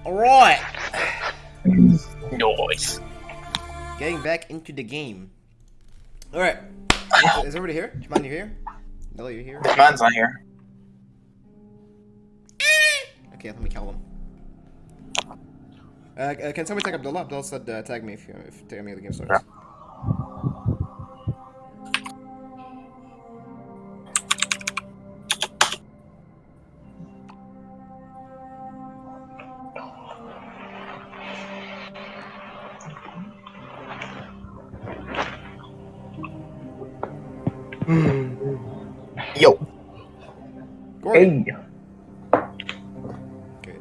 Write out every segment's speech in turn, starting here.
Alright! Noise. Getting back into the game. Alright. Is everybody here? Come on, you here? No, you're here? This man's not here. Okay, let me kill him. Can somebody tag Abdullah? Abdullah said tag me if tag me the game starts. Yo. Gordon. Hey. Okay.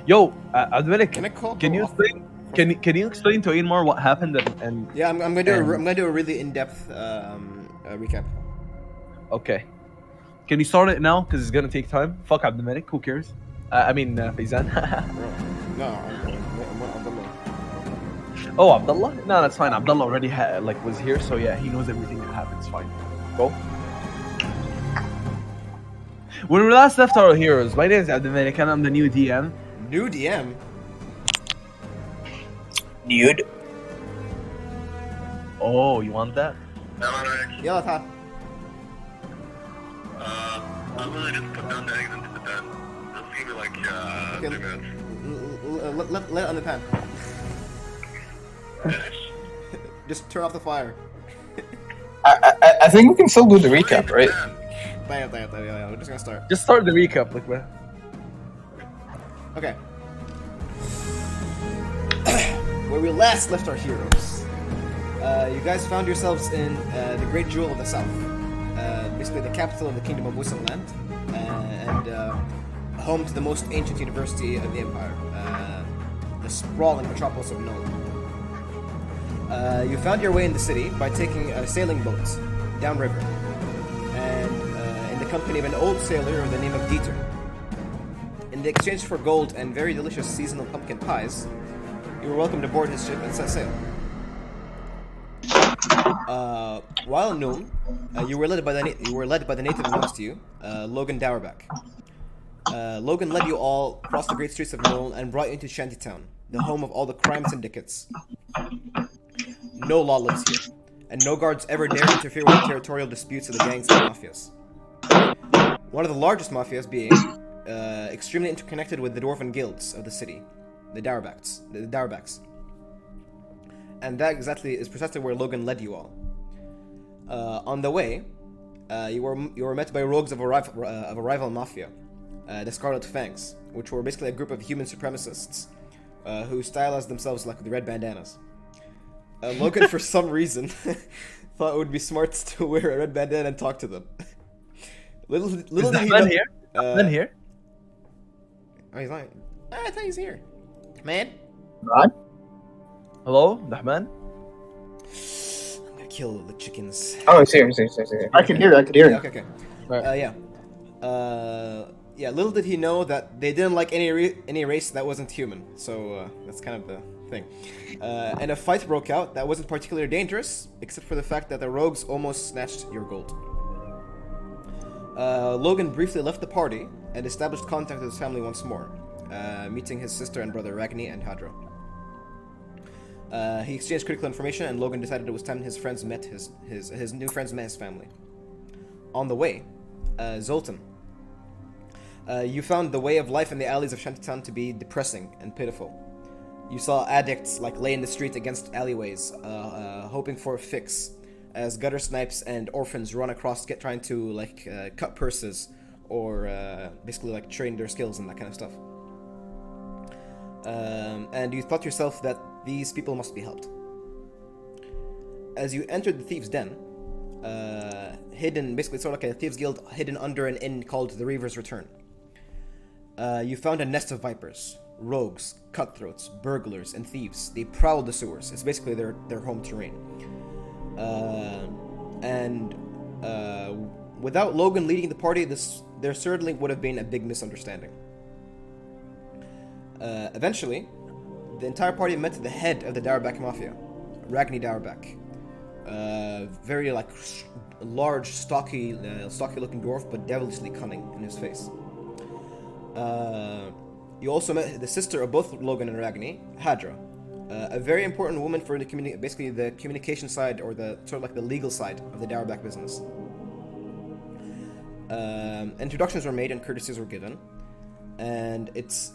Yo, Adminic, Can I call? can you explain? Can you explain to Ian more what happened and Yeah, I'm gonna do a really in-depth recap. okay. Can you start it now? Because it's gonna take time. Fuck Abdulmalik, who cares? Faizan. No, I'm Abdullah. Oh, Abdullah? No, that's fine. Abdullah already was here, so yeah, he knows everything that happens. Fine. Go. When we last left our heroes, my name is Abdulmalik and I'm the new DM. New DM. Nude. Oh, you want that? Yeah, ta. I'm gonna just put down the eggs into the pan. Just give me like, Okay. 3 minutes. Let it on the pan. Finish. Just turn off the fire. I think we can still do the recap, right? Yeah, we're just gonna start. Just start the recap, like man. Okay. Where we last left our heroes, you guys found yourselves in the Great Jewel of the South, basically the capital of the Kingdom of Wissamland, and home to the most ancient university of the Empire, the sprawling metropolis of Nole. You found your way in the city by taking a sailing boat downriver, and in the company of an old sailor of the name of Dieter. In exchange for gold and very delicious seasonal pumpkin pies, you were welcomed aboard his ship and set sail. While in Nuln, you were led by the native amongst you, Logan Dowerback. Logan led you all across the great streets of Nuln and brought you into Shantytown, the home of all the crime syndicates. No law lives here, and no guards ever dare interfere with the territorial disputes of the gangs and mafias. One of the largest mafias being extremely interconnected with the dwarven guilds of the city, the Dauerbacks. And that exactly is precisely where Logan led you all. On the way, you were met by rogues of a rival mafia, the Scarlet Fangs, which were basically a group of human supremacists who stylized themselves like the red bandanas. Logan, for some reason, thought it would be smart to wear a red bandana and talk to them. Little Is did he Dahman know. here? Dahman here? Oh, he's lying. I thought he's here. Man, What? Hello, Dahman? I'm gonna kill the chickens. Oh, it's here. I can hear it. Yeah, okay. Right. Yeah. Little did he know that they didn't like any race that wasn't human. So that's kind of the thing. And a fight broke out that wasn't particularly dangerous, except for the fact that the rogues almost snatched your gold. Logan briefly left the party and established contact with his family once more, meeting his sister and brother Ragni and Hadra. He exchanged critical information, and Logan decided it was time his friends met his new friends met his family. On the way, Zoltan, you found the way of life in the alleys of Shantytown to be depressing and pitiful. You saw addicts lay in the street against alleyways, hoping for a fix, as gutter snipes and orphans run across trying to cut purses or basically train their skills and that kind of stuff. And you thought yourself that these people must be helped. As you entered the Thieves' Den, hidden, basically sort of like a Thieves' Guild hidden under an inn called the Reaver's Return, you found a nest of vipers, rogues, cutthroats, burglars, and thieves. They prowl the sewers. It's basically their home terrain. Without Logan leading the party, there certainly would have been a big misunderstanding. Eventually, the entire party met the head of the Dauerback Mafia, Ragni Dauerback. Very large, stocky-looking dwarf, but devilishly cunning in his face. You also met the sister of both Logan and Ragni, Hadra, a very important woman for the basically the communication side or the sort of like the legal side of the Dowerback business. Introductions were made and courtesies were given, and it's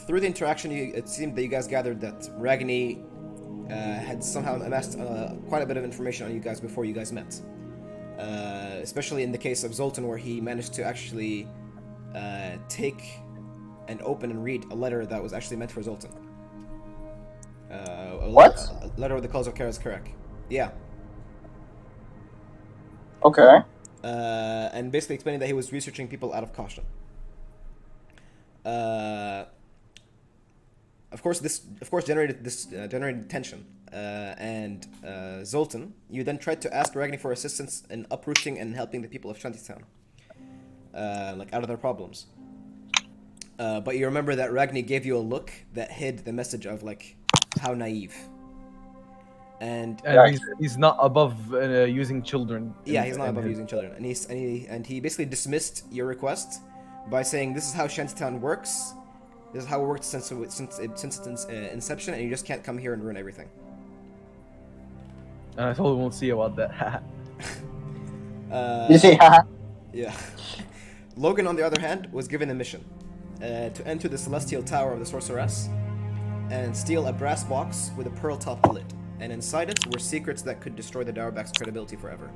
through the interaction it seemed that you guys gathered that Ragni had somehow amassed quite a bit of information on you guys before you guys met. Especially in the case of Zoltan, where he managed to actually take and open and read a letter that was actually meant for Zoltan. What? A letter with the cause of Kara's Karak. Yeah. Okay. And basically explaining that he was researching people out of caution. Of course, generated tension. And Zoltan, you then tried to ask Ragni for assistance in uprooting and helping the people of Shantytown, like out of their problems. But you remember that Ragni gave you a look that hid the message of like how naive. And he's not above using children. yeah, he's not above using children, and he basically dismissed your request by saying this is how Shantytown works. This is how it worked since its inception, and you just can't come here and ruin everything. And I totally won't see about that. You see, haha. Yeah. Logan, on the other hand, was given a mission to enter the Celestial Tower of the Sorceress and steal a brass box with a pearl-topped lid. And inside it were secrets that could destroy the Dowerback's credibility forever.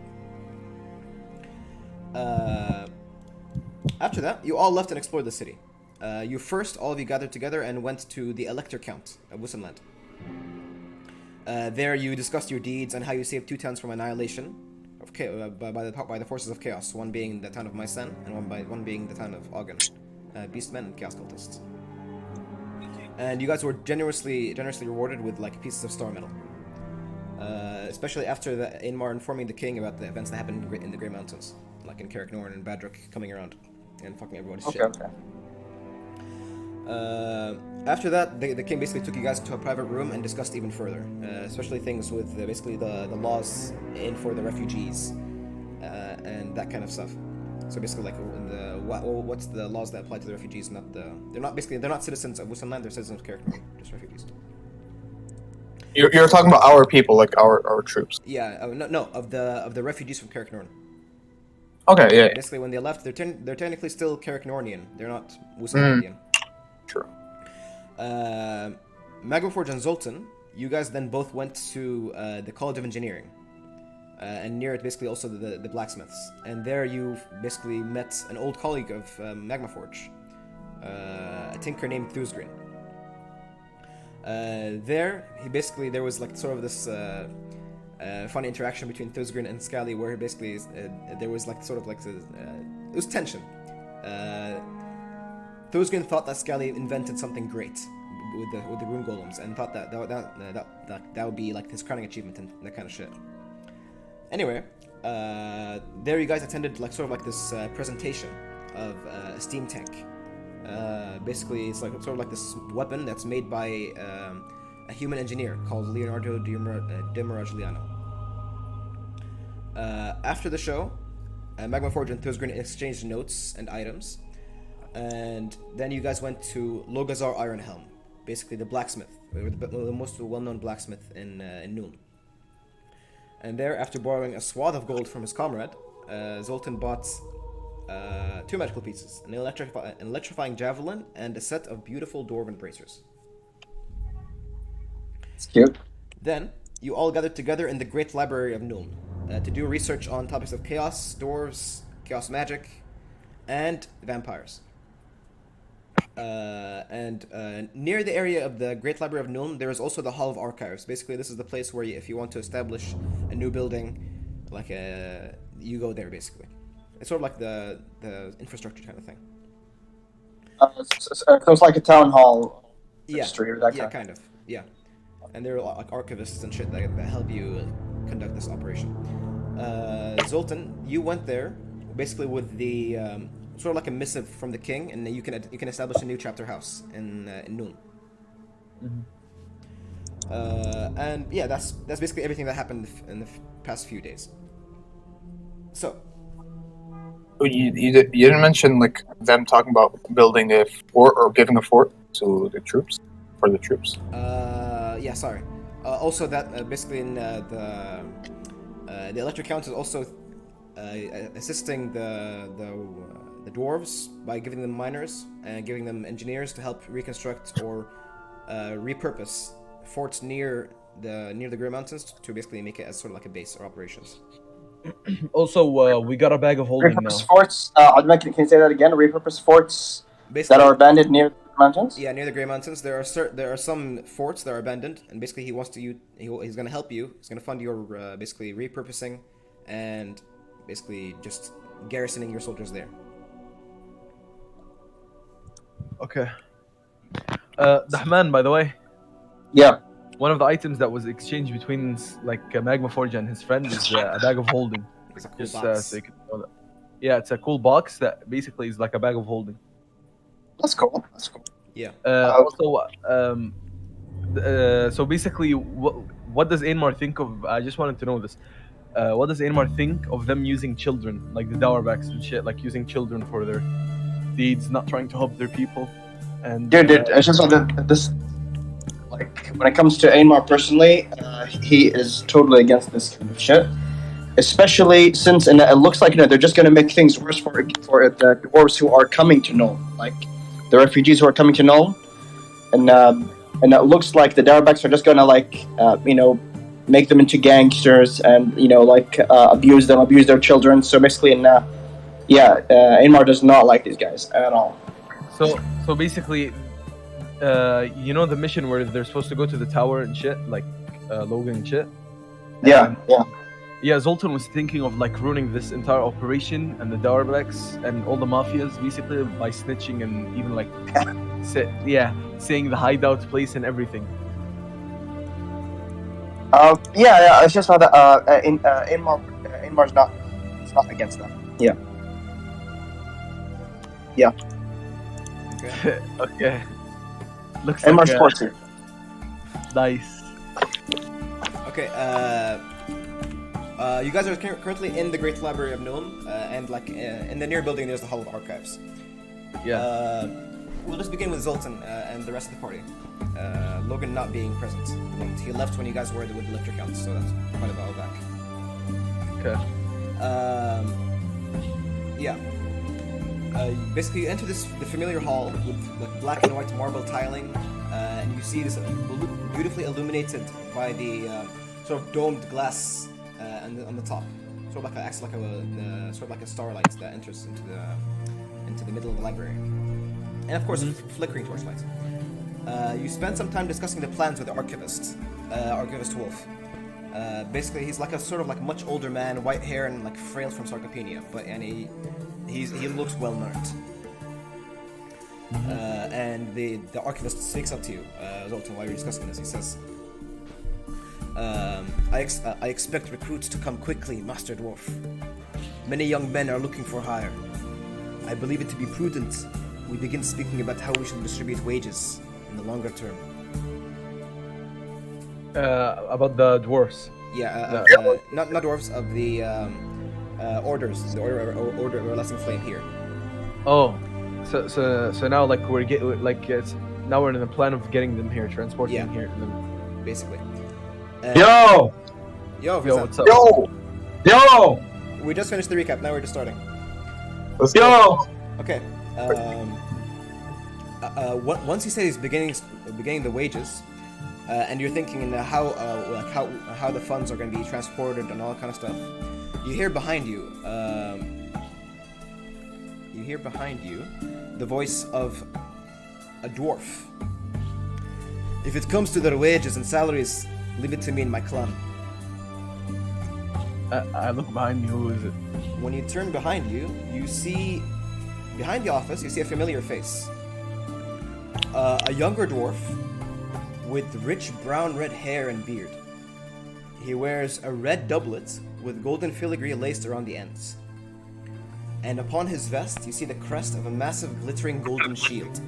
After that, you all left and explored the city. All of you gathered together and went to the Elector Count of Wissenland. There you discussed your deeds and how you saved 2 towns from annihilation by the forces of chaos, one being the town of Mycen and one being the town of Ogden, beastmen and chaos cultists. And you guys were generously rewarded with like pieces of star metal. Especially after Ainmar informing the king about the events that happened in the Grey Mountains, like in Carrick Norn and Badrick coming around and fucking everybody's shit. Okay. After that, the king basically took you guys into a private room and discussed even further, especially things with basically the laws in for the refugees and that kind of stuff. So basically, like what's the laws that apply to the refugees? They're not citizens of Wissenland. They're citizens of Carrick Norn, just refugees. You're talking about our people, like our troops. Yeah, of the refugees from Carrick Norn. Okay, yeah. Basically, when they left, they're technically still Carrick Nornian. They're not Wissenlandian. True. Magmaforge and Zoltan, you guys then both went to the College of Engineering, and near it basically also the blacksmiths. And there you basically met an old colleague of Magmaforge, a tinker named Thusgrin. There was like sort of this funny interaction between Thusgrin and Scally, where basically there was like sort of like it was tension. Thusgrin thought that Scally invented something great with the rune golems, and thought that would be like his crowning achievement and that kind of shit. Anyway, there you guys attended like sort of like this presentation of a steam tank. Basically, it's like sort of like this weapon that's made by a human engineer called Leonardo de Miragliano. After the show, Magmaforge and Thusgrin exchanged notes and items, and then you guys went to Logazar Ironhelm, basically the blacksmith, the most well-known blacksmith in Noon. And there, after borrowing a swath of gold from his comrade, Zoltan bought 2 magical pieces, an electrifying javelin and a set of beautiful dwarven bracers. It's cute. Then, you all gathered together in the Great Library of Nuln to do research on topics of chaos, dwarves, chaos magic, and vampires. Near the area of the Great Library of Nuln, there is also the Hall of Archives. Basically, this is the place where if you want to establish a new building, you go there, basically. It's sort of like the infrastructure kind of thing. So it's like a town hall Yeah, history or that yeah, kind of. Yeah. And there are like archivists and shit that help you conduct this operation. Zoltan, you went there basically with the sort of like a missive from the king, and you can establish a new chapter house in Noon. Mm-hmm. And yeah, that's basically everything that happened in the past few days. So. You didn't mention like them talking about building a fort or giving a fort. to the troops, for the troops. Yeah, sorry. Also, that basically in the Electric Council is also assisting the dwarves by giving them miners and giving them engineers to help reconstruct or repurpose forts near the Grey Mountains to basically make it as sort of like a base or operations. Also, we got a bag of holding now. Repurpose forts. Can you say that again? Repurpose forts Basically, that are abandoned near the mountains. yeah, near the Grey Mountains, there are some forts that are abandoned, and basically he wants to he's gonna help you. He's gonna fund your basically repurposing and basically just garrisoning your soldiers there. Okay. Dahman, by the way, Yeah. one of the items that was exchanged between Magma Forge and his friend is a bag of holding. It's a cool Just box. so you can know that. Yeah, it's a cool box that basically is like a bag of holding. That's cool. That's cool. Yeah. So basically, what does Ainmar think of? I just wanted to know this. What does Ainmar think of them using children, like the Dowerbacks and shit, like using children for their deeds, not trying to help their people? And Dude, it's just that this, like, when it comes to Ainmar personally, he is totally against this kind of shit. Especially since, and it looks like they're just gonna make things worse for the dwarves who are coming to Nuln, like the refugees who are coming to Nuln, and it looks like the Dowerbacks are just gonna make them into gangsters and abuse their children. So basically, Ainmar does not like these guys at all. So basically, the mission where they're supposed to go to the tower and shit, like Logan and shit. Yeah. Yeah, Zoltan was thinking of ruining this entire operation and the Dowerbacks and all the mafias basically by snitching and even saying the hideout place and everything. It's just not that Ainmar's not against that. Yeah. Okay. Okay. Looks Ainmar's like sports here. nice. Okay. You guys are currently in the Great Library of Nuln, and in the near building there's the Hall of Archives. Yeah. We'll just begin with Zoltan and the rest of the party. Logan not being present at the moment. He left when you guys were with the Electric Council, so that's quite a while back. Okay. Yeah. Basically, you enter the familiar hall with black and white marble tiling, and you see this beautifully illuminated by the sort of domed glass on the top. Sort of acts like a starlight that enters into the middle of the library, and of course, flickering torchlight. You spend some time discussing the plans with the archivist, Archivist Wolf. Basically, he's like a sort of much older man, white hair and frail from sarcopenia, and he looks well learned. And the archivist speaks up to you, Zoltan, while you're discussing this. He says, I expect recruits to come quickly, Master Dwarf. Many young men are looking for hire. I believe it to be prudent we begin speaking about how we should distribute wages in the longer term. About the dwarves. Yeah, not dwarves, of the orders, the order of Everlasting Flame here. Oh, so now now we're in the plan of getting them here, transporting them here. Basically. Yo, what's up? Yo! We just finished the recap. Now we're just starting. Let's go! Okay. Once he said he's beginning the wages, and you're thinking how the funds are going to be transported and all that kind of stuff, you hear behind you. The voice of a dwarf. If it comes to their wages and salaries, leave it to me and my clan. I look behind me. Who is it? When you turn behind you, you see behind the office. You see a familiar face. A younger dwarf with rich brown-red hair and beard. He wears a red doublet with golden filigree laced around the ends. And upon his vest, you see the crest of a massive glittering golden shield.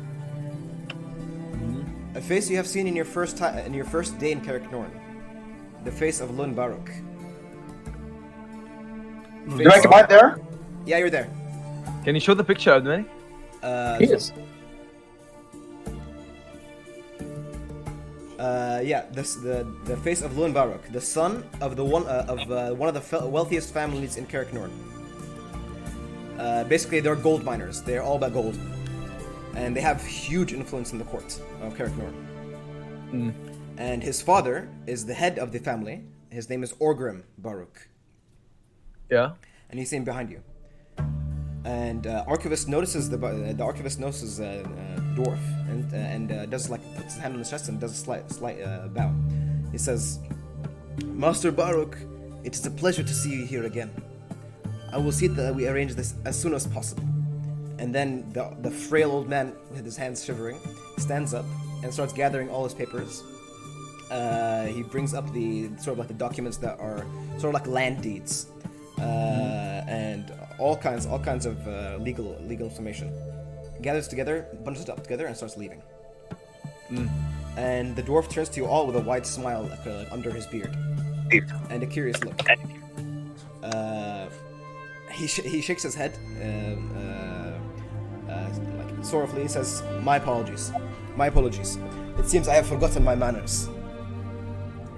A face you have seen in your first day in Karak Norn. The face of Lun Baruch. Did I come out there? Yeah, you're there. Can you show the picture, Admini? He is. Yeah, the face of Lun Baruk, the son of one of the wealthiest families in Carrick Norn. Basically, they're gold miners. They're all about gold, and they have huge influence in the court of Carrick Norn. And his father is the head of the family. His name is Orgrim Baruk, Yeah. and he's sitting behind you. And Archivist notices the Archivist notices dwarf and does like puts his hand on his chest and does a slight bow. He says, "Master Baruk, it is a pleasure to see you here again. I will see that we arrange this as soon as possible." And then the frail old man with his hands shivering stands up and starts gathering all his papers. He brings up the sort of like the documents that are sort of like land deeds. And all kinds of legal information. Gathers together, bunches it up together, and starts leaving. And the dwarf turns to you all with a wide smile like under his beard, and a curious look. He shakes his head, like sorrowfully. He says, "My apologies. It seems I have forgotten my manners.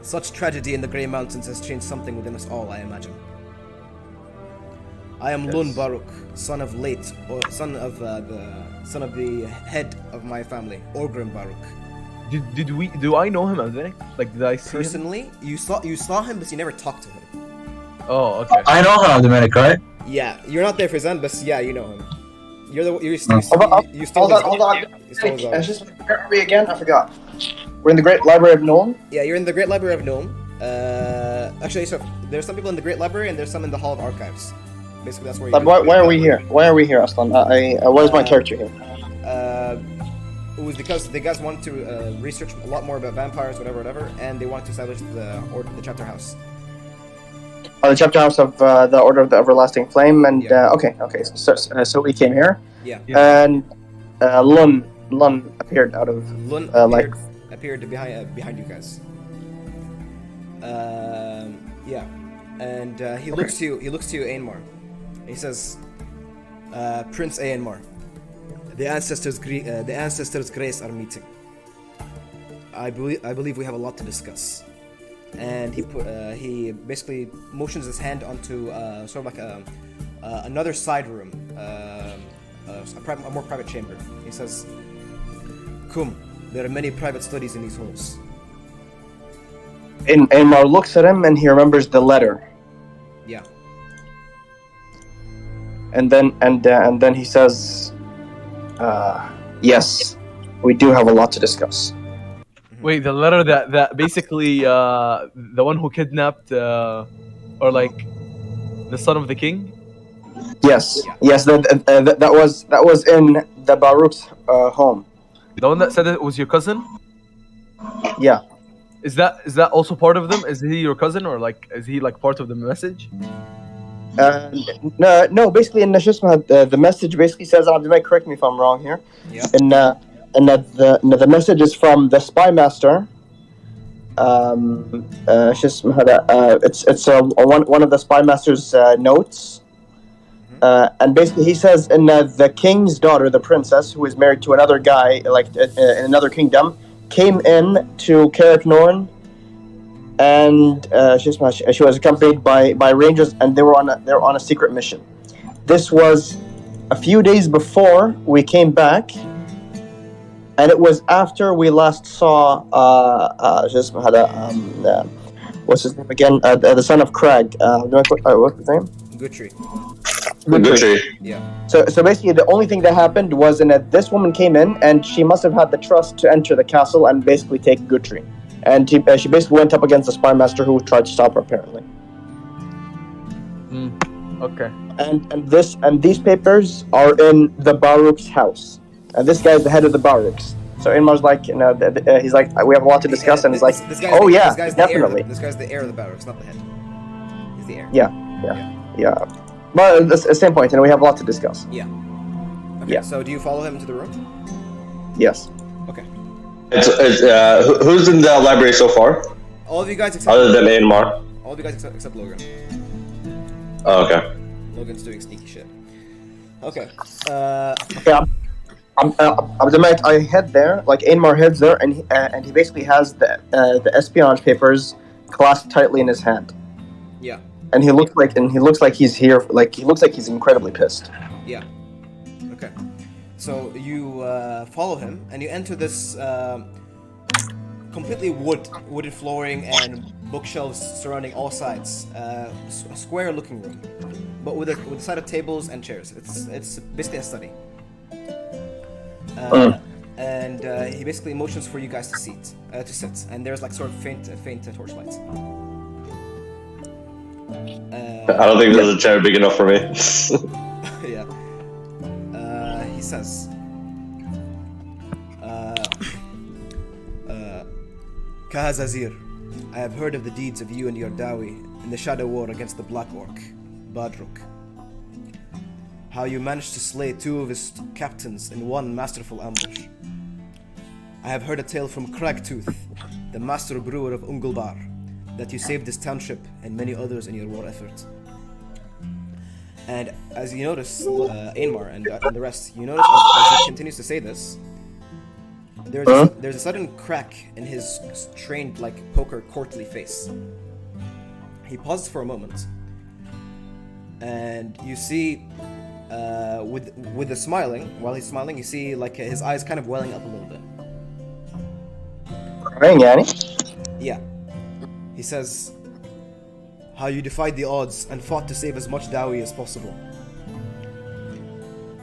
Such tragedy in the Grey Mountains has changed something within us all, I imagine. I am Lun Baruk, son of the head of my family, Orgrim Baruk. Do I know him, Alvinic? Like, did I see him? Personally, you saw him, but you never talked to him. Oh, okay. I know how Dominic, right? Yeah, you're not there for Zen, but yeah, you know him. You Hold on. It's just, where are we again? I forgot. We're in the Great Library of Nuln. Yeah, you're in the Great Library of Nuln. Actually, so there's some people in the Great Library, and there's some in the Hall of Archives. Basically, that's where you. Why are we here? Why are we here, Aslan? What is my character here? It was because the guys wanted to research a lot more about vampires, whatever, and they wanted to establish the chapter house. The chapter house of the Order of the Everlasting Flame, and Yeah. okay. So we came here, Yeah. and Lun appeared out of Lun appeared behind you guys. Yeah, and he looks to you, Ainmar. He says, "Prince Ainmar, the ancestors' grace are meeting. I believe we have a lot to discuss." And he basically motions his hand onto sort of like another side room, a more private chamber. He says, "Come, there are many private studies in these halls." Ainmar looks at him and he remembers the letter. Yeah. And then he says, "Yes, we do have a lot to discuss." Wait, the letter that basically the one who kidnapped or like the son of the king? Yes, Yeah. yes. That was in the Baruk's home. The one that said it was your cousin? Yeah. Is that also part of them? Is he your cousin, or like is he like part of the message? No. Basically, in Nashisma, the message basically says, Abdullah, correct me if I'm wrong here. Yeah. And the message is from the spy master. It's one of the spy master's notes. And basically, he says, in the king's daughter, the princess, who is married to another guy, like in another kingdom, came in to Carrick Norn, and she was accompanied by rangers, and they were on a secret mission. This was a few days before we came back, and it was after we last saw what's his name again? The son of Crag. What's his name? Guthrie. Guthrie. Yeah. So basically, the only thing that happened was that this woman came in, and she must have had the trust to enter the castle and basically take Guthrie. And she basically went up against the spy master who tried to stop her, apparently. Okay. And these papers are in the Baruk's house. And this guy is the head of the Baruks. So Inmar's like, he's like, we have a lot to discuss, and he's like, oh yeah, definitely. This guy's the heir of the Barracks, not the head. He's the heir. Yeah. But at the same point, we have a lot to discuss. Yeah. Okay, Yeah. so do you follow him into the room? Yes. Okay. Who's in the library so far? All of you guys except Other than Ainmar? all of you guys except Logan. Oh, okay. Logan's doing sneaky shit. Okay. Yeah. Abdelmalik, I head there, like Ainmar heads there, and he basically has the espionage papers clasped tightly in his hand, Yeah. and he looks like he's here, like he looks like he's incredibly pissed. Yeah. Okay. So you follow him, and you enter this completely wooden flooring and bookshelves surrounding all sides. A square-looking room, but with a side of tables and chairs. It's basically a study. And he basically motions for you guys to sit, and there's like sort of faint torchlights. I don't think there's a chair big enough for me. Yeah. He says, Kahazazir, I have heard of the deeds of you and your Dawi in the shadow war against the Black Orc, Badruk. How you managed to slay 2 of his captains in one masterful ambush. I have heard a tale from Cragtooth, the master brewer of Ungulbar, that you saved this township and many others in your war effort. And as you notice, Ainmar and the rest, you notice as he continues to say this, there's a sudden crack in his trained, like, poker courtly face. He pauses for a moment, and you see, with the smiling, while he's smiling, you see like his eyes kind of welling up a little bit. Right, Yanni? Yeah. He says, how you defied the odds and fought to save as much Dawi as possible.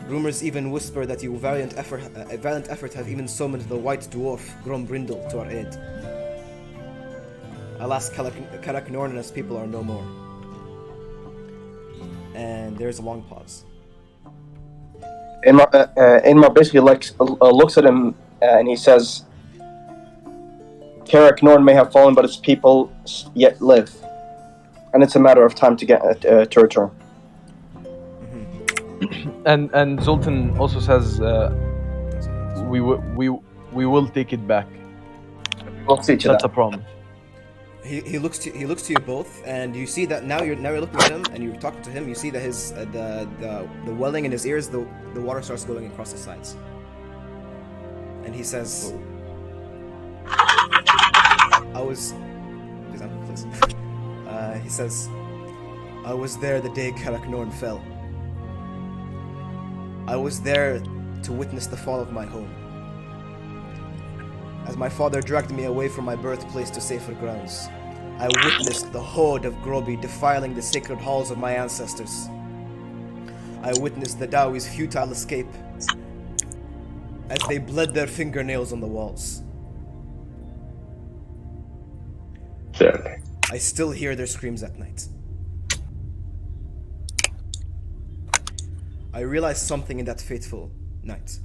Rumors even whisper that your valiant effort have even summoned the white dwarf Grombrindle to our aid. Alas, Karak Norn and his people are no more. And there's a long pause. Ainmar basically looks at him and he says, Karak Norn may have fallen, but its people yet live. And it's a matter of time to get to return. And Zoltan also says, we will take it back. We'll see to That's that. a promise. He looks to you both, and you see that now you're looking at him and you're talking to him. You see that his the welling in his ears, the water starts going across his sides, and he says, "I was." Please. He says, "I was there the day Karak Norn fell. I was there to witness the fall of my home. As my father dragged me away from my birthplace to safer grounds, I witnessed the horde of Grobi defiling the sacred halls of my ancestors. I witnessed the Dawi's futile escape as they bled their fingernails on the walls. Certainly. I still hear their screams at night. I realized something in that fateful night.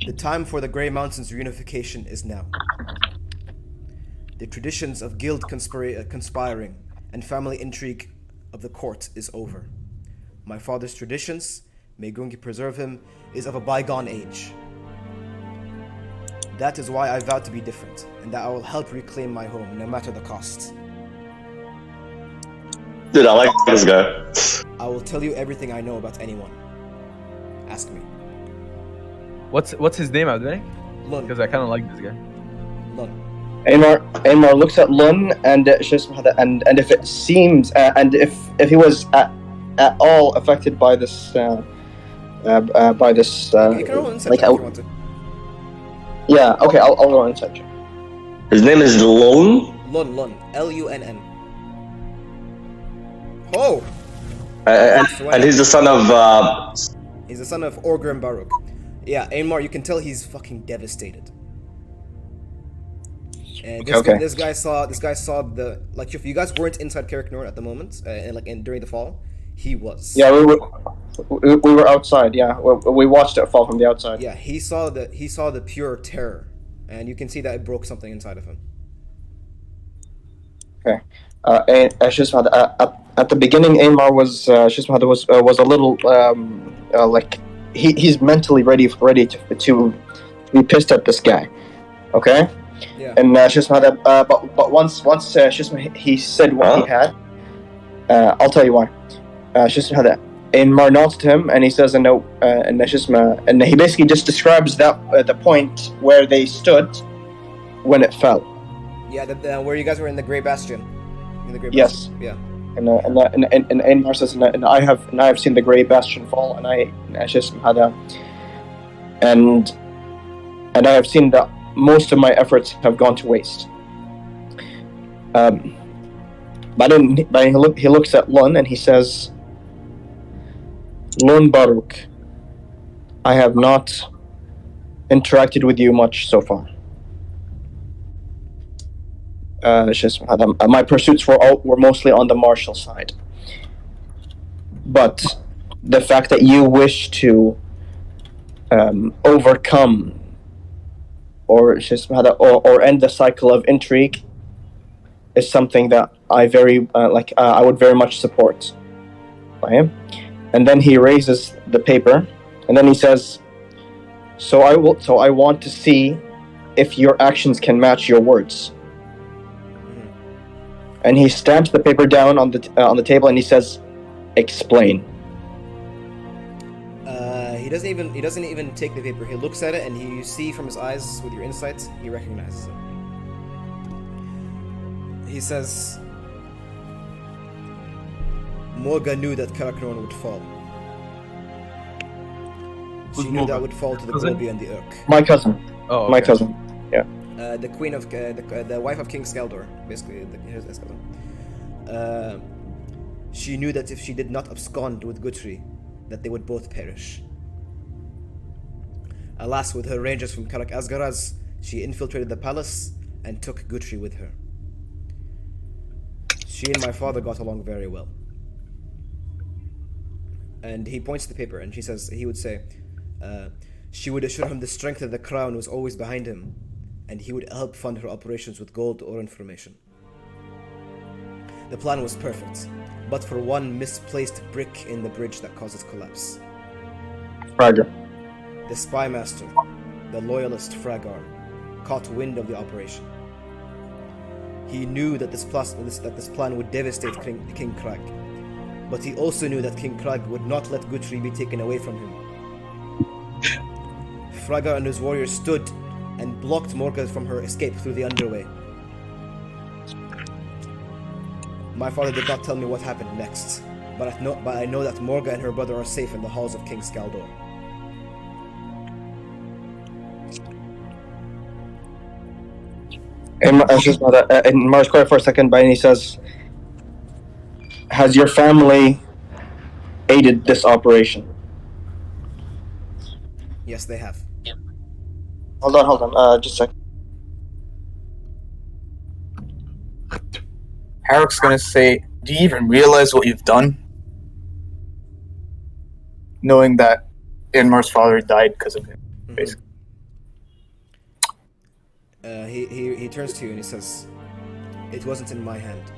The time for the Grey Mountains reunification is now. The traditions of guild conspiring and family intrigue of the court is over. My father's traditions, may Gungi preserve him, is of a bygone age. That is why I vowed to be different, and that I will help reclaim my home, no matter the cost. Dude, I like this guy. I will tell you everything I know about anyone. Ask me. What's his name, Abdelmalik? Lun. Because I kind of like this guy. Lun. Ainmar looks at Lun and and if it seems and if he was at all affected by this You can roll insight like check if you want to. yeah, okay, I'll roll an insight check. His name is Lone. Lun. L-U-N-N. Oh! And he's the son of. He's the son of Orger and Baruch. Yeah, Ainmar, you can tell he's fucking devastated. And this guy saw the, like, if you guys weren't inside Karak Norn at the moment, during the fall, he was. Yeah, we were outside. Yeah, we watched it fall from the outside. Yeah, he saw the pure terror, and you can see that it broke something inside of him. Okay. And at the beginning, Ainmar was a little like he's mentally ready to be pissed at this guy. Okay. Yeah. And but once he said what he had, I'll tell you why. Ainmar nods to him and he says, and he basically just describes that the point where they stood when it fell. Yeah, where you guys were in the Grey Bastion. In the Grey Yes. Bastion. Yeah. And Ainmar says, and I have seen the Grey Bastion fall, and I have seen that most of my efforts have gone to waste. But he looks at Lun and he says, Lun Baruch, I have not interacted with you much so far. My pursuits were mostly on the martial side. But the fact that you wish to overcome or end the cycle of intrigue is something that I I would very much support. Okay? And then he raises the paper, and then he says, So I want to see if your actions can match your words. And he stamps the paper down on the table, and he says, "Explain." He doesn't even take the paper. He looks at it, and you see from his eyes, with your insights, he recognizes it. He says, "Morga knew that Karakron would fall. She knew that would fall to the Gobi and the Urk. My cousin. Oh, okay. My cousin. Yeah. The queen of the wife of King Skaldor, basically. Here's Skaldor. She knew that if she did not abscond with Guthrie, that they would both perish. Alas, with her rangers from Karak Asgaraz, she infiltrated the palace and took Guthrie with her. She and my father got along very well." And he points to the paper, and he would say, she would assure him the strength of the crown was always behind him, and he would help fund her operations with gold or information. The plan was perfect, but for one misplaced brick in the bridge that caused its collapse. Fragar. The spy master, the loyalist Fragar, caught wind of the operation. He knew that this plan would devastate King Krag, but he also knew that King Krag would not let Guthrie be taken away from him. Fragar and his warriors stood and blocked Morga from her escape through the underway. My father did not tell me what happened next, but I know that Morga and her brother are safe in the halls of King Skaldor. And Mars quiet for a second, and he says, "Has your family aided this operation?" Yes, they have. Hold on. Just a second. Harrick's gonna say, "Do you even realize what you've done?" Knowing that Inmar's father died because of him, basically. He turns to you and he says, "It wasn't in my hand.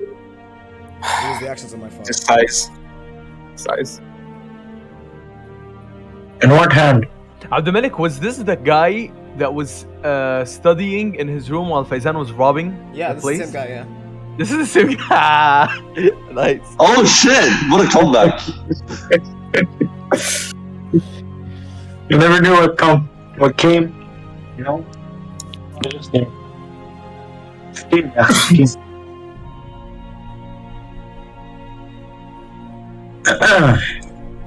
It was the actions of my father." Just sighs. In what hand? Abdulmalik, was this the guy that was studying in his room while Faizan was robbing Yeah, the this place? is the same guy, yeah. This is the same guy. Nice. Oh shit! What a comeback! You never knew what came, you know?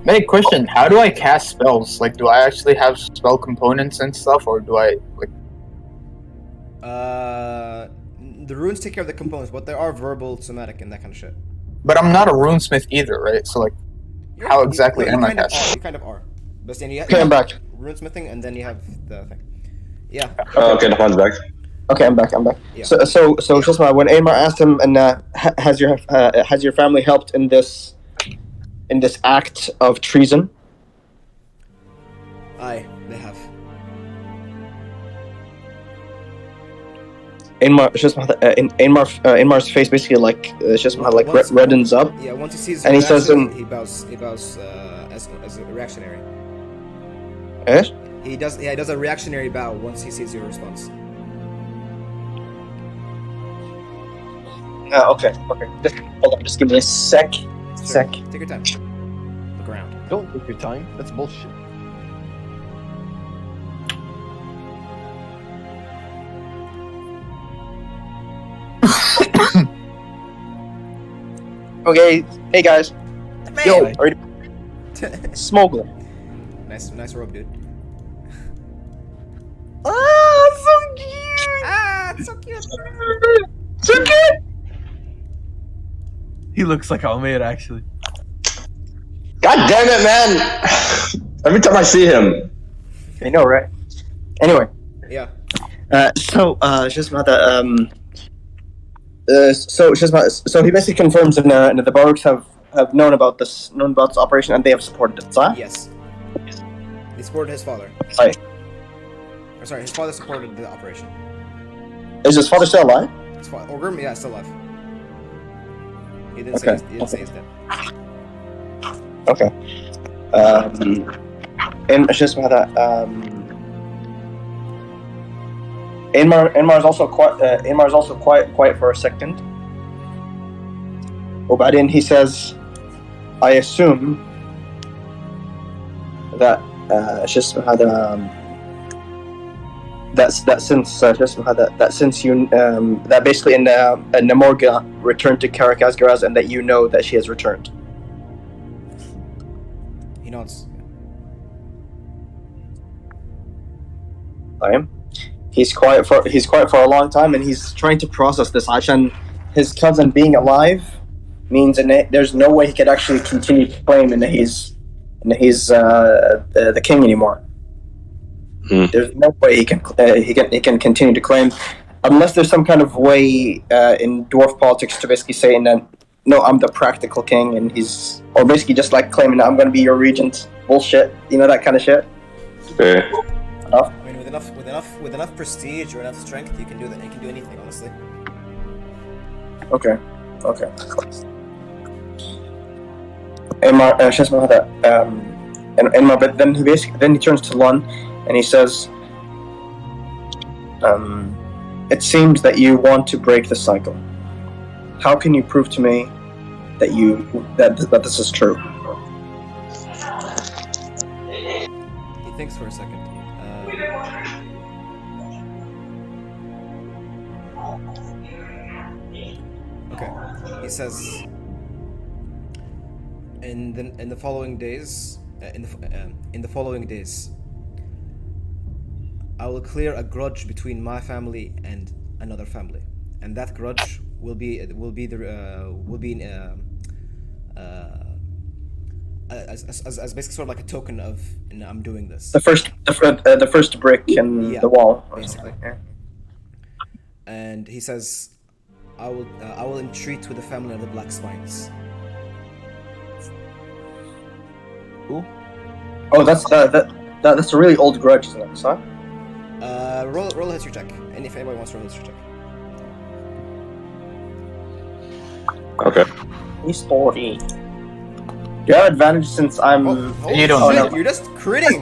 Main question: how do I cast spells? Like, do I actually have spell components and stuff, or do I like? The runes take care of the components, but there are verbal, somatic, and that kind of shit. But I'm not a runesmith either, right? So like, how exactly am I casting? You kind of are. But then you Okay, I'm back. runesmithing, and then you have the thing. Yeah. Okay, the one's back. Okay, I'm back. Yeah. So Shishma, when Ainmar asked him, and has your family helped in this act of treason? Aye, they have. Ainmar's face basically reddens up. Yeah, once he sees And he says he bows as a reactionary. Eh? He does a reactionary bow once he sees your response. Okay. Just hold on. Just give me a sec. Sir, Sick. take your time. Look around. Don't take your time. That's bullshit. Okay, hey guys. Yo, Hey. are you smuggler? nice robe, dude. Ah, so cute. Ah, it's so cute. So cute. He looks like Almeida, actually. God damn it, man! Every time I see him. I know, right? Anyway, Yeah. just about that. So he basically confirms that the Baruchs have known about this operation and they have supported it. Right? Yes. He supported his father. Right. Or sorry, his father supported the operation. Is his father still alive? His father, Orgrim, yeah, still alive. He didn't Okay. say he's dead. Okay. And it's just about that. Inmar is also quiet for a second. Obadian, he says, I assume that since you that basically in Namorga returned to Karak Asgaraz and that you know that she has returned. He nods. I am. He's quiet for a long time, and he's trying to process this. Ashan, his cousin being alive means there's no way he could actually continue to claim that he's the king anymore. There's no way he can continue to claim unless there's some kind of way in dwarf politics to basically saying that no, I'm the practical king, and or basically just like claiming that I'm going to be your regent. Bullshit, you know, that kind of shit. Yeah. I mean, with enough prestige or enough strength, you can do that. You can do anything, honestly. Okay. Emma, but then he turns to Lon, and he says, "It seems that you want to break the cycle. How can you prove to me that this is true?" He thinks for a second. Okay. He says, in the following days, I will clear a grudge between my family and another family, and that grudge will be as basically sort of like a token of I'm doing this. The first brick in the wall, basically. Yeah. And he says, I will entreat with the family of the Black Spines. Who? Oh, that's a really old grudge, isn't it? Huh? Roll a history check, and if anybody wants to roll a history check. Okay. He's 40. Do you have advantage since I'm? You don't shit, know. You're just critting.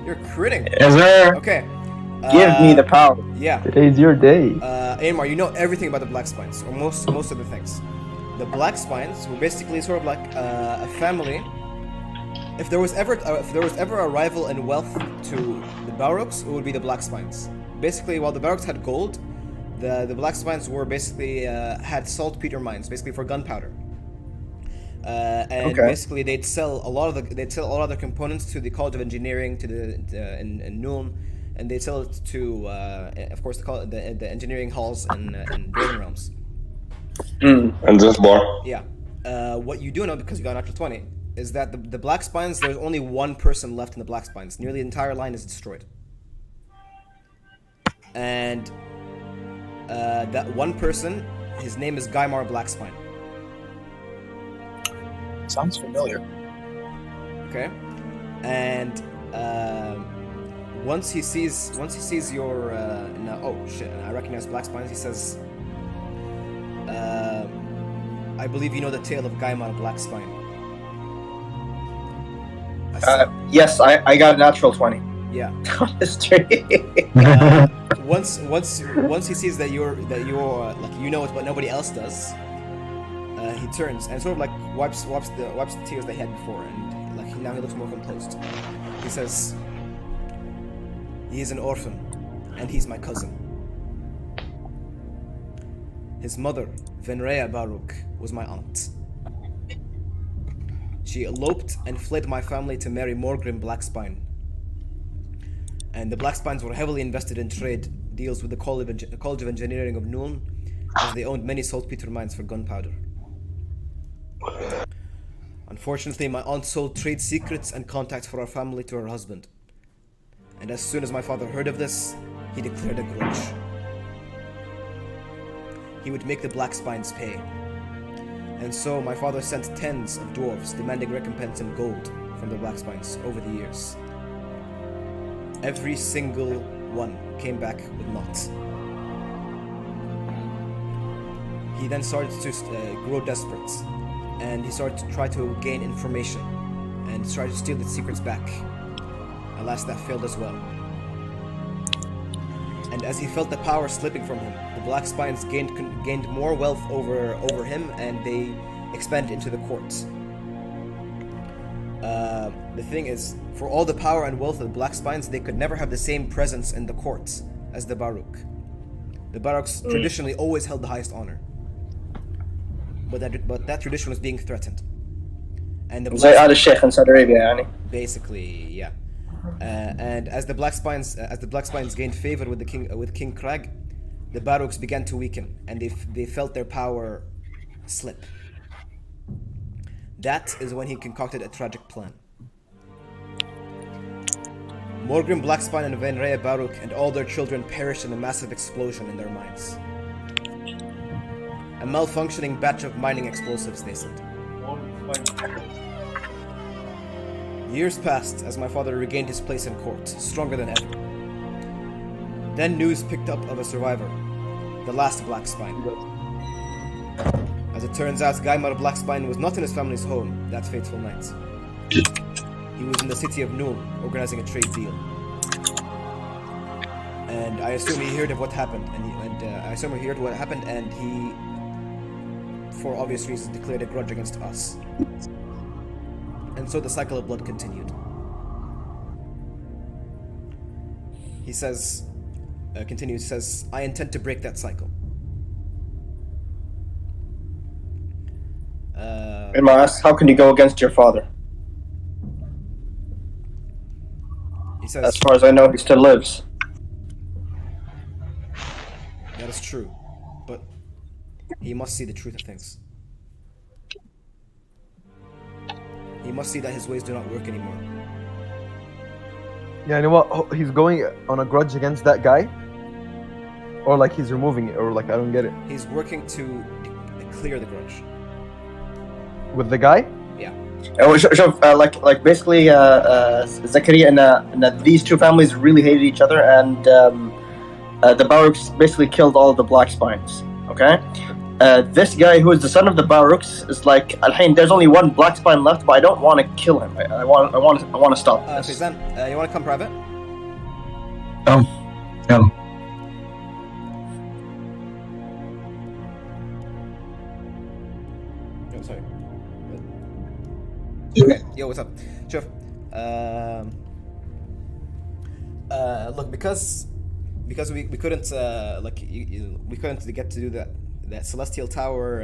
You're critting. Is there? Okay. Give me the power. Yeah. Today's your day. Aymar, you know everything about the Black Spines, or most of the things. The Black Spines were basically sort of like a family. If there was ever a rival in wealth to the Baruchs, it would be the Black Spines. Basically, while the Baruchs had gold, the Black Spines were basically had saltpeter mines, basically for gunpowder. And basically they'd sell a lot of their components to the College of Engineering, to in Nuln, and they'd sell it to of course the engineering halls and building realms. And this bar. Yeah. What you do know, because you got an natural 20, is that the Black Spines, there's only one person left in the Black Spines. Nearly the entire line is destroyed. And that one person, his name is Gaimar Blackspine. Sounds familiar. Okay, and once he sees your oh shit, I recognize Black Spines. He says, I believe you know the tale of Gaimar Blackspine. Yes, I got a natural 20. Yeah. History. Once he sees that you're like you know it, but nobody else does. he turns and sort of like wipes the tears that he had before, and like now he looks more composed. He says, "He is an orphan, and he's my cousin. His mother, Venrea Baruch, was my aunt. She eloped and fled my family to marry Morgrim Blackspine. And the Blackspines were heavily invested in trade deals with the College of Engineering of Nuln, as they owned many saltpeter mines for gunpowder. Unfortunately, my aunt sold trade secrets and contacts for our family to her husband. And as soon as my father heard of this, he declared a grudge. He would make the Blackspines pay. And so my father sent tens of dwarves demanding recompense in gold from the Blackspines over the years. Every single one came back with naught. He then started to grow desperate, and he started to try to gain information and try to steal the secrets back. Alas, that failed as well. And as he felt the power slipping from him, the Blackspines gained more wealth over him, and they expanded into the courts. The thing is, for all the power and wealth of the Blackspines, they could never have the same presence in the courts as the Baruch. The Baruchs traditionally always held the highest honor. But that tradition was being threatened. And the زي آل الشيخ in Saudi Arabia يعني. Basically, yeah. And as the Blackspines gained favor with King Crag, the Baruchs began to weaken, and they felt their power slip. That is when he concocted a tragic plan. Morgrim Blackspine and Venrea Baruch and all their children perished in a massive explosion in their mines. A malfunctioning batch of mining explosives, they said. Years passed as my father regained his place in court, stronger than ever. Then news picked up of a survivor, the last Blackspine. As it turns out, Gaimar Blackspine was not in his family's home that fateful night. He was in the city of Nuln, organizing a trade deal. And I assume he heard of what happened, and he, for obvious reasons, declared a grudge against us. And so the cycle of blood continued. He says, I intend to break that cycle. And I asked, how can you go against your father? He says, as far as I know, he still lives. That is true, but he must see the truth of things. He must see that his ways do not work anymore. Yeah, you know what? He's going on a grudge against that guy? Or like he's removing it, or like I don't get it. He's working to clear the grudge. With the guy? Yeah. Like basically, Zakaria and these two families really hated each other, and the Baruchs basically killed all of the Blackspines. Okay. This guy, who is the son of the Baruchs, is like, Al-Hain, there's only one Blackspine left, but I don't want to kill him. I want to stop this. Fizan, you want to come private? No. Oh, sorry. Okay. Yo, what's up? Shuf. Look, because we couldn't we couldn't get to do that Celestial Tower,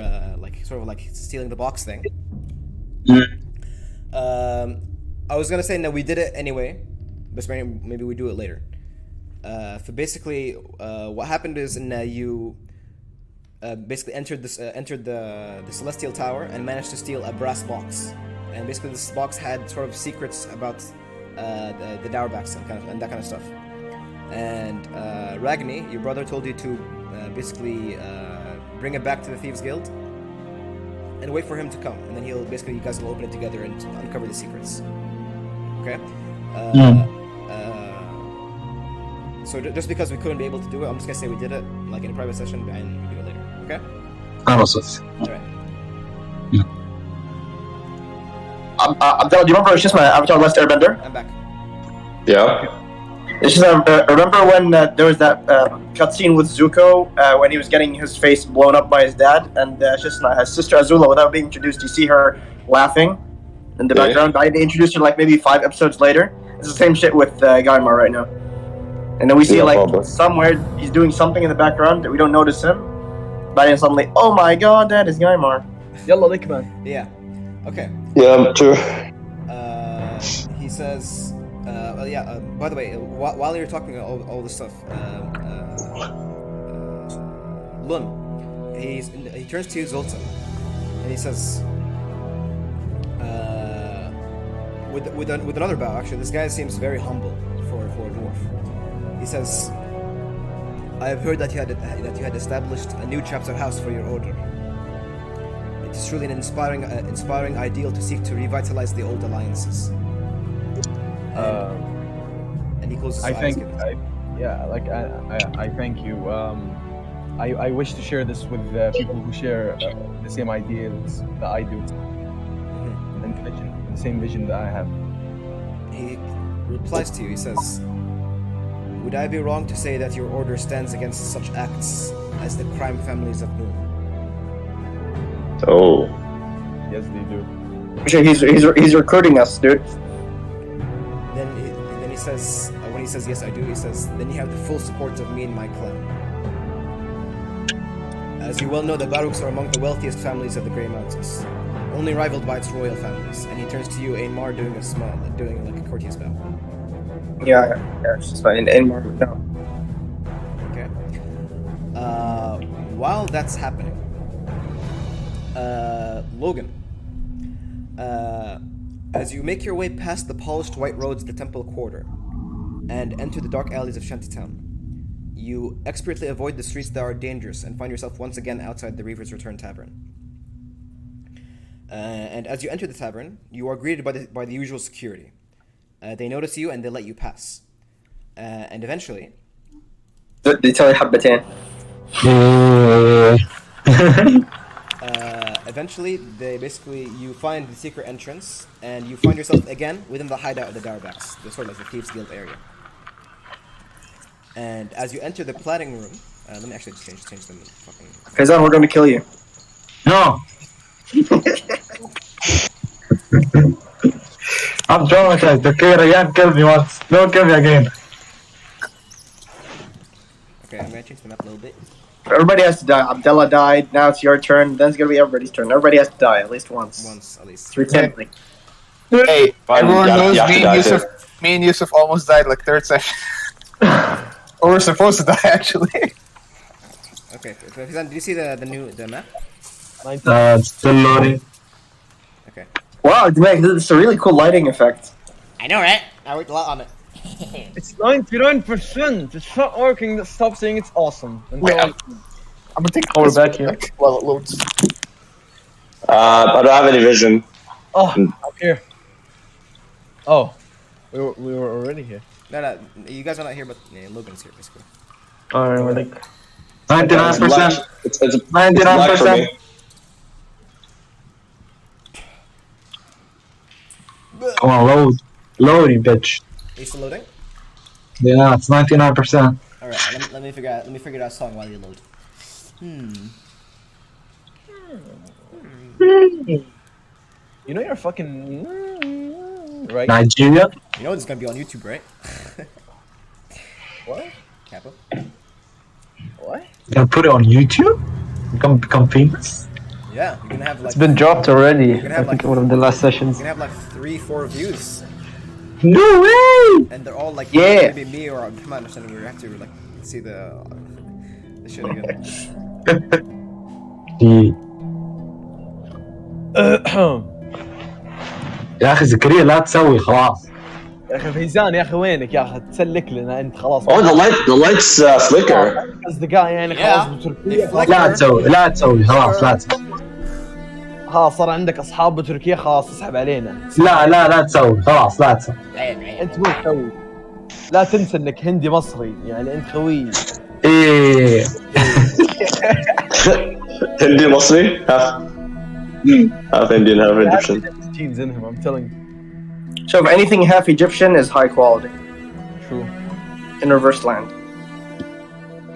sort of like stealing the box thing. I was gonna say no, we did it anyway, but maybe we do it later. So basically, what happened is you basically entered the Celestial Tower and managed to steal a brass box, and basically this box had sort of secrets about the Dauerbacks and that kind of stuff. And Ragni, your brother, told you to basically bring it back to the Thieves Guild and wait for him to come, and then you guys will open it together and uncover the secrets. Okay. So just because we couldn't be able to do it, I'm just gonna say we did it like in a private session, and we do it later. Okay. All right. Abdel, do you remember Avatar Last Airbender? I'm back. Yeah. It's just, remember when there was that cutscene with Zuko when he was getting his face blown up by his dad, and just his sister Azula, without being introduced, you see her laughing in the Yeah. background. I introduced her like maybe 5 episodes later. It's the same shit with Gaimar right now. And then we see Yeah, like probably. somewhere he's doing something in the background that we don't notice him. But then suddenly, oh my god, that is Gaimar. Yalla lik man. Yeah. Okay. Yeah, true. He says, by the way, while you're talking all this stuff, Lun, he turns to you, Zoltan, and he says, with another bow, actually, this guy seems very humble for a dwarf. He says, I have heard that you had established a new chapter house for your order. It is truly an inspiring ideal to seek to revitalize the old alliances. And he closes his eyes. I thank you. I wish to share this with people who share the same ideals that I do, and the same vision that I have. He replies to you. He says, "Would I be wrong to say that your order stands against such acts as the crime families of Noon?" Oh. Yes, they do. He's recruiting us, dude. Then he says, when he says yes, I do. He says, "Then you have the full support of me and my clan. As you well know, the Baruchs are among the wealthiest families of the Grey Mountains, only rivaled by its royal families." And he turns to you, Ainmar, doing a smile, doing like a courteous bow. Yeah, it's just fine. And more, no. Okay. While that's happening, Logan, as you make your way past the polished white roads of the Temple Quarter and enter the dark alleys of Shantytown, you expertly avoid the streets that are dangerous and find yourself once again outside the Reaver's Return Tavern. And as you enter the tavern, you are greeted by the usual security. They notice you and they let you pass. And eventually, They tell you حبتين. you find the secret entrance, and you find yourself again within the hideout of the Darbaks, the sort of like the Thieves Guild area. And as you enter the plotting room, let me actually just change them. Fucking. Faizan, we're going to kill you. No. I'm traumatized. Okay, Ryan killed me once. Don't kill me again. Okay, I'm gonna change them up a little bit. Everybody has to die. Abdullah died. Now it's your turn. Then it's gonna be everybody's turn. Everybody has to die at least once. Once, at least. It's routine. Hey, Fine, everyone you knows have to die me and Yusuf almost died like third session. Or we're supposed to die actually. Okay, Fizan, did you see the map? Still loading. Okay. Wow, man, this is a really cool lighting effect. I know, right? I worked a lot on it. It's 99%. It's not working. Stop saying it's awesome. Wait, I'm gonna take a back here while it loads. I don't have any vision. Oh, I'm here. Oh, we were already here. No, you guys are not here, but Logan's here, basically. Alright, we're like 99%. It's black for 99%. me. Come on, load. Loading, bitch. Are you still loading? Yeah, it's 99%. Alright, let me figure out a song while you load. You know you're fucking right. Nigeria? You know this is gonna be on YouTube, right? What? Capo? What? You gonna put it on YouTube? Become famous? Yeah, you're gonna have like It's been dropped already. gonna have I think like- one of the last sessions. you're gonna have like 3-4 views, No way! and they're all like Yeah. maybe me or Abdullah understanding. We have to like see the shit again. يا اخي زكريا لا تسوي خلاص. يا اخي فيزان يا اخي وينك يا اخي تسلك لنا انت خلاص. Oh, the lights flicker. اصدقاء يعني خلاص بتركيا. لا تسوي خلاص لا تسوي. خلاص صار عندك اصحاب بتركيا خلاص اسحب علينا. لا تسوي خلاص لا تسوي. انت مو خوي. لا تنسى انك هندي مصري يعني انت خوي. ايه Hindi Masri? Half Indian, half Egyptian. Genes in him, I'm telling you. So if anything half Egyptian is high quality. True. in reverse land.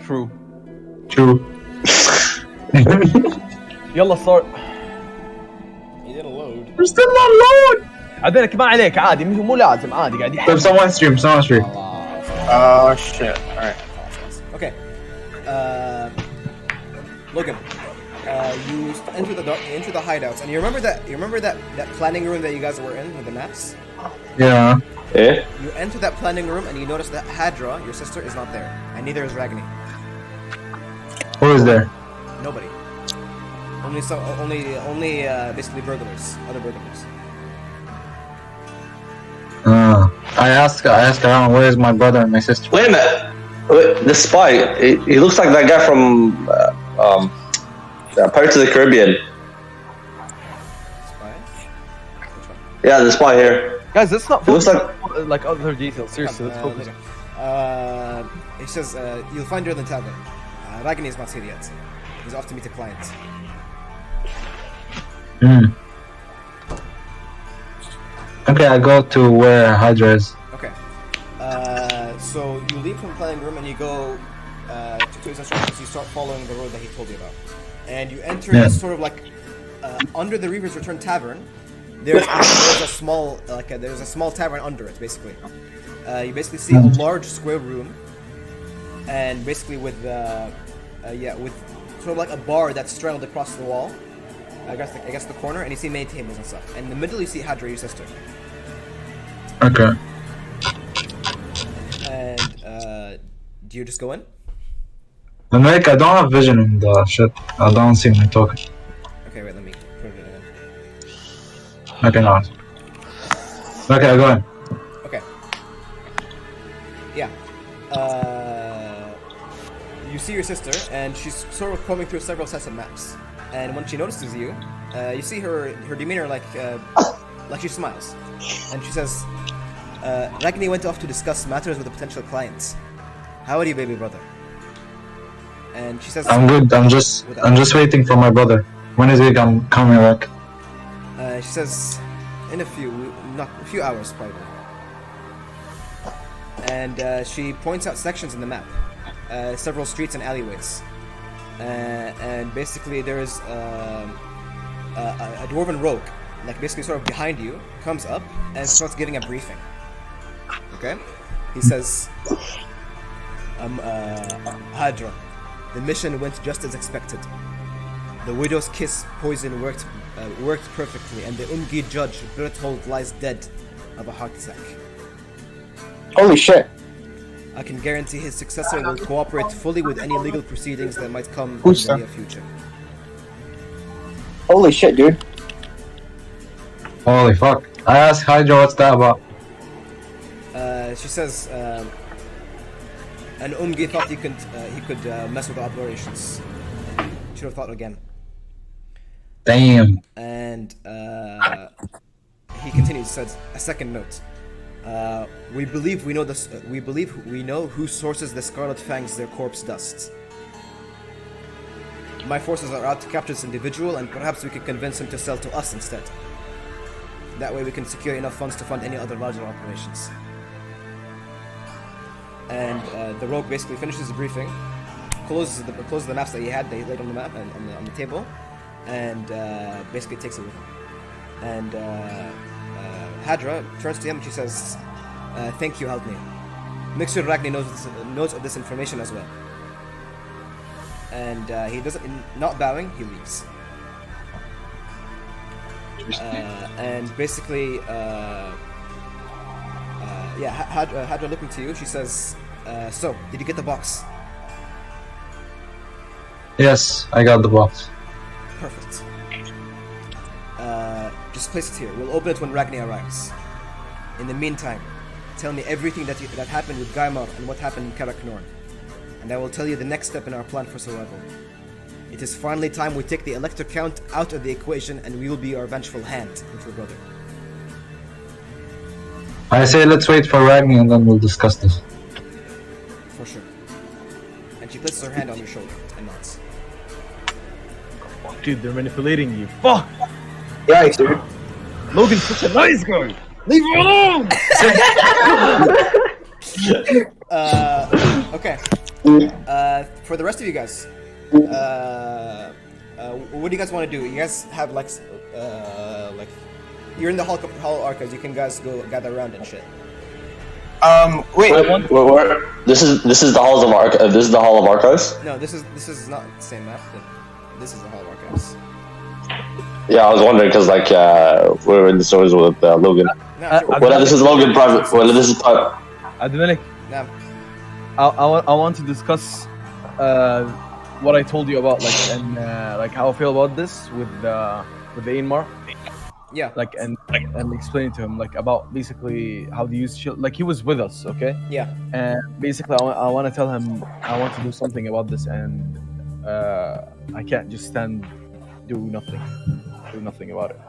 True. True. يلا start. He didn't load. We're still not load. عدلك ما عليك عادي مو لازم عادي قاعد طيب يحب. someone stream. Oh shit. Alright. Okay. Logan. You enter the hideouts, and you remember that planning room that you guys were in with the maps? Yeah. Yeah. You enter that planning room and you notice that Hadra, your sister, is not there, and neither is Ragni. Who is there? Nobody. Only basically burglars, other burglars. I ask around where is my brother and my sister. Wait a minute. Wait, the spy. He looks like that guy from Pirates of the Caribbean. Spy? Which one? Yeah, the spy here. Guys, let's not It looks focus on, like other details. Seriously, let's focus. later. He says you'll find her in the tavern. Ragni is not here yet. He's off to meet a client. Okay, I go to where Hydra is. Okay. So you leave from the planning room and you go to his instructions. You start following the road that he told you about, and you enter this sort of like under the Reaper's Return tavern. There's a small there's a small tavern under it. Basically, you basically see a large square room, and basically with with sort of like a bar that's straddled across the wall. I guess the corner, and you see many tables and stuff. And in the middle, you see Hadra, your sister. Okay. And do you just go in? And like, I don't have vision in the shit. I don't see my token. Okay, wait, let me put it in. Okay, no. Okay, I go in. Okay. Yeah. You see your sister, and she's sort of combing through several sets of maps. And when she notices you, you see her demeanor like she smiles, and she says, "Ragni went off to discuss matters with a potential client. How are you, baby brother?" And she says, I'm good. I'm just waiting for my brother. When is he coming back? She says, "In a few hours probably." And she points out sections in the map, several streets and alleyways. And basically there is a dwarven rogue, like basically sort of behind you, comes up and starts giving a briefing. Okay? He says, Hadra, the mission went just as expected. The widow's kiss poison worked perfectly, and the Umgi judge Berthold lies dead of a heart attack. Holy shit. I can guarantee his successor will cooperate fully with any legal proceedings that might come Who's in the that? near future. Holy shit, dude. Holy fuck. I asked Hydra what's that about. She says, an Umgi thought he could mess with the operations. Should have thought again. Damn. And he continues, says a second note. We believe we know this. We believe we know who sources the Scarlet Fangs their corpse dust. My forces are out to capture this individual, and perhaps we can convince him to sell to us instead. That way, we can secure enough funds to fund any other larger operations. And the rogue basically finishes the briefing, closes the maps that he had laid on the map and on the table, and basically takes it with him. And Hadra turns to him and she says, "Thank you, helped me. Make sure Ragni knows of this information as well." And he doesn't, not bowing, he leaves. And basically, Hadra looking to you, she says, "So, did you get the box?" Yes, I got the box. Perfect. Just place it here. We'll open it when Ragni arrives. In the meantime, tell me everything that happened with Gaimar and what happened in Karak Norn, and I will tell you the next step in our plan for survival. It is finally time we take the Elector Count out of the equation, and we will be our vengeful hand with your brother. I say let's wait for Ragni and then we'll discuss this. For sure. And she places her hand on your shoulder and nods. Dude, they're manipulating you. Fuck! Yeah, dude. Logan's such a nice guy! Leave him alone! Okay. For the rest of you guys, what do you guys want to do? You guys have like you're in the Hall Archives. You can guys go gather around and shit. Wait. Where? This is the halls of this is the hall of archives. No, this is not the same map. But this is the Hall of Archives. Yeah, I was wondering because like we're in the stories with Logan. No, sure. Well, this is Logan private. Well, this is private. Abdulmalik, No. I want to discuss what I told you about, like, and like how I feel about this with Ainmar, Yeah. like, and explain to him like about basically how they use shield. Like he was with us, okay? Yeah. And basically, I want to tell him I want to do something about this, and I can't just do nothing about it.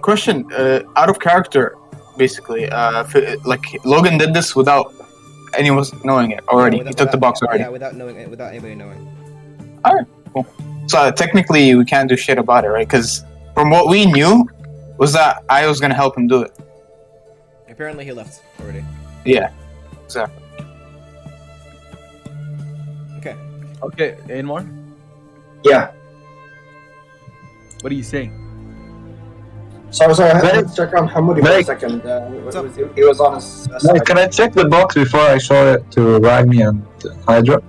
Question. Out of character, basically. Like Logan did this without anyone knowing it already. He took the box already. Yeah, without knowing it, without anybody knowing. Alright, cool. So technically, we can't do shit about it, right? Because from what we knew, was that I was gonna help him do it. Apparently, he left already. Yeah, exactly. Okay. Okay, Ainmar, Yeah. what are you saying? Sorry, I had to check on Hamoudi for a Mate. second. What's up? He was on his Hey, side. can I check the box before I show it to Ragni and Hydra?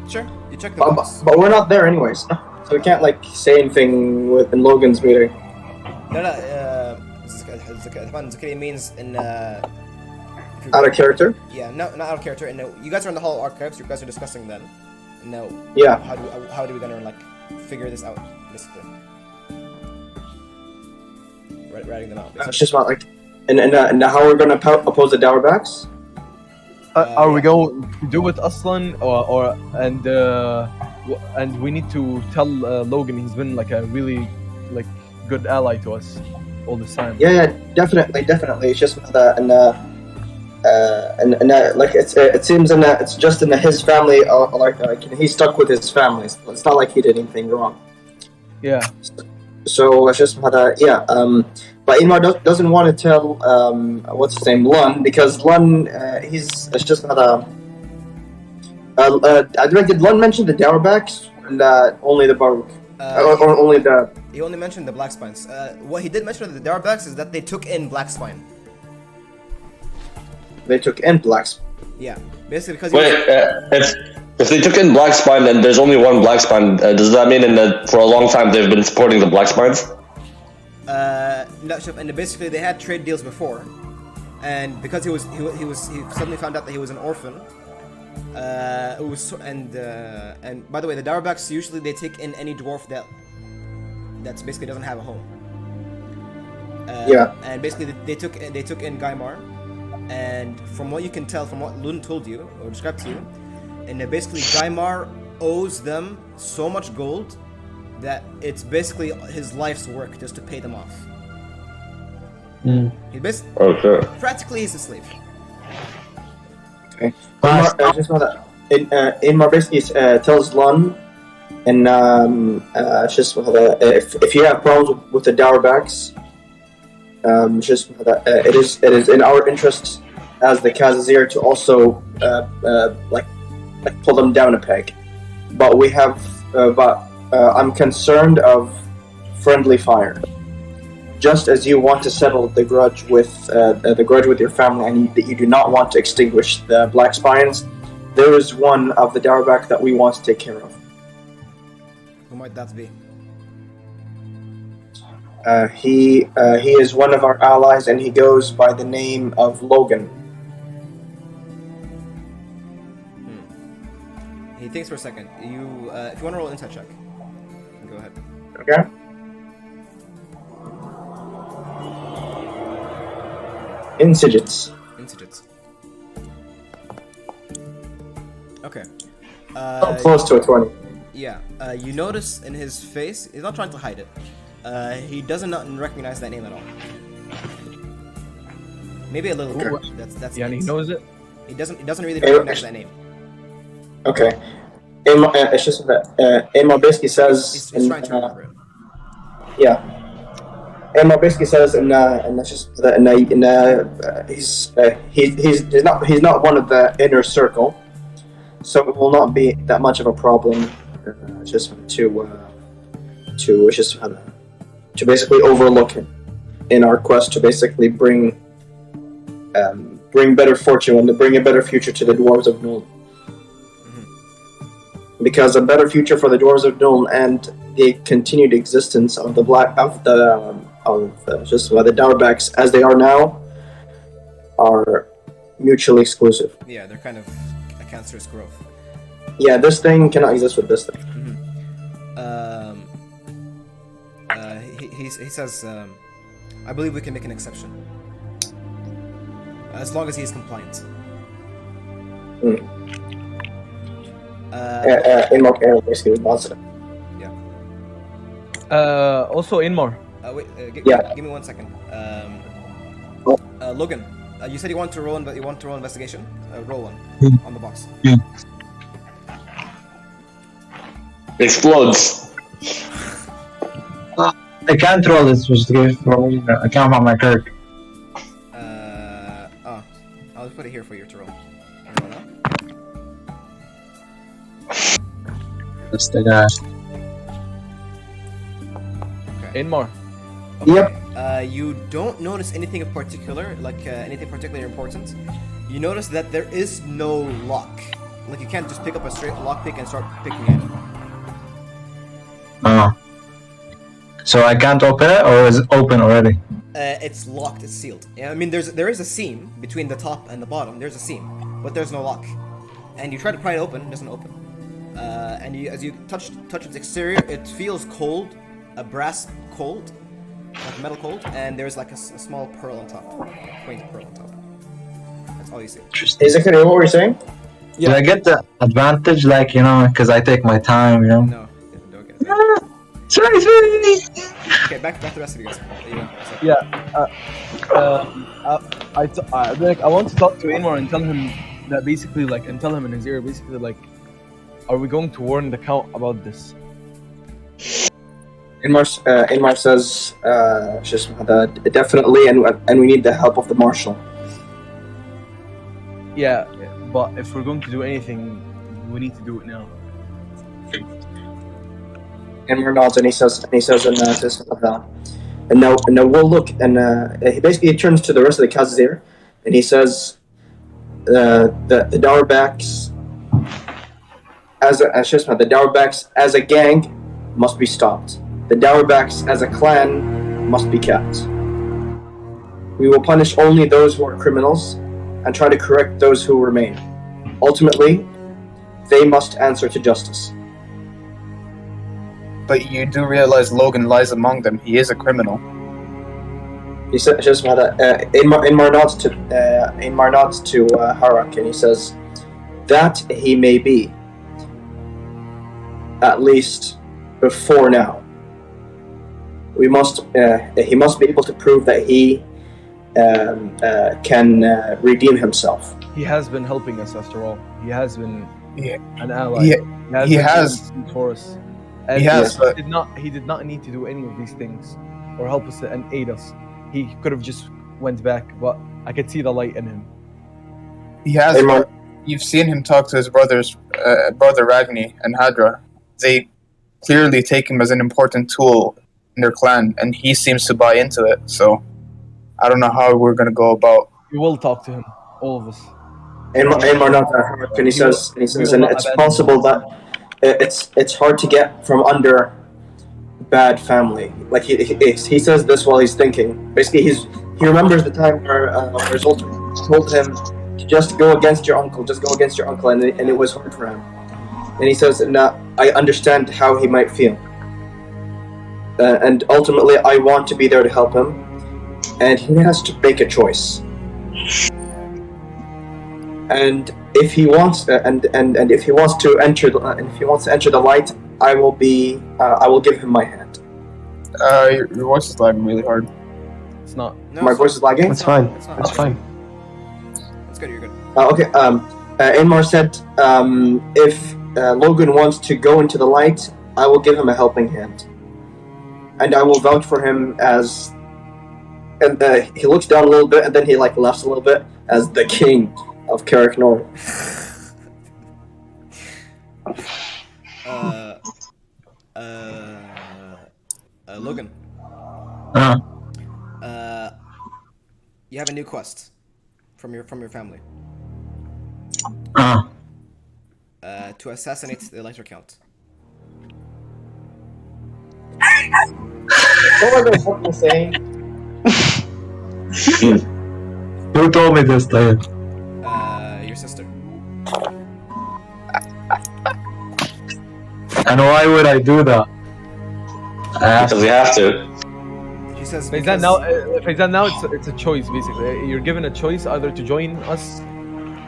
Sure. You check the box. But we're not there anyways, so we can't like say anything in Logan's meeting. No. Zakari means in. If you- Out of character? Yeah, no, not out of character. And you guys are in the Hall of Archives. You guys are discussing then. And now, Yeah. how do we gonna like figure this out, basically? Writing them out. It's Basically. just about like, and how we're gonna oppose the Dowerbacks? Are we going to do it Aslan and we need to tell Logan he's been like a really like good ally to us all this time. Yeah, definitely. It's just that, like it seems it's just in his family. Like he's stuck with his family. So it's not like he did anything wrong. Yeah. So it's just that, yeah. But Inmar doesn't want to tell what's his name, Lun, because Lun it's just not did Lun mention the Dowerbacks and only the Baruch? Or only the... He only mentioned the Black Spines. What he did mention of the Dowerbacks is that they took in Black Spine. They took in Blacks. Yeah, basically because. Wait, if they took in Black Spine and there's only one Black Spine, does that mean for a long time they've been supporting the Black Spines? And basically they had trade deals before, and because he suddenly found out that he was an orphan. And by the way, the Dowerbacks usually they take in any dwarf that's basically doesn't have a home. Yeah. And basically they took in Gaimar, and from what you can tell from what Lun told you or described to you, and basically Gaimar owes them so much gold that it's basically his life's work just to pay them off. He Okay. practically he's a slave. Okay. Just know that Inmar basically tells Lun, and just if you have problems with the Dowerbacks, just that it is in our interest as the Khazazir to also like pull them down a peg, but we have I'm concerned of friendly fire. Just as you want to settle the grudge with your family, and that you do not want to extinguish the Black Spines, there is one of the Dowerback that we want to take care of. Who might that be? He is one of our allies, and he goes by the name of Logan. He thinks for a second. If you want to roll an insight check, go ahead. Okay. Insigits. Okay. Close to a 20. Yeah. You notice in his face, he's not trying to hide it. He doesn't recognize that name at all. Maybe a little bit. That's. Yeah, and he knows it. He doesn't really recognize that name. Okay. It's just that Emma basically says. He's trying to remember it. Yeah. Aemar basically says, and that's just that, he's not one of the inner circle, so it will not be that much of a problem, to basically overlook him in our quest to basically bring better fortune and to bring a better future to the dwarves of Nuln. Because a better future for the dwarves of Nuln and the continued existence of the Dauerbacks as they are now are mutually exclusive. Yeah, they're kind of a cancerous growth. Yeah, this thing cannot exist with this thing. He says, I believe we can make an exception. As long as he is compliant. Aemar basically responds to that. Also, Inmar. Wait, Yeah. give me 1 second. Logan, you said you want to roll, investigation. Roll one on the box. Explodes. I can't roll this investigation for me. I can't find my card. I'll put it here for you to roll. Roll now. That's the guy. Inmar. Yep. You don't notice anything in particular, anything particularly important. You notice that there is no lock. Like you can't just pick up a straight lockpick and start picking it. So I can't open it, or is it open already? It's locked. It's sealed. Yeah, I mean, there is a seam between the top and the bottom. There's a seam, but there's no lock. And you try to pry it open, it doesn't open. And as you touch its exterior, it feels cold, a brass cold, like metal cold, and there's like a small pearl on top, a quaint pearl on top. That's all you see. Exactly what were you saying? Do I get the advantage, because I take my time, No, you don't get it. Sorry. Okay, back to the rest of you guys. I want to talk to Inmar and tell him that basically, and tell him in his ear, basically, are we going to warn the Count about this? Inmar says, definitely, and we need the help of the marshal. Yeah, but if we're going to do anything, we need to do it now. Inmar nods and he says, and now we'll look, and he basically turns to the rest of the Khazir, and he says, the Dauerbacks, the Dauerbacks as a gang must be stopped. The Dauerbacks as a clan must be kept. We will punish only those who are criminals and try to correct those who remain. Ultimately, they must answer to justice. But you do realize Logan lies among them. He is a criminal. He says, Inmar nods to Harak, and he says, that he may be, at least before now. He must be able to prove that he can redeem himself. He has been helping us after all. He has been an ally. He has for us. And He has, but he did not need to do any of these things or help us and aid us. He could have just went back, but I could see the light in him. he has. But you've seen him talk to his brothers, brother Ragni and Hadra. They clearly take him as an important tool in their clan, and he seems to buy into it. So I don't know how we're gonna go about. We will talk to him, all of us. Inmar nods at Harak, and he says, and it's possible that it's hard to get from under bad family. Like he says this while he's thinking. Basically, he remembers the time where Zoltan told him to just go against your uncle, and it was hard for him. And he says, "Now I understand how he might feel, and ultimately, I want to be there to help him, and he has to make a choice. And if he wants, if he wants to enter the light, I will give him my hand." Your voice is lagging really hard. It's not. No, My it's voice is lagging. That's fine. It's not. That's fine. It's good. You're good. Okay. Inmar said, if Logan wants to go into the light, I will give him a helping hand, and I will vouch for him as and he looks down a little bit, and then he like laughs a little bit as the king of Carrick North. Logan. Uh, You have a new quest from your family. uh. To assassinate the Elector Count. What was I fucking saying? Who told me this, Tayyip? Your sister. And why would I do that? I asked. Because we have to. She says. Faizan, now it's a choice basically. You're given a choice either to join us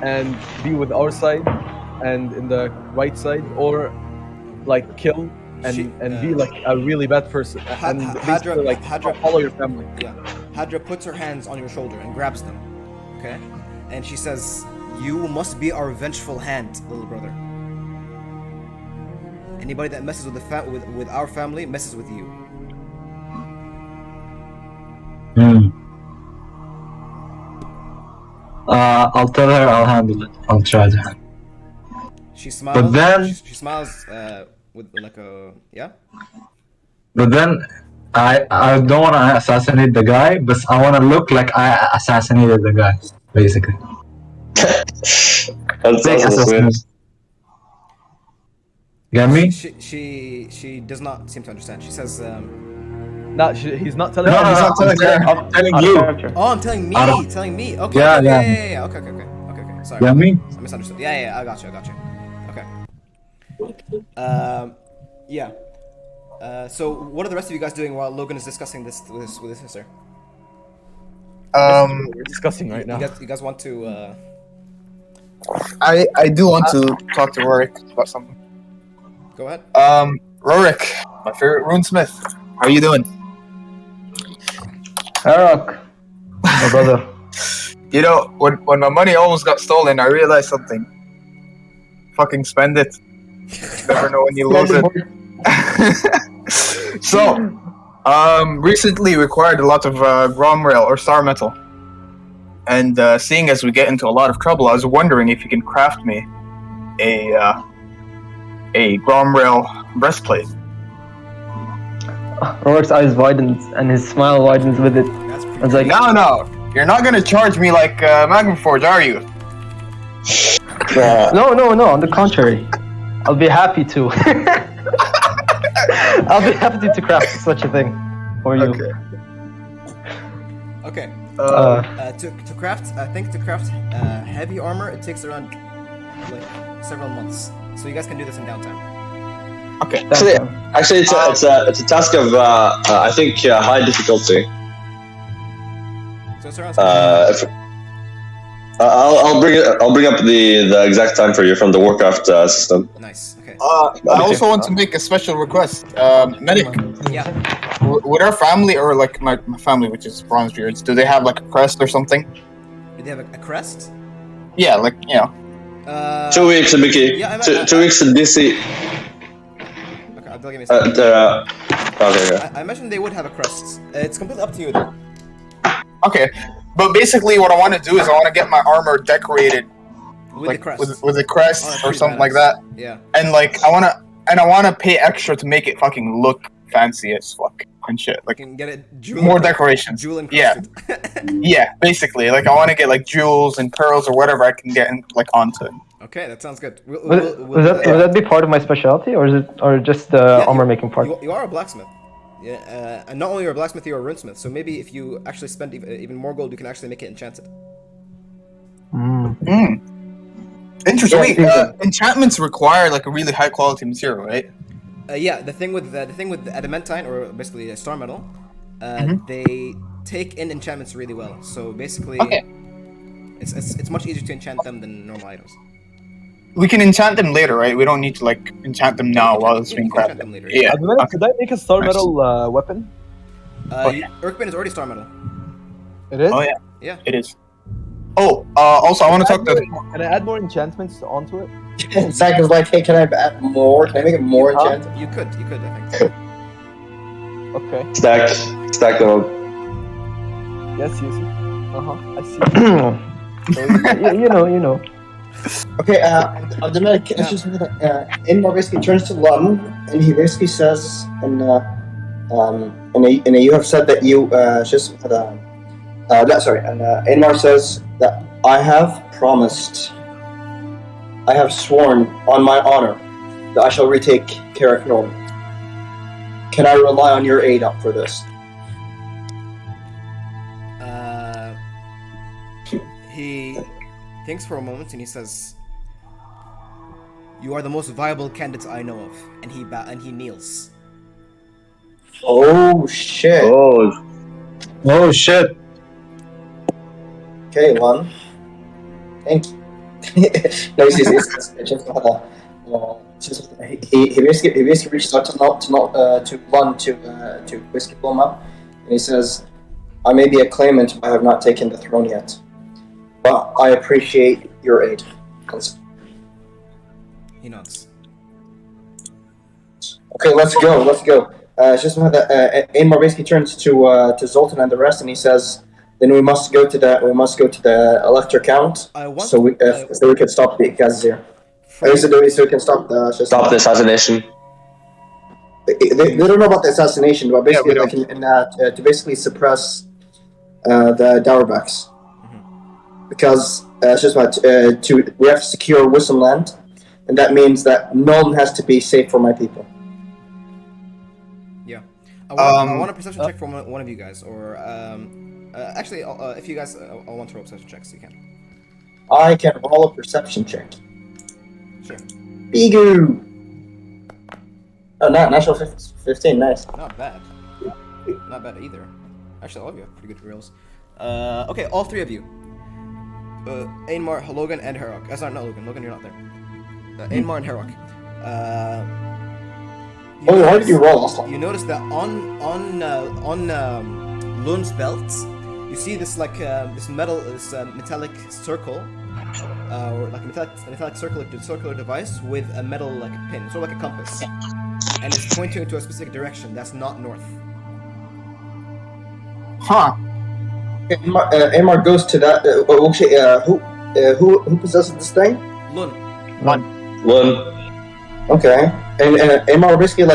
and be with our side and in the right side, or like kill and be like a really bad person and basically like follow your family. Yeah. Hadra puts her hands on your shoulder and grabs them. Okay? And she says, "You must be our vengeful hand, little brother. Anybody that messes with with our family messes with you." I'll tell her I'll handle it. I'll try to handle it. She smiles. But then- she smiles with like a yeah. But then I don't want to assassinate the guy, but I want to look like I assassinated the guy, basically. That's Fake also weird. assassination. Get me? She does not seem to understand. She says, He's not telling No, you. no, no, I'm telling you. "Oh, I'm telling me, Out me. Okay, Yeah, okay, yeah. Okay. Sorry, Get me? I misunderstood. Yeah, I got you. Okay. Yeah. So what are the rest of you guys doing while Logan is discussing this with his sister? We're discussing right now. You guys want to? I do want to talk to Rorik about something. Go ahead. Rorik, my favorite runesmith. How you doing? Arak, my brother. You know, when my money almost got stolen, I realized something. Fucking spend it. Never know when you lose it. So, recently we acquired a lot of Gromrail or Star Metal. And seeing as we get into a lot of trouble, I was wondering if you can craft me a Gromrail breastplate. Rorik's eyes widens and his smile widens with it. That's pretty. It's like, No, you're not gonna charge me like Magnumforge, are you? no, on the contrary. I'll be happy to. I'll be happy to craft such a thing for you. Okay. To craft, I think to craft heavy armor, it takes around like several months. So you guys can do this in downtime. Okay. Actually, it's a task of I think high difficulty. So it's around. I'll bring up the exact time for you from the Warcraft system. Nice. Okay. I also want to make a special request. Medic, Yeah. would our family, or like my family, which is Bronzebeards, do they have like a crest or something? Do they have a crest? Yeah, like, you know. 2 weeks in Biki. Yeah, 2 weeks in DC. Okay, they'll give me a second. Okay. I imagine they would have a crest. It's completely up to you though. Okay, but basically what I want to do is I want to get my armor decorated With like the crest. with a crest Oh, that's or pretty something like badass. that, Yeah. and like I want to pay extra to make it fucking look fancy as fuck and shit. I Like can get it. Jewel more encrusted- decorations. Jewel Yeah. encrusted. Yeah, basically, like I want to get like jewels and pearls or whatever I can get like onto it. Okay, that sounds good. Would that be part of my specialty, or is it, or just the Yeah, armor making part? You are a blacksmith. Yeah, and not only are a blacksmith, you're a runesmith. So maybe if you actually spend even more gold, you can actually make it enchanted. Interesting. Wait, Yeah, enchantments require like a really high quality material, right? Yeah, the thing with the adamantine, or basically star metal, they take in enchantments really well. So basically, Okay. it's much easier to enchant them than normal items. We can enchant them later, right? We don't need to like enchant them now while it's Yeah, being you can enchant crafted. them later. Yeah. Could I make a star Nice. metal weapon? Urkbane is already star metal. It is. Oh yeah, Yeah. it is. Oh, also I want to talk to. Can I add more enchantments onto it? Zach is like, hey, can I add more? Can I make it more enchanted? You could, I think. Okay. Stack them up. Yes, you see. I see. So, you know. Okay, Abdelmalik, it's just Inmar basically turns to Lun and he basically says, and you have said that you just no, sorry, and Inmar says that I have sworn on my honor that I shall retake Karak Norn. Can I rely on your aid up for this? He thinks for a moment and he says, "You are the most viable candidate I know of," and he kneels. Oh shit! Oh shit. Okay, Lun. Thank you. No, it's just he basically reaches out to Lun to basically blow him up, and he says, "I may be a claimant, but I have not taken the throne yet. But I appreciate your aid." He nods. Okay, let's go. It's just that Aemar basically turns to Zoltan and the rest, and he says, "Then we must go to the Elector Count, so we can stop the Gazir. So we can stop the assassination. They don't know about the assassination, but basically to basically suppress the Dowerbacks, because it's just what we have to secure Wisdom Land, and that means that Nuln has to be safe for my people." Yeah, I want a perception check from one of you guys, or actually, if you guys want to roll perception checks, you can. I can roll a perception check. Sure. Bigu! Oh, natural 15, nice. Not bad. Not bad either. Actually, all of you have pretty good rolls. Okay, all three of you. Ainmar, Logan, and Herok. Sorry, not Logan. Logan, you're not there. Ainmar and Herok. Why did you roll? You notice that on Lun's belt, you see this this metallic circle, or like a metallic circular device with a metal pin, sort of like a compass, and it's pointing into a specific direction. That's not north. Huh. Aemar goes to that. Who possesses this thing? Lun. Okay, and Aemar basically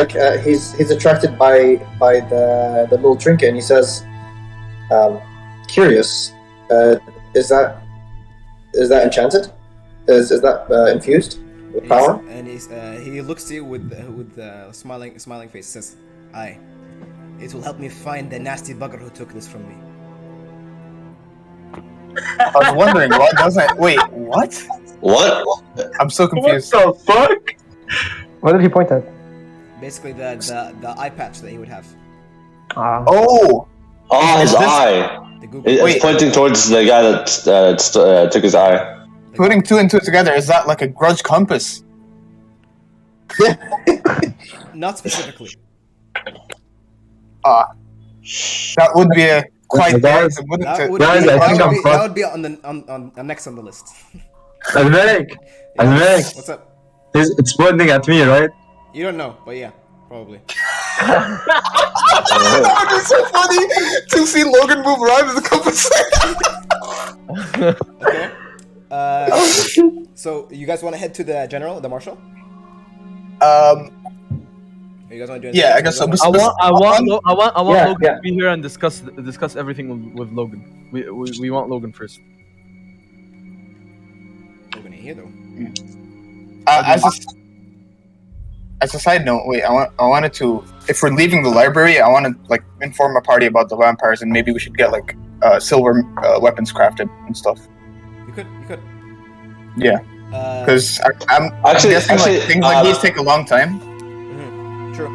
he's attracted by the little trinket, and he says, "Curious, is that enchanted? Is that infused with power?" And he looks to you with smiling face. Says, "Aye, it will help me find the nasty bugger who took this from me." I was wondering why doesn't. Wait, what? What? I'm so confused. What the fuck? What did he point at? Basically, the eye patch that he would have. Oh! His eye. The Google. It's pointing towards the guy that took his eye. Putting two and two together, is that like a grudge compass? Not specifically. That would be a quite Guys, wouldn't That it? would Guys, be, I that think would I'm be, fucked. that would be on next on the list. Almeric! Almeric! What's up? It's pointing at me, right? You don't know, but yeah, probably. That would be so funny to see Logan move around in the compass. Okay. So you guys want to head to the general, the marshal? You guys want to do? Yeah, I guess so. I want Yeah, Logan yeah. to be here and discuss everything with Logan. We want Logan first. Logan ain't here though. As a side note, wait, I wanted to. If we're leaving the library, I want to inform our party about the vampires, and maybe we should get silver weapons crafted and stuff. You could. Yeah, because I'm Actually- guessing things like these take a long time. True.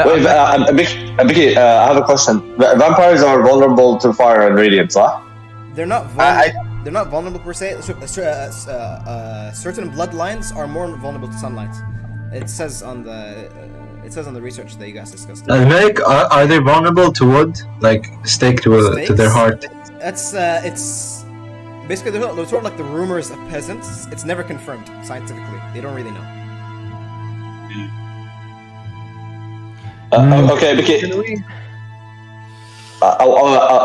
Wait, Vicky, I have a question. Vampires are vulnerable to fire and radiance, huh? They're not. They're not vulnerable per se. Certain bloodlines are more vulnerable to sunlight. It says on the research that you guys discussed. Almeric, are they vulnerable to wood? Like stake to their heart? It's basically they're sort of like the rumors of peasants. It's never confirmed scientifically. They don't really know. Okay, Vicky. I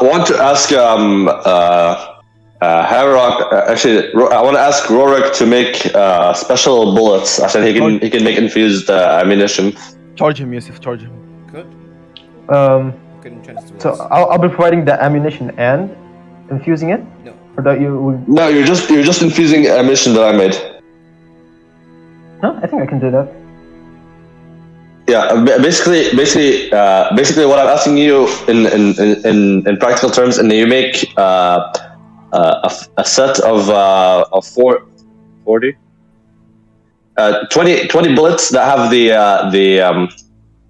want to ask Harrock. Actually, I want to ask Rorik to make special bullets. I said he can make infused ammunition. Charge him, Yusuf. Charge him. Good. Um, Couldn't change the so words. I'll be providing the ammunition and infusing it, No. or that you will. No, you're just infusing ammunition that I made. No, I think I can do that. Yeah, basically, what I'm asking you in practical terms, and you make a set of 40, 20 bullets that have the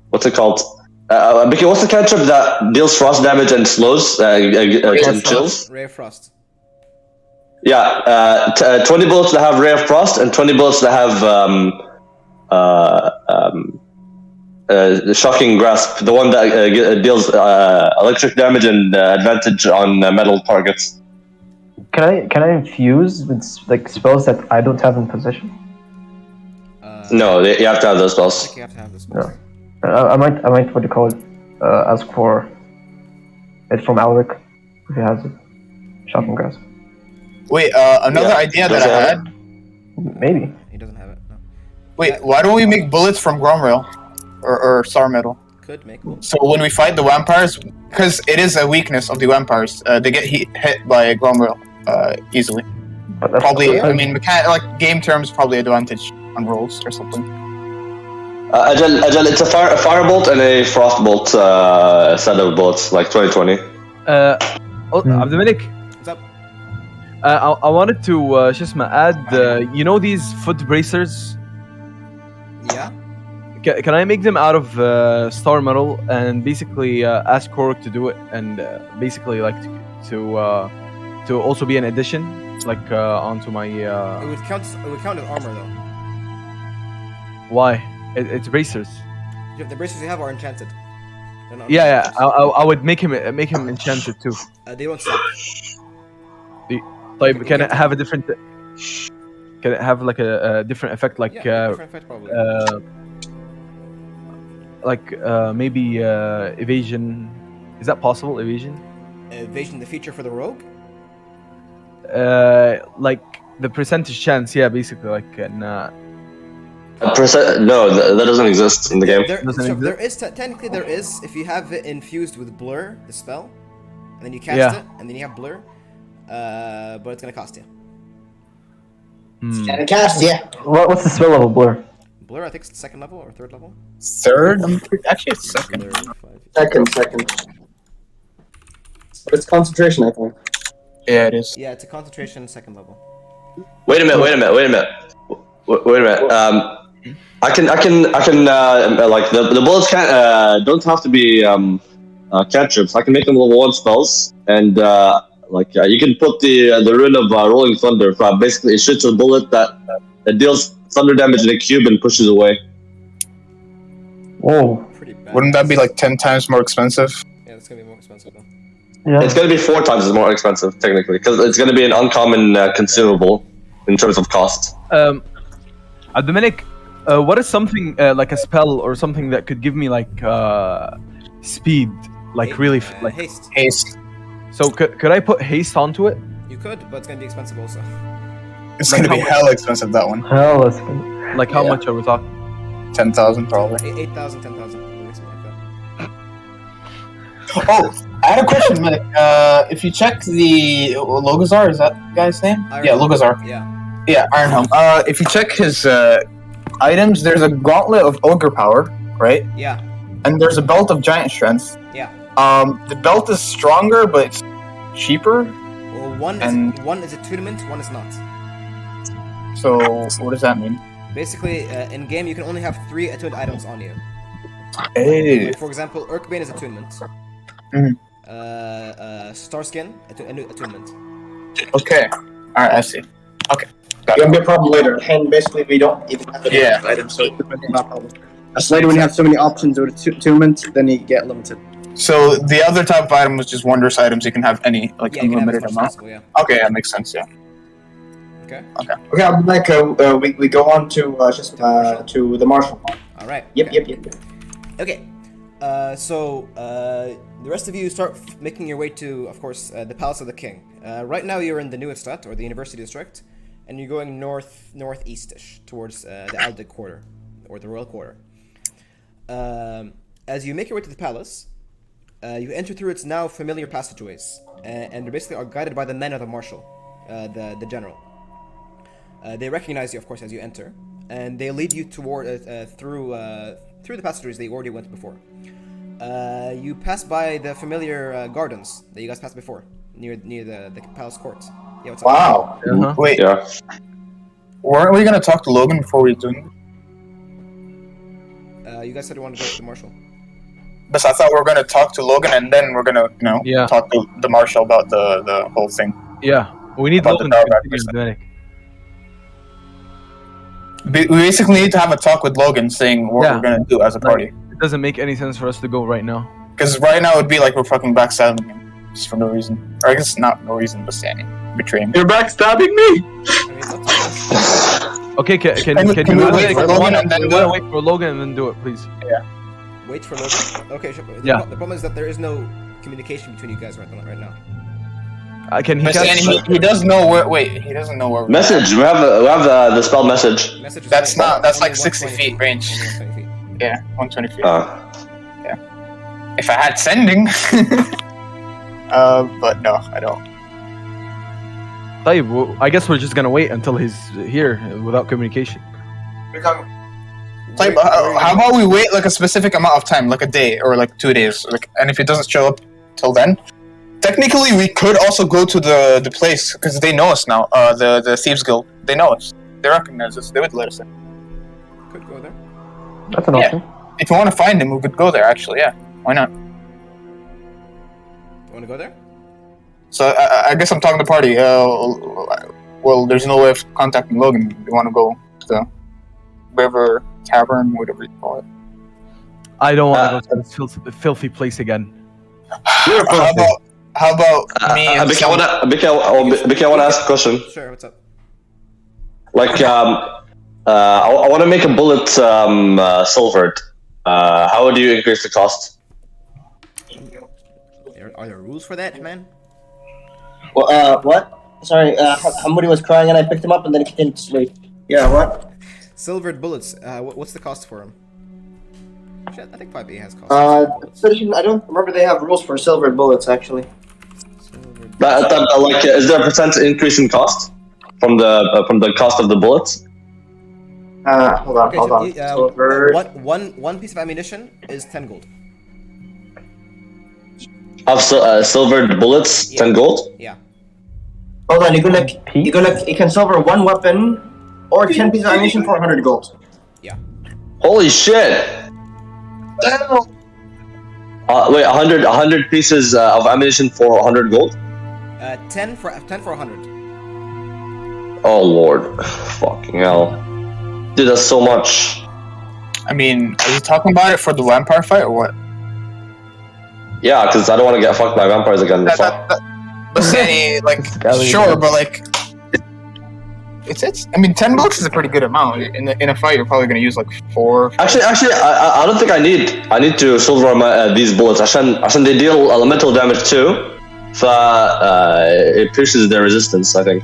what's it called? Mickey, what's the cantrip that deals frost damage and slows and chills? Ray of Frost. Yeah, 20 bullets that have Ray of Frost and 20 bullets that have the Shocking Grasp, the one that deals electric damage and advantage on metal targets. Can I infuse with like spells that I don't have in possession? No, you have to have those I spells. think you have to have this. No. I might what do you call it? Ask for it from Alric if he has it. Shocking Grasp. Wait, another Yeah, idea does that it I have had. Maybe. He doesn't have it. No. Wait, why don't we make bullets from Gromrail or Star Metal? Could make. So when we fight the vampires, because it is a weakness of the vampires, they get hit by Gromrail easily. But that's Probably, I mean, like game terms, probably advantage on rolls or something. Ajal, it's a firebolt and a frostbolt set of bullets, like 2020. Abdelmalik, What's up? I wanted to just add, you know these foot bracers? Yeah. Can I make them out of star metal and basically ask Korok to do it and basically like to also be an addition like onto my It would count. It would count as armor though. why? It's bracers. The bracers you have are enchanted. They're not Yeah. I would make him enchanted too. They don't suck. Like, can it have a different? Can it have like a different effect, like Different effect probably. maybe evasion? Is that possible? Evasion? Evasion, the feature for the rogue. Like the percentage chance, yeah, basically, like No, that doesn't exist in the game. There is technically there is if you have it infused with blur, the spell, and then you cast Yeah. it, and then you have blur. But it's gonna cost you. And cast, yeah. What's the spell level, Blur? Blur, I think it's second level or third level. Third? Actually, it's second. Blur, 5. Second. But it's concentration, I think. Yeah, it is. Yeah, it's a concentration second level. Wait a minute. I can like the bullets don't have to be cantrips. I can make them level 1 spells, and you can put the rune of Rolling Thunder. Basically, it shoots a bullet that deals thunder damage in a cube and pushes away. Whoa. Pretty bad. Wouldn't that be like 10 times more expensive? Yeah, it's gonna be more expensive though. Yeah. It's gonna be 4 times as more expensive technically, because it's gonna be an uncommon consumable in terms of cost. Abdelmalik, what is something like a spell or something that could give me like speed, like really like? Haste. Haste. So could I put haste onto it? You could, but it's gonna be expensive also. It's Like gonna be how much? hella expensive, that one. Hell, that's good. Like how Yeah. much are we talking? 10,000 probably. 8,000, 10,000, something like that. Oh, I had a question, Medic. If you check the Logazar, is that the guy's name? Yeah, Logazar. Yeah. Yeah, Ironhelm. If you check his items, there's a gauntlet of ogre power, right? Yeah. And there's a belt of giant strength. Yeah. The belt is stronger, but it's cheaper. Well, one is attunement, one is not. So what does that mean? Basically, in game you can only have 3 attuned items on you. Hey. Like, for example, Urkbane is attunement. Mhm. Starskin, attunement. Okay. All right, I see. Okay. Got It'll it. be a problem later. And basically, we don't even have any Yeah. items, so it's not a problem. As later, when you have so many options with attunement, then you get limited. So the other type of item was just wondrous items. You can have any, like, Yeah, you can have as unlimited much as amount. possible, yeah. Okay, that makes sense. Yeah. Okay. Okay, I'll be back. We go on to the marshal. Alright. Yep. Okay. The rest of you start making your way to, of course, the Palace of the King. Right now you're in the Neustadt, or the University District, and you're going northeastish towards the Aldig Quarter, or the Royal Quarter. As you make your way to the palace, you enter through its now familiar passageways, and you basically are guided by the men of the Marshal, the General. They recognize you, of course, as you enter, and they lead you toward through the passageways that you already went before. You pass by the familiar gardens that you guys passed before, near the palace court. Yeah, what's up? Wow. Uh-huh. Wait, Yeah. weren't we gonna talk to Logan before we do it? You guys said you wanted to go to the Marshal. But I thought we were gonna talk to Logan and then we're gonna, Yeah. talk to the Marshal about the whole thing. Yeah, we need About the Logan to Dowrac continue person. Dominic. We basically need to have a talk with Logan saying what Yeah. we're gonna do as a party. It doesn't make any sense for us to go right now. Because right now it would be like we're fucking backstabbing him. Just for no reason. Or I guess not no reason, but standing. Betray him. You're backstabbing me. I mean, it's not Okay, can Can we you wait for Logan and then do it? wait for Logan and then do it, please? wait for Logan. Okay, sure. Yeah. The problem is that there is no communication between you guys right now. Can he But cast? he does know where. Wait, he doesn't know where. we're Message. We have the spell message. Message is That's only- not- that's only like 60 120 feet range. Only 120 feet. at. Yeah, 120 feet. Uh, If I had sending. But no, I don't. طيب, well, I guess we're just gonna wait until he's here without communication. Like, how about we wait like a specific amount of time, like a day or like 2 days, and if it doesn't show up till then, technically we could also go to the place because they know us now. The Thieves Guild, they know us, they recognize us, they would let us in. Could go there. That's an Yeah. option. If you want to find him, we could go there. Actually, yeah, why not? You want to go there? So I guess I'm talking to the party. Well, there's no way of contacting Logan. We want to go to the River Tavern, whatever you call it. I don't want to go to this filthy place again. How about me? and Bika, I wanna ask a question. Sure. What's up? Like, I want to make a bullet silvered. How do you increase the cost? Are there rules for that, man? Well, what? Sorry, somebody was crying and I picked him up and then he continued to sleep. Yeah, what? Silvered bullets. What's the cost for them? Shit, I think 5e has cost. I don't remember they have rules for silvered bullets, actually. Silvered Like, is there a percent increase in cost from the cost of the bullets? Hold on, hold on. Silver. one piece of ammunition is 10 gold. Of silvered bullets, Yeah. 10 gold. Yeah. Hold on, you can silver one weapon or 10 pieces of ammunition for 100 gold. Holy shit! Wait, 100 pieces of ammunition for 100 gold? 10 for 100. Oh lord, fucking hell, dude, that's so much. I mean, are you talking about it for the vampire fight or what? Yeah, because I don't want to get fucked by vampires again. Fuck. But say, like, sure, but like, it's. I mean, 10 bucks is a pretty good amount. In a fight, you're probably gonna use like 4. Actually, I don't think I need to silver these bullets. عشان they deal elemental damage too. It pushes their resistance, I think.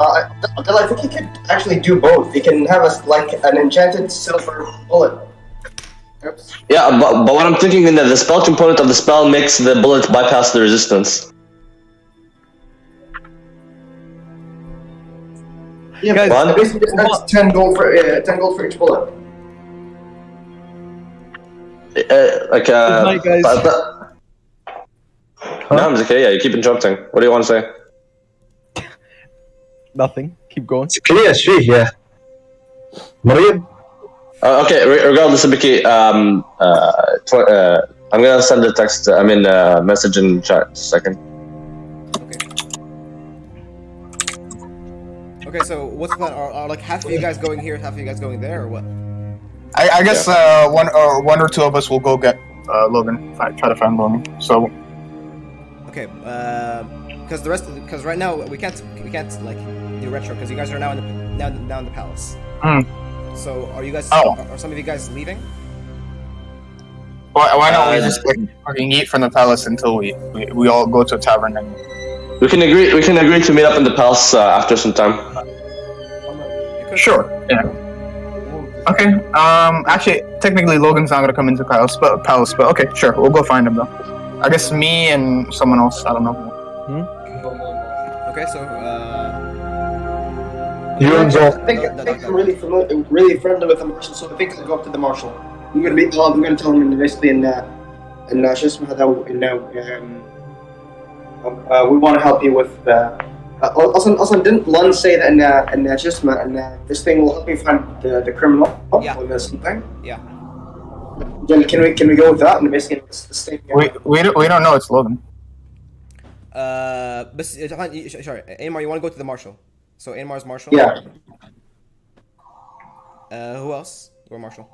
I think you could actually do both. You can have an enchanted silver bullet. Oops. Yeah, but what I'm thinking is that the spell component of the spell makes the bullet bypass the resistance. Yeah, Guys, but basically that's 10 gold for each bullet. Like Good night, guys. No, I'm okay. Yeah, you keep interrupting. What do you want to say? Nothing. Keep going. Clear street, yeah. Maria? Okay, regardless of Biki, I'm gonna send a text. Message in chat. Just a second. Okay, so what's the plan? Are like half of you guys going here, half of you guys going there, or what? I guess one or two of us will go get Logan. Try to find Logan. So. Okay, because right now we can't like do retro because you guys are now in the palace. Mm. So are you guys? Oh. Are some of you guys leaving? Why don't we Uh, just like fucking eat from the palace until we all go to a tavern and We can agree to meet up in the palace after some time. You could- sure, yeah. Okay. Actually, technically, Logan's not gonna come into palace, but okay, sure, we'll go find him though. I guess me and someone else. I don't know. Okay, so You and Zol. I think I'm really friendly with the marshal, so I think I'll go up to the marshal. I'm gonna tell him basically in شو اسمه هذا we want to help you with أصلا didn't Lund say that إن شو اسمه إن this thing will help me find the criminal Yeah. or something? yeah. Then can we go with that and basically this thing? We don't know it's Logan. بس sorry, Aymar, you want to go to the marshal? So Aymar's marshal. Yeah. Who else? You're marshal.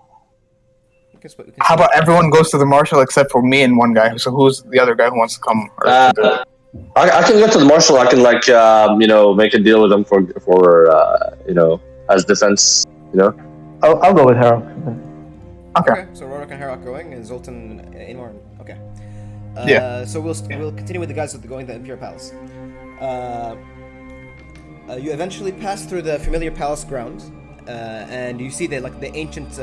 How about everyone goes to the marshal except for me and one guy? So who's the other guy who wants to come? I can go to the marshal. I can make a deal with him for as defense. I'll go with Harold. Okay. So Rorik and Herak going, and Zoltan and Aymar. Okay. Yeah. So we'll continue with the guys that are going to the Imperial Palace. You eventually pass through the familiar palace grounds, and you see the ancient,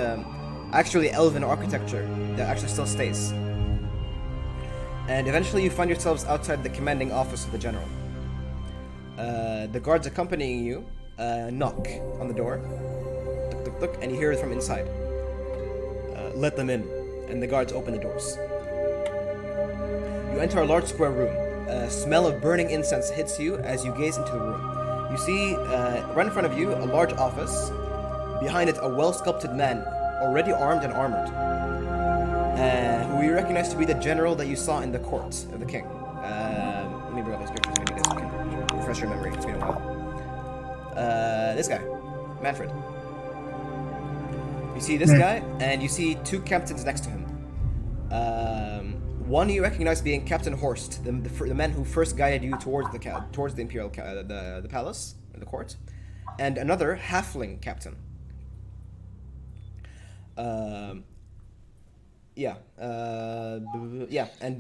actually elven architecture that actually still stays. And eventually you find yourselves outside the commanding office of the general. The guards accompanying you knock on the door, tuk, tuk, tuk, and you hear it from inside. Let them in, and the guards open the doors. You enter a large square room. A smell of burning incense hits you as you gaze into the room. You see, right in front of you, a large office. Behind it, a well-sculpted man, already armed and armored, who you recognize to be the general that you saw in the court of the king. Let me bring up his pictures so you can refresh your memory. It's been a while. This guy, Manfred. You see this guy, and you see two captains next to him. One you recognize being Captain Horst, the man who first guided you towards the imperial the palace, the court, and another halfling captain. And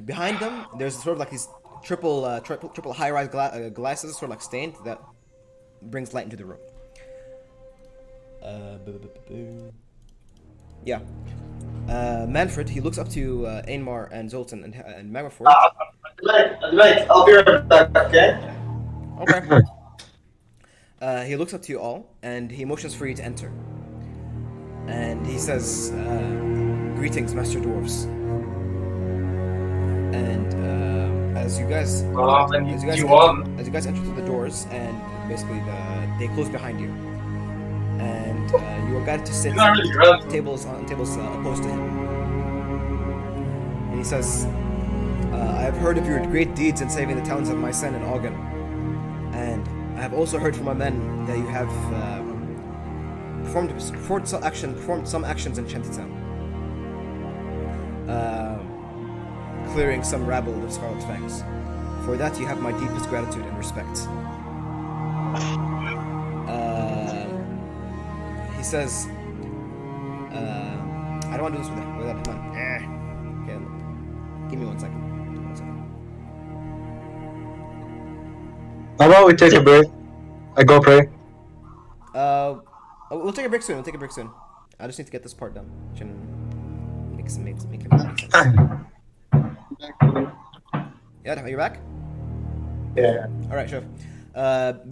behind them, there's sort of like these triple high-rise glasses, sort of like stained, that brings light into the room. Manfred, he looks up to Aymar and Zoltan and Magafort. I'll be right back, okay? Okay. He looks up to you all, and he motions for you to enter. And he says, "Greetings, Master Dwarves." And as you guys enter through the doors, and basically they close behind you, and you are guided to sit at tables opposed to him. And he says, "I have heard of your great deeds in saving the towns of Mycen and Ogden, and I have also heard from my men that you have performed some actions in Shantytown, clearing some rabble of Scarlet Fangs. For that, you have my deepest gratitude and respect." He says, "I don't want to do this without him. Okay, give me 1 second. How about we take a break? I go pray. We'll take a break soon. I just need to get this part done. Make it make sense. Yeah, are you back? Yeah. All right, sure.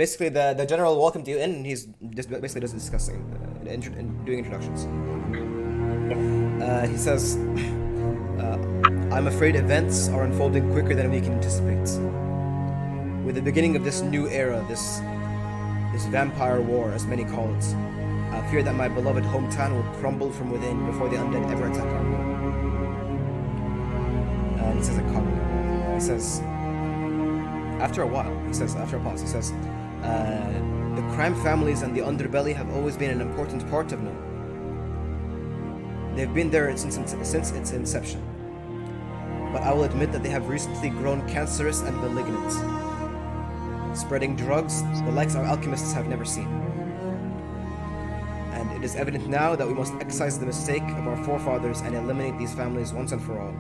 Basically, the general welcomed you in, and he's just basically does discussing, doing introductions. He says, "I'm afraid events are unfolding quicker than we can anticipate. With the beginning of this new era, this vampire war, as many call it, I fear that my beloved hometown will crumble from within before the undead ever attack our world." And he says a comment. He says, after a pause, he says, "The crime families and the underbelly have always been an important part of Nome. They've been there since its inception. But I will admit that they have recently grown cancerous and malignant, spreading drugs the likes our alchemists have never seen. And in It is evident now that we must excise the mistake of our forefathers and eliminate these families once and for all.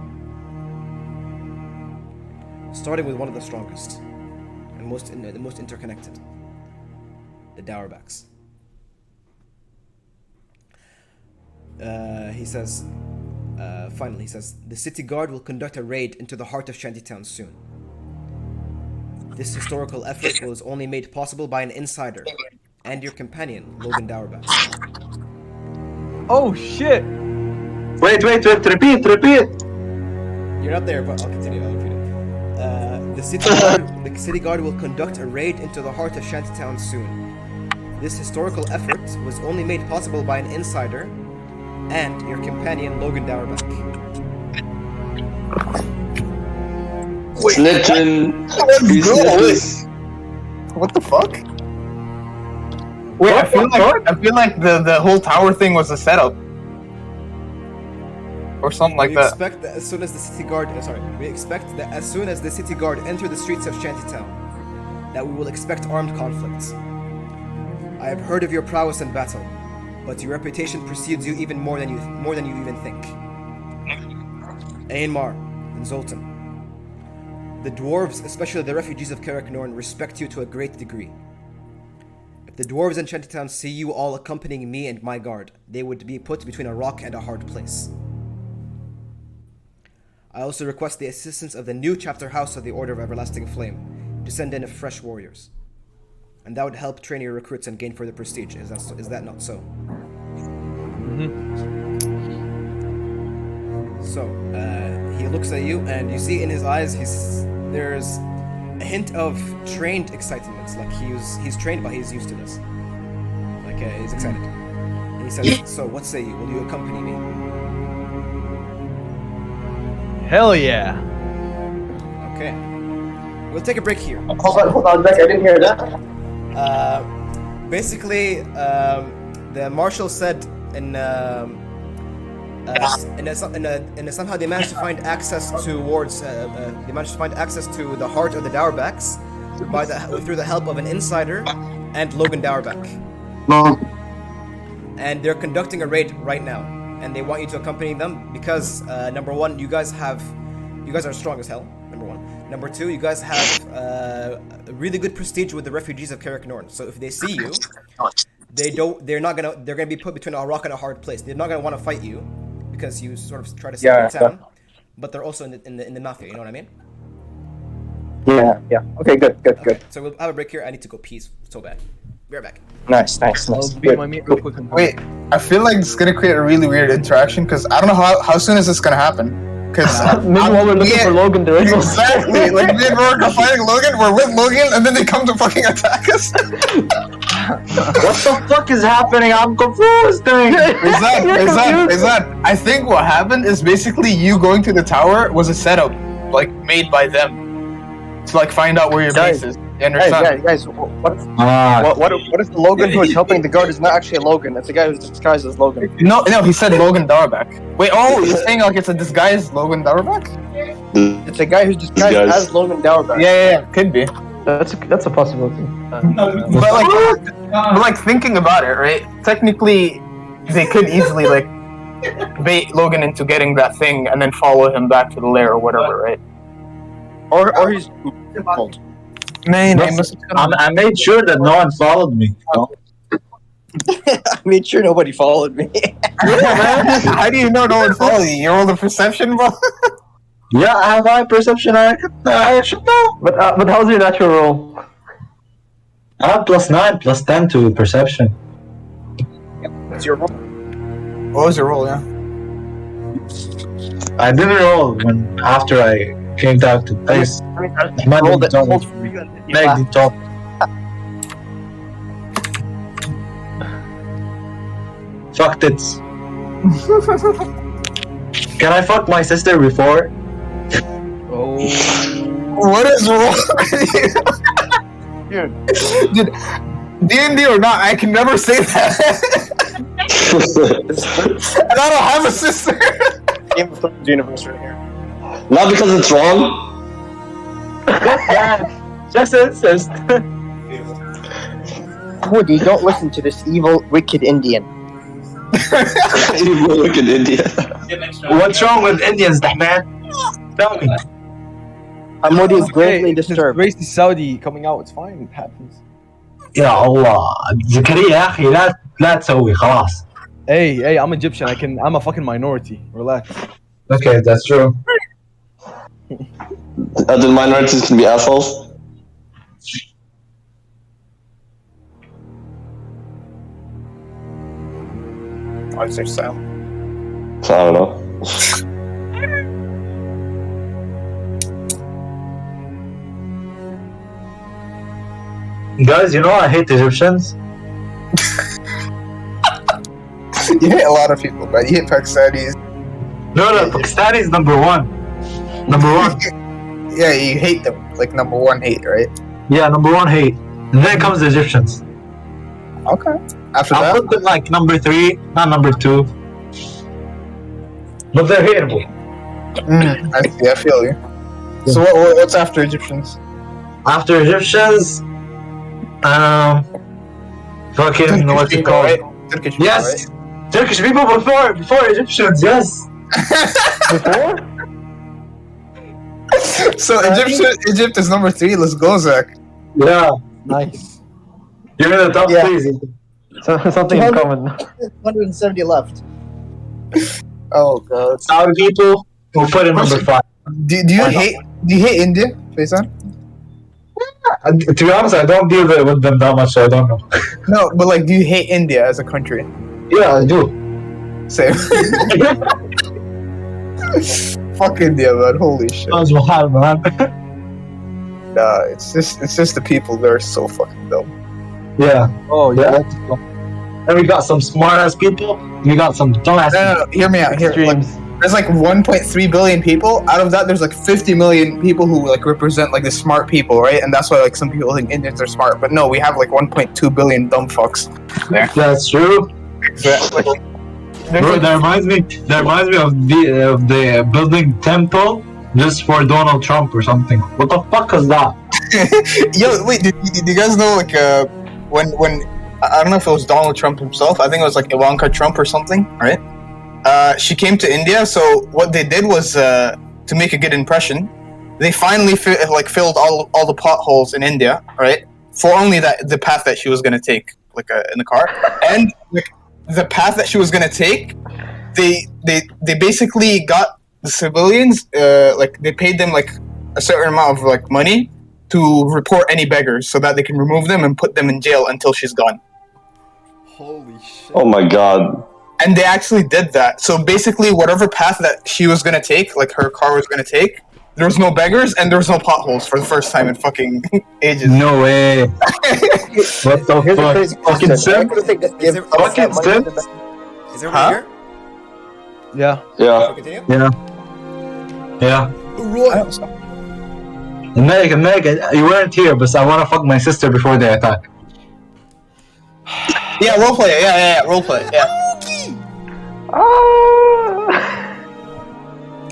Starting with one of the strongest and the most interconnected, the Dauerbacks. He says, finally, he says, the city guard will conduct a raid into the heart of Shantytown soon. This historical effort was only made possible by an insider and your companion, Logan Dauerback. Oh shit! Wait, repeat. You're not there, but I'll continue. I'll repeat it. The city guard will conduct a raid into the heart of Shantytown soon. This historical effort was only made possible by an insider and your companion, Logan Dauerback. Snitching. He's snitches. What the fuck? Wait, I feel like the whole tower thing was a setup. Or something like We that. expect that as soon as the city guard enter the streets of Shantytown, that we will expect armed conflicts. I have heard of your prowess in battle, but your reputation precedes you even more than you even think. Ainmar and Zoltan. The dwarves, especially the refugees of Karak Norn, respect you to a great degree. If the dwarves in Shantytown see you all accompanying me and my guard, they would be put between a rock and a hard place. I also request the assistance of the new chapter house of the Order of Everlasting Flame to send in fresh warriors. And that would help train your recruits and gain further prestige. Is that not so? So, he looks at you and you see in his eyes there's a hint of trained excitement. Like he's trained but he's used to this. Like he's excited. And he says, so what say you? Will you accompany me? Hell yeah! Okay. We'll take a break here. Hold on, Beck, I didn't hear that. Basically, the marshal said somehow they managed to find access towards to the heart of the Dauerbacks through the help of an insider and Logan Dauerback. And they're conducting a raid right now, and they want you to accompany them because number one, you guys are strong as hell. Number one. Number two, you guys have a really good prestige with the refugees of Karak Norn. So if they see you, they're gonna be put between a rock and a hard place. They're not gonna want to fight you because you sort of try to save the town. But they're also in the mafia. You know what I mean? Yeah. Okay, good. So we'll have a break here. I need to go pee so bad. Be right back. Nice. I'll beat my meat real quick. And Wait, I feel like it's gonna create a really weird interaction because I don't know how soon is this gonna happen. Because Meanwhile, we're looking for Logan doing exactly. Like me and Rourke are fighting Logan. We're with Logan, and then they come to fucking attack us. What the fuck is happening? I'm confused. Is that? I think what happened is basically you going to the tower was a setup, like made by them, to like find out where your base is. You understand? Guys, what if the Logan who is helping the guard is not actually a Logan? It's a guy who's disguised as Logan. No, he said Logan Dauerback. Wait, you're saying like it's a disguised Logan Dauerback? It's a guy who's disguised as Logan Dauerback. Yeah, could be. That's a possibility. But like thinking about it, right? Technically, they could easily like bait Logan into getting that thing and then follow him back to the lair or whatever, right? Or he's old. Man, I made sure that no one followed me. No? I made sure nobody followed me. How do you know no one followed you? You rolled a perception, bro? Yeah, I have high perception. I should know. But how's your natural roll? I have +9, +10 to perception. What's your roll? What was your roll, yeah? I didn't roll after I came down to place. I rolled it. Hold for you and then you Make the laugh. top. Fuck tits. Can I fuck my sister before? oh, What is wrong with you? Dude, D&D or not, I can never say that. And I don't have a sister. Game of Thrones universe right here. Not because it's wrong. Just insist. Woody, don't listen to this evil, wicked Indian. You look in India. What's wrong with Indians, man? Tell me. Hamoudi is gravely Hey, it's disturbed. racist Saudi coming out. It's fine. It happens. يا الله زكريا يا اخي لا تسوي خلاص. Hey, I'm Egyptian. I'm a fucking minority. Relax. Okay, that's true. Other minorities can be assholes. Why is there sound? So, I don't know. Guys, you know I hate Egyptians. You hate a lot of people, but you hate Pakistanis. No, Pakistani is number one. Number one. Yeah, you hate them. Like number one hate, right? Yeah, number one hate. And then comes the Egyptians. Okay. After I'll that, put them like number 3, not number 2. But they're hateable. I see. I feel you. So what's after Egyptians? After Egyptians, fucking what's it people, called? right? Turkish people, Yes, Turkish people before Egyptians. Yes. Before? right? So Egypt is number 3. Let's go, Zach. Yeah, Nice. you're in the top Yeah. 3. So, something in common. 170 left. Oh god. Saudi people will put in number 5. Do you hate India, Faisal? To be honest, I don't deal with them that much, so I don't know. No, but like, do you hate India as a country? Yeah, I do. Same. Fuck India, man. Holy shit. That's wild, man. Nah, it's just the people. They're so fucking dumb. Yeah. Oh yeah. And we got some smart ass people. We got some dumb ass. No, hear me out. Here, like, Extremes. there's like 1.3 billion people. Out of that, there's like 50 million people who like represent like the smart people, right? And that's why like some people think Indians are smart. But no, we have like 1.2 billion dumb fucks. That's true. Exactly. Bro, that reminds me of the building temple just for Donald Trump or something. What the fuck is that? Yo, wait, did you guys know like when I don't know if it was Donald Trump himself. I think it was like Ivanka Trump or something, right? She came to India. So what they did was to make a good impression, they finally filled all the potholes in India, right? For only the path that she was gonna take, like in the car, and like the path that she was gonna take, they basically got the civilians, like they paid them like a certain amount of like money to report any beggars so that they can remove them and put them in jail until she's gone. Holy shit. Oh my god. And they actually did that. So basically, whatever path that she was gonna take, like her car was gonna take, there was no beggars and there was no potholes for the first time in fucking ages. No way. What the Here's a fuck? crazy Fucking question. sim? Why do you think that Is give there- us fucking that money sim? to the- Is there Huh? one here? Yeah. Yeah. So continue. Yeah. Right. Meg, you weren't here, but I wanna fuck my sister before they attack. Yeah, roleplay. Yeah, roleplay. Yeah. Ah!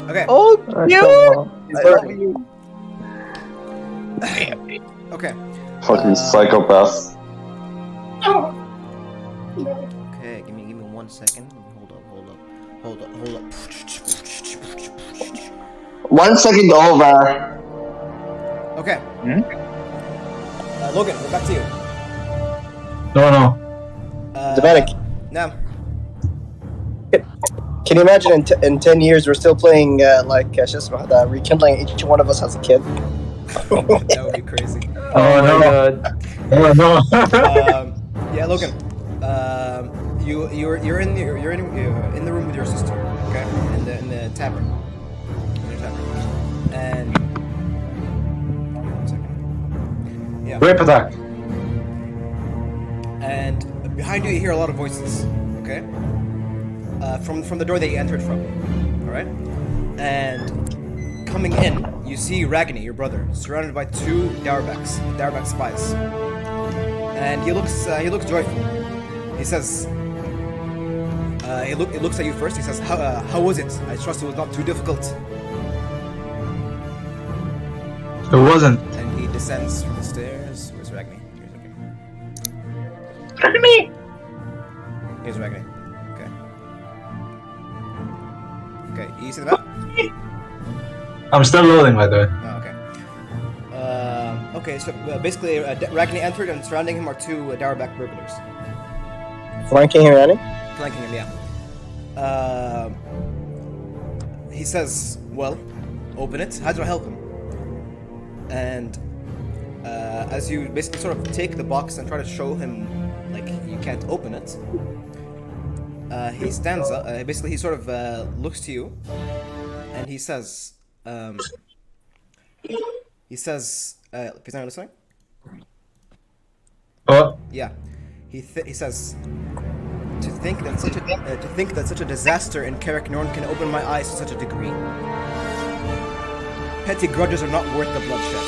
Okay. Oh, Alright, you. so, I love you. Okay. Fucking psychopath. Okay. Give me 1 second. Hold up. 1 second over. Okay. Logan, we're back to you. No. Dominic, Now. can you imagine in 10 years we're still playing rekindling each one of us as a kid? That would be crazy. Oh, my no. god. Oh no. Yeah, Logan. You're in the room with your sister. Okay. In the tavern. In your tavern. And. 1 second. Yeah. Rape attack. And behind you hear a lot of voices, okay? From the door that you entered from, all right? And coming in, you see Ragni, your brother, surrounded by 2 Dauerbach spies. And he looks joyful. He says, he looks at you first. He says, how was it? I trust it was not too difficult. It wasn't. And he descends from the stairs. Where's Ragni? Here's Ragni. Here's Ragni. Okay. You see the map? I'm still loading, by the way. Oh, okay. Okay, so basically, Ragni entered, and surrounding him are two Dowerback burglars. Flanking him, Annie? Flanking him, yeah. He says, well, open it. How do I help him? And as you basically sort of take the box and try to show him, like, you can't open it, he stands up. Basically, he sort of looks to you, and he says, if he's not listening? Oh, Yeah. He says, to think that such a disaster in Carrick Norn can open my eyes to such a degree. Petty grudges are not worth the bloodshed.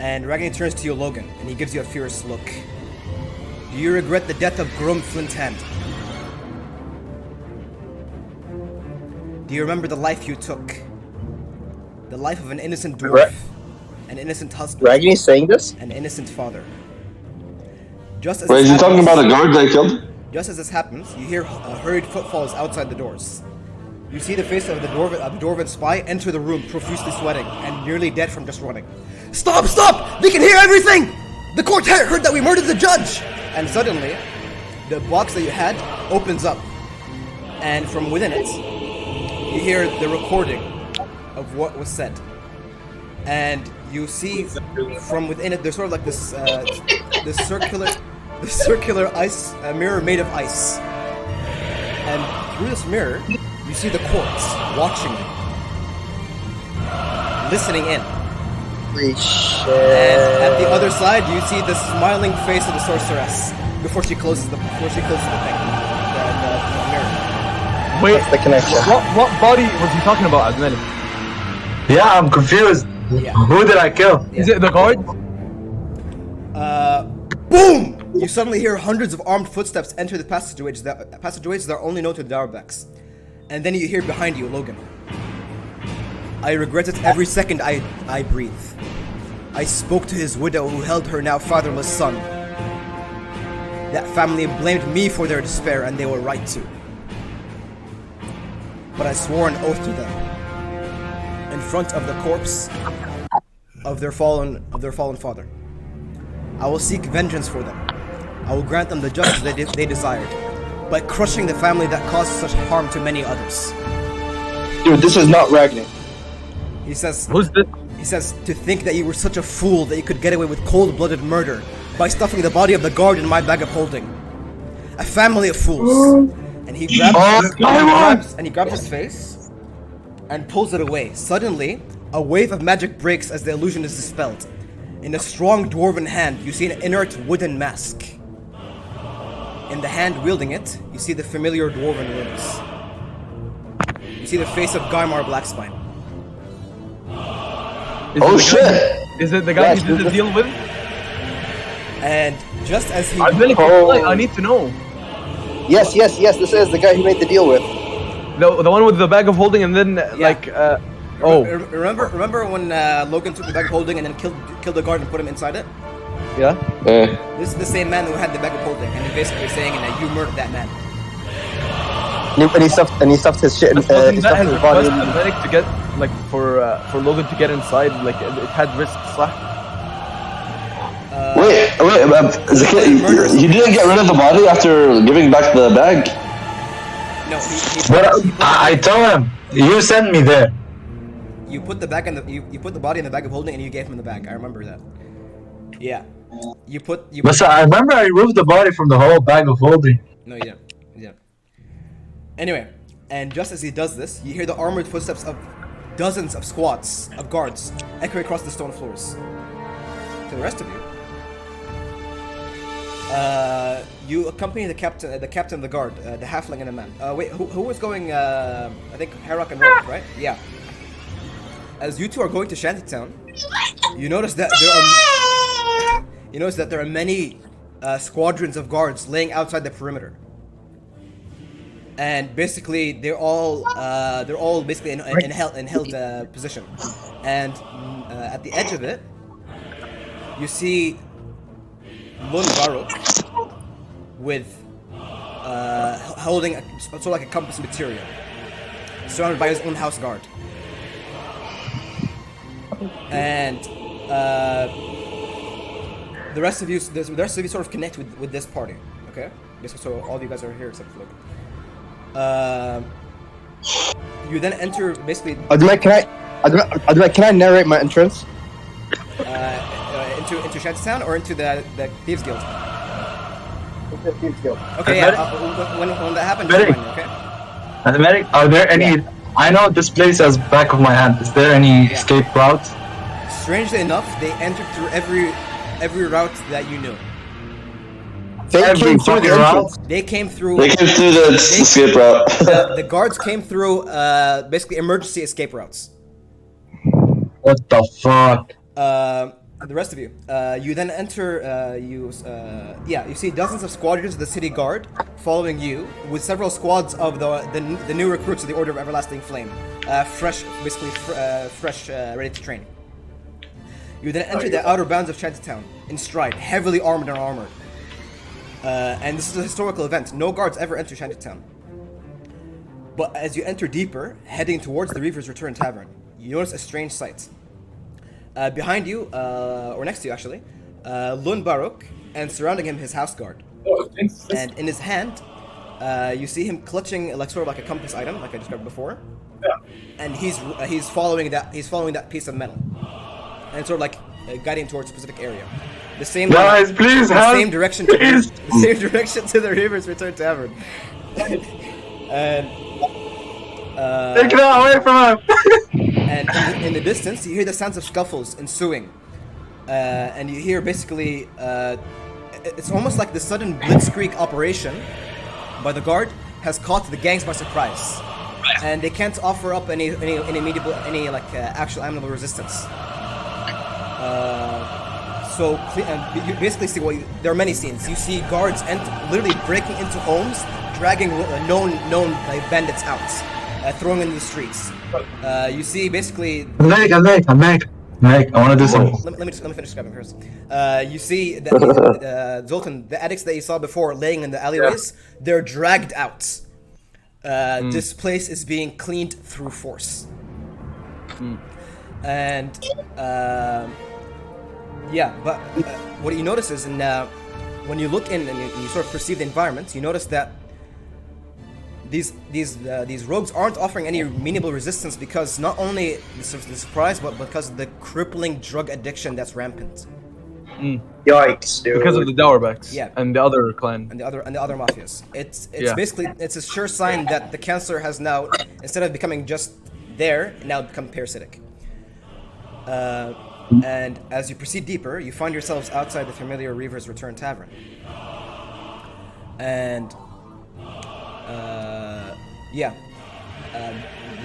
And Ragni turns to you, Logan, and he gives you a fierce look. Do you regret the death of Grum Flinthand? Do you remember the life you took? The life of an innocent dwarf, an innocent husband, Ragni saying this? an innocent father. Just as Wait, this is he talking happens- about a guard they killed? Just as this happens, you hear hurried footfalls outside the doors. You see the face of the dwarven spy enter the room, profusely sweating and nearly dead from just running. Stop! Stop! They can hear everything! The court heard that we murdered the judge! And suddenly, the box that you had opens up, and from within it, you hear the recording of what was said. And you see from within it, there's sort of like this, this circular ice mirror made of ice. And through this mirror, you see the courts watching you, listening in. Holy shit. And at the other side, you see the smiling face of the sorceress before she closes the thing, the mirror. Wait, That's the connection. what body was he talking about, Admin? yeah, I'm confused. Yeah. Who did I kill? Is it the guard? Boom! You suddenly hear hundreds of armed footsteps enter the passageways that are only known to the Dowerbacks. And then you hear behind you, Logan. I regret it every second I breathe. I spoke to his widow who held her now fatherless son. That family blamed me for their despair, and they were right to. But I swore an oath to them, in front of the corpse of their fallen father. I will seek vengeance for them. I will grant them the justice they desired, by crushing the family that caused such harm to many others. Dude, this is not Ragni. He says, Who's this? He says, to think that you were such a fool that you could get away with cold-blooded murder by stuffing the body of the guard in my bag of holding. A family of fools. And he grabs his face and pulls it away. Suddenly, a wave of magic breaks as the illusion is dispelled. In a strong dwarven hand, you see an inert wooden mask. In the hand wielding it, you see the familiar dwarven limbs. You see the face of Gaimar Blackspine. Oh shit! Is it the guy Yes, he did the this- deal with? And just as he... Admin, Oh. I need to know. Yes, this is the guy he made the deal with. The one with the bag of holding and then Remember when Logan took the bag of holding and then killed the guard and put him inside it? yeah. This is the same man who had the bag of holding, and he's basically saying that you murdered that man. And he stuffed his shit in, Wasn't he that stuffed his his body request in. to Medic to get like for Logan to get inside? Like it had risks, صح? Wait, he didn't get rid of the body after giving back the bag? No, But I told him, you sent me there. you put the bag in the you put the body in the bag of holding and you gave him the bag. I remember that. Yeah, you put But I remember I removed the body from the whole bag of holding. No, you didn't. You didn't. Anyway, and just as he does this, you hear the armored footsteps of dozens of squads of guards echo across the stone floors. To the rest of you, you accompany the captain of the guard, the halfling and a man. Wait, who was going? I think Harak and Rolf, right? Yeah. As you two are going to Shantytown, you notice that there are many squadrons of guards laying outside the perimeter. And basically, they're all basically in held position. And at the edge of it, you see Lun Varuk with holding sort of like a compass material. surrounded by his own house guard. And the rest of you sort of connect with this party. Okay, basically, so all of you guys are here except for Logan. You then enter basically Admec, can I narrate my entrance? into Shantytown or into the Thieves Guild. Okay, Medic? when that happens, Medic? fine, okay? Medic, are there any? I know this place as back of my hand. Is there any escape routes? Strangely enough, they entered through every route that you knew. They Every came through the fucking entrance. They came through. They came through the escape route. The guards came through basically emergency escape routes. What the fuck? The rest of you, you then enter. You see dozens of squadrons of the city guard following you, with several squads of the new recruits of the Order of Everlasting Flame, fresh, ready to train. You then enter the outer bounds of Shantytown in stride, heavily armed and armored. And this is a historical event. No guards ever enter Shantytown. But as you enter deeper, heading towards the Reaver's Return Tavern, you notice a strange sight. Behind you, or next to you actually, Lun Baruch, and surrounding him his house guard. And in his hand, you see him clutching sort of like a compass item, like I described before. And he's following that piece of metal, and sort of like guiding towards a specific area. The same Guys, please help! same direction to the Reaver's Return Tavern. And Take it away from him! and in the distance, you hear the sounds of scuffles and suing, and you hear basically, it's almost like the sudden blitzkrieg operation by the guard has caught the gangs by surprise, and they can't offer up any actual amenable resistance. So you basically see there are many scenes. You see guards literally breaking into homes, dragging known bandits out, throwing them in the streets. You see basically. I'm back. I want to do something. Let me finish describing first. You see that Zoltan, the addicts that you saw before laying in the alleyways, they're dragged out. This place is being cleaned through force. And but what you notice is when you look in and you sort of perceive the environment, you notice that these rogues aren't offering any meaningful resistance because not only the surprise, but because of the crippling drug addiction that's rampant. Yikes, dude. Because of the Dauerbacks. Yeah. And the other clan. And the other mafias. It's basically a sure sign that the cancer has now, instead of becoming just there, now become parasitic. And as you proceed deeper, you find yourselves outside the familiar Reaver's Return Tavern. And the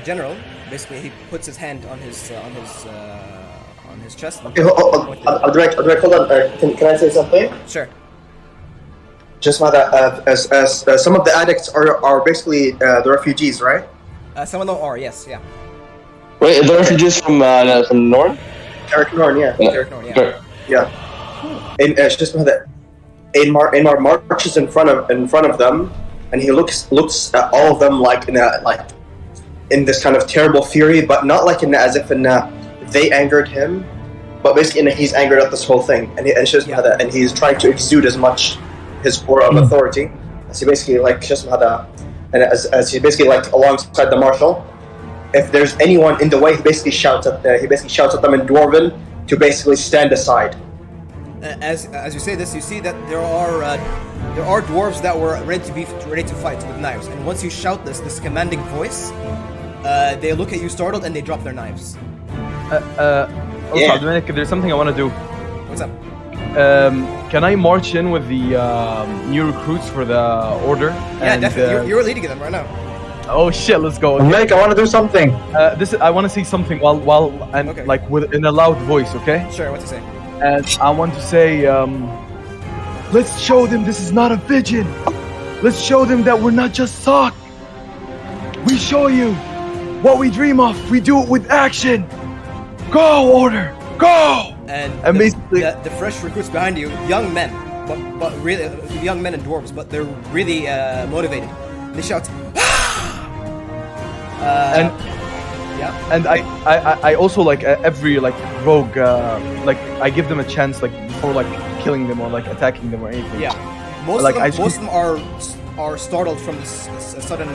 general basically he puts his hand on his chest. Okay, Abdurrahman, hold on. Can I say something? Sure. Just about that, as some of the addicts are basically the refugees, right? Some of them are, yes, yeah. Wait, the refugees from North? Eric Norn, yeah. Eric Norn, yeah. Sure. Yeah. And it's just about that. Aymar marches in front of them, and he looks at all of them like in this kind of terrible fury, but not like as if they angered him, but basically he's angered at this whole thing, and it's just about that, and he's trying to exude as much his aura of authority as he basically just about that, and as he basically alongside the marshal. If there's anyone in the way, he basically shouts at them in Dwarven to basically stand aside. As you say this, you see that there are dwarves that were ready to fight with knives, and once you shout this commanding voice, they look at you startled and they drop their knives. Also, Dominic, there's something I want to do. What's up? Can I march in with the new recruits for the order? Yeah, definitely. You're leading them right now. Oh shit! Let's go. Mike, I want to do something. I want to say something while in a loud voice. Okay. Sure. What to say? And I want to say, let's show them this is not a vision. Let's show them that we're not just talk. We show you what we dream of. We do it with action. Go, order. Go. And basically, the fresh recruits behind you, young men, but really young men and dwarves, but they're really motivated. They shout, And yeah. and I also like every like rogue like I give them a chance like before like killing them or like attacking them or anything. Yeah, most Like, of them, I most of them are startled from this sudden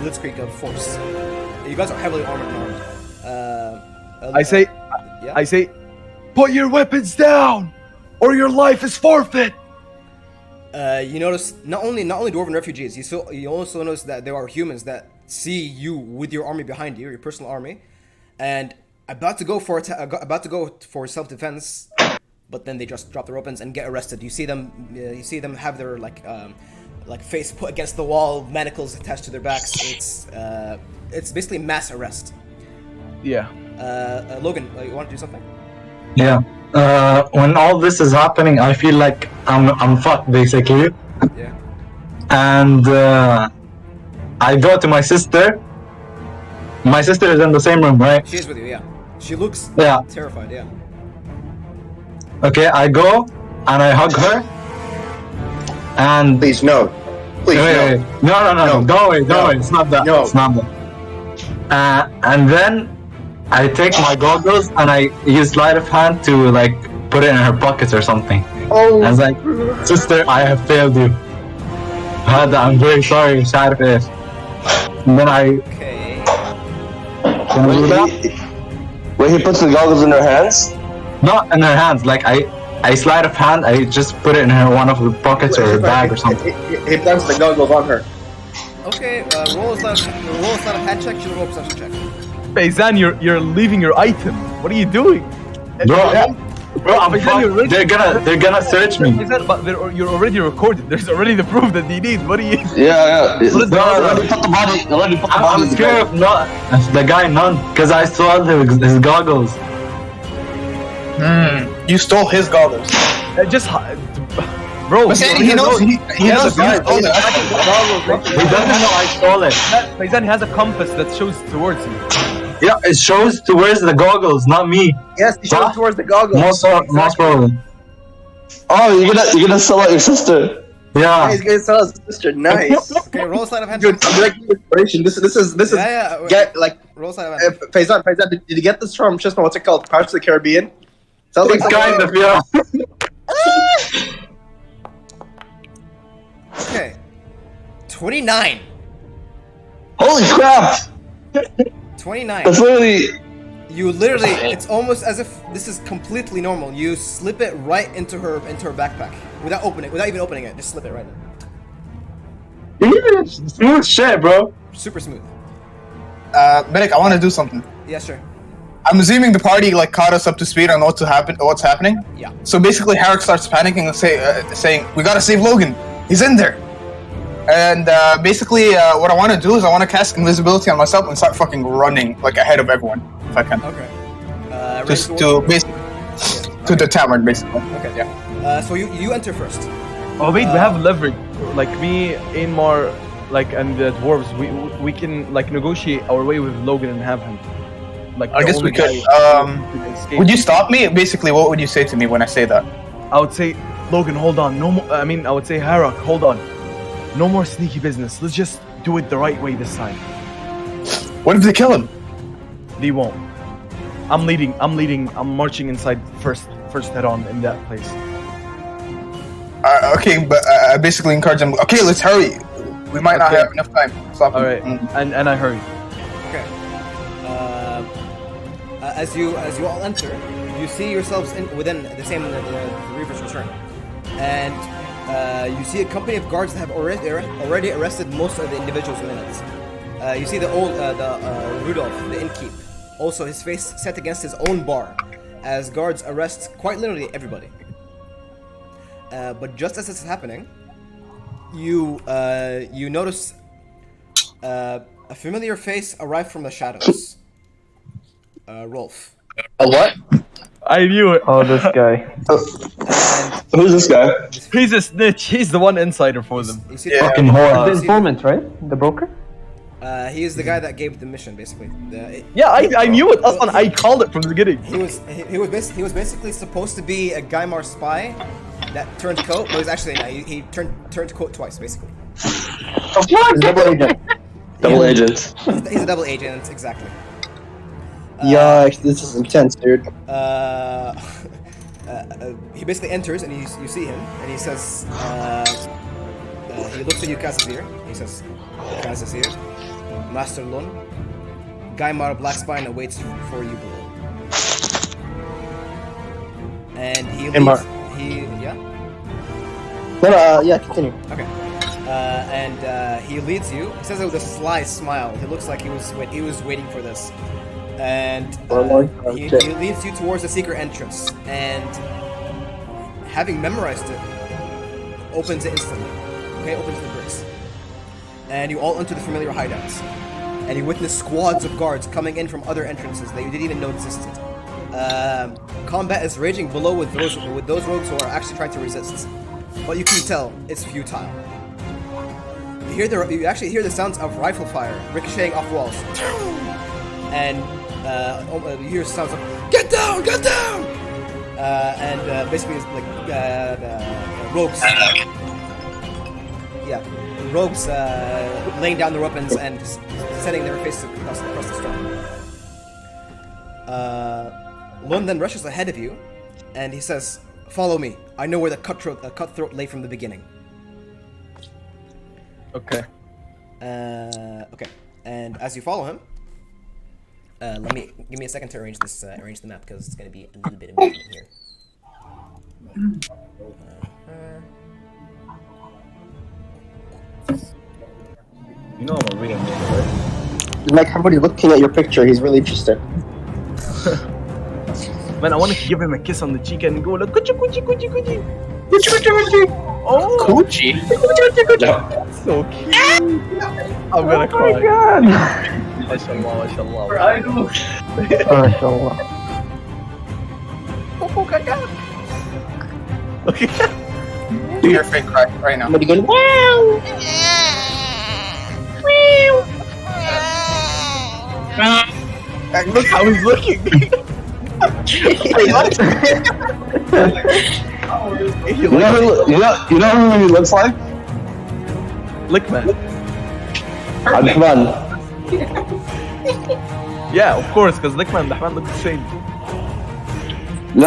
blitzkrieg of force. You guys are heavily armored and armed. I say yeah. I say, put your weapons down, or your life is forfeit. You notice not only dwarven refugees, you also notice that there are humans that see you with your army behind you, your personal army, and about to go for self-defense, but then they just drop their weapons and get arrested. You see them have their like face put against the wall, manacles attached to their backs. It's basically mass arrest. Yeah. Logan, you want to do something? Yeah. When all this is happening, I feel like I'm fucked basically, Yeah. and I go to my sister. My sister is in the same room, right? She is with you. Yeah. She looks Yeah. terrified. Yeah. Okay, I go and I hug her. And Please, no. Please, wait, no. no, go away, No. it's not that, No. it's not that. And then I take my goggles and I use sleight of hand to like put it in her pockets or something. Oh. I was like, sister, I have failed you. I'm very sorry, sad face. And then I Okay. can I do that? When he puts the goggles in her hands. Not in her hands, like I sleight of hand, I just put it in her one of her pockets or her bag or something. He plants the goggles on her. Okay. Roll a sleight of hand check. She'll roll a perception check. Faizan, you're leaving your item. What are you doing? Bro, I'm Faizan, fucked. you're already- They're gonna search me. Faizan, but you're already recorded. There's already the proof that they need. What are you? Yeah. What is Already put the body. Already put the body. I'm scared of not the guy none, because I saw his goggles. You stole his goggles. Bro, But Sandy, he knows he knows you stole it. He doesn't know I stole it. Faizan has a compass that shows towards you. Yeah, it shows towards the goggles, not me. Yes, he shows Huh? towards the goggles. Most probably. Oh, you're gonna sell out your sister. Yeah. He's gonna sell his sister. Nice. Okay. Roll a sleight of hand Good. check. I'm like inspiration. This is Yeah. get like Roll a sleight of hand. Faizan, did you get this from just what's it called? Pirates of the Caribbean? Sounds like Kind of, yeah. Okay. 29. Holy crap! 29. That's literally. You literally, it's almost as if this is completely normal. You slip it right into her backpack without even opening it. Just slip it right in. Smooth shit, bro. Super smooth. Medic, I want to do something. Yeah, sure. I'm assuming the party like caught us up to speed on what's happening. Yeah. So basically, Herrick starts panicking and saying, "We gotta save Logan. He's in there." And basically, what I want to do is I want to cast invisibility on myself and start fucking running like ahead of everyone if I can, Okay. just ready to basically to the tavern basically. Okay. Yeah. So you enter first. Oh wait, we have leverage. Like me, Ainmar, like and the dwarves, we can like negotiate our way with Logan and have him. Like I the guess we only could. guy who can escape. Would you stop me? Basically, what would you say to me when I say that? I would say, Logan, hold on. No more. I mean, I would say, Harrock, hold on. No more sneaky business. Let's just do it the right way this time. What if they kill him? They won't. I'm leading. I'm marching inside first head on in that place. Okay, but I basically encourage them. Okay, let's hurry. We might not Okay. have enough time. Stop All him. right, and I hurry. Okay. As you all enter, you see yourselves within the Reaper's Return, and you see a company of guards that have already arrested most of the individuals within it. You see the Rudolph, the innkeep, also his face set against his own bar, as guards arrest quite literally everybody. But just as this is happening, you notice a familiar face arrive from the shadows. Rolf. A what? I knew it. Oh, this guy. Who's this guy? He's a snitch. He's the one insider for them. You see Fucking The whore. informant, right? The broker? he is the guy that gave the mission, basically. Yeah, I knew it. Aslan, I called it from the beginning. He was basically supposed to be a Gaimar spy that turned coat, but he was actually he turned coat twice, basically. Double agent. Double agent. He's a double agent, exactly. Yikes, this is intense, dude. He basically enters and you see him and he says, he looks at you, Kazazir. He says, Kazazir, Master Lun, Gaimar Blackspine awaits for you below. And he leads. Gaimar. Yeah. No, yeah, continue. Okay. He leads you. He says it with a sly smile. He looks like he was waiting for this. And he leads you towards the secret entrance. And having memorized it, opens it instantly. Okay, opens the bricks. And you all enter the familiar hideouts. And you witness squads of guards coming in from other entrances that you didn't even know existed. Combat is raging below with those rogues who are actually trying to resist. But you can tell it's futile. You actually hear the sounds of rifle fire ricocheting off walls. And you hear sounds of "Get down! Get down!" Basically it's like rogues. Yeah. Rogues laying down their weapons and setting their faces across the storm. Lun then rushes ahead of you, and he says, "Follow me. I know where the cutthroat lay from the beginning." Okay. Okay. And as you follow him, give me a second to arrange the map because it's gonna be a little bit of movement here. You know I'm a real nigga, right? Like everybody looking at your picture, he's really interested. Man, I want to give him a kiss on the cheek and go like coochie coochie coochie coochie. Coochie coochie coochie. Oh, Coochie? so cute. I'm gonna cry. Oh my god! Mashallah, mashallah. MashaAllah. Oh my god. Okay. Do your fake cry right now. Somebody going, Look how he's looking. You know who he looks like? Lickman. Adnan. Yeah, of course, because Lickman, the Ahmed looks the same. No,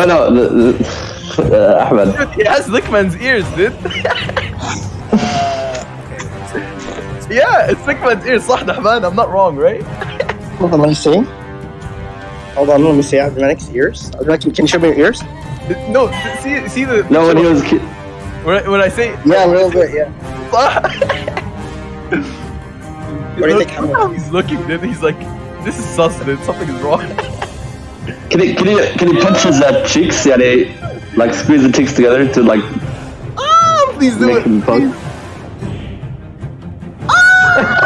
Ahmed. Dude, he has Lickman's ears, dude. Yeah, it's Lickman's ears, صح Ahmed, I'm not wrong, right? hold on, let me see. Hold on, let me see. Abdulmalik's ears. Can you show me your ears? No, see the. No, when he was a kid. When I say. Yeah, a little bit, yeah. What do you think? Look how he's looking, dude. He's like, this is sus, dude. Something is wrong. Can he punch his cheeks? Yeah, they like squeeze the cheeks together to like. Oh, please do make it. him poke.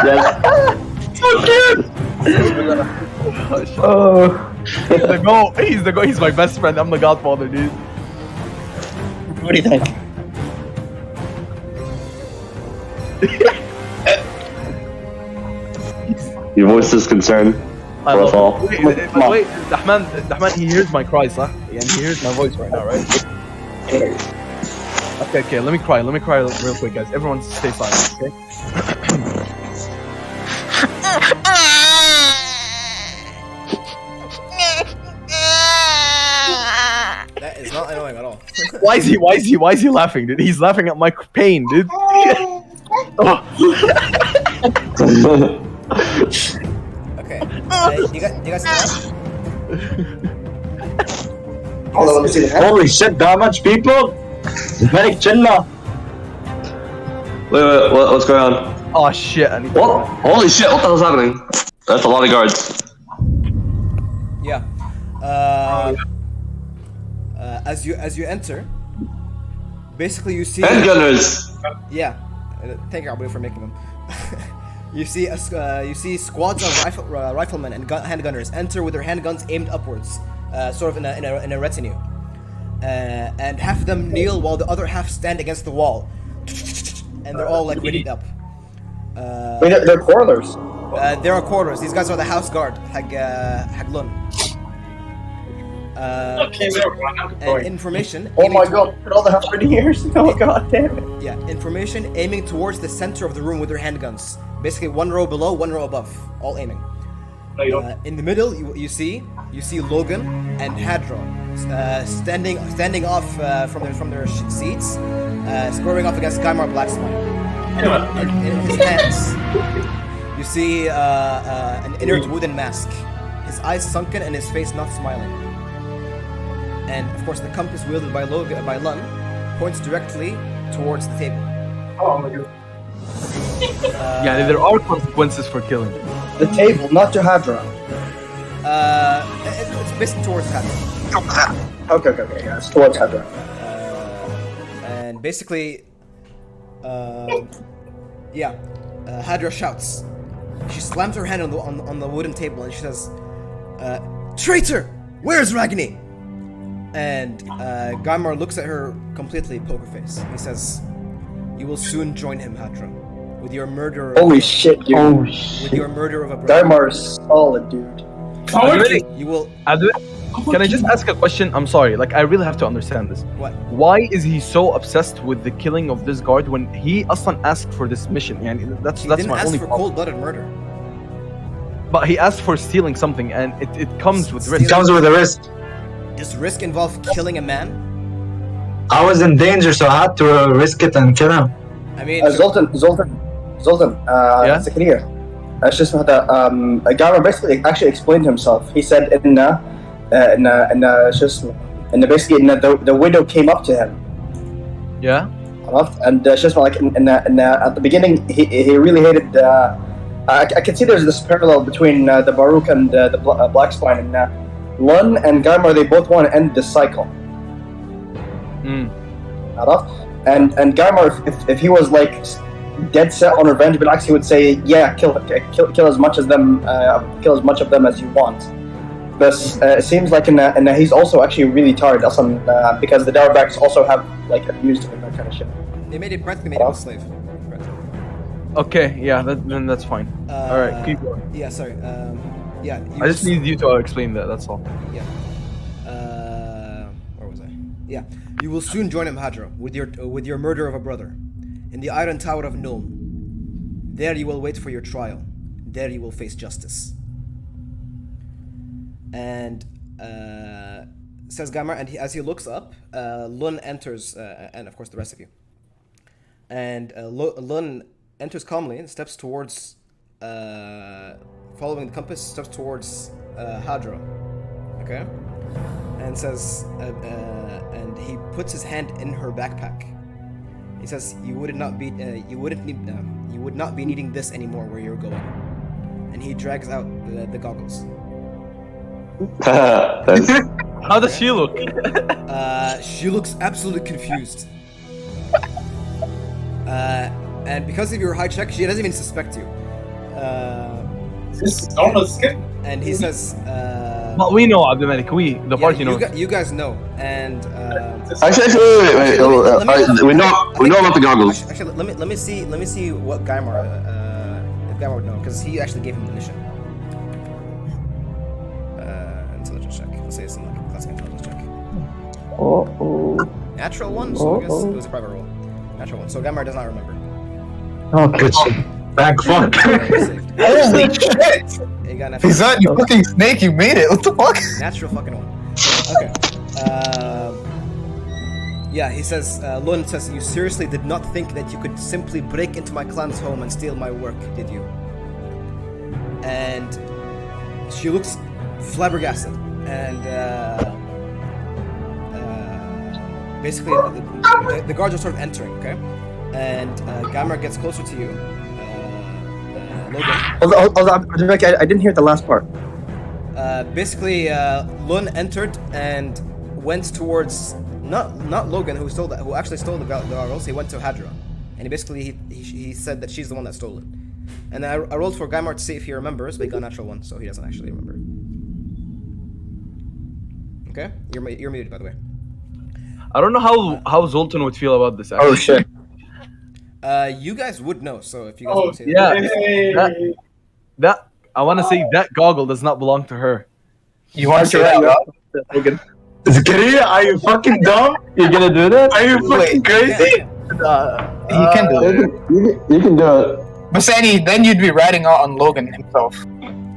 Yes. So cute. Oh. He's the go. He's my best friend. I'm the godfather, dude. What do you think? Your voice is concerned. I For love us all. it. Wait, Dahman, he hears my cries, huh? And he hears my voice right now, right? Okay, let me cry real quick, guys. Everyone stay silent, okay? That is not annoying at all. Why is he laughing, dude? He's laughing at my pain, dude. Oh. Okay. You guys still up? Hold on, let me see the head. Holy shit, that much people? Very chill now. Wait, what's going on? Oh shit! I need What? Holy shit! What the hell's happening? That's a lot of guards. Yeah. As you enter, basically you see. Handgunners. Yeah. Thank you, Abu, for making them. You see squads of riflemen and handgunners enter with their handguns aimed upwards, sort of in a retinue. And half of them kneel while the other half stand against the wall, and they're all like readied up. Wait, they're quarrelers. There are quarters. These guys are the house guard, Haglun. And information. Oh my god, put all the half ears. Oh god damn it. Yeah, information aiming towards the center of the room with their handguns. basically one row below, one row above, all aiming. In the middle, you see Logan and Hadra standing off from their seats, squaring off against Gaimar Blackspine. And in his hands, you see an inert wooden mask. His eyes sunken and his face not smiling. And of course, the compass wielded by Lun points directly towards the table. Oh my god. Yeah, there are consequences for killing. The table, not to Hadra. It's basically towards Hadra. Okay, yeah, it's towards Hadra. And basically, Hadra shouts. She slams her hand on the wooden table and she says, "Traitor! Where's Ragni?" And Gaimar looks at her completely poker face. He says, "You will soon join him, Hadra, with your murder. Holy shit, dude. Oh shit. With your murder of a brother. Daimar is solid, dude. You will." Can I just ask a question? I'm sorry, like I really have to understand this. What? Why is he so obsessed with the killing of this guard when he Aslan asked for this mission? And that's He didn't my ask only for problem. cold-blooded murder. But he asked for stealing something, and it comes with It risk. comes with a risk. Does risk involve killing a man? I was in danger, so I had to risk it and kill him. I mean, Zoltan, Yeah? Zakaria. It's just هذا Gaimar basically actually explained himself. He said in basically the widow came up to him. Yeah. And just like at the beginning he really hated I can see there's this parallel between the Baruch and the Blackspine, and Lun and Gaimar, they both want to end this cycle. And Gaimar, if he was like dead set on revenge, but actually would say, yeah, kill as much of them as you want. But it seems like he's also actually really tired, because the Dauerbacks also have like abused him and that kind of shit. they practically made him a slave. Okay. Yeah. Then that's fine. All right. Keep going. Yeah, sorry. Yeah. I just need you to explain that. That's all. Yeah. Where was I? Yeah. You will soon join him, Hadra, with your murder of a brother, in the Iron Tower of Nuln. There you will wait for your trial. There you will face justice. And says Gaimar, and as he looks up, Lun enters, and of course the rest of you. And Lun enters calmly and steps towards, following the compass, steps towards Hadra. Okay? And says, and he puts his hand in her backpack. He says, you would not be needing this anymore where you're going. And he drags out the goggles. How does she look? She looks absolutely confused. And because of your high check, she doesn't even suspect you. This is almost scary. And he says, But we know, Abdulmalik. The party knows. You guys know. And Actually, wait. We know about the goggles. Actually, let me see what Gaimar, if Gaimar would know, because he actually gave him the mission. Intelligence check. Let's say it's in like classic intelligence check. Natural one, so I guess it was a private roll. Natural one. So Gaimar does not remember. Okay. Good shit. Back fuck. Holy shit! He got natural. He's not, you fucking snake, you made it. What the fuck? Natural fucking one. Okay. Yeah, he says, Lun says, you seriously did not think that you could simply break into my clan's home and steal my work, did you? And she looks flabbergasted. And basically, the guards are sort of entering, okay? And Gaimar gets closer to you. Logan. Hold on, I didn't hear the last part. Basically, Lun entered and went towards not Logan, who actually stole the goggles. He went to Hadra, and he said that she's the one that stole it. And I rolled for Gaimar to see if he remembers, but he got a natural one, so he doesn't actually remember. Okay, you're muted, by the way. I don't know how Zoltan would feel about this. Actually. Oh shit. You guys would know, so if you guys want to say that. Yeah. That I want to say that goggle does not belong to her. You want to say that? Logan. Zakaria, are you fucking dumb? You're gonna do that? Are you fucking crazy? He can do it. You can do it. But Sani, then you'd be ratting out on Logan himself.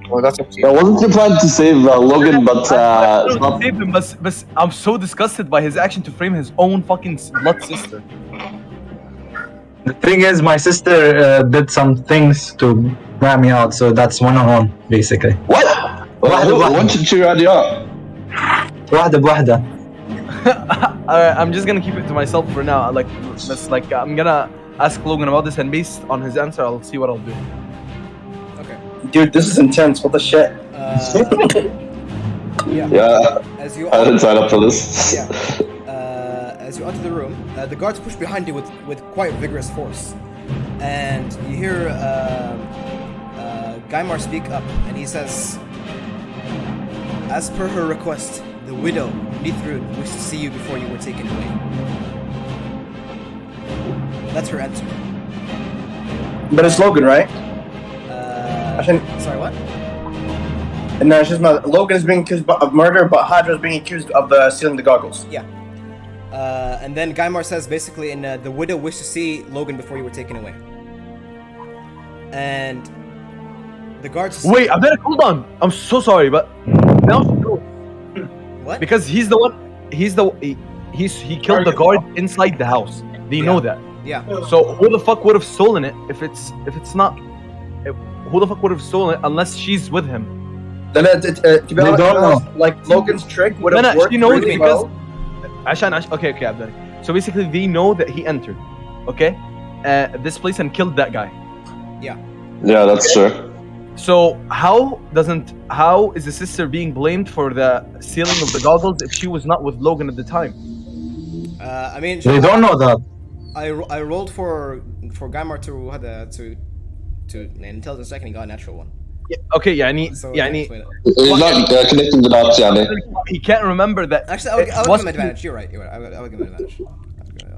Well, that's up to I you. wasn't planning to save Logan, but I'll save him, but I'm so disgusted by his action to frame his own fucking blood sister. The thing is, my sister did some things to rat me out, so that's one-on-one, basically. what? When did she ride you out? واحدة بواحدة. Alright, I'm just gonna keep it to myself for now. I'm gonna ask Logan about this, and based on his answer, I'll see what I'll do. Okay. Dude, this is intense. What the shit? Yeah, As you I didn't sign up for this. Yeah. As you enter the room, the guards push behind you with quite vigorous force, and you hear Gaimar speak up, and he says, "As per her request, the widow Nithrun wished to see you before you were taken away." That's her answer. But it's Logan, right? Sorry, what? And no, it's just not. Logan is being accused of murder, but Hydra is being accused of stealing the goggles. Yeah. And then Gaimar says basically the widow wished to see Logan before you were taken away. And the guards... Wait, hold on. I'm so sorry, but now she knows. What? Because he killed the guard inside the house. They know that. Yeah. So who the fuck would have stolen it if it's not? Who the fuck would have stolen it unless she's with him? Then to be honest, like Logan's trick would have worked she knows really because well. Okay, Abdul. So basically, they know that he entered, okay, this place and killed that guy. Yeah. Yeah, that's true. So how is the sister being blamed for the stealing of the goggles if she was not with Logan at the time? I mean... They don't know that. I rolled for Gaimar to intelligence check and he got a natural one. Yeah, okay, He's not connecting the dots, Yani. He can't remember that. Actually, I'll give him advantage. You're right. I will give him advantage.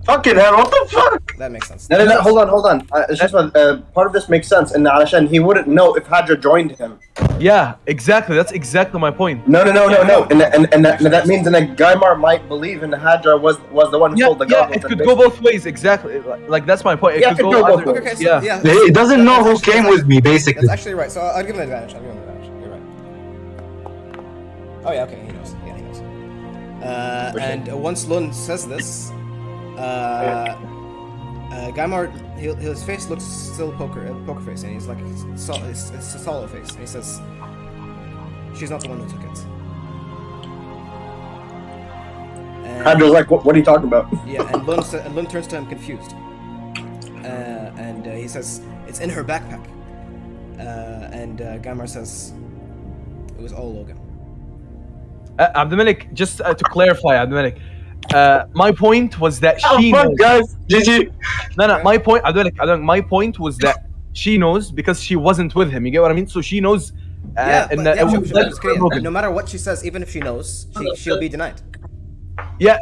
Fucking hell, what the fuck? That makes sense. No, hold on. It's just part of this makes sense, and Alashan, he wouldn't know if Hydra joined him. Yeah, exactly. That's exactly my point. No. And that means that Gaimar might believe in Hydra was the one who sold the goggles. Yeah, it could go both ways. Exactly. Like that's my point. It could go both ways. Okay, so, yeah. He doesn't know who came with me, basically. That's actually right. So I'll give him an advantage. You're right. Oh yeah, okay, he knows. Yeah, he knows. And once Lun says this, Gaimar, his face looks still poker face, and he's like, it's a solid face, and he says, "She's not the one who took it." Hydra's like, what are you talking about? Yeah, and Lun turns to him confused, and he says, "It's in her backpack." And Gaimar says, "It was all Logan." Abdelmalik, just to clarify, Abdelmalik, my point was that she knows. Guys, GG. No, my point, Abdelmalik, my point was that she knows because she wasn't with him. You get what I mean? So she knows. No matter what she says, even if she knows, she'll be denied. Yeah.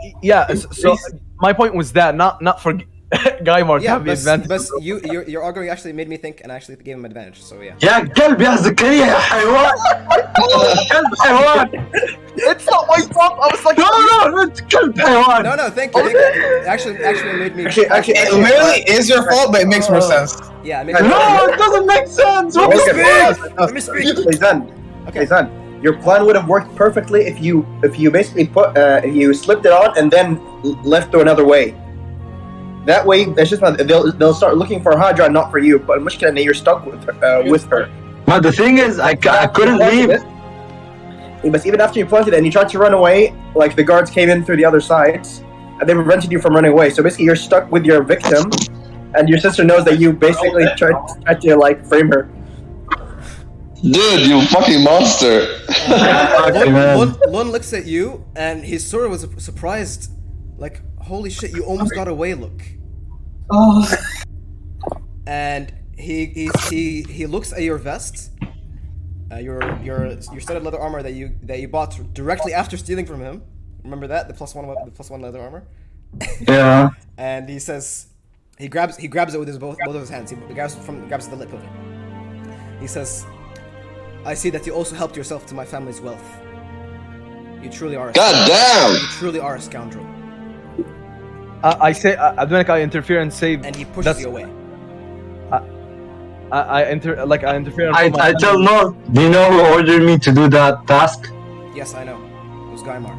So my point was that not for Gaimar to have the advantage. But your arguing actually made me think, and I actually gave him advantage. So yeah. يا قلب يا زكريا يا حيوان. كلب حيوان. It's not my fault. I was like, no, it's كلب حيوان. No, thank you. It actually made me. Actually, it literally is your fault, but it makes more sense. Yeah, it makes No, it doesn't make sense. What Let me speak. Okay, son. Your plan would have worked perfectly if you basically if you slipped it on and then left to another way. That way, it's just they'll start looking for Hydra, not for you. But mushkila, you're stuck with her. But the thing is, I couldn't leave. But even after you planted it and you tried to run away, like the guards came in through the other sides, and they prevented you from running away. So basically, you're stuck with your victim, and your sister knows that you basically tried to like frame her. Dude, you fucking monster! Lun looks at you, and he sort of was surprised, like, holy shit, you almost got away, look. Oh. And he looks at your vest, your studded leather armor that you bought directly after stealing from him. Remember that, the plus one leather armor. Yeah. And he says, he grabs it with both of his hands. He grabs the lip of it. He says, "I see that you also helped yourself to my family's wealth. You truly are. God damn! You truly are a scoundrel." I say, Abdelmalik, I interfere and say. And he pushes you away. I interfere. And I tell no. Do you know who ordered me to do that task? Yes, I know. It was Gaimar.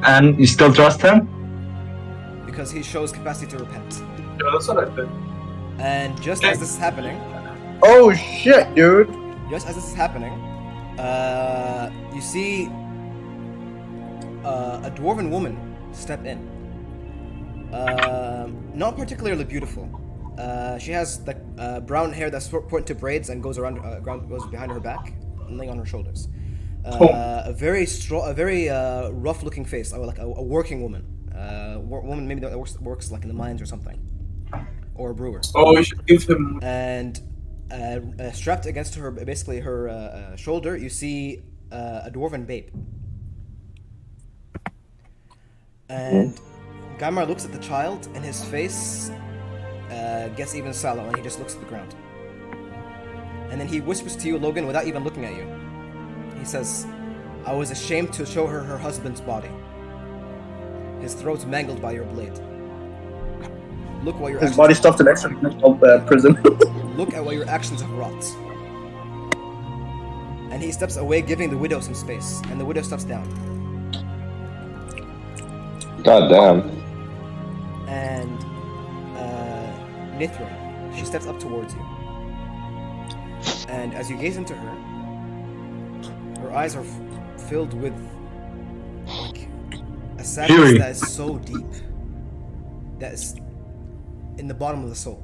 And you still trust him? Because he shows capacity to repent. Yeah, that's what I think. And just as this is happening, Oh shit, dude. just as this is happening, you see a dwarven woman step in. Not particularly beautiful. She has the brown hair that's put into braids and goes around, goes behind her back and laying on her shoulders. A very rough-looking face, like a working woman. Woman maybe that works like in the mines or something, or a brewer. Oh, we should give him. And strapped against her, basically her shoulder, you see a dwarven babe. And Gaimar looks at the child, and his face gets even sallow, and he just looks at the ground. And then he whispers to you, Logan, without even looking at you. He says, "I was ashamed to show her her husband's body. His throat's mangled by your blade. Look what your His actions body stuffed in experimental prison. Look at what your actions have wrought." And he steps away, giving the widow some space, and the widow steps down. God damn. And Nithrin, she steps up towards you. And as you gaze into her, her eyes are filled with like a sadness Fury. that is so deep, that is in the bottom of the soul.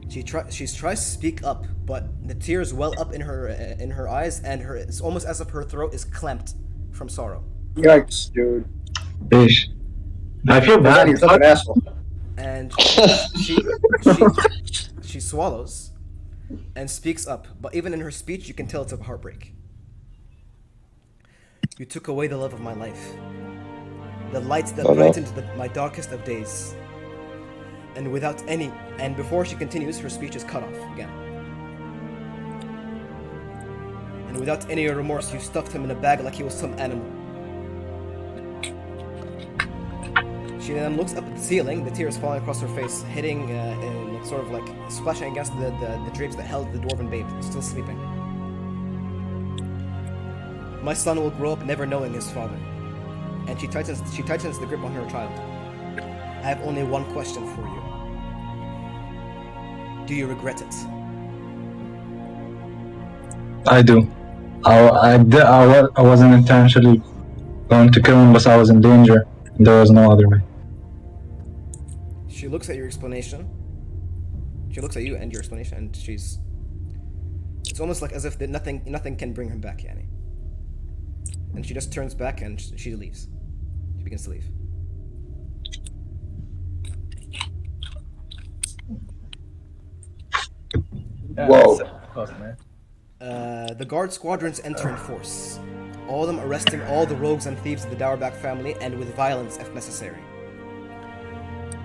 She tries to speak up, but the tears well up in her eyes, and it's almost as if her throat is clamped from sorrow. Yikes, dude. Bish. I feel Man, bad. you're such an asshole. And she swallows and speaks up, but even in her speech, you can tell it's of heartbreak. You took away the love of my life, the light that brightened my darkest of days. And and before she continues, her speech is cut off again. And without any remorse, you stuffed him in a bag like he was some animal. She then looks up at the ceiling, the tears falling across her face, hitting, and sort of like splashing against the drapes that held the dwarven babe, still sleeping. My son will grow up never knowing his father. And she tightens the grip on her child. I have only one question for you. Do you regret it? I do. I wasn't intentionally going to kill him, but I was in danger. There was no other way. She looks at your explanation. She looks at you and your explanation, and it's almost like as if nothing can bring him back, Yanni. And she just turns back and she leaves. She begins to leave. Whoa. The guard squadrons enter in force, all of them arresting all the rogues and thieves of the Dauerback family, and with violence if necessary.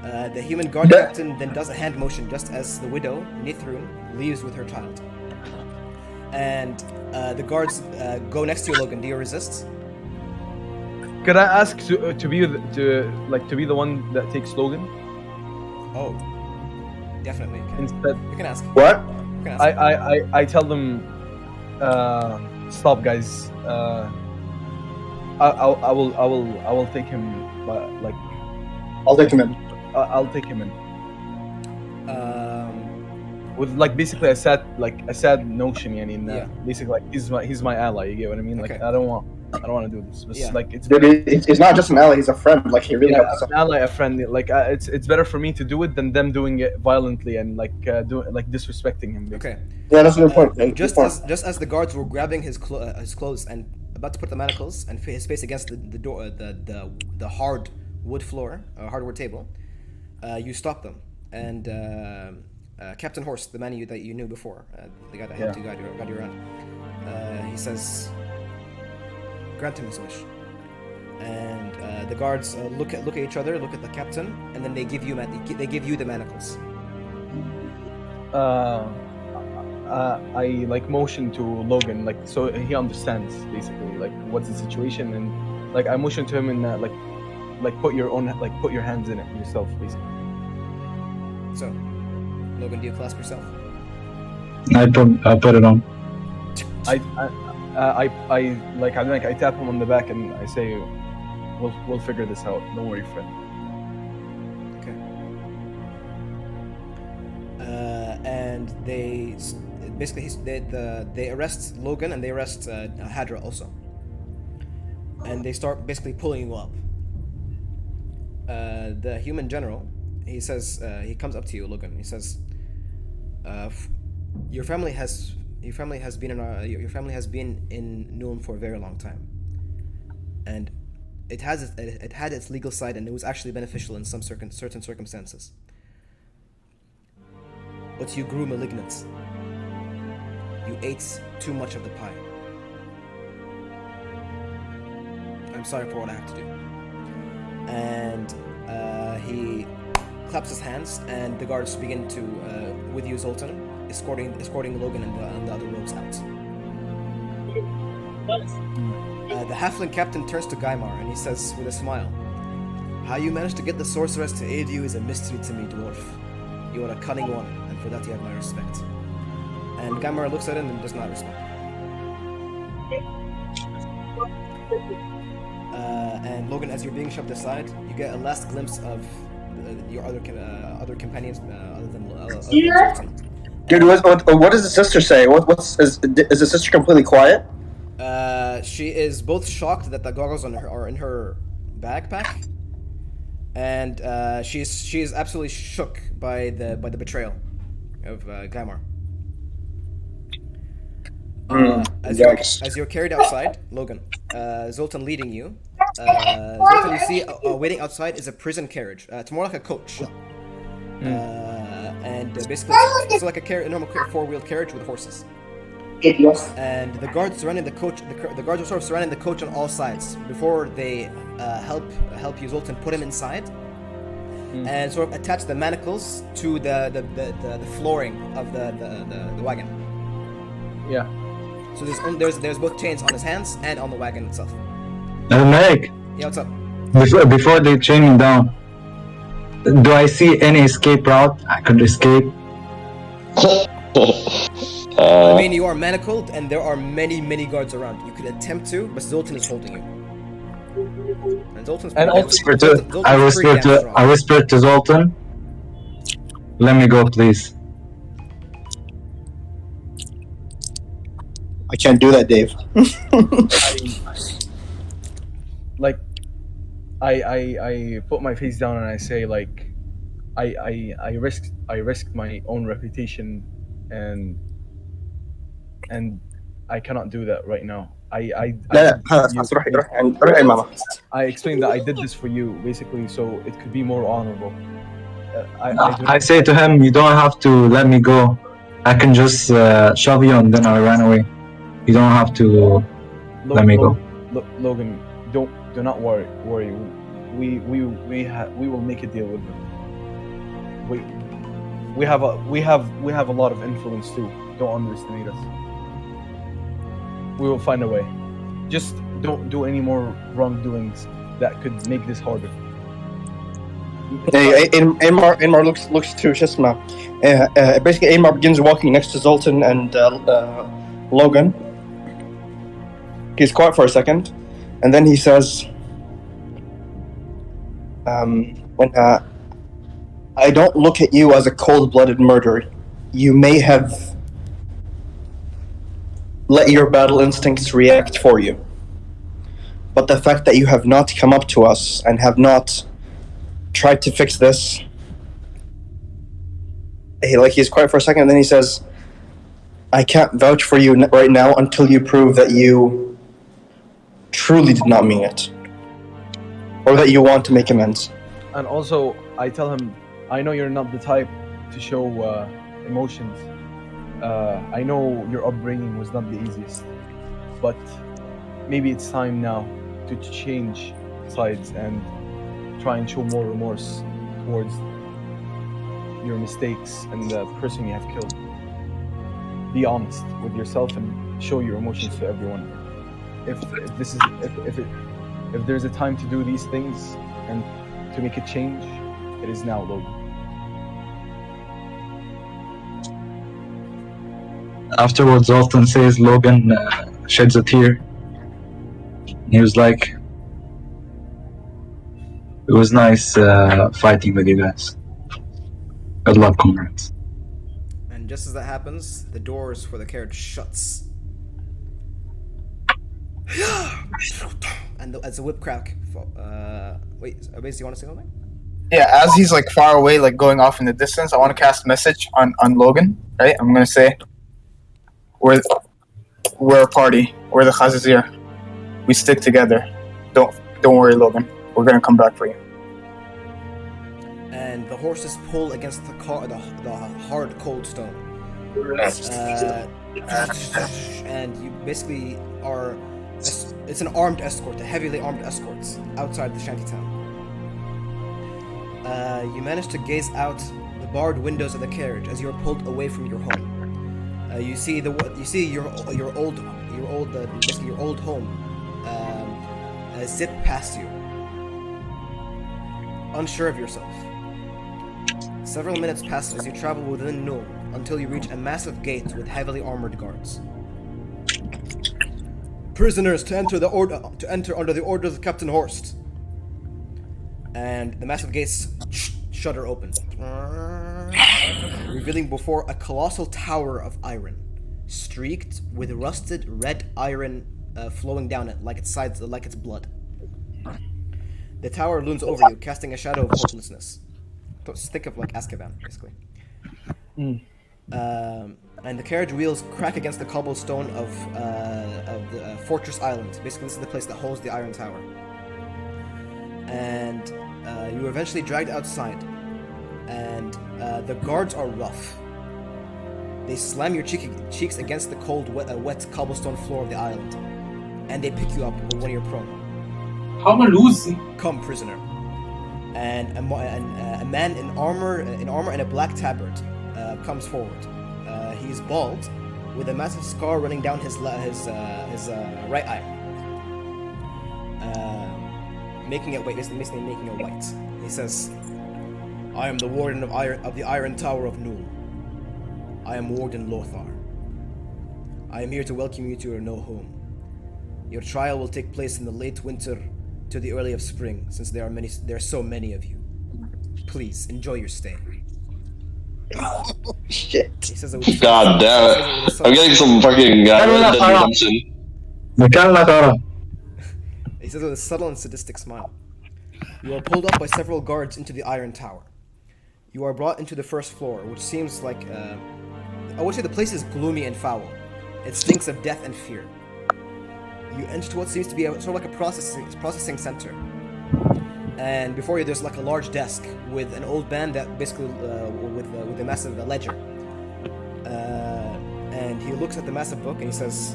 The human guard captain then does a hand motion just as the widow, Nithrun, leaves with her child. And the guards go next to you, Logan. Do you resist? Could I ask to be the one that takes Logan Oh, definitely. Okay. instead? You can ask. What? You can ask. I tell them, stop, guys. I will take him. Like I'll take him in. I'll take him in. With like basically a sad notion, Yeah. basically like he's my ally. You get what I mean? Like Okay. I don't want to do this. It's Yeah. like it's Dude, he's not just an ally, he's a friend. Like, he really helped us an ally, a friend. Like it's better for me to do it than them doing it violently and disrespecting him. Basically. Okay. Yeah, that's a good point. Good Just point. as the guards were grabbing his clothes and about to put the manacles and his face against the door, the hard wood floor, hardwood table, you stop them. And Captain Horst, the man that you knew before, the guy that helped you guide you around, he says, "Grant him his wish." And the guards look at each other, look at the captain, and then they give you the manacles. I like motion to Logan, like so he understands basically like what's the situation, and like I motion to him and put your hands in it yourself, basically. So, Logan, do you clasp yourself? I put it on. I tap him on the back and I say, we'll figure this out. Don't worry, friend. Okay. And they basically they arrest Logan and they arrest Hadra also. And they start basically pulling you up. The human general, he says, he comes up to you, Logan. He says, your family has been in Nuln for a very long time, and it had its legal side, and it was actually beneficial in some certain circumstances. But you grew malignant. You ate too much of the pie. I'm sorry for what I have to do. And he claps his hands, and the guards begin to, with you, Zoltan, escorting Logan and the other rogues out. The halfling captain turns to Gaimar and he says with a smile, "How you managed to get the sorceress to aid you is a mystery to me, dwarf. You are a cunning one, and for that you have my respect." And Gaimar looks at him and does not respond. And Logan, as you're being shoved aside, you get a last glimpse of your other companions other than Zoltan. Dude, what does the sister say? Is the sister completely quiet? She is both shocked that the goggles are in her backpack, and she is absolutely shook by the betrayal of Gaimar. As you're carried outside, Logan, Zoltan leading you. Zoltan, you see waiting outside is a prison carriage. It's more like a coach. And basically, it's like a normal four-wheeled carriage with horses. And the guards surrounding the coach. The guards are sort of surrounding the coach on all sides before they help you, Zoltan, put him inside, and sort of attach the manacles to the flooring of the wagon. Yeah. So there's both chains on his hands and on the wagon itself. Meg, Yeah, what's up? before they chain him down, do I see any escape route I could escape? I mean, you are manacled, and there are many guards around. You could attempt to, but Zoltan is holding you. And Zoltan's I whispered to Zoltan, "Let me go, please." I can't do that, Dave. I put my face down and I say, like, I risked my own reputation, and I cannot do that right now. I explained that I did this for you, basically, so it could be more honorable. I say to him, "You don't have to let me go. I can just shove you and then I run away. You don't have to let me go." Logan, do not worry. We will make a deal with them. We have a lot of influence too. Don't underestimate us. We will find a way. Just don't do any more wrongdoings that could make this harder. Aymar looks to Shisma. Basically, Aymar begins walking next to Zoltan and Logan. He's quiet for a second, and then he says, "When I don't look at you as a cold-blooded murderer. You may have let your battle instincts react for you, but the fact that you have not come up to us and have not tried to fix this." He's quiet for a second, and then he says, "I can't vouch for you right now until you prove that you truly did not mean it, or that you want to make amends." And also, I tell him, I know you're not the type to show emotions. I know your upbringing was not the easiest, but maybe it's time now to change sides and try and show more remorse towards your mistakes and the person you have killed. Be honest with yourself and show your emotions to everyone. If there's a time to do these things and to make a change, it is now, Logan. afterwards, Alton says Logan sheds a tear. He was like, "It was nice fighting with you guys. Good luck, comrades." And just as that happens, the doors for the carriage shuts. And as the whip crack. Wait, Abase, do you want to say something? Yeah, as he's like far away, like going off in the distance, I want to cast a message on Logan. Right, I'm gonna say, we're a party. We're the Khazazir. We stick together. Don't worry, Logan. We're gonna come back for you. And the horses pull against the hard, cold stone. And you basically are. It's an armed escort, a heavily armed escort outside the shantytown. You manage to gaze out the barred windows of the carriage as you are pulled away from your home. You see your old home zip past you, unsure of yourself. Several minutes pass as you travel within Nul until you reach a massive gate with heavily armored guards. Prisoners to enter under the orders of Captain Horst. And the massive gates shutter open, revealing before a colossal tower of iron, streaked with rusted red iron flowing down it like its sides, like its blood. The tower looms over you, casting a shadow of hopelessness. Think of like Azkaban, basically. And the carriage wheels crack against the cobblestone of the Fortress Island. Basically, this is the place that holds the Iron Tower. And you are eventually dragged outside. And the guards are rough. They slam your cheeks against the cold, wet cobblestone floor of the island. And they pick you up when you're prone. Come, prisoner. And a man in armor and a black tabard comes forward. He's bald, with a massive scar running down his right eye, making it white. Basically making it white. He says, "I am the warden of the Iron Tower of Nul. I am Warden Lothar. I am here to welcome you to your new home. Your trial will take place in the late winter to the early of spring, since there are so many of you. Please enjoy your stay." Oh, shit. He says God damn it. I'm getting some fucking redemption. He says with a subtle and sadistic smile. You are pulled up by several guards into the Iron Tower. You are brought into the first floor, which seems like I would say the place is gloomy and foul. It stinks of death and fear. You enter to what seems to be sort of like a processing center. And before you, there's like a large desk with an old man that basically with a massive ledger. And he looks at the massive book and he says,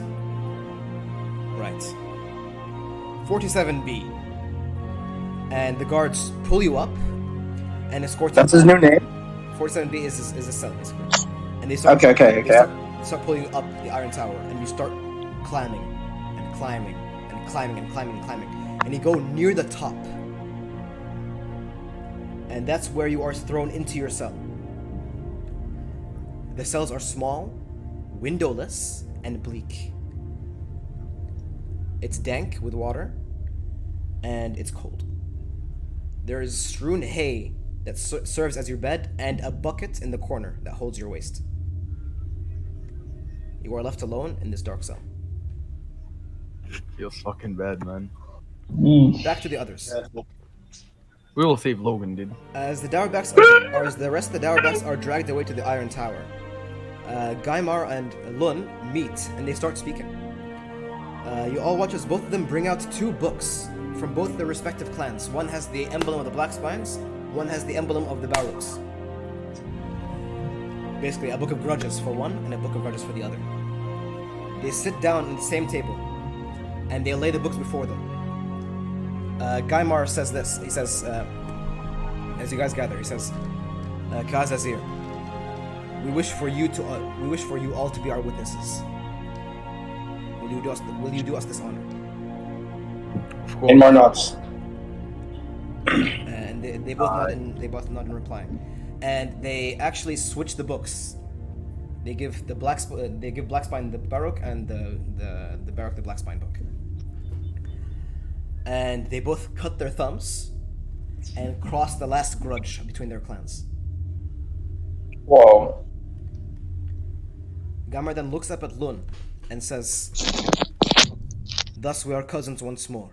"Right, 47B." And the guards pull you up and escort you. That's his new name. 47B is a cell basically. And they start start pulling you up the Iron Tower, and you start climbing and climbing and climbing and climbing and climbing, and you go near the top. And that's where you are thrown into your cell. The cells are small, windowless, and bleak. It's dank with water, and it's cold. There is strewn hay that serves as your bed, and a bucket in the corner that holds your waist. You are left alone in this dark cell. Feels fucking bad, man. Back to the others. We will save Logan, dude. As the rest of the Dauerbachs are dragged away to the Iron Tower, Gaimar and Lun meet and they start speaking. You all watch as both of them bring out two books from both their respective clans. One has the emblem of the Black Spines, one has the emblem of the Baruchs. Basically, a book of grudges for one and a book of grudges for the other. They sit down at the same table and they lay the books before them. Gaimar says this. He says, as you guys gather, he says, "Khazazir, we wish for you all to be our witnesses. Will you do us this honor?" Of course. Aymar nods. And they both nod in reply. And they actually switch the books. They give Blackspine the Baroque and the Baroque the Blackspine book. And they both cut their thumbs and cross the last grudge between their clans. Whoa. Gamar then looks up at Lun and says, "Thus we are cousins once more."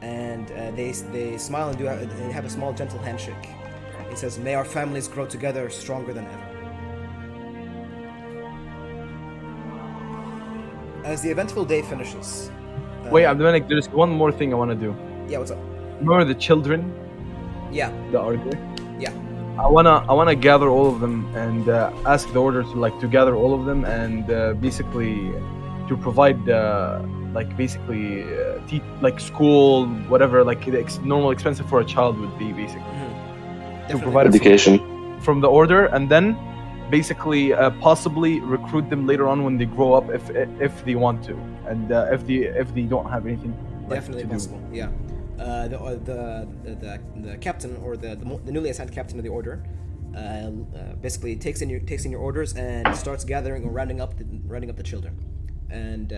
And they smile and they have a small gentle handshake. He says, "May our families grow together stronger than ever." As the eventful day finishes. Wait, Abdulmalik, there's one more thing I want to do. Yeah, what's up? Remember the children Yeah, that are there? yeah. I wanna gather all of them and ask the order to gather all of them and basically to provide school, whatever, like the normal expensive for a child would be, basically to Definitely. provide Education. from the order, and then basically possibly recruit them later on when they grow up if they want to, and if they don't have anything Definitely to do. possible. Yeah. The captain or the newly assigned captain of the order basically takes in your orders and starts gathering or rounding up the children, and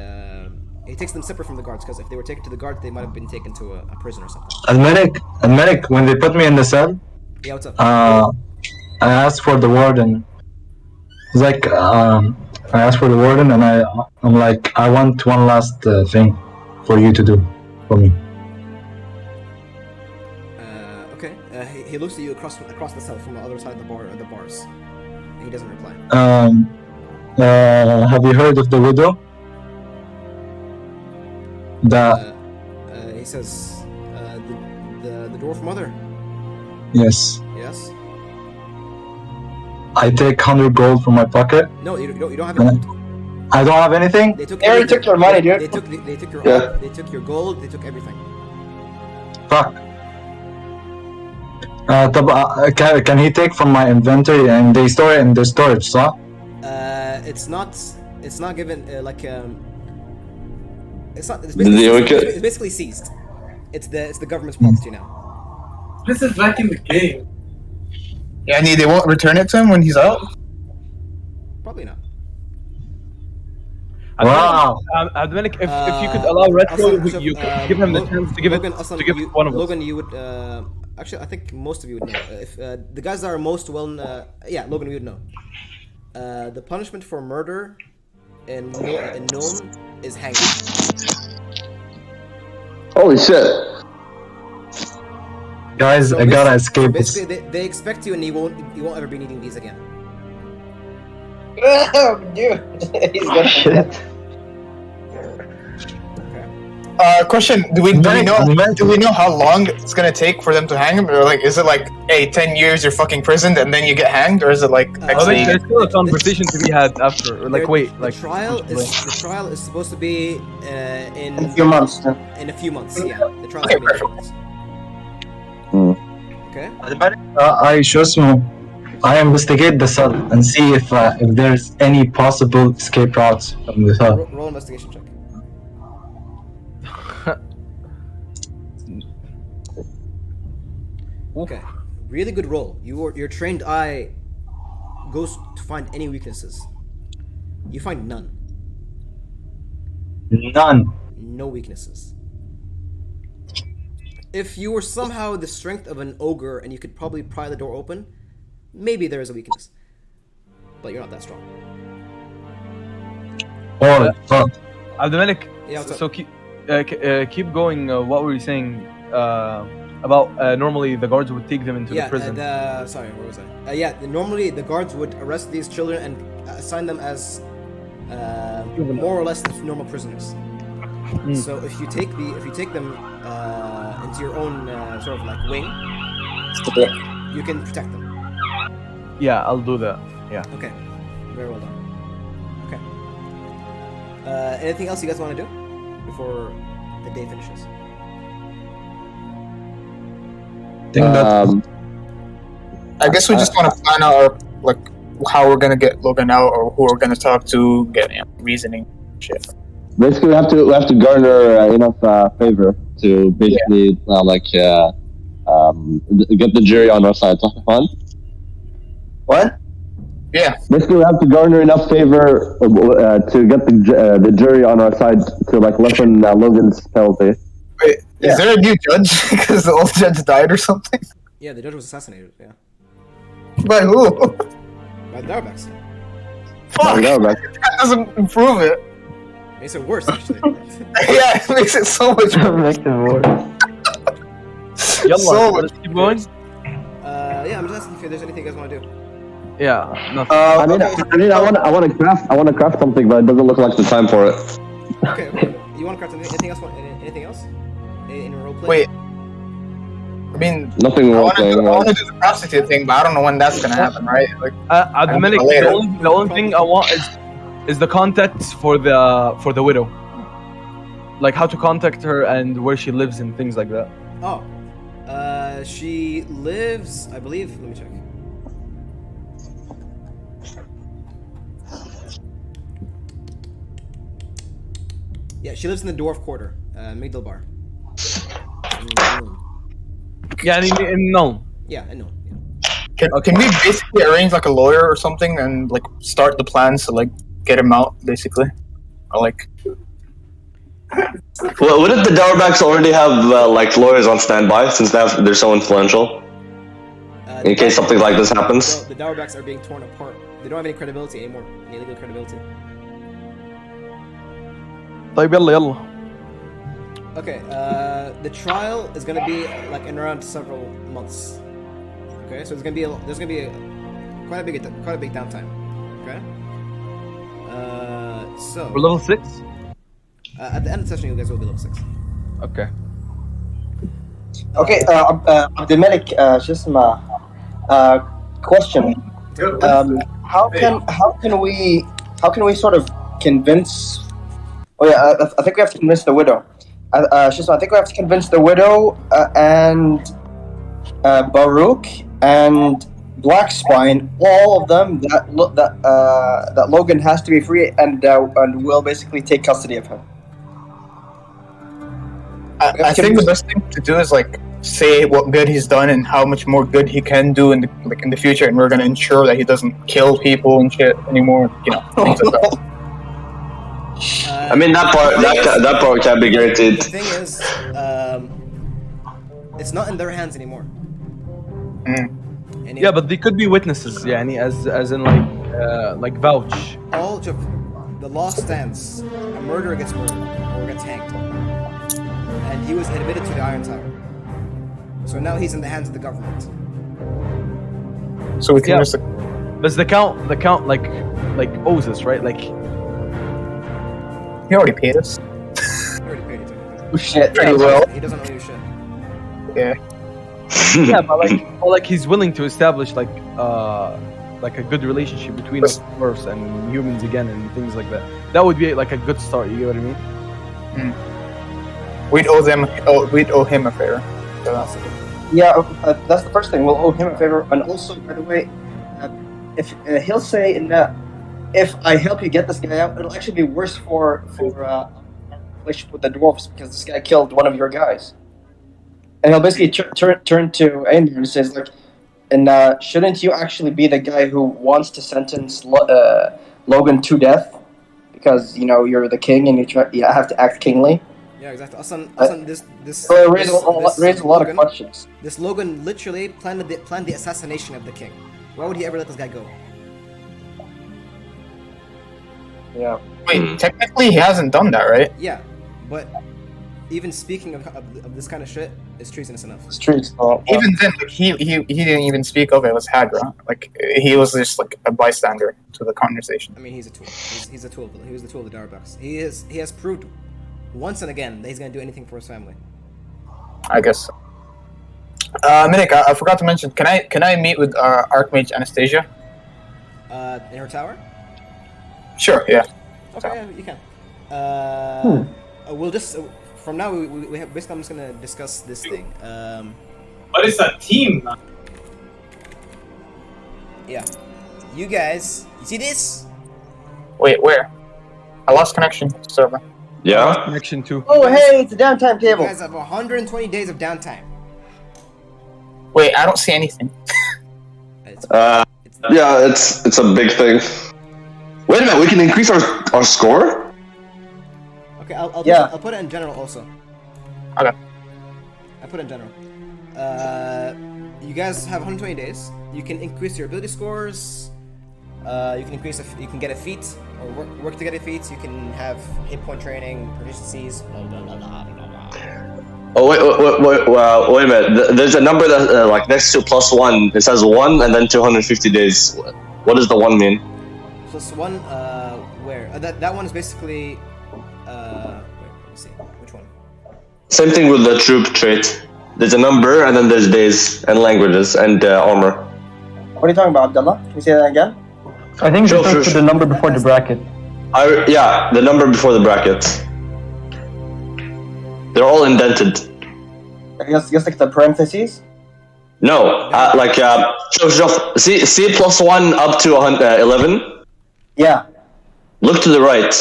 he takes them separate from the guards, because if they were taken to the guards, they might have been taken to a prison or something. Al-Malik, when they put me in the cell, Yeah, what's up? I asked for the warden. It's like I asked for the warden, and I'm like, I want one last thing for you to do for me. Okay. He looks at you across the cell from the other side of the bars. And he doesn't reply. Have you heard of the widow? He says, the dwarf mother. Yes. Yes. I take 100 gold from my pocket. No, you don't have any gold. I don't have anything. They took. They already took your money, dude. They took your. Yeah. They took your gold. They took everything. Fuck. Can he take from my inventory and they store it in the storage, so? It's not given like it's not. It's It's basically seized. It's the government's property now. This is back in the game. Yeah, they won't return it to him when he's out? Probably not. Wow. Abdulmalik, if you could allow Retro, Aslan, you could give him the chance to give Logan, it Aslan, to give you, one of us. Logan, you would actually, I think most of you would know. If the guys that are most well, Logan, you would know. The punishment for murder in Nome is hanging. Holy shit. Guys, I gotta escape this. Basically, they expect you, and you won't ever be needing these again. Oh, dude. He's gonna Shit. Question: Do we know how long it's gonna take for them to hang him, or like, is it like, hey, 10 years you're fucking prisoned and then you get hanged, or is it like I next think day? there's still a conversation to be had after. Or like, The wait, like trial is supposed to be in a few months. In a few months, yeah. The trial is Okay, going to be in a few months. Okay. I Shosmo, I investigate the cell and see if there's any possible escape routes from the cell. Roll investigation check. Okay. Really good roll. Your trained eye goes to find any weaknesses. You find none. None. No weaknesses. If you were somehow the strength of an ogre and you could probably pry the door open, maybe there is a weakness. But you're not that strong. Oh, fuck. Abdulmalik, Yeah, what's up? so keep going. What were you saying about normally the guards would take them into the prison? Sorry, where was I? Normally the guards would arrest these children and assign them as more or less normal prisoners. So if you take them into your own sort of like wing, you can protect them. Yeah, I'll do that. Yeah. Okay, very well done. Okay. Anything else you guys want to do before the day finishes? I guess we just want to plan out how we're gonna get Logan out, or who we're gonna talk to, get reasoning, shit. Basically, we have to garner enough favor to basically get the jury on our side. Fun? What? Basically, we have to garner enough favor to get the jury on our side to like lessen Logan's penalty. Wait, is there a new judge? Because the old judge died or something? Yeah, the judge was assassinated. Yeah, By who? by the Darbacks. Fuck! No, man. That doesn't improve it. Makes it worse actually. Yeah, it makes it so much worse. Make the war. Yalla, So let's keep going. Yeah, I'm just asking if there's anything you guys want to do. Yeah, no. I mean, I want to craft something, but it doesn't look like the time for it. Okay, you want to craft anything else? Anything else? In a roleplay? Wait. I mean, Nothing I wrong. want to do the prostitute thing, but I don't know when that's gonna happen, right? Like, Dominic, later. the only thing I want is the context for the widow, like how to contact her and where she lives and things like that. Oh, she lives, I believe. Let me check. Yeah, she lives in the Dwarf Quarter, Migdalbar. Yeah, no. Yeah, I know. Yeah. can we basically arrange like a lawyer or something and like start the plans to like get him out, basically? Or like, Well, wouldn't the Darbacks already have like lawyers on standby since they're so influential? In case something like this happens. The Darbacks are being torn apart. They don't have any credibility anymore. Any legal credibility. طيب يلا. Okay, the trial is gonna be like in around several months. Okay, so there's gonna be quite a big downtime. Okay. So We're level 6. at the end of the session, you guys will be level 6. Okay. Okay, Dominic, just my question. How can we sort of convince? Oh yeah, I think we have to convince the widow. I think we have to convince the widow and Baruch and Blackspine, all of them that Logan has to be free and will basically take custody of him. I think the best thing to do is like say what good he's done and how much more good he can do in the future, and we're gonna ensure that he doesn't kill people and shit anymore. You know, things like that. I mean, that part can't be guaranteed. The thing is, it's not in their hands anymore. And Yeah, but they could be witnesses, يعني, as in like vouch. all of the law stands. A murderer gets murdered or gets hanged, and he was admitted to the Iron Tower. So now he's in the hands of the government. So we can Yeah. just But the count like owes us, right? Like he already paid us. He already paid it to him. Oh, shit. Pretty Yeah, well. He doesn't owe you shit. Yeah. yeah, but like he's willing to establish like a good relationship between us dwarves and humans again and things like that. That would be like a good start. You get what I mean? We'd owe him a favor. So, Yeah, that's the first thing. We'll owe him a favor, and also, by the way, if he'll say if I help you get this guy out, it'll actually be worse for our relationship with the dwarves because this guy killed one of your guys, and he'll basically turn to Aenir and says like, and shouldn't you actually be the guy who wants to sentence Logan to death because you know you're the king and you have to act kingly. Yeah, exactly. Asan, this So it raises a lot of questions. This Logan literally planned the assassination of the king. Why would he ever let this guy go? Yeah. wait, technically he hasn't done that, right? Yeah, but even speaking of this kind of shit is treasonous enough. It's true. Even then, like, he didn't even speak of it as Hagra. Like he was just like a bystander to the conversation. I mean, he's a tool. He's a tool. He was the tool of the Darbacks. He has proved once and again that he's gonna do anything for his family. I guess. So. Minik, I forgot to mention. Can I meet with Archmage Anastasia? In her tower? Sure. Yeah. Okay, yeah, you can. We'll just from now we have basically I'm just gonna discuss this thing. What is that team? Yeah, you guys, you see this? Wait, where? I lost connection to the server. Yeah. Connection to. Oh, hey, it's a downtime You table. guys have 120 days of downtime. Wait, I don't see anything. It's Yeah, it's a big thing. Wait a minute, we can increase our score? Okay, I'll Yeah. I'll put it in general also. Okay. I put it in general. You guys have 120 days. You can increase your ability scores. You can increase. You can get a feat or work to get a feat. You can have hit point training, proficiencies. Blah blah blah blah blah blah. Oh wait a minute. There's a number that like next to +1. It says 1 and then 250 days. What does the 1 mean? +1. Where? That one is basically. Wait, let me see. Which one? Same thing with the troop trait. There's a number and then there's days and languages and armor. What are you talking about, Abdullah? Can you say that again? I think it Sure, refers sure, to the number before the bracket. Yeah, the number before the bracket. They're all indented. I guess like the parentheses. No, see +1 up to 11. Yeah. Look to the right.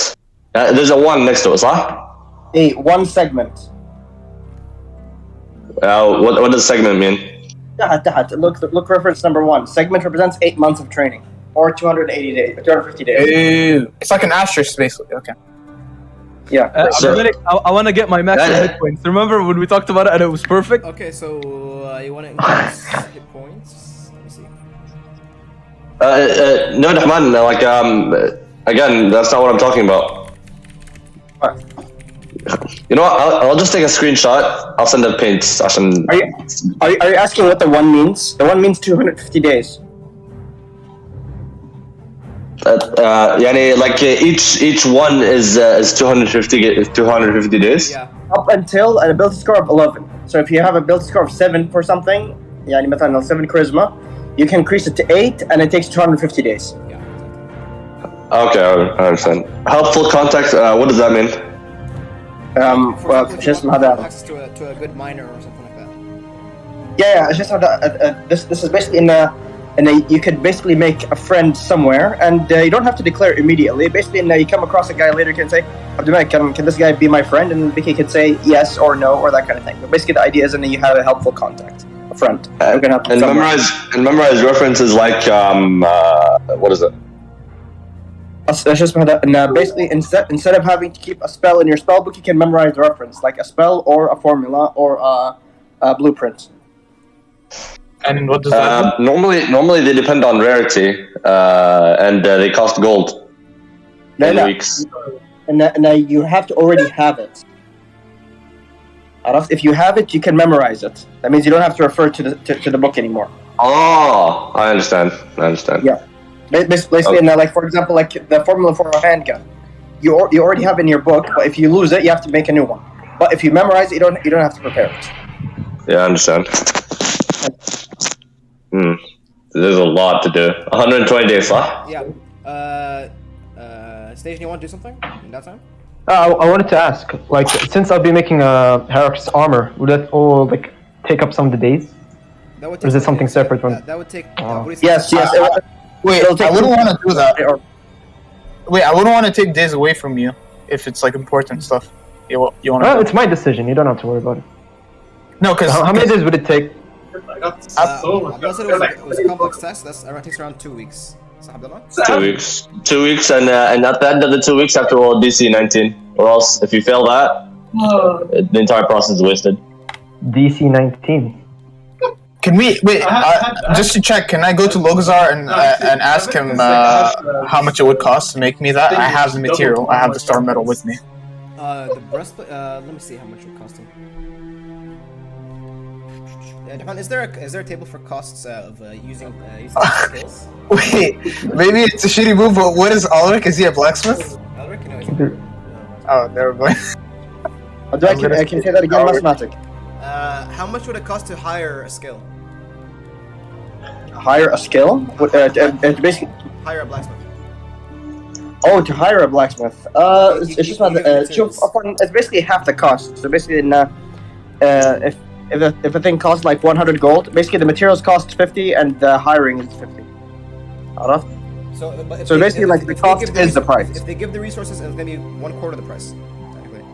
There's a 1 next to us, huh? One segment. What does segment mean? Look reference number 1. Segment represents 8 months of training. Or 280 days. 250 days. It's like an asterisk, basically. Okay. Yeah. Dominic, I want to get my max hit points. Remember when we talked about it and it was perfect? Okay, so you want to increase hit points? Let me see. No, Rahman. Again, that's not what I'm talking about. What? You know what? I'll just take a screenshot. I'll send it paint. عشان... Are you asking what the 1 means? The 1 means 250 days. يعني like each one is 250 days. Yeah. Up until an ability score of 11. So if you have an ability score of 7 for something, يعني مثلا 7 charisma, you can increase it to 8 and it takes 250 days. Yeah. Okay, I understand. Helpful context. What does that mean? For example, if just you want هذا. access to a good miner or something like that. Yeah, it's just this is basically you could basically make a friend somewhere, and you don't have to declare it immediately. Basically, you come across a guy later, you can say, Abdullah, can this guy be my friend? And Vicky could say yes or no or that kind of thing. But basically, the idea is that you have a helpful contact, a friend. You're gonna have And memorize references like what is it? That's just basically instead of having to keep a spell in your spell book, you can memorize the reference, like a spell or a formula or a blueprint. And what does that mean? Normally they depend on rarity, and they cost gold. In weeks. And you have to already have it. If you have it, you can memorize it. That means you don't have to refer to the book anymore. Oh, I understand. Yeah. Basically, Okay. like for example, like the formula for a handgun, you already have it in your book, but if you lose it, you have to make a new one. But if you memorize it, you don't have to prepare it. Yeah, I understand. There's a lot to do. 120 days, huh? Yeah. Station, you want to do something in that time? I wanted to ask, like, since I'll be making a Herac's armor, would that all like take up some of the days? That would Or is it something separate from? That would take. Oh. what do you say? Yes. Wait, It'll take I wouldn't want to do that. Or- Wait, I wouldn't want to take days away from you if it's like important stuff. You want to? It's my decision. You don't have to worry about it. No, because How many days would it take? Abdullah said it was a complex test. Takes around 2 weeks. So Abdullah? 2 weeks. 2 weeks, and at the end of the 2 weeks, have to roll DC 19, or else if you fail that, the entire process is wasted. DC 19. Can we wait? Just to check, can I go to Logazar and ask him how much it would cost to make me that? I have the material. I have the star metal with me. The breastplate. Let me see how much it would cost him. Jahan, is there a table for costs of using skills? Wait, maybe it's a shitty move, but what is Ulrich? Is he a blacksmith? Ulrich, no, Oh, never mind. I can say that again, mathematic. how much would it cost to hire a skill? Hire a skill? Basically, Hire a blacksmith. oh, to hire a blacksmith. It's You- just you not. give materials. It's basically half the cost. So basically, if a thing costs like 100 gold, basically the materials cost 50 and the hiring is 50. Alright? So, but if So basically, like, the they cost give is the price. If they give the resources, it's gonna be 1/4 of the price. Technically.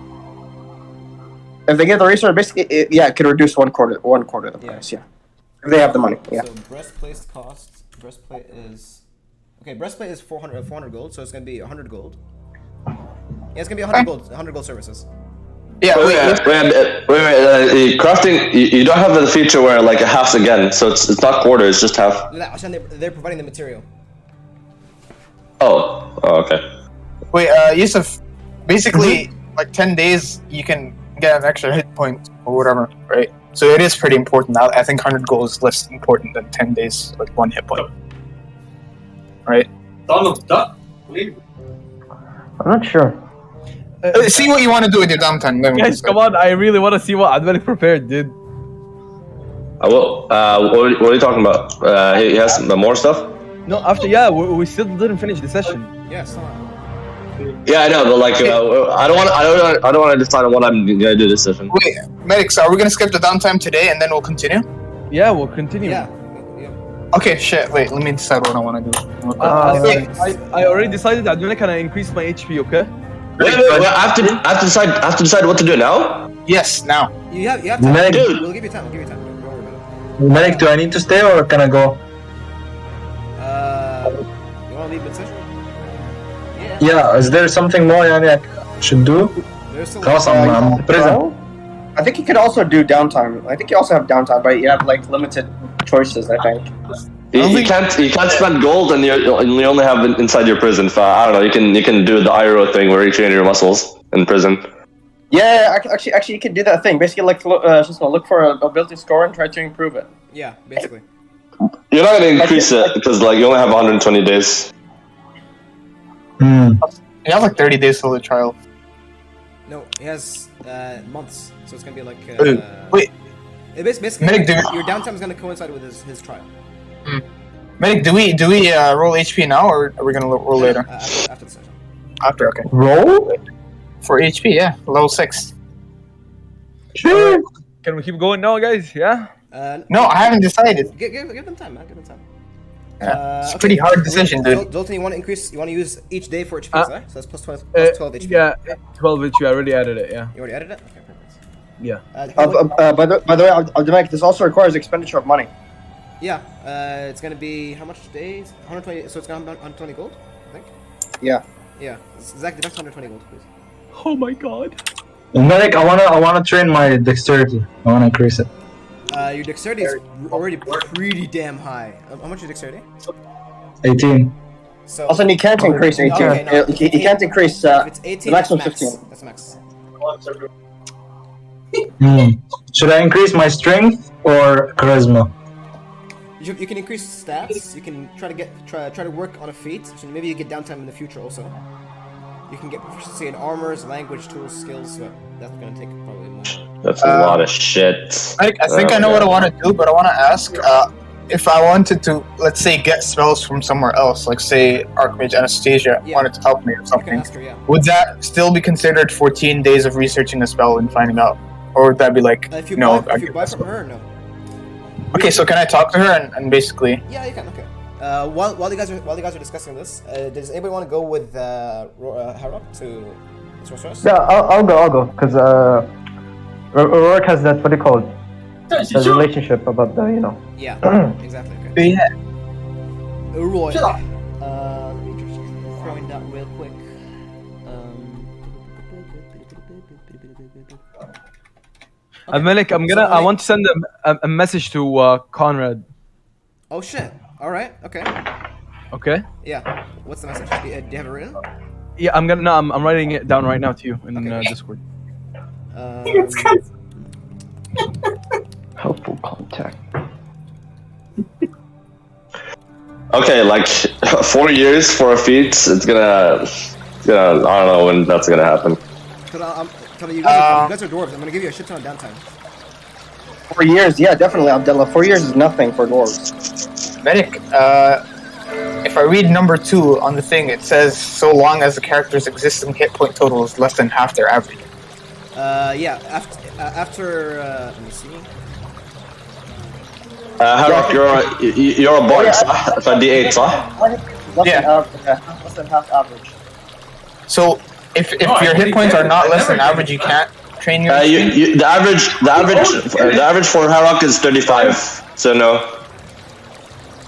If they get the resource, basically, it can reduce one quarter of the Yeah. price. Yeah. If they have the money, yeah. So breastplate cost. Breastplate is. Okay, breastplate is 400 gold, so it's gonna be 100 gold. Yeah, it's gonna be 100 gold. 100 gold services. Yeah, wait. Crafting, you don't have the feature where like it halves again, so it's not quarter, it's just half. لا عشان they're providing the material. Oh, okay. Wait, Yusuf, basically, like 10 days, you can get an extra hit point or whatever, right? So it is pretty important. I think 100 gold is less important than 10 days, like 1 hit point. Right? I'm not sure. See what you want to do with your downtime. Then we Guys, decide. come on! I really want to see what Advenic prepared, dude. What are you talking about? He has more stuff? No, after we still didn't finish the session. Yeah, it's not. Yeah, I know, but like, I don't want to decide on what I'm gonna do this session. Wait, medics, are we gonna skip the downtime today and then we'll continue? Yeah, we'll continue. Yeah. Okay, shit. Wait, let me decide what I want to do. I already decided that I'm gonna increase my HP. Okay. Wait, I have to decide what to do now? Yes, now. You have time. Medic. We'll give you time. Don't worry about it. Medic, do I need to stay or can I go? You want to leave mid-session? Yeah, is there something more I should do? There's still. Because I'm in prison. I think you could also do downtime. I think you also have downtime, but you have like limited choices. I think. You can't spend gold and you only have it inside your prison. I don't know. You can do the IRO thing where you train your muscles in prison. Yeah, actually, you can do that thing. Basically, like just look for a ability score and try to improve it. Yeah, basically. You're not gonna increase it because like you only have 120 days. Hmm. You have like 30 days till the trial. No, he has months, so it's gonna be like. Wait. Basically, Medic, your downtime is gonna coincide with his trial. Medic, do we roll HP now or are we gonna roll later? After the session. After, okay. Roll? For HP, yeah, level 6. Sure. Can we keep going now, guys? Yeah. No, I haven't decided. Give them time, man. Give them time. It's a pretty hard decision, dude. Zoltan, you want to increase? You want to use each day for HP, right? So that's plus 12 HP. Yeah, 12 HP. I already added it. Yeah. You already added it. Okay, perfect. Yeah. By the way, I'll make this also requires expenditure of money. Yeah, it's gonna be how much days? 120. So it's gonna be 120 gold, I think. Yeah. Yeah, it's exactly that's 120 gold, please. Oh my god. Medic, I wanna train my dexterity. I wanna increase it. Your dexterity is already pretty damn high. How much is your dexterity? 18. So Also, you can't increase 18. Okay, no, You can't increase if it's 18, the maximum that's 15. That's max. Should I increase my strength or charisma? You can increase stats. You can try to work on a feat. So maybe you get downtime in the future also. You can get proficiency in armors, language, tools, skills. But that's gonna take probably more. That's a lot of shit. I think I know what I want to do, but I want to ask if I wanted to, let's say, get spells from somewhere else, like say Archmage Anastasia wanted to help me or You can something. ask her, yeah. Would that still be considered 14 days of researching a spell and finding out, or would that be like If you no? buy, if you buy from her, no. Okay, so can I talk to her and basically? Yeah, you can. Okay. While you guys are discussing this, does anybody want to go with Harrock to Sorceress? Yeah, I'll go, because Rourke has that, what do you call it? The relationship about the, Yeah, exactly. Okay. Yeah. Roy. Let me just find that real quick. Melik, I want to send a message to Conrad. Oh shit! All right. Okay. Okay. Yeah. What's the message? Do you have it written? Yeah, I'm writing it down right now to you in Okay. Discord. Helpful contact. Okay, like 4 years for a feat. It's gonna. I don't know when that's gonna happen. Tell me, you guys are dwarves. I'm gonna give you a shit ton of downtime. 4 years, yeah, definitely, Abdullah. 4 years is nothing for dwarves. Medic, if I read number 2 on the thing, it says so long as the character's existing hit point total is less than half their average. Yeah. After let me see. Harrock, you're a bard, it's a D8, صح? Less than half average. So if your hit points are not less than average, you can't train your. The average for Harrock is 35. So no.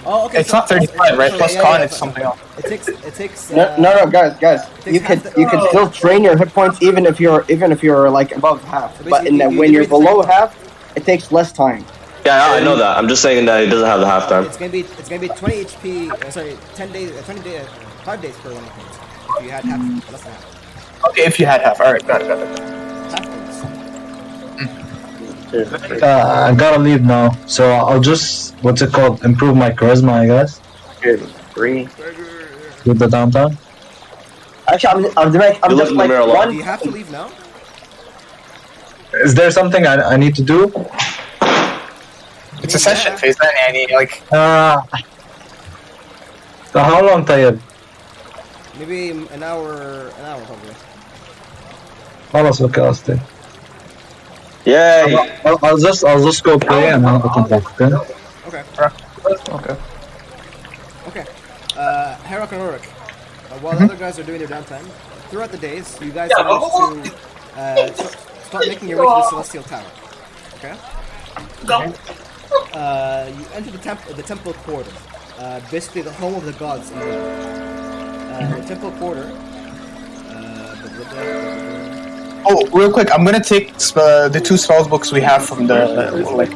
Oh, okay. It's not 35, right? Plus con, it's something else. It takes. No, guys. You half could still drain your hit points even if you're like above half. So But basically, when you're you below half, it takes less time. Yeah, I know that. I'm just saying that it doesn't have the halftime. It's gonna be 20 HP. Sorry, 10 days, 20 days, 5 days per 1 point. If you had half, less than half. Okay, if you had half. Alright, got it. Half points. I gotta leave now, so I'll just improve my charisma, I guess, 3. with the downtown. Actually, I'm You just look in the like mirror a lot. Do you have to leave now? Is there something I need to do? It's a session phase, then, Annie. Like, So how long, Tayyib? Maybe an hour probably. خلاص okay, I'll stay. Yay! I'll just go play and I'll come back. Okay? Okay. Okay. Herok and Ulrich, while other guys are doing their downtime, throughout the days, you guys managed to start making your way to the Celestial Tower. Okay? You enter the temple quarter, basically the home of the gods in the temple quarter. oh, real quick, I'm gonna take the 2 spells books we have from the like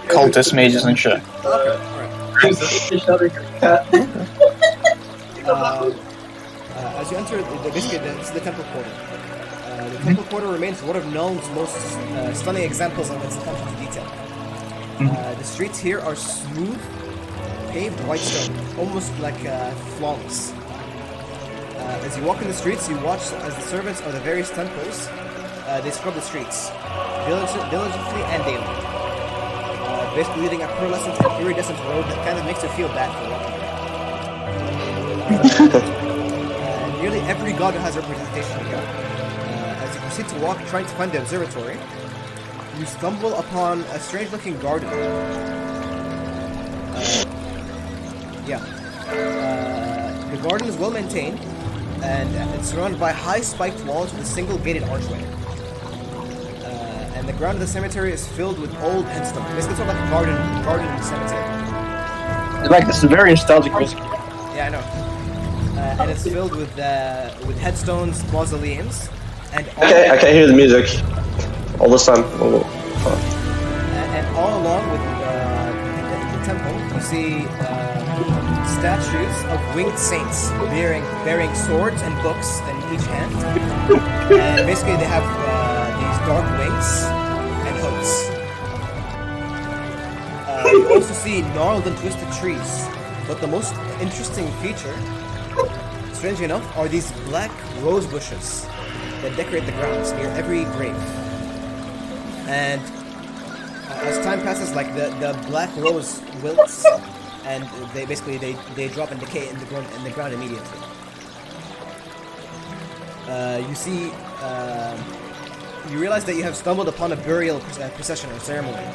cultist mages and shit. As you enter, basically, this is the temple quarter. The temple quarter remains one of Nuln's most stunning examples of its attention to detail. The streets here are smooth, paved white stone, almost like flawless. As you walk in the streets, you watch as the servants of the various temples they scrub the streets diligently and daily. Basically leading a pearlescent and iridescent road that kind of makes you feel bad for walking. Nearly every god has representation here. As you proceed to walk, trying to find the observatory, you stumble upon a strange-looking garden. The garden is well maintained, and it's surrounded by high spiked walls with a single gated archway. And the ground of the cemetery is filled with old headstones. Basically, it's sort of like a garden cemetery. Like, this is very nostalgic whiskey. Yeah, I know. And it's filled with headstones, mausoleums, and all Okay, I can't hear the music all this time. Oh. and all along with the temple, you see statues of winged saints bearing swords and books in each hand. And basically, they have these dark wings and hoods. You also see gnarled and twisted trees, but the most interesting feature, strangely enough, are these black rose bushes that decorate the grounds near every grave. And as time passes, like the black rose wilts, and they drop and decay in the ground immediately. You realize that you have stumbled upon a burial procession or ceremony,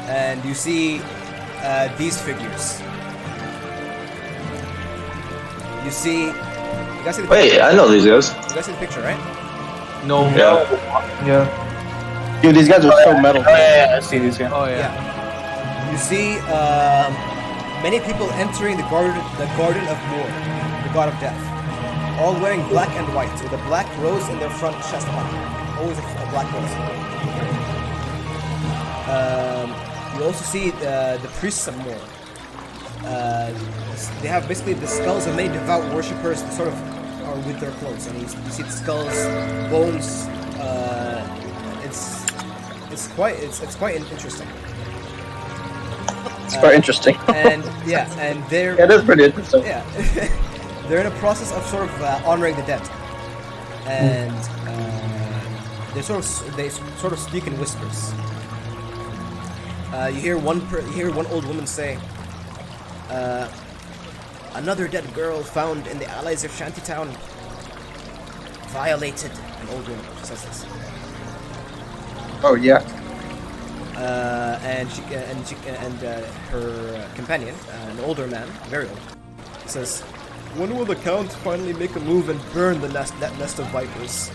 and you see these figures. You guys see the Wait, picture? I know these guys. You guys see the picture, right? No. Yeah. Dude, these guys are so metal. Yeah, I see these guys. Oh yeah. You see many people entering the garden of Mor, the god of death, all wearing black and white with a black rose in their front chest pocket. Always a black rose. You also see the priests of Mor. They have basically the skulls of many devout worshippers that sort of are with their clothes, and you see the skulls, bones. It's quite interesting. It's quite interesting. And they're It is pretty interesting. yeah, they're in a process of sort of honoring the dead, and they sort of speak in whispers. You hear one old woman say, "Another dead girl found in the alleys of Shantytown. Violated." An old woman says this. Oh yeah. And her companion, an older man, very old, says, "When will the Count finally make a move and burn that nest of vipers?"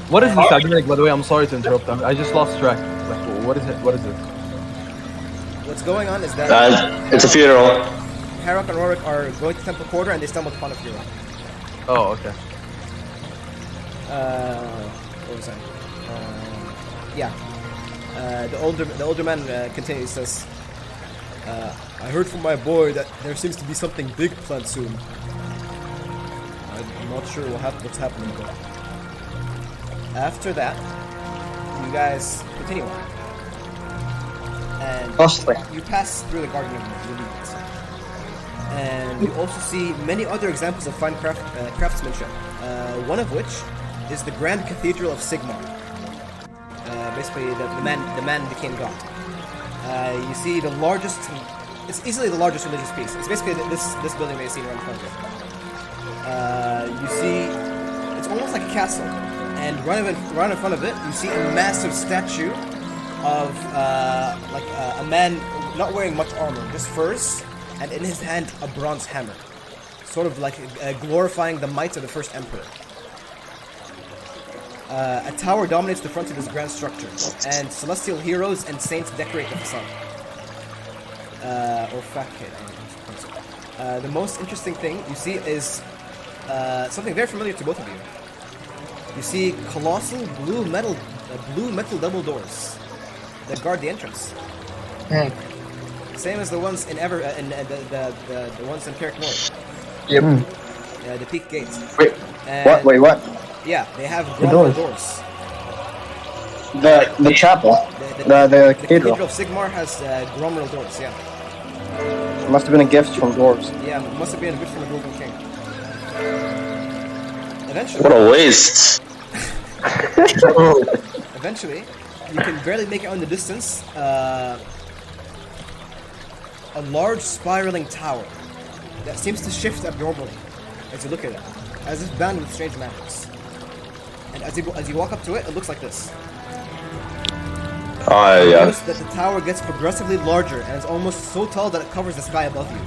What is this argument? Like, by the way, I'm sorry to interrupt. I just lost track. Like, what is it? What is it? What's going on is that It's a funeral. Harrock and Rorik are going to Temple Quarter and they stumble upon a funeral. Oh, okay. What was that? Yeah. The older man continues, says, I heard from my boy that there seems to be something big planned soon. I'm not sure what's happening, but after that, you guys continue on. And you pass through the Garden of Religions. And you also see many other examples of fine craftsmanship. One of which is the Grand Cathedral of Sigmar. Basically, the man became god. You see the largest. It's easily the largest religious piece. It's basically this building that you see right in front of it. You see, it's almost like a castle, and right in front of it, you see a massive statue of a man not wearing much armor, just furs, and in his hand a bronze hammer, sort of like glorifying the might of the first emperor. A tower dominates the front of this grand structure, and celestial heroes and saints decorate the facade. Or facade. The most interesting thing you see is something very familiar to both of you. You see colossal blue metal double doors that guard the entrance. Same as the ones in the ones in Karak North. Yep. The peak gates. Wait. And Wait, what? Yeah, they have grommel doors. The chapel. The cathedral. Cathedral of Sigmar has grommel doors, yeah. It must have been a gift from dwarves. Yeah, it must have been a gift from the Golden King. Eventually... What a waste. Eventually, you can barely make it out in the distance. A large spiraling tower that seems to shift abnormally as you look at it, as if bound with strange magics. And as you walk up to it, it looks like this. Yeah. Notice that the tower gets progressively larger and is almost so tall that it covers the sky above you.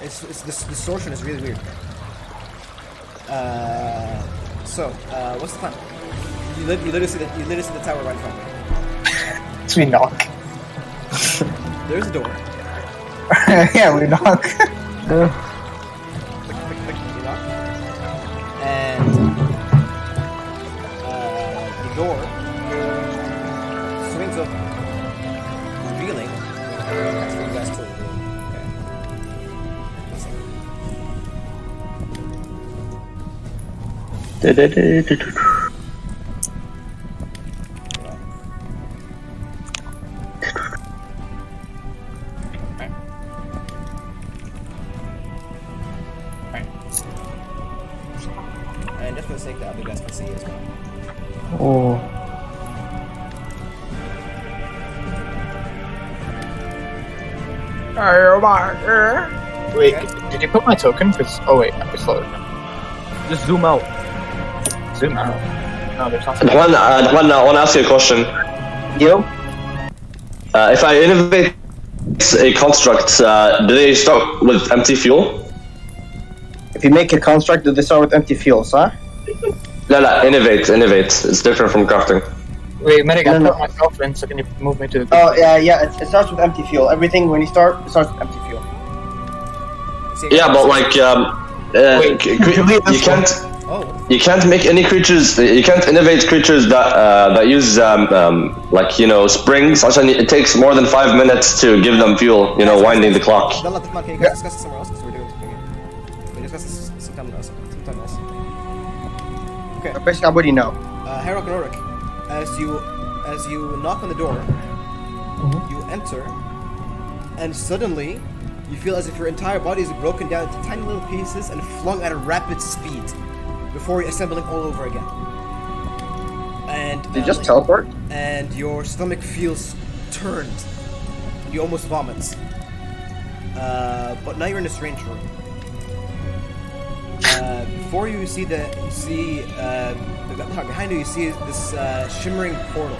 This distortion is really weird. What's the plan? You literally see the tower right in front of you. So we knock. There's a door. Yeah, we knock. Click, you knock. And the door swings open, revealing. That's for you guys too. And just for the sake that you guys can see as well. Oh. Wait, did you put my token? Oh wait, it's loaded. Just zoom out. Zoom out. No, there's nothing. I want to ask you a question. You? If I innovate a construct, do they start with empty fuel? If you make a construct, do they start with empty fuels, huh? No, innovate. It's different from crafting. Wait, medic, I No. put myself in, so can you move me to the... Oh, yeah, it starts with empty fuel. Everything, when you start, it starts with empty fuel. Yeah, but like, Wait, you can't. Oh, You can't make any creatures. You can't innovate creatures that use springs. Also, it takes more than 5 minutes to give them fuel. Winding the clock. Bella, can you guys discuss this somewhere else? Because we're doing we discuss this sometime else. Okay. Basically, what do you know? Harrock and Ulrich, as you knock on the door, you enter, and suddenly you feel as if your entire body is broken down into tiny little pieces and flung at a rapid speed before assembling all over again. And Did you just teleport? and your stomach feels turned. You almost vomit. But now you're in a strange room. Before you see behind you see this shimmering portal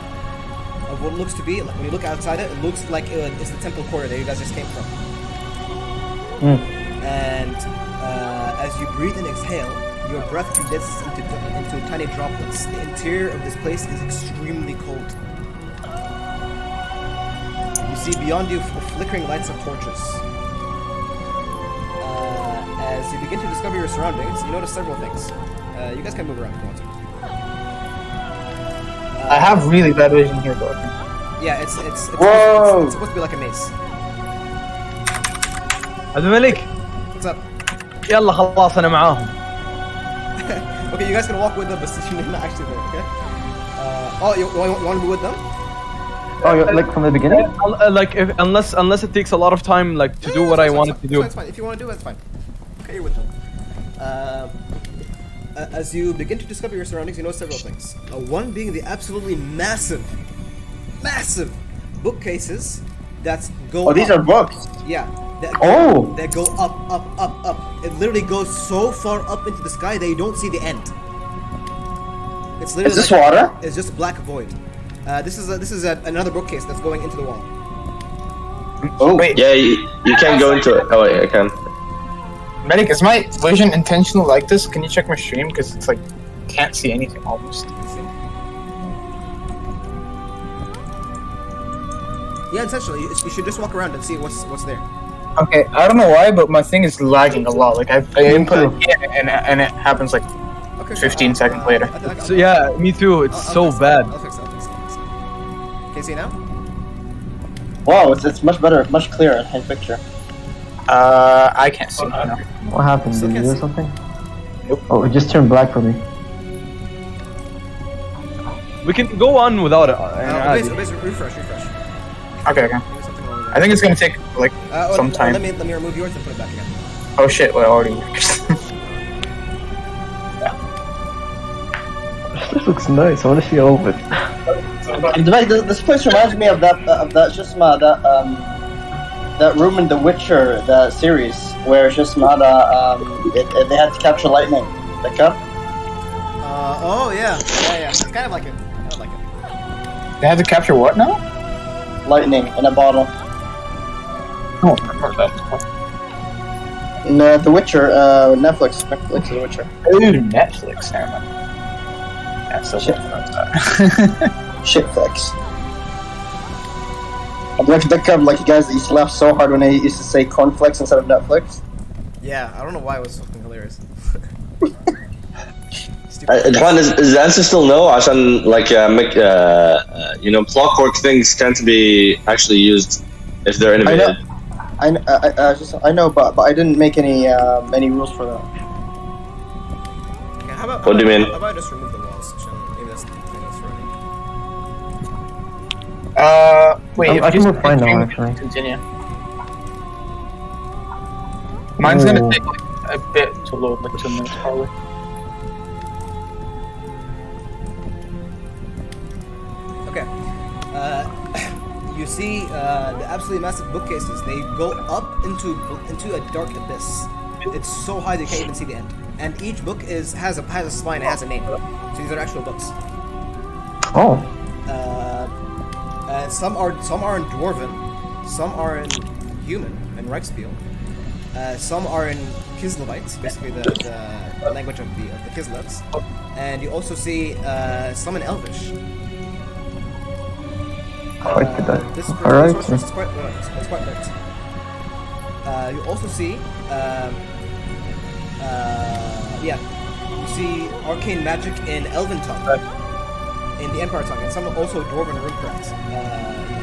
of what looks to be, like when you look outside it looks like it's the temple quarter that you guys just came from. And as you breathe and exhale, your breath condenses into tiny droplets. The interior of this place is extremely cold. see beyond you flickering lights of torches. As you begin to discover your surroundings, you notice several things. You guys can move around if you want to. I have really bad vision here, though. Yeah, it's Whoa! it's supposed to be like a maze. عبد الملك What's up? يلا خلاص انا معاهم. Okay, you guys can walk with them, but you're not actually there. Okay. Oh, you want to be with them? Oh, you're, like from the beginning? Like unless it takes a lot of time like to do what I wanted to do. It's fine. If you want to do it, it's fine. Okay, you're with them. As you begin to discover your surroundings, you notice several things. One being the absolutely massive bookcases that go. Oh, these up. are books. Yeah. That go up. It literally goes so far up into the sky that you don't see the end. It's literally. Is this water? It's just black void. This is another bookcase that's going into the wall. Oh, Wait, Yeah, you can't go into it. Oh wait, I can. Medic, is my vision intentional like this? Can you check my stream? Because it's like, can't see anything almost. Yeah, essentially, you should just walk around and see what's there. Okay, I don't know why, but my thing is lagging a lot. Like, I input it and it happens like Okay. 15 seconds later. So yeah, me too. It's so bad. I'll fix it. Can you see now? wow, it's much better, much clearer in picture. I can't see now. What happened? Still Did you can't do see. something? Nope. Oh, it just turned black for me. We can go on without it. Refresh. Okay. Maybe something wrong with I think it's gonna take like some time. Let me remove yours and put it back again. Oh shit, well, it already works. This looks nice. I want to see all of it. In fact, this place reminds me of that Shishma, that room in The Witcher, the series, where Shishmada they had to capture lightning, the cup. Oh yeah. It's kind of like it. I don't like it. They have to capture what now? Lightning in a bottle. Oh, I remember that. In The Witcher, Netflix, The Witcher. Ooh, Netflix. Never mind. Yeah, still Shit. talking about that. Shitflix. I'd like to pick up like you guys that used to laugh so hard when I used to say cornflakes instead of Netflix. Yeah, I don't know why it was fucking hilarious. Juan, is the answer still no? عشان like make clockwork things tend to be actually used if they're innovative. I know, but I didn't make any rules for that. Okay, how What do you mean? How about I just remove the walls? Maybe that's the thing that's running. Wait, I can move fine now, actually. Continue. Mine's gonna Ooh. take like a bit to load, like 2 minutes probably. Okay. You see the absolutely massive bookcases. They go up into a dark abyss. It's so high they can't even see the end. And each book has a spine. It has a name. So these are actual books. Oh, Some are in Dwarven. Some are in Human and Reichspiel. Some are in Kislevite, basically the language of the Kislevs. And you also see some in Elvish. quite good. This Alright. resource is quite it's quite lit. You also see, you see arcane magic in Elven tongue, in the Empire tongue, and some also Dwarven runecrafts.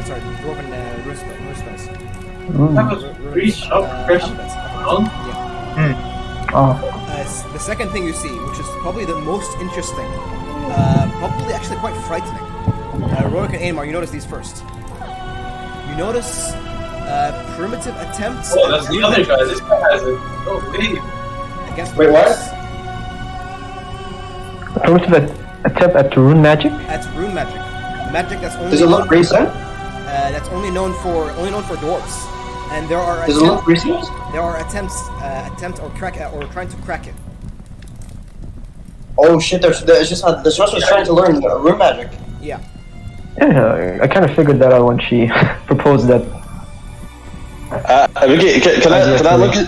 Dwarven rune spells. Alphabets. Yeah. Oh, The second thing you see, which is probably the most interesting, probably actually quite frightening. Rorik and Ainmar, you notice these first. You notice primitive attempts. Oh, that's the other guy. This guy has it. Oh, wait. Against Wait, what? primitive attempt at rune magic? At rune magic. Magic that's only Does it look recent? that's only known for dwarves. And there are Does it look recent? there are attempts or trying to crack it. Oh shit! There's just the sorcerer's trying to learn rune magic. Yeah. Yeah, I kind of figured that out when she proposed that. Vicky, can I look at?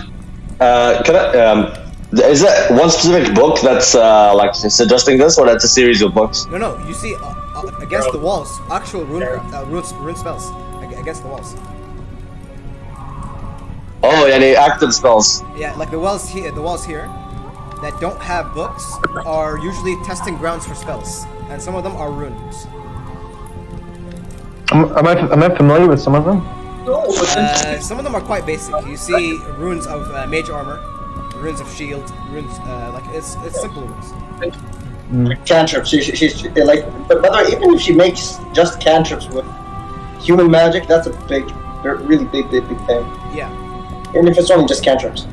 Is that one specific book that's like suggesting this, or that's a series of books? No. You see against the walls, actual rune spells against the walls. Oh, yeah, the active spells. Yeah, like the walls here that don't have books are usually testing grounds for spells, and some of them are runes. Am I familiar with some of them? Some of them are quite basic. You see runes of mage armor, runes of shield, runes like it's simple runes. Cantrips. She's like, but by the way, even if she makes just cantrips with human magic, that's a really big thing. Yeah. Even if it's only just cantrips.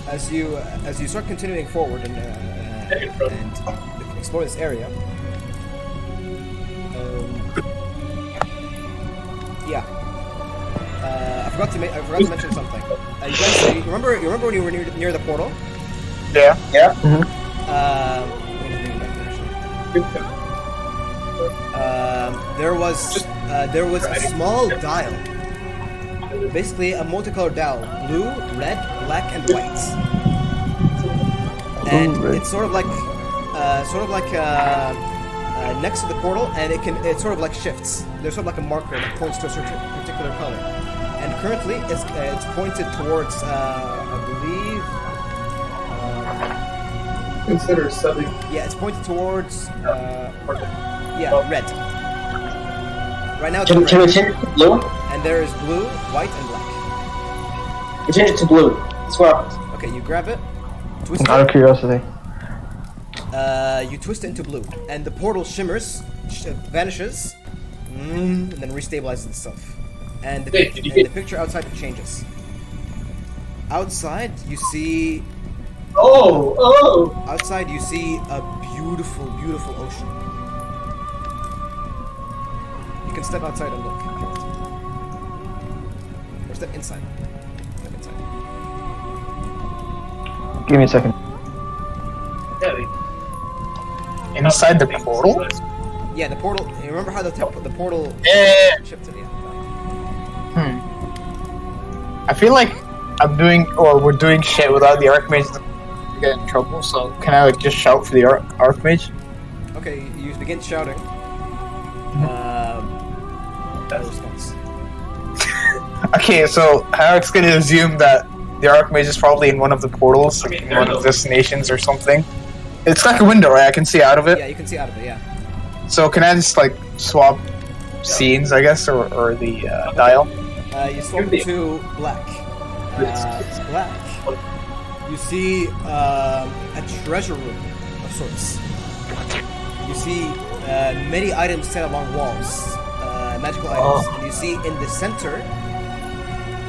As you start continuing forward and explore this area, yeah. I forgot to mention something. You guys, you remember when you were near the portal? Yeah. Yeah. There was a small dial, basically a multicolored dial, blue, red, black, and white. And it's sort of like next to the portal, and it sort of like shifts. There's sort of like a marker that points to a certain particular color. And currently, it's pointed towards, I believe. Consider subbing. Yeah, it's pointed towards. Red. Right now, it's Can we red. change it to blue? And there is blue, white, and black. We change it to blue. Swap. Okay, you grab it, twist Out of it. curiosity. You twist it into blue, and the portal shimmers, vanishes, and then restabilizes itself. And the picture outside changes. Outside, you see. Outside, you see a beautiful, beautiful ocean. You can step outside and look if you want. Or step inside. Step inside. Give me a second. Inside the portal? Yeah, the portal. You remember how the portal shifted? Yeah. I feel like we're doing shit without the Archmage to get in trouble, so can I like just shout for the Archmage? Okay, you begin shouting. No response. Okay, so Harek's gonna assume that the Archmage is probably in one of the portals, like in one of the destinations or something. It's like a window, right? I can see out of it. Yeah, you can see out of it, yeah. So can I just like swap scenes, I guess, or the dial? You swap to black. Black. You see a treasure room of sorts. You see many items set along walls, magical items. And you see in the center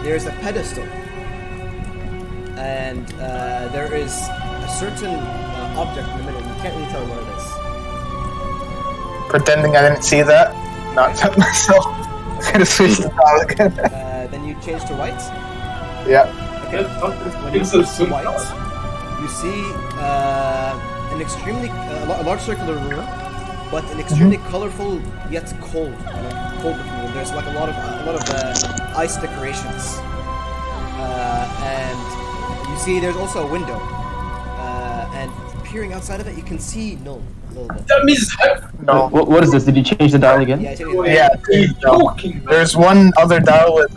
there's a pedestal, and there is a certain object in the middle. You can't really tell what it is. Pretending I didn't see that, not touch myself. I'm gonna switch the dial again. Then you change to white. Yeah. Okay. When you switch to white, you see an extremely a large circular room, but an extremely colorful yet cold looking room. There's like a lot of ice decorations, and you see there's also a window, and peering outside of it, you can see Null a little bit. No. What is this? Did you change the dial again? Yeah, I tell you Yeah. No. There's one other dial with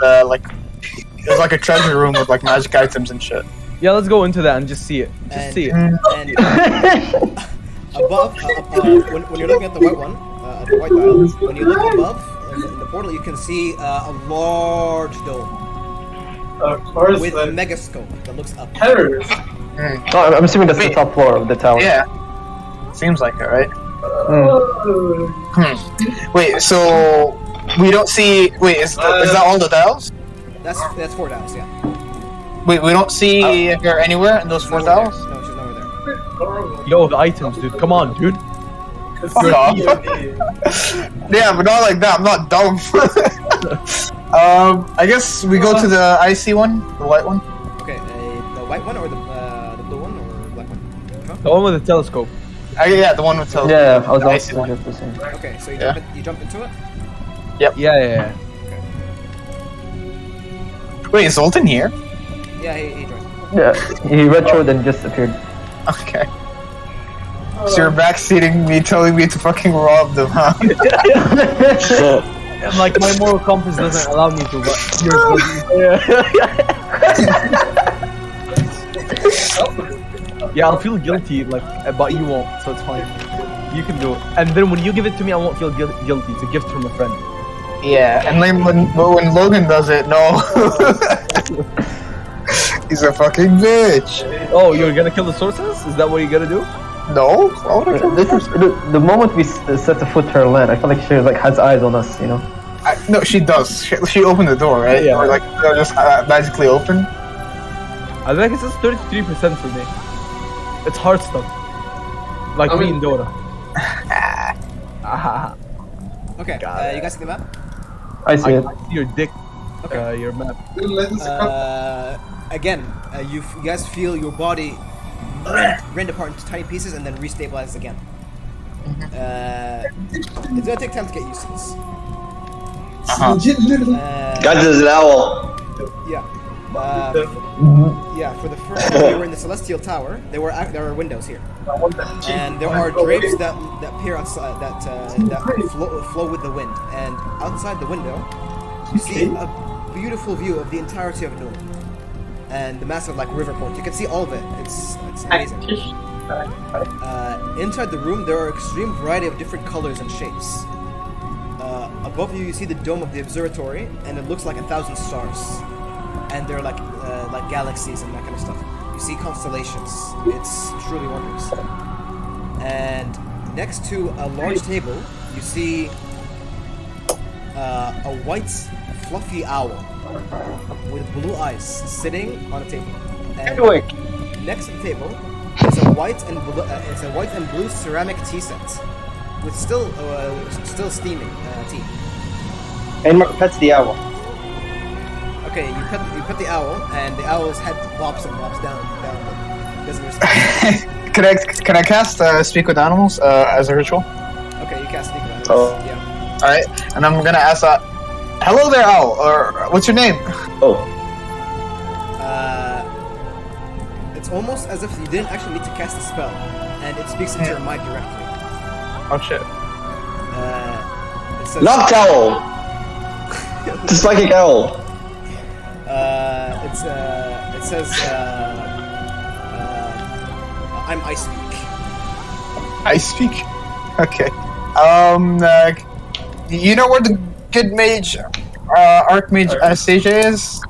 there's like a treasure room with like magic items and shit. Yeah, let's go into that and just see it. Just see it. And above, when you're looking at the white one, the white dial, when you look above in the portal, you can see a large dome with a megascope that looks up. Oh, I'm assuming that's the top floor of the tower. Yeah. Seems like it, right? Wait, so we don't see. Wait, is that all the dials? That's 4 dials, yeah. Wait, we don't see her anywhere in those 4 Nowhere dials? there. No, she's nowhere there. Yo, the items, dude. Come on, dude. Fuck off. Yeah, but not like that. I'm not dumb. I guess we go to the icy one, the white one. Okay, the white one or the blue one or the black one? Huh? The one with the telescope. Yeah, the one with the Yeah, I was icy also one. just the same. Okay, so you, Yeah. you jump into it? Yeah. Wait, is Zoltan here? Yeah, he joined. Yeah, he retroed and just appeared. Okay. So you're backseating me, telling me to fucking rob them, huh? Like my moral compass doesn't allow me to, but yours does. Yeah, I'll feel guilty, like, but you won't, so it's fine. You can do it. And then when you give it to me, I won't feel guilty. It's a gift from a friend. Yeah, and then when Logan does it, no. He's a fucking bitch. Oh, you're gonna kill the sorceress? Is that what you're gonna do? No, why would I kill This is the moment we set the foot to her land. I feel like she like has eyes on us, you know. No, she does. She opened the door, right? Yeah. Or like they'll just magically open. I think it says 33% for me. It's hard stuff. Like me and Dora. Okay, you guys see the map? I see it. I see your dick. Okay. Your map. Again, you guys feel your body rend apart into tiny pieces and then restabilize again. It's gonna take time to get used to this. Guys, there's an owl. Yeah. Yeah. For the first time you were in the Celestial Tower, there are windows here, and there are drapes that peer outside that flow with the wind. And outside the window, you see a beautiful view of the entirety of Noor and the massive like riverport. You can see all of it. It's amazing. Inside the room, there are extreme variety of different colors and shapes. Above you, you see the dome of the observatory, and it looks like 1,000 stars, and they're like galaxies and that kind of stuff. You see constellations. It's truly wondrous. And next to a large table, you see a white, fluffy owl with blue eyes sitting on a table. And next to the table is a white and blue ceramic tea set with still steaming tea. Ainmar pets the owl. Okay, you pet the owl, and the owl's head bops and bops down, but doesn't respond. Can I cast Speak with Animals as a ritual? Okay, you can't speak about it. Oh. Yeah. All right, and I'm gonna ask hello there, owl, or what's your name? Oh. It's almost as if you didn't actually need to cast a spell, and it speaks into your mind directly. Oh shit. It says, Knocked owl. The psychic owl. It says, I'm I speak. I speak. Okay. You know where the good mage, Archmage Anastasia is?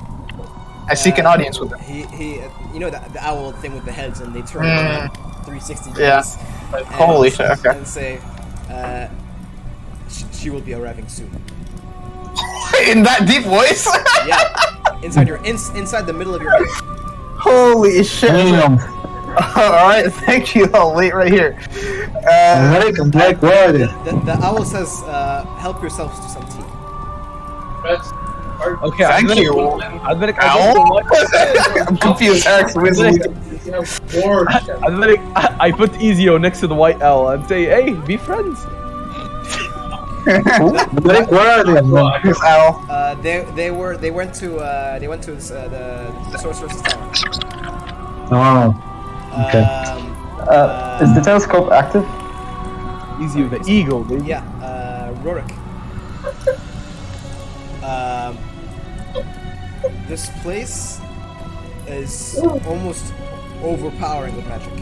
I seek an audience with him. He you know the owl thing with the heads, and they turn around 360 degrees. Yeah. Holy shit. Okay. And say, she will be arriving soon. In that deep voice? Yeah. Inside the middle of your head. Holy shit. Alright, thank you. I'll wait right here. The owl says, help yourselves to some tea. Okay, Thank you. Owl? I'm confused. I put Ezio next to the white owl and say, hey, be friends. Where are they? This owl. They went to the sorcerer's tower. Oh. Okay. Is the telescope active? Ezio, the eagle, baby. Yeah, Rorik. This place is almost overpowering with magic.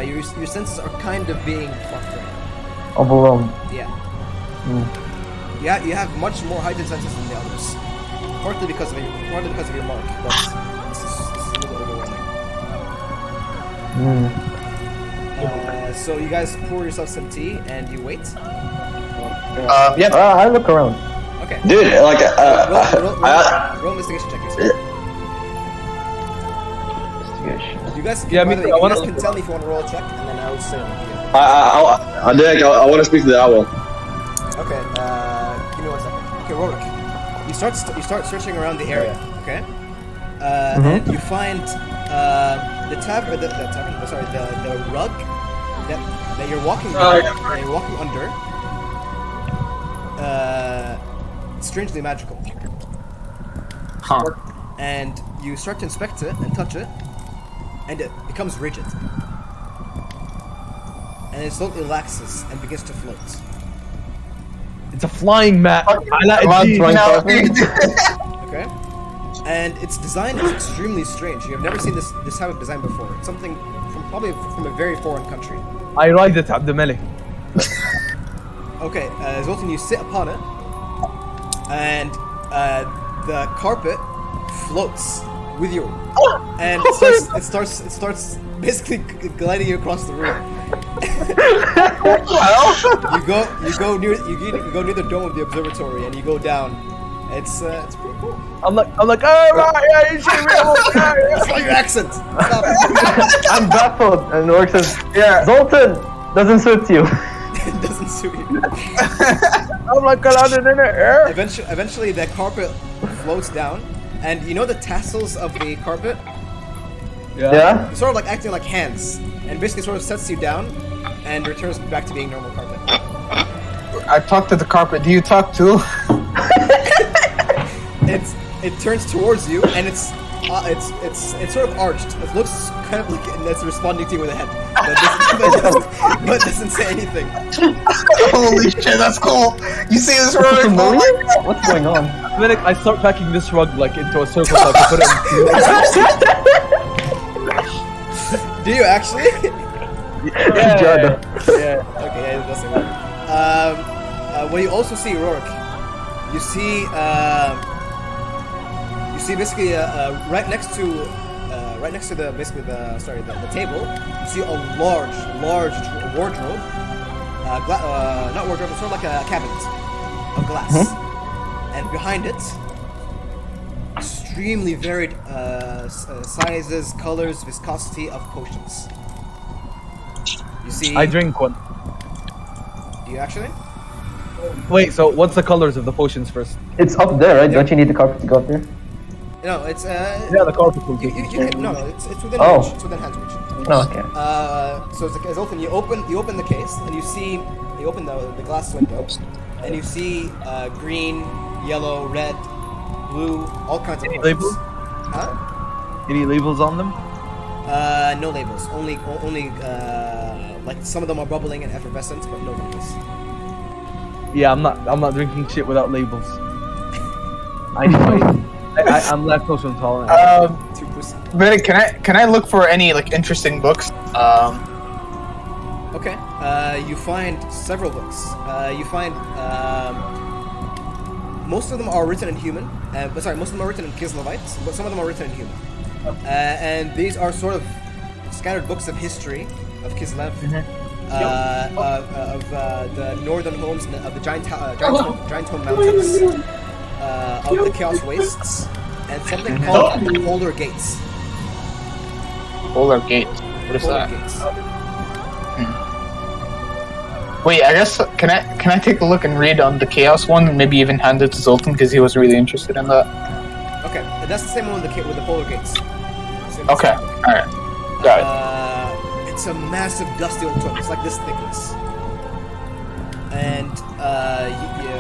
Your senses are kind of being fucked right now. Overwhelmed. Yeah. Yeah, you have much more heightened senses than the others. Partly because of your mark, but this is a little overwhelming. So you guys pour yourself some tea and you wait. Yeah. I look around. Okay. Dude, like, roll investigation check. Investigation. You guys, Yeah, by me the too. way, I you wanna- guys can tell me if you want to roll a check, and then I will say. Derek, I want to speak to the owl. Okay. Give me 1 second. Okay, Rorik. You start searching around the area. Okay. And you find the rug that you're walking under. Strangely magical. Huh. And you start to inspect it and touch it, and it becomes rigid. and it slowly relaxes and begins to float. It's a flying mat. Throwing carpet. Okay? And its design is extremely strange. You have never seen this type of design before. It's something probably from a very foreign country. I ride it, Abd Malik. Okay, Zoltan, you sit upon it, and the carpet floats with you, and it starts basically gliding you across the room. you go near the dome of the observatory, and you go down. It's pretty cool. I'm like, oh right, yeah, It's not your accent. Stop it. I'm baffled. And Orc says, Zoltan doesn't suit you. It doesn't suit you. I'm like, in the air. Eventually, the carpet floats down, and you know the tassels of the carpet? Yeah? It's sort of like acting like hands, and basically sort of sets you down, and returns back to being normal carpet. I talked to the carpet. Do you talk too? It turns towards you, and it's sort of arched. It looks kind of like it's responding to you with a head, but doesn't say anything. Holy shit, that's cool. You see this rug? Oh my God. What's going on? Then I start packing this rug like into a circle so I can put it Do you actually? Yeah. Okay, yeah, it doesn't work. What you also see, Rourke, you see basically right next to the table, you see a large wardrobe, not wardrobe, it's sort of like a cabinet of glass, and behind it, extremely varied sizes, colors, viscosity of potions. You see? I drink one. Do you actually? Wait, so what's the colors of the potions first? It's up there, right? Don't you need the carpet to go up there? No, it's Yeah, the carpet will do. you can, no, it's within Oh. reach. It's within hand's reach. No, okay. So it's like as open. You open the case, and you open the glass window, and you see green, yellow, red, blue, all kinds of Any potions. labels? Huh? Any labels on them? No labels. Only like some of them are bubbling and effervescent, but no labels. Yeah, I'm not drinking shit without labels. I'm lactose intolerant. Too pussy. But can I look for any like interesting books? Okay. You find several books. You find most of them are written in human. Most of them are written in Kislevites, but some of them are written in human. And these are sort of scattered books of history of Kislev, of the northern homes of the giant home mountains, of the Chaos Wastes, and something called the Polar Gates. Polar Gates. What is Polar that? Gates. Wait, I guess can I take a look and read on the Chaos one, and maybe even hand it to Zoltan because he was really interested in that. Okay, and that's the same one with the Polar Gates. Same Okay, book. all right, got it. It's a massive dusty old tome. It's like this thickness. And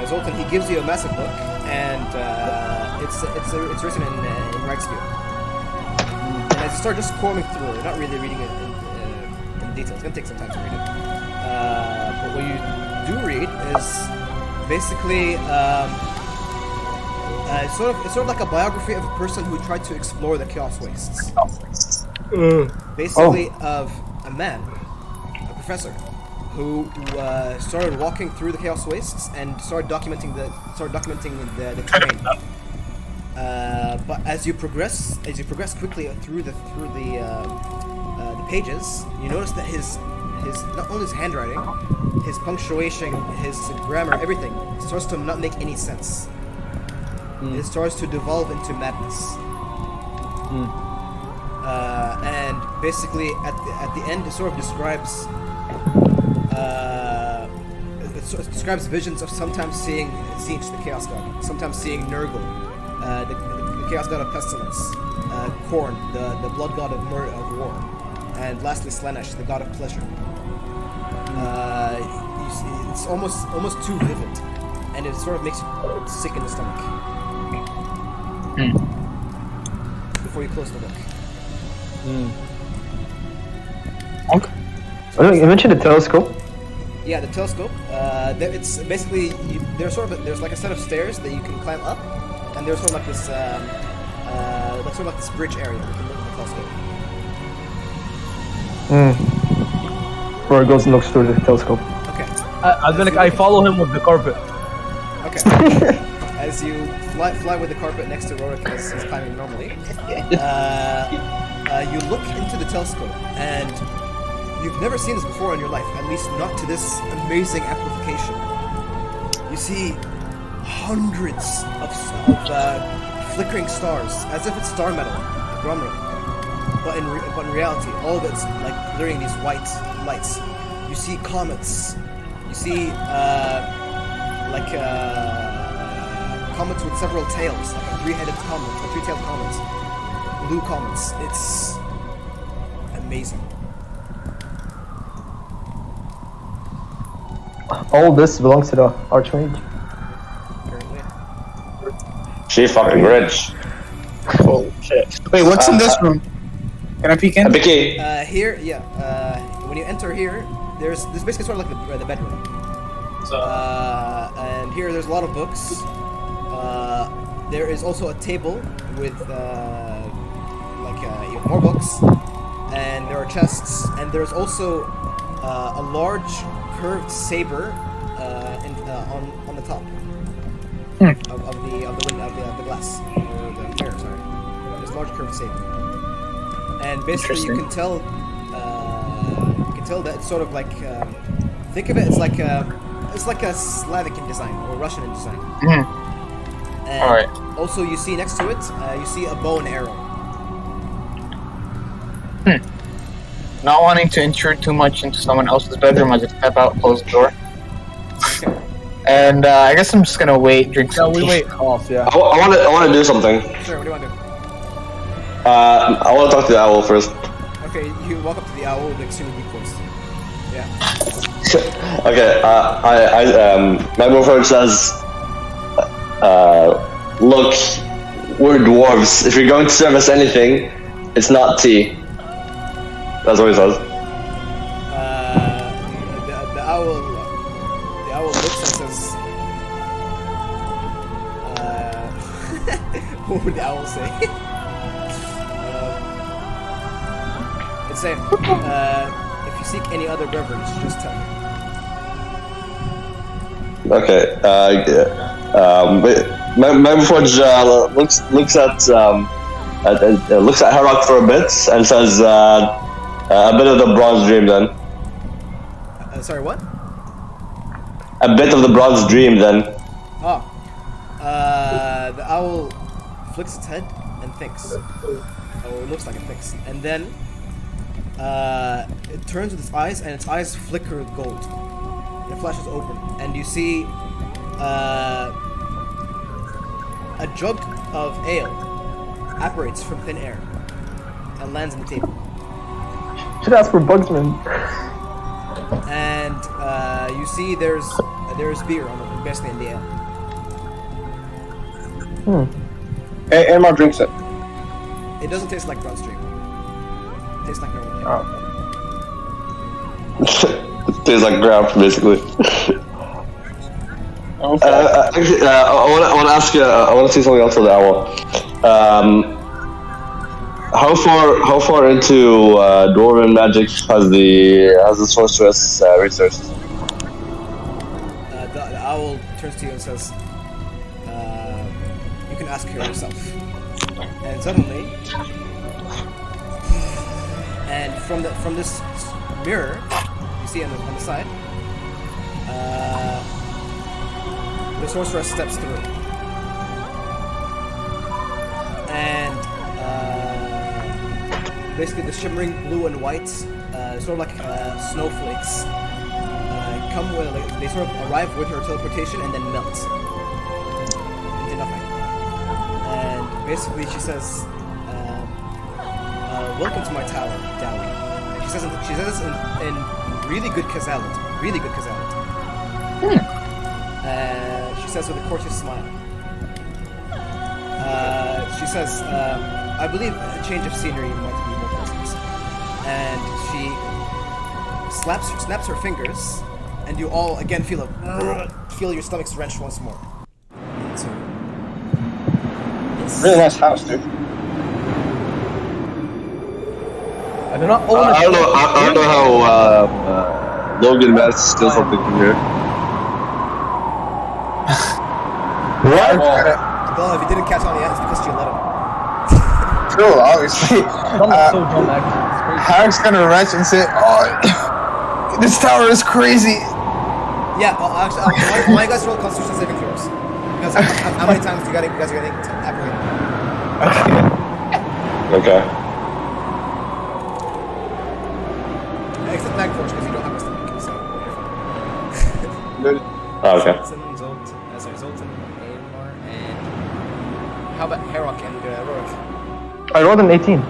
Zoltan, he gives you a massive book, and it's written in Reichsfield. And as you start just combing through, you're not really reading it in detail. It's gonna take some time to read it. But what you do read is basically it's sort of like a biography of a person who tried to explore the Chaos Wastes. Basically, of a man, a professor, who started walking through the Chaos Wastes and started documenting the terrain. But as you progress quickly through the pages, you notice that his not only his handwriting, his punctuation, his grammar, everything starts to not make any sense. It starts to devolve into madness. And basically, at the end, it sort of describes visions of sometimes seeing Tzeentch, the Chaos God, sometimes seeing Nurgle, the Chaos God of Pestilence, Khorne, the Blood God of War, and lastly Slaanesh, the God of Pleasure. You see, it's almost too vivid, and it sort of makes you sick in the stomach. Before you close the book. Okay. Oh, you mentioned the telescope. Yeah, the telescope. It's basically there's like a set of stairs that you can climb up, and there's sort of like this bridge area where you can look at the telescope. Rory goes and looks through the telescope. Okay. I follow him with the carpet. Okay. As you fly with the carpet next to Rorik as he's climbing normally, you look into the telescope, and you've never seen this before in your life, at least not to this amazing amplification. You see hundreds of flickering stars, as if it's star metal, like Gromro. But in reality, all of it's like glittering these white lights. You see comets. You see comets with several tails, like a three-tailed comets, blue comets. It's amazing. All this belongs to the Archmage. Apparently. She fucking rich. Holy shit. Wait, what's in this room? Can I peek in? Vicky. Here, yeah. When you enter here, there's basically sort of like the bedroom. And here there's a lot of books. There is also a table with more books, and there are chests, and there's also a large curved saber on the top of the glass or the mirror. Sorry, there's a large curved saber, and basically you can tell that it's sort of like think of it as like a Slavic in design or Russian in design. And Alright. also you see next to it, you see a bow and arrow. Not wanting to intrude too much into someone else's bedroom, I just step out, close the door. Okay. And I guess I'm just gonna wait, drink some tea. wait off, yeah. I want to do something. Sure, what do you want to do? I want to talk to the owl first. Okay, you walk up to the owl with an extremely weak voice. Yeah. Okay, my boyfriend says, look, we're dwarves. If you're going to serve us anything, it's not tea. That's what he says. The owl looks and says, what would the owl say? It's saying, if you seek any other beverage, just tell me. Okay. My boyfriend looks at Herok for a bit and says, a bit of the bronze dream then. Sorry, what? A bit of the bronze dream then. Oh. The owl flicks its head and thinks. Or it looks like it thinks. And then it turns with its eyes, and its eyes flicker with gold. And it flashes open. And you see a jug of ale apparates from thin air and lands on the table. Should ask for Bugsman. And you see there's beer on it, basically in the ale. Hey, Aemar drinks it. It doesn't taste like Broad Stream. It tastes like normal ale. Tastes like ground, basically. Actually, I want to ask you. I want to say something else for the owl. How far into Dwarven magic has the sorceress researched? The owl turns to you and says, "You can ask her yourself." And suddenly, and from this mirror, you see on the side, the sorceress steps through, and basically the shimmering blue and white, sort of like snowflakes, come with they sort of arrive with her teleportation and then melt into nothing. And basically she says, "Welcome to my tower, Dowie." And she says in really good Khazalit. She says with a courteous smile. She says, "I believe a change of scenery might be more pleasant." And she snaps her fingers, and you all again feel your stomachs wrenched once more. So, Really nice house, dude. I do not own I don't know. I don't know how Logan managed to steal something from here. What? well, if you didn't catch on yet, it's because you let him. True, obviously. That's so dumb, actually. It's crazy. Harek's gonna wrench and say, "Oh, this tower is crazy." Yeah, actually, I want you guys to roll Constitution saving throws. Because how many times you guys are getting apprehended? Okay. Except Magforge, because you don't have a stomach, so you're fine. Oh, okay. Zoltan, Aemar, and how about Herok and Rorik? I rolled an 18.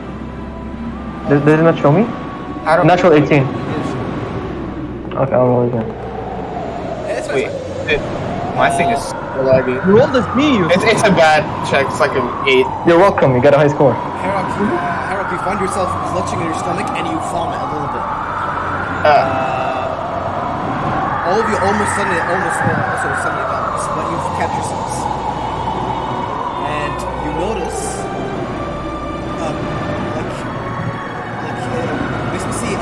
Did it not show me? I don't Natural 18. Okay, I'll roll again. It's Wait, fine. my thing is laggy. You rolled as me, you It's a bad check. It's like an 8. You're welcome, you got a high score. Herok, you find yourself clutching in your stomach and you vomit a little bit. All of you almost suddenly vomits, but you've kept yourselves. And you notice, basically see,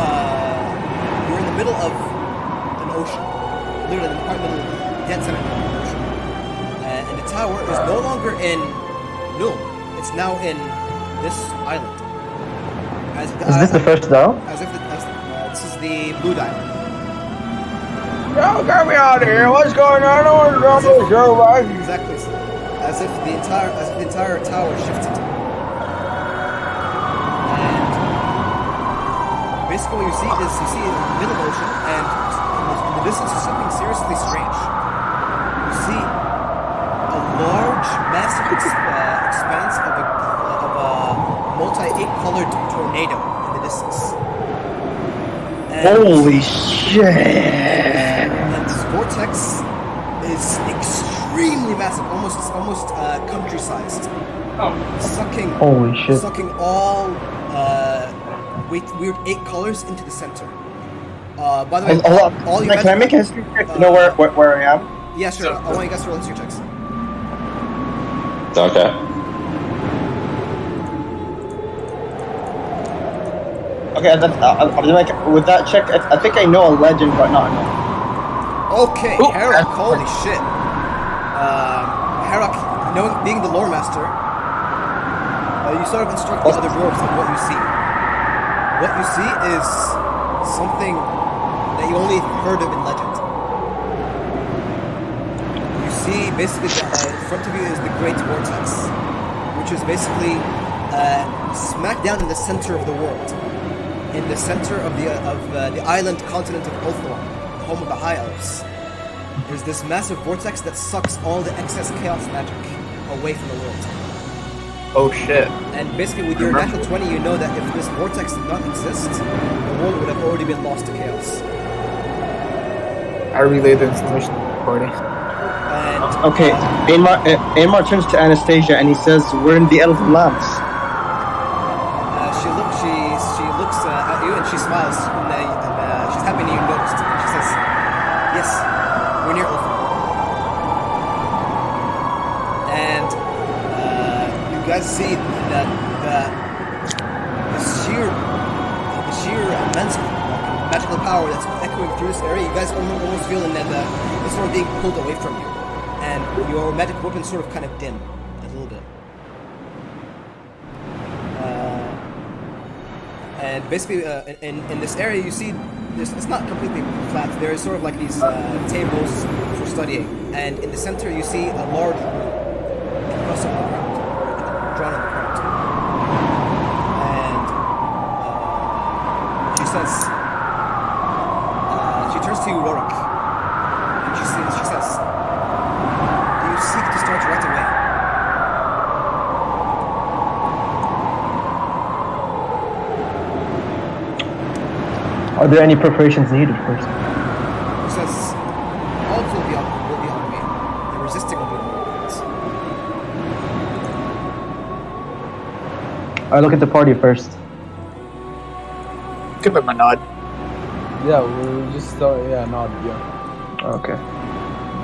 you're in the middle of an ocean. Literally in the middle of the dead center of the ocean. And the tower is no longer in Nuln. It's now in this island. Is this the first dial? This is the blue diamond. Yo, get me out of here! What's going on? I don't want to know your life. Exactly. As if the entire tower shifted. And basically what you see is in the middle of the ocean, and in the distance is something seriously strange. You see a large, massive expanse of a multi-8-colored tornado in the distance. And Holy shit! And this vortex is extremely massive, almost country-sized. Sucking Holy shit. Sucking all weird 8 colors into the center. By the way, all you Can I make a history check to know where I am? Yeah, sure. I want you guys to roll history checks. Okay. Okay, with that check, I think I know a legend, but not enough. Okay, Herok, holy shit. Herok, being the lore master, you sort of instruct the other dwarves on what you see. What you see is something that you only heard of in legend. You see, basically, in front of you is the Great Vortex, which is basically smack down in the center of the world. In the center of the island continent of Ulthuan, home of the High Elves. There's this massive vortex that sucks all the excess chaos magic away from the world. Oh shit. And basically with your natural 20, you know that if this vortex did not exist, the world would have already been lost to chaos. I relayed the information to the party. And Okay, Aemar turns to Anastasia and he says, "We're in the Elven Lands." she looks at you and she smiles and she's happy you noticed. And she says, "Yes, we're near Ulthuan." And you guys see that the sheer immense magical power that's echoing through this area. You guys almost feel that it's sort of being pulled away from you, and your magic weapons sort of kind of dim a little bit. And basically, in this area, you see it's not completely flat. There is sort of like these tables for studying, and in the center, you see a large room encrusted on the ground, or drawn on the ground. And she says, she turns to Rorik, and she says, "Do you seek to start right away?" Are there any preparations needed first? He says, "All will be on me. The resisting will be on your hands." I look at the party first. Give him a nod. Yeah, we'll just start. Yeah, nod. Yeah. Okay.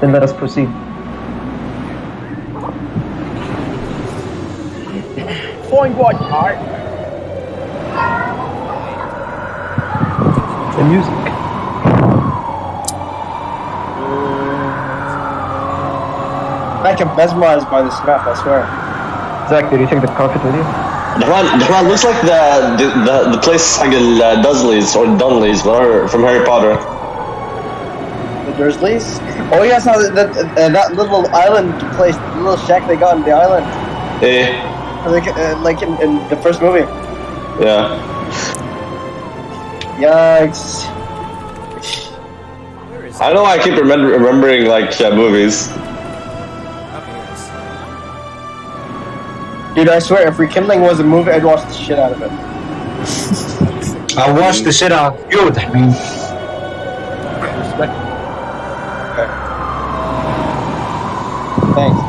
Then let us proceed. Point what? Alright. The music. I am mesmerized by this map, I swear. Zach, did you take the carpet with you? The one looks like the place like in Dudley's or Dunley's, whatever, from Harry Potter. The Dursleys? Oh yes, that little island place, the little shack they got on the island. Eh, Like in the first movie. yeah. Yikes. Where is I don't know why I keep remembering like movies. Okay, yes. Dude, I swear, if Rekindling was a movie, I'd watch the shit out of it. I watched the shit out of you. I mean, Respect. Thanks.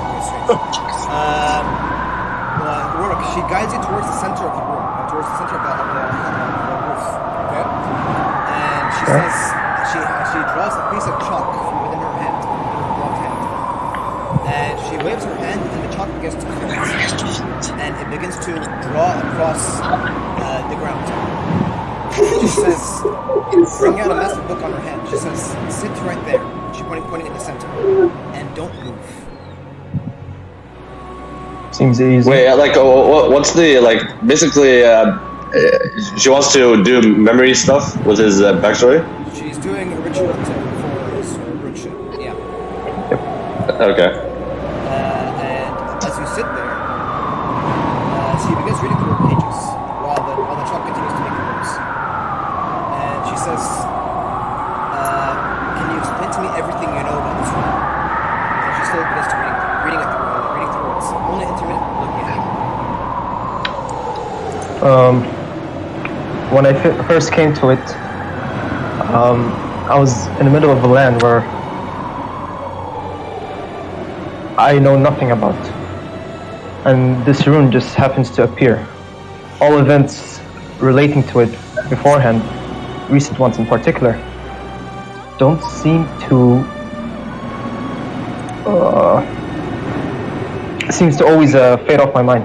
Rourke, she guides you towards the center of the room, towards the center of the roof, okay? And she says, she draws a piece of chalk from within her hand, within her gloved hand. And she waves her hand, and the chalk begins to float, and it begins to draw across the ground. She says, bring out a massive book on her hand. She says, sit right there. She's pointing in the center, and don't move. Seems easy. Wait, like, what's the like? Basically, she wants to do memory stuff with his backstory. She's doing a ritual for his ritual. Yeah. Okay. And as you sit there, she begins reading through her pages while the chalk continues to make noise. And she says, "Can you explain to me everything you know about this room?" And she slowly begins to reading through it. Only intermittent looking at it. When I first came to it, I was in the middle of a land where I know nothing about. And this rune just happens to appear. All events relating to it beforehand, recent ones in particular, don't seem to seems to always fade off my mind.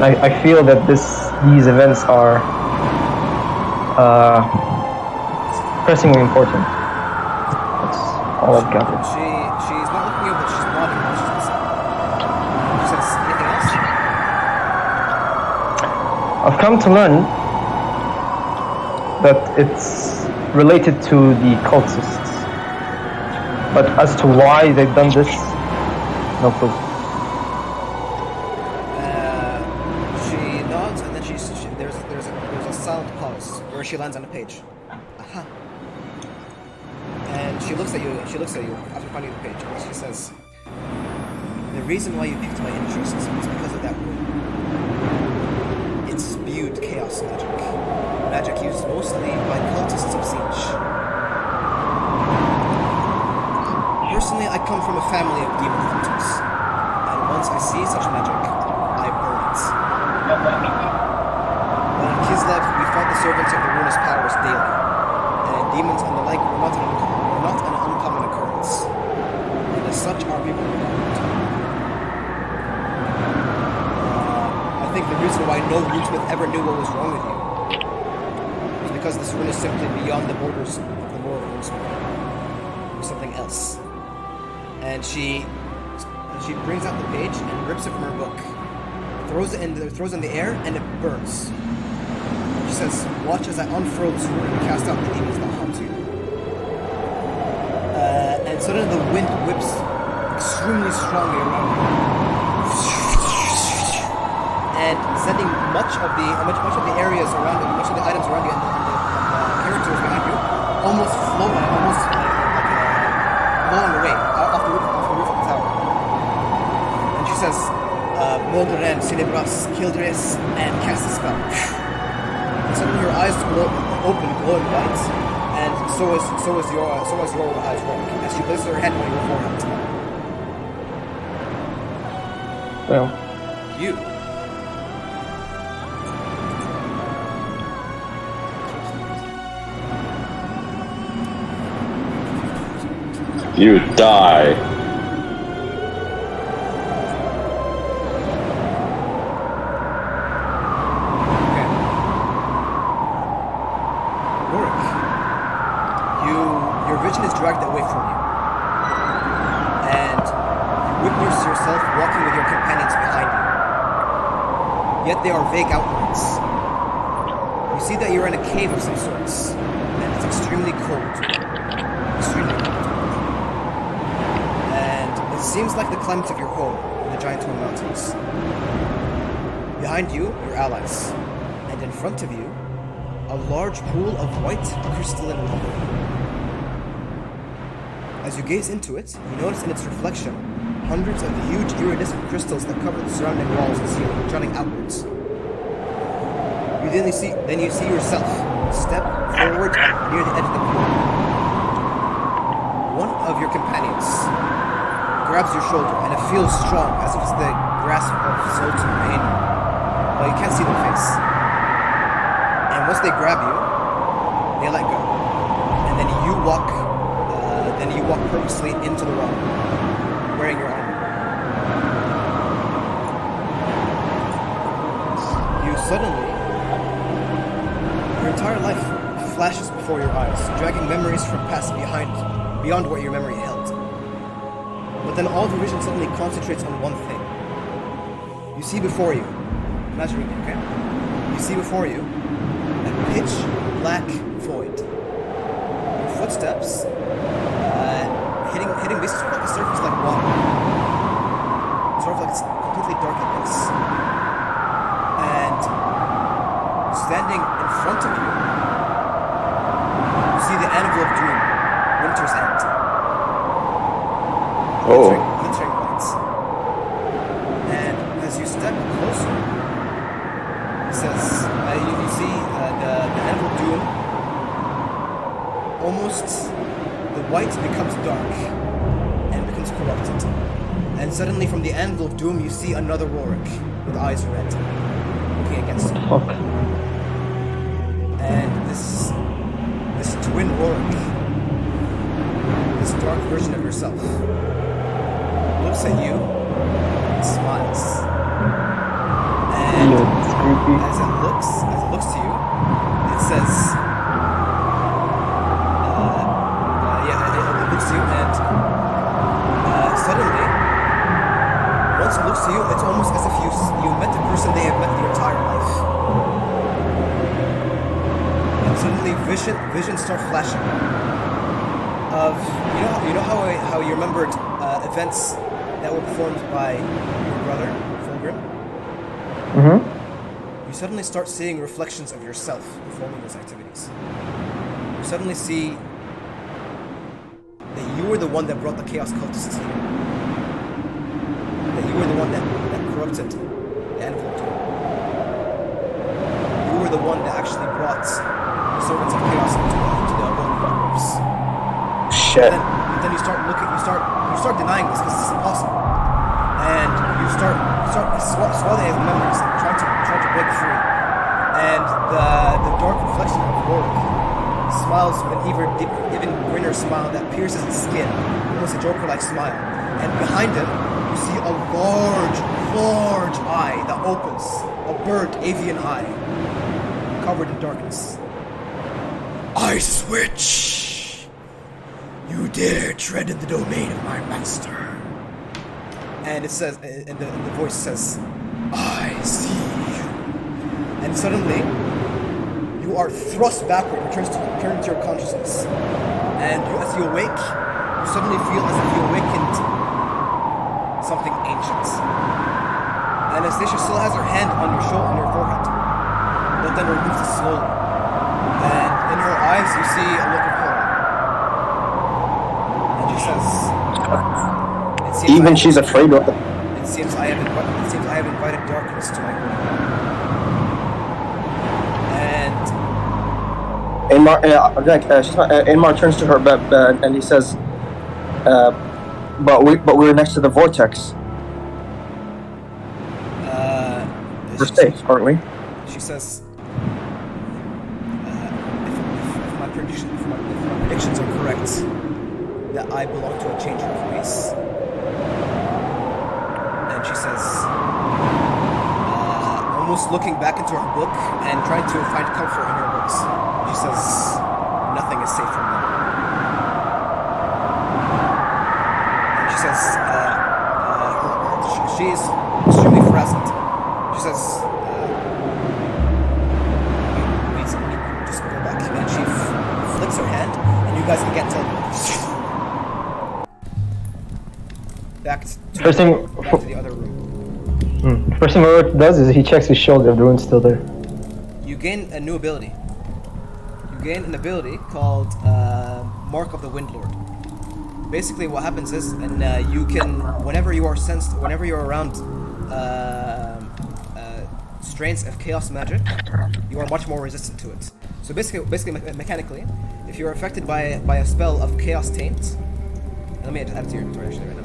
I feel that these events are pressingly important. That's all I've gathered. She's not looking at you, but she's nodding while she's listening. She says, anything else? I've come to learn that it's related to the cultists. But as to why they've done this, no clue. She nods, and then there's a silent pause where she lands on a page. Aha. And she looks at you after finding the page, and she says, "The reason why you picked my interest is because of that room. It spewed chaos magic used mostly by cultists of Siege. Personally, I come from a family of demon hunters, and once I see such magic, I burn it. When in Kislev, we fought the servants of the ruinous powers daily, and demons and the like were not an uncommon occurrence, and as such, our people were harmed. I think the reason why no runesmith ever knew what was wrong with you is because this rune is simply beyond the borders of the lore of runesmithing. It was something else." And she brings out the page and rips it from her book, throws it in the air, and it burns. She says, "Watch as I unfurl this rune and cast out the demons that haunt you." And suddenly the wind whips extremely strongly around you, and sending much of the areas around you, much of the items around you, and the characters behind you, almost blowing away off the roof of the tower. And she says, "Moldoran, Cinebras, Kildres, and cast a spell." And suddenly her eyes open, glowing white, and so is your eyes work as she places her hand on your forehead. Well, You. You die. Okay. Rorik, your vision is dragged away from you. And you witness yourself walking with your companions behind you. Yet they are vague outlines. You see that you're in a cave of some sorts, and it's extremely cold. Extremely cold. And it seems like the climate of your home in the Giant Twin Mountains. Behind you, your allies. And in front of you, a large pool of white crystalline water. As you gaze into it, you notice in its reflection hundreds of huge iridescent crystals that cover the surrounding walls and ceiling, jutting outwards. Then you see yourself step forward near the edge of the pool. One of your companions grabs your shoulder, and it feels strong, as if it's the grasp of Zoltan or Ain. Well, you can't see their face. And once they grab you, they let go. And then you walk purposely into the water, wearing your armor. You suddenly, your entire life flashes before your eyes, dragging memories from past beyond what your memory held. But then all of your vision suddenly concentrates on one thing. You see before you, imagine it, okay? You see before you a pitch black void. Your footsteps hitting this sort of like a surface like water. Sort of like it's completely dark like this. And standing in front of you, you see the Anvil of Doom, Winter's End. Glittering lights. And as you step closer, it says, you see the Anvil of Doom, almost the white becomes dark and becomes corrupted. And suddenly from the Anvil of Doom you see another Rorik with eyes red, looking against you. Fuck. And this twin Rorik, this dark version of yourself, looks at you and smiles. And It's creepy. as it looks to you, it says, it looks to you, and suddenly, once it looks to you, it's almost as if you met the person they have met their entire life. And suddenly, visions start flashing. Of you know how you remembered events that were performed by your brother, Fulgrim? Mm-hmm. You suddenly start seeing reflections of yourself performing those activities. You suddenly see that you were the one that brought the Chaos Cultists here. That you were the one that corrupted the Anvil of Doom. You were the one that actually brought the servants of Chaos into the Abode of Wolves. Shit. But then you start denying this because it's impossible. And you start swallowing his memories, trying to break free. And the dark reflection of Rorik smiles with an even grinner smile that pierces his skin, almost a Joker-like smile. And behind him, you see a large eye that opens, a burnt avian eye, covered in darkness. I switch! You dare tread in the domain of my master. And it says, and the voice says, I see you. And suddenly, you are thrust backward, return to your consciousness. And as you awake, you suddenly feel as if you awakened something ancient. Anastasia still has her hand on your shoulder, on your forehead, but then removes it slowly. And in her eyes, you see a look of horror. And she says, Even she's afraid of it. It seems I have invited darkness to my home. And Aymar turns to her and he says, "But we're next to the vortex. We're safe, aren't we?" She says, if my predictions are correct, that I belong to a changer of race. And she says, almost looking back into her book and trying to find comfort in her books, she says, nothing is safe from me. And she says, she is extremely frazzled. She says, we just go back. And she flicks her hand, and you guys again teleport. Back to the other room. First thing Rorik does is he checks his shoulder if the rune's still there. You gain a new ability. You gain an ability called Mark of the Windlord. Basically, what happens is, and you can, whenever you are around strains of chaos magic, you are much more resistant to it. So basically, mechanically, if you are affected by a spell of Chaos Taint, let me add it to your inventory actually right now.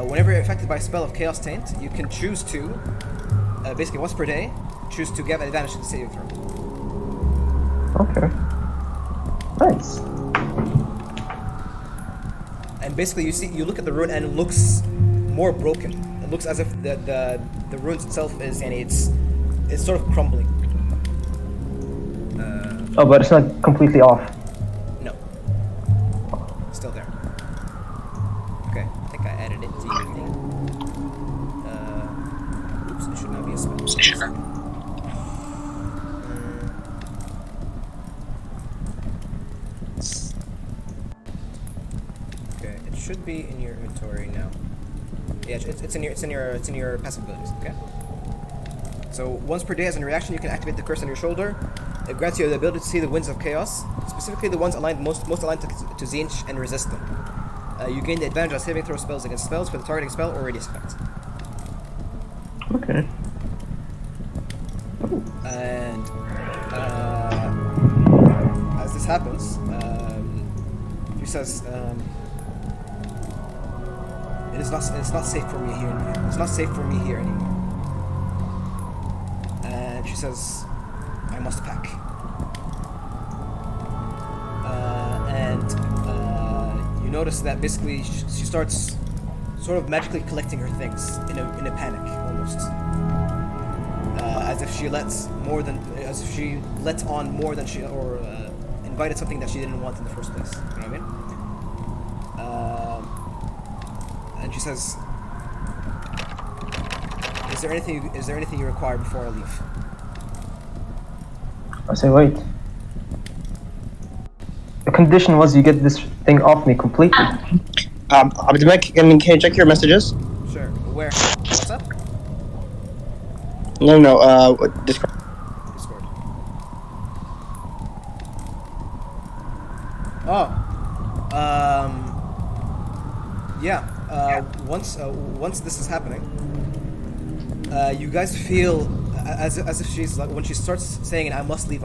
Whenever you're affected by a spell of Chaos Taint, you can choose to, basically once per day, choose to give advantage to the saving throw. Okay. Nice. And basically, you look at the rune and it looks more broken. It looks as if the rune itself is, and it's sort of crumbling. Oh, but it's not completely off. No. Still there. Okay, I think I added it to your thing. Oops, it should not be a spell. Okay, it should be in your inventory now. Yeah, it's in your passive abilities. Okay. So once per day, as a reaction, you can activate the curse on your shoulder. It grants you the ability to see the winds of chaos, specifically the ones aligned most aligned to Tzeentch, and resist them. You gain the advantage on saving throw spells against spells for the targeting spell or radius effect. Okay. And as this happens, he says, it's not safe for me here. It's not safe for me here anymore. And she says, I must pack. You notice that basically she starts sort of magically collecting her things in a panic almost, as if she let on more than she, or invited something that she didn't want in the first place. You know what I mean? And she says, Is there anything you require before I leave? I say wait. The condition was you get this thing off me completely. Can you check your messages? Sure. Where? What's up? No, Discord. Discord. Oh. Yeah. Once this is happening, you guys feel as if she's like, when she starts saying, "I must leave,"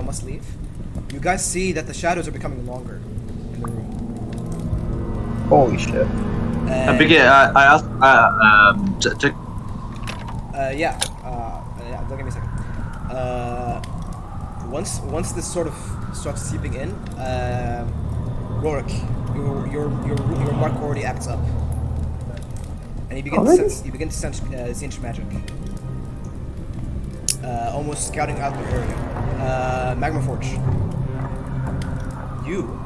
you guys see that the shadows are becoming longer in the room. Holy shit. Biggie, I asked, check. Yeah, don't give me a second. Once this sort of starts seeping in, Rorik, your mark already acts up, and you begin to sense Tzeentch magic, almost scouting out the area. Magma Forge, you.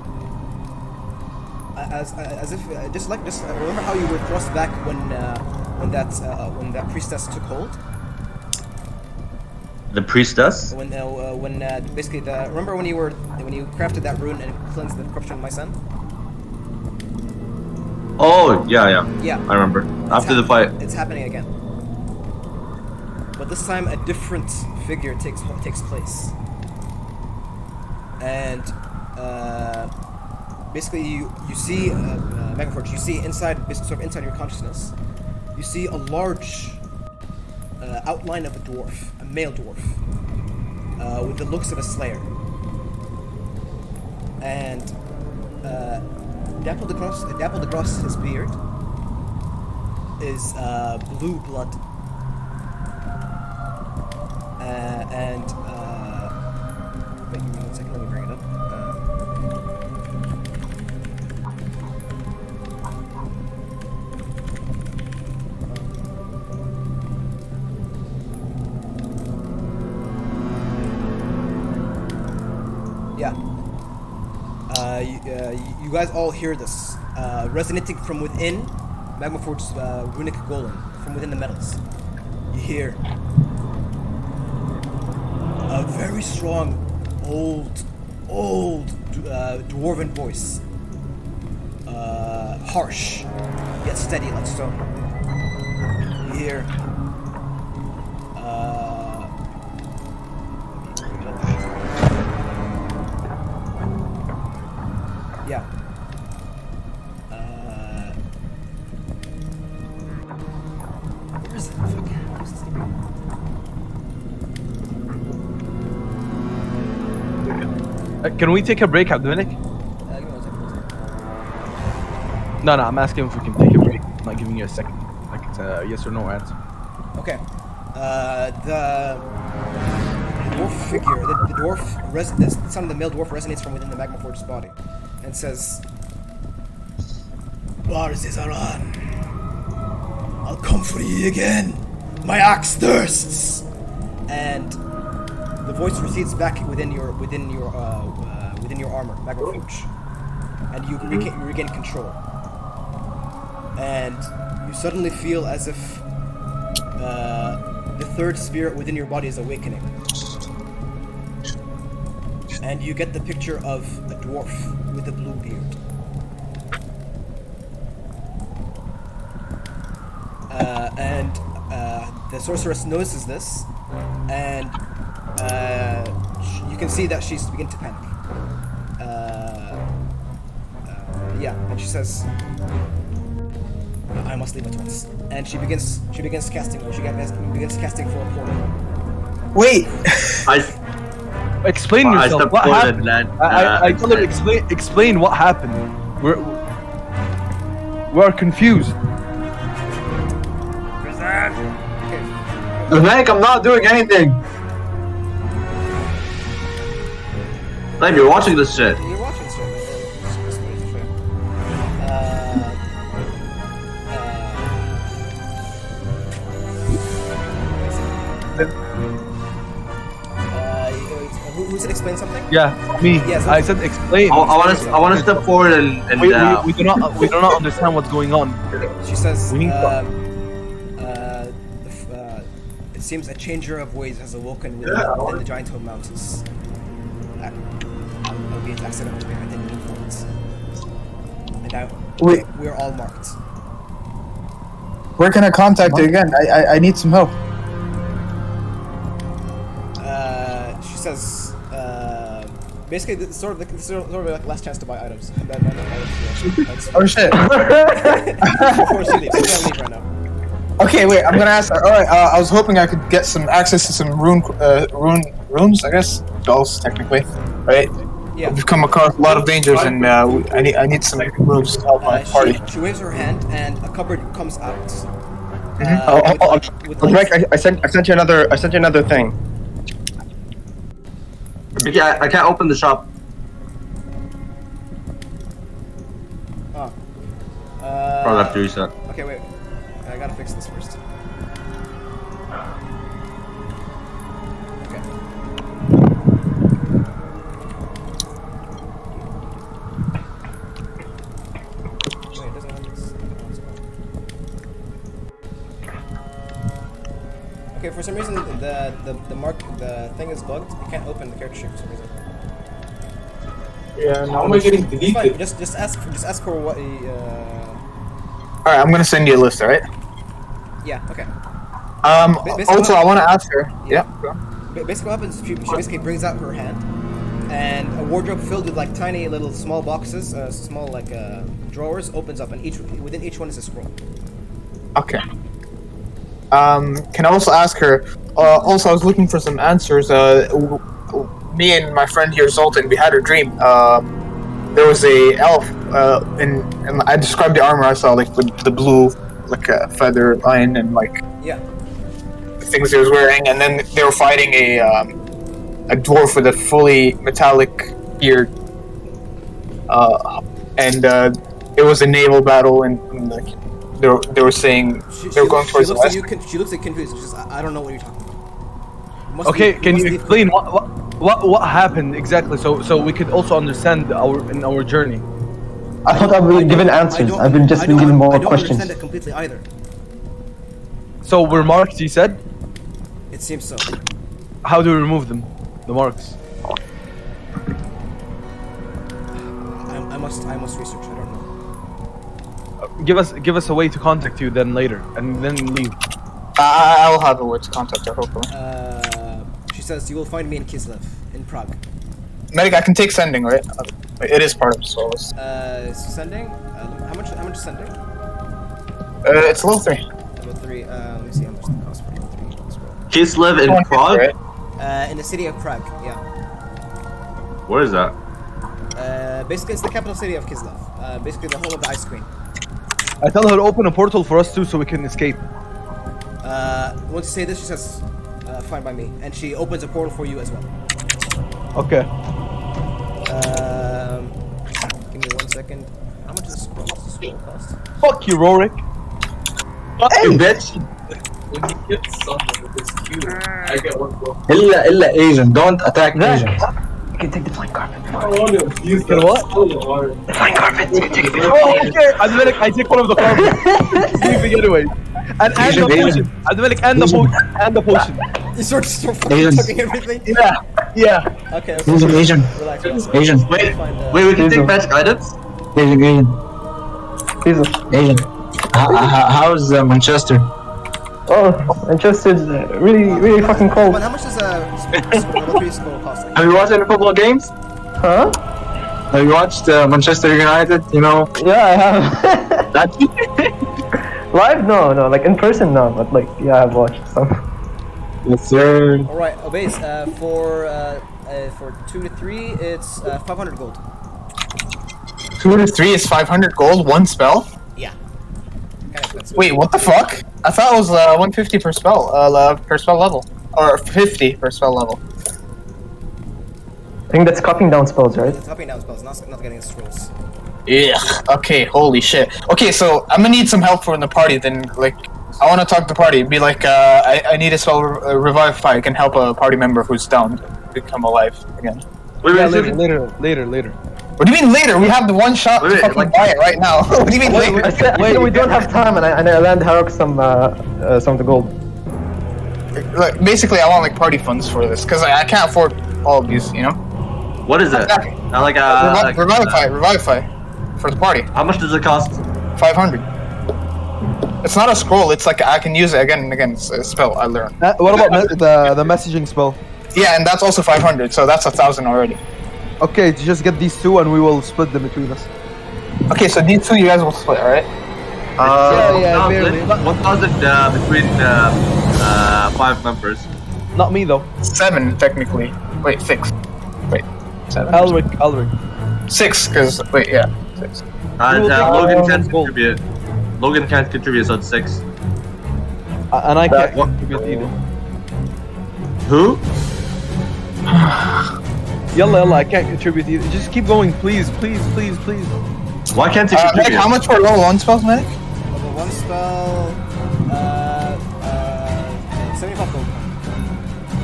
As if just remember how you were thrust back when that priestess took hold. The priestess? When basically remember when you crafted that rune and cleansed the corruption of my son. Oh yeah. Yeah. I remember. After the fight. It's happening again. But this time a different figure takes place. And basically, you see Megaforge. You see inside your consciousness. You see a large outline of a dwarf, a male dwarf, with the looks of a slayer. And dappled across his beard is blue blood. Wait, give me 1 second. Let me bring it up. You guys all hear this resonating from within Magma Forge's runic golem, from within the metals. You hear a very strong, old dwarven voice. Harsh, yet steady like stone. You hear yeah. Where is it? Fuck. Where's this thing? Can we take a break, Dominic? Give me 1 second. No, I'm asking if we can take a break. I'm not giving you a second. Like it's a yes or no answer. Okay. The dwarf figure, the dwarf, the son of the male dwarf resonates from within the Magma Forge's body, and says, "Barzizaran, I'll come for ye again. My axe thirsts." And the voice recedes back within your armor, Magma Forge, and you regain control. And you suddenly feel as if the third spirit within your body is awakening. And you get the picture of a dwarf with a blue beard. The sorceress notices this, and you can see that she's beginning to panic. And she says, "I must leave at once." And she begins casting. She begins casting for a portal. Wait. Explain I yourself. stepped What forward happened? and I told her explain what happened. We're confused. Dominic, I'm not doing anything. Babe, you're watching this shit. You're watching this show. Who said explain something? Yeah, me. Yes, I said explain. I want to step forward and We do not understand what's going on. She says, We need it seems a changer of ways has awoken within the Giant Hill Mountains. Albeit accidentally, I didn't mean for it. And now, Wait. we're all marked. Where can I contact you again? I need some help. She says, basically, this is sort of like last chance to buy items. Oh shit. Before she leaves, she can't leave right now. Okay, wait. I'm gonna ask her. All right. I was hoping I could get some access to some runes. I guess dolls, technically, right? Yeah. We've come across a lot of dangers, and I need some runes to help my party. She waves her hand, and a cupboard comes out. Mike, I sent you another thing. I can't open the shop. Probably have to reset. Okay, wait. I gotta fix this first. Okay. Wait, it doesn't have this. Okay, for some reason the thing is bugged. You can't open the character sheet for some reason. Yeah, how am I getting It's fine. Just ask for what he. Alright, I'm gonna send you a list, alright? Yeah. Okay. Also, I want to ask her. Yeah. Basically, what happens? She basically brings out her hand, and a wardrobe filled with like tiny little small boxes, small like drawers, opens up, and within each one is a scroll. Okay. Can I also ask her? Also, I was looking for some answers. Me and my friend here, Zoltan, we had a dream. There was a elf, and I described the armor I saw, like the blue, like a feather line, and like the things he was wearing. And then they were fighting a dwarf with a fully metallic beard, and it was a naval battle, and like they were saying they were going towards the west. She looks like confused. She's I don't know what you're talking about. Okay, can you explain what what happened exactly? So we could also understand our journey. I thought I've been given answers. I've been given more I don't questions. understand it completely either. So we're marked, you said? It seems so. How do we remove them? The marks. I must research. I don't know. Give us a way to contact you then later, and then leave. I'll have a word to contact her, hopefully. She says you will find me in Kislev, in Prague. Medic, I can take sending, right? It is part of Solis. Sending. How much is sending? It's level 3. Level 3. Let me see how much it costs for level 3. Let's roll. Kids live in Prague. Right? In the city of Prague. Yeah. Where is that? Basically, it's the capital city of Kislev. Basically, the whole of the Ice Queen. I tell her to open a portal for us too, so we can escape. Once you say this, she says, "Fine by me," and she opens a portal for you as well. Okay. Give me 1 second. How much does the scroll cost? Fuck you, Rorik. Fuck you, bitch. When you get someone with this cube, I get one gold. إلا Asian. Don't attack Asians. You can take the flying carpet. I want to use Can what? The flying carpet. You can take it. Oh, okay. I take one of the carpets. Leaving anyway. And the Asian. potion. And the potion. You sort of fucking Asians. tucking everything. Yeah. Okay. Asian. Relax. Asian. Wait, Find, we can take match guidance. Asian. Jesus. Asian. How's Manchester? Oh, Manchester's really fucking cold. But how much does level 3 scroll cost? Like? Have you watched any football games? Huh? Have you watched Manchester United? You know. Yeah, I have. That's Live? No. Like in person, no. But like, yeah, I've watched some. Yes, sir. All right, Obeys. For 2 to 3, it's 500 gold. 2 to 3 is 500 gold, one spell? Yeah. Kind of expensive. Wait, what the fuck? I thought it was 150 per spell level. Or 50 per spell level. I think that's cutting down spells, right? It's upping down spells, not getting scrolls. Yeah. Okay, holy shit. Okay, so I'm gonna need some help from the party then, like, I wanna talk to the party, be like, I need a spell Revivify. I can help a party member who's down to become alive again. Yeah, later. What do you mean later? We have the one shot to fucking buy it right now. What do you mean later? I said we don't have time, and I land Harok some of the gold. Like, basically, I want like party funds for this, because I can't afford all of these, you know? What is it? Like Revivify. For the party. How much does it cost? 500. It's not a scroll, it's like I can use it again and again. It's a spell I learned. What about the messaging spell? Yeah, and that's also 500, so that's 1,000 already. Okay, just get these two and we will split them between us. Okay, so these two you guys will split, alright? Yeah, barely. 1,000 between 5 members. Not me though. 7, technically. Wait, 6. Wait, 7. Elric. 6, because, wait, yeah. 6. Logan can't contribute. Logan can't contribute, so it's 6. And I can't contribute either. Who? Yalla, I can't contribute either. Just keep going, please. Why can't he Medic, contribute? how much for level 1 spells, Medic? Level 1 spell, 75 gold.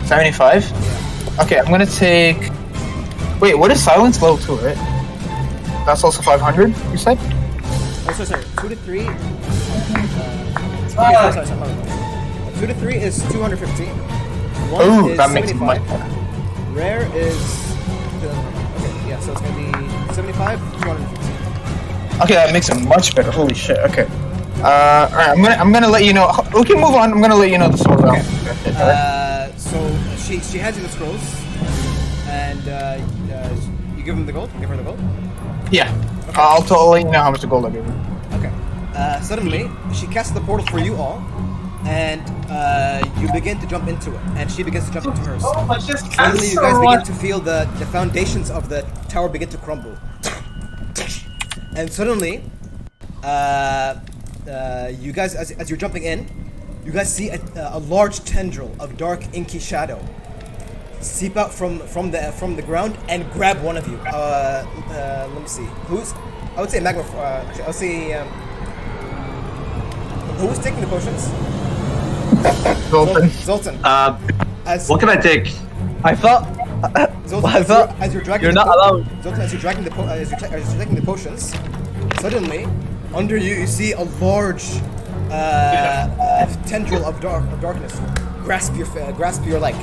75? Okay, I'm gonna take... Wait, what is Silence? Level 2, right? That's also 500, you said? Oh, sorry. 2 to 3. Sorry. 2 to 3 is 250. 1 Ooh, is that makes 75. much better. Rare is... Okay, yeah, so it's gonna be 75, 250. Okay, that makes it much better. Holy shit. Okay. Alright, I'm gonna let you know. We can move on. I'm gonna let you know the sword round. So she hands you the scrolls, and you give him the gold. Give her the gold. Yeah. I'll let you know how much the gold I give you. Okay. Suddenly, she casts the portal for you all, and you begin to jump into it, and she begins to jump into hers. Suddenly, you guys begin to feel the foundations of the tower begin to crumble. And suddenly, you guys, as you're jumping in, you guys see a large tendril of dark, inky shadow seep out from the ground and grab one of you. Let me see. I would say Magma. Actually, I would say. Who's taking the potions? Zoltan. Zoltan. What can I take? I thought Zoltan, Well, I thought as you're dragging you're the not allowed. Zoltan, as you're dragging the as you're taking the potions, suddenly under you see a large tendril of darkness grasp your leg,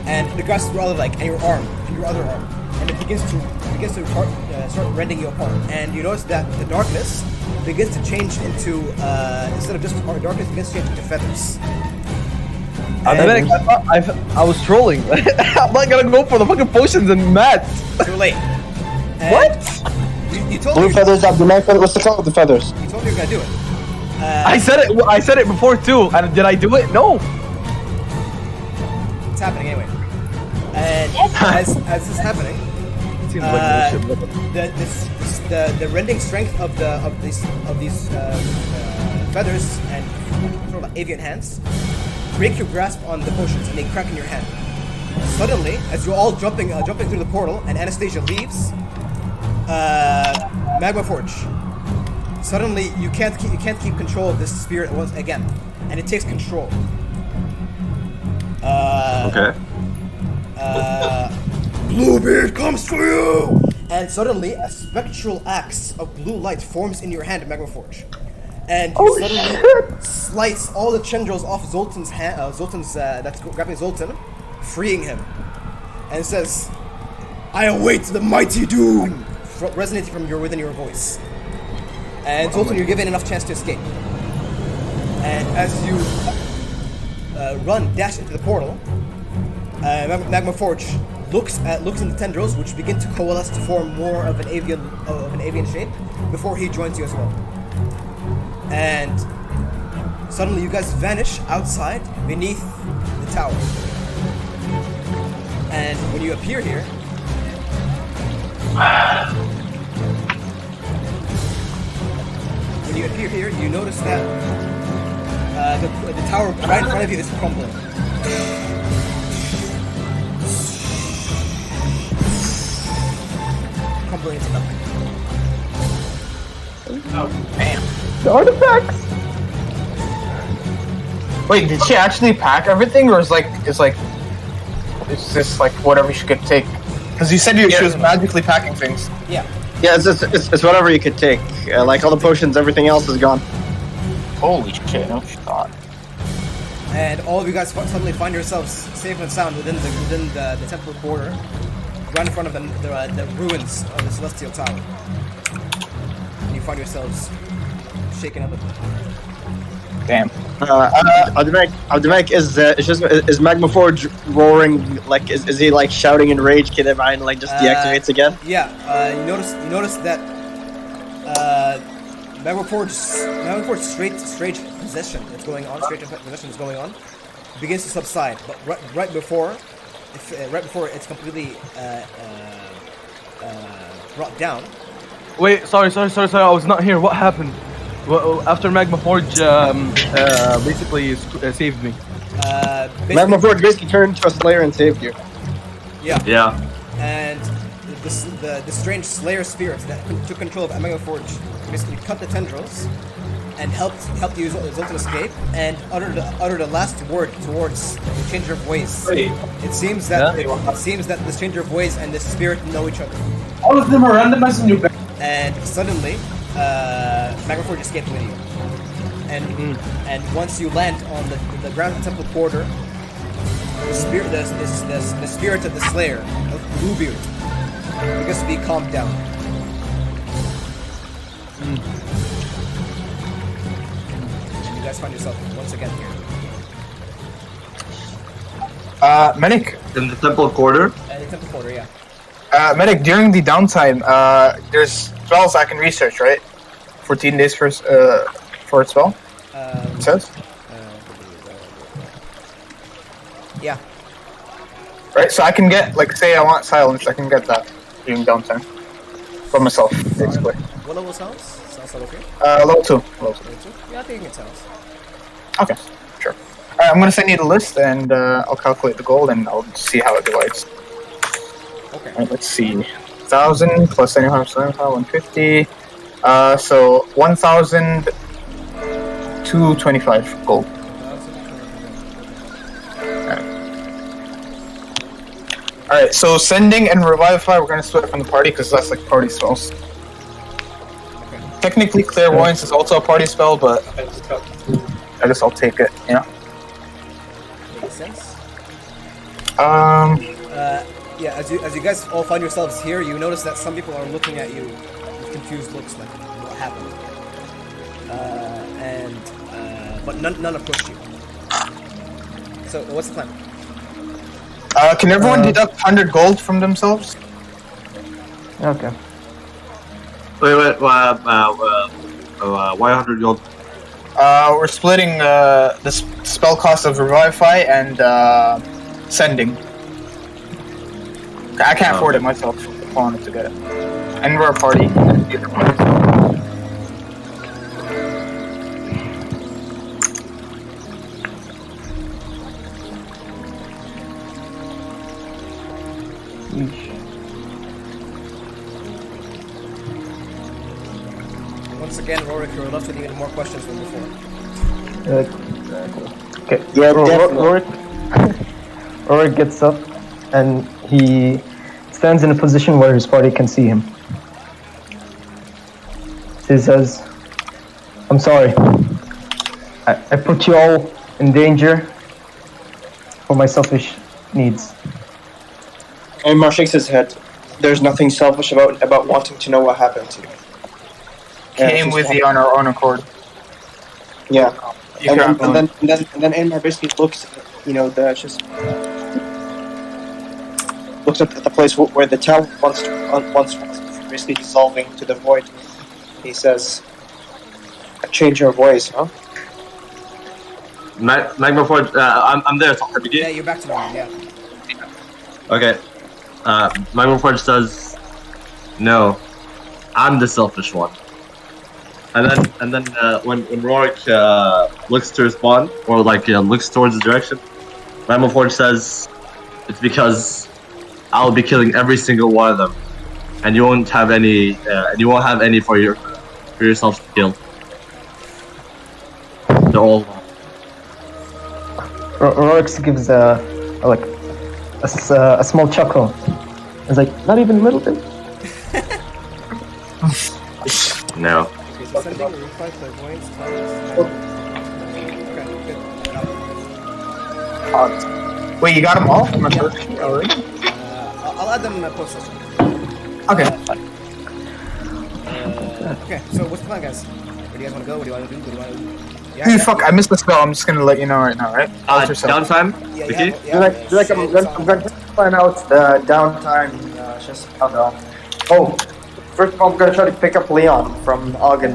and it grasps your other leg and your arm and your other arm, and it begins to start rending you apart. And you notice that the darkness begins to change into instead of just darkness, it begins to change into feathers. Dominic, I was trolling. I'm not gonna go for the fucking potions and mats. Too late. And What? You told Blue me. feathers, Abdullah. What's the color of the feathers? You told me you were gonna do it. I said it before too. And did I do it? No. It's happening anyway. And as this is happening, Seems like bullshit. the rending strength of these feathers and sort of like avian hands break your grasp on the potions and they crack in your hand. Suddenly, as you're all jumping through the portal and Anastasia leaves, Magma Forge. Suddenly, you can't keep control of this spirit once again, and it takes control. Okay. Bluebeard comes for you! And suddenly, a spectral axe of blue light forms in your hand, Magma Forge. And you suddenly slice all the tendrils off Zoltan's hand, that's grabbing Zoltan, freeing him. And it says, "I await the mighty doom," resonating from within your voice. And Zoltan, you're given enough chance to escape. And as you dash into the portal, Magma Forge looks in the tendrils, which begin to coalesce to form more of an avian shape, before he joins you as well. And suddenly, you guys vanish outside beneath the tower. And when you appear here, you notice that the tower right in front of you is crumbling. Crumbling into nothing. The artifacts. Wait, did she actually pack everything, or it's just like whatever she could take? Because you said she was magically packing things. Yeah. Yeah, it's whatever you could take. Like all the potions, everything else is gone. Holy shit! No shot. And all of you guys suddenly find yourselves safe and sound within the temple quarter, right in front of the ruins of the Celestial Tower. And you find yourselves shaken up a bit. Damn. Abdullah, is Magma Forge roaring? Like, is he like shouting in rage? Can it mind like just deactivates again? Yeah. You notice that Magma Forge's strange possession that's going on. Strange possession is going on. Begins to subside, but right before it's completely brought down. Wait, sorry. I was not here. What happened? Well, after Magma Forge basically saved me. Magma Forge basically turned into a Slayer and saved you. Yeah. And the strange Slayer spirits that took control of Magma Forge basically cut the tendrils and helped you Zoltan escape and uttered a last word towards the Changer of Ways. It seems that the Changer of Ways and the spirit know each other. All of them are randomized in your back. And suddenly, Magma Forge escaped with you. And once you land on the ground of the temple quarter, the spirit of the Slayer of Bluebeard begins to be calmed down. And you guys find yourself once again here. Medic. In the temple quarter. The temple quarter, yeah. Medic, during the downtime, there's spells I can research, right? 14 days for a spell? It says? Yeah. Right, so I can get, like, say I want silence, I can get that during downtime. For myself, basically. What level sounds? Sounds level 3? Level 2. Level 2? Yeah, I think you can sounds. Okay, sure. Alright, I'm gonna send you the list, and I'll calculate the gold, and I'll see how it divides. Okay. Alright, let's see. 1,000 plus 150. So 1,225 gold. Alright, so sending and revivify, we're gonna split from the party because that's like party spells. Technically, clairvoyance is also a party spell, but I guess I'll take it. Yeah. Makes sense. Yeah, as you guys all find yourselves here, you notice that some people are looking at you with confused looks, like what happened. But none approached you. So what's the plan? Can everyone deduct 100 gold from themselves? Okay. Wait. Why 100 gold? We're splitting the spell cost of revivify and sending. I can't afford it myself. I wanted to get it, and we're a party. Once again, Rorik, you're left with even more questions than before. Okay. Yeah, Rorik gets up and he stands in a position where his party can see him. He says, "I'm sorry. I put you all in danger for my selfish needs." Aymar shakes his head. There's nothing selfish about wanting to know what happened to you. Came with you on our own accord. Yeah. You And can't then Aymar basically looks at, looks at the place where the tower once was, basically dissolving to the void. He says, "A change your voice, huh?" Magma Forge, I'm there, so Yeah, you're back to normal. Yeah. Okay. Magma Forge says, "No, I'm the selfish one." And then when Rorik looks to respond or looks towards the direction, Magma Forge says, "It's because I'll be killing every single one of them, and you won't have any for yourselves to kill. They're all." Rorik gives a small chuckle. It's like, not even a little bit. No. Okay, so sending, reply, clairvoyance, Wait, you got them all? I'm not sure. Already? I'll add them in my post session. Okay. Okay, so what's the plan, guys? Where do you guys want to go? What do you want to do? What do you want to do? Dude, fuck, I missed the spell. I'm just gonna let you know right now, right? Downtime? Yeah, Vicky? I'm going to find out the downtime. Just countdown. Oh, first of all, I'm going to try to pick up Leon from Ogden.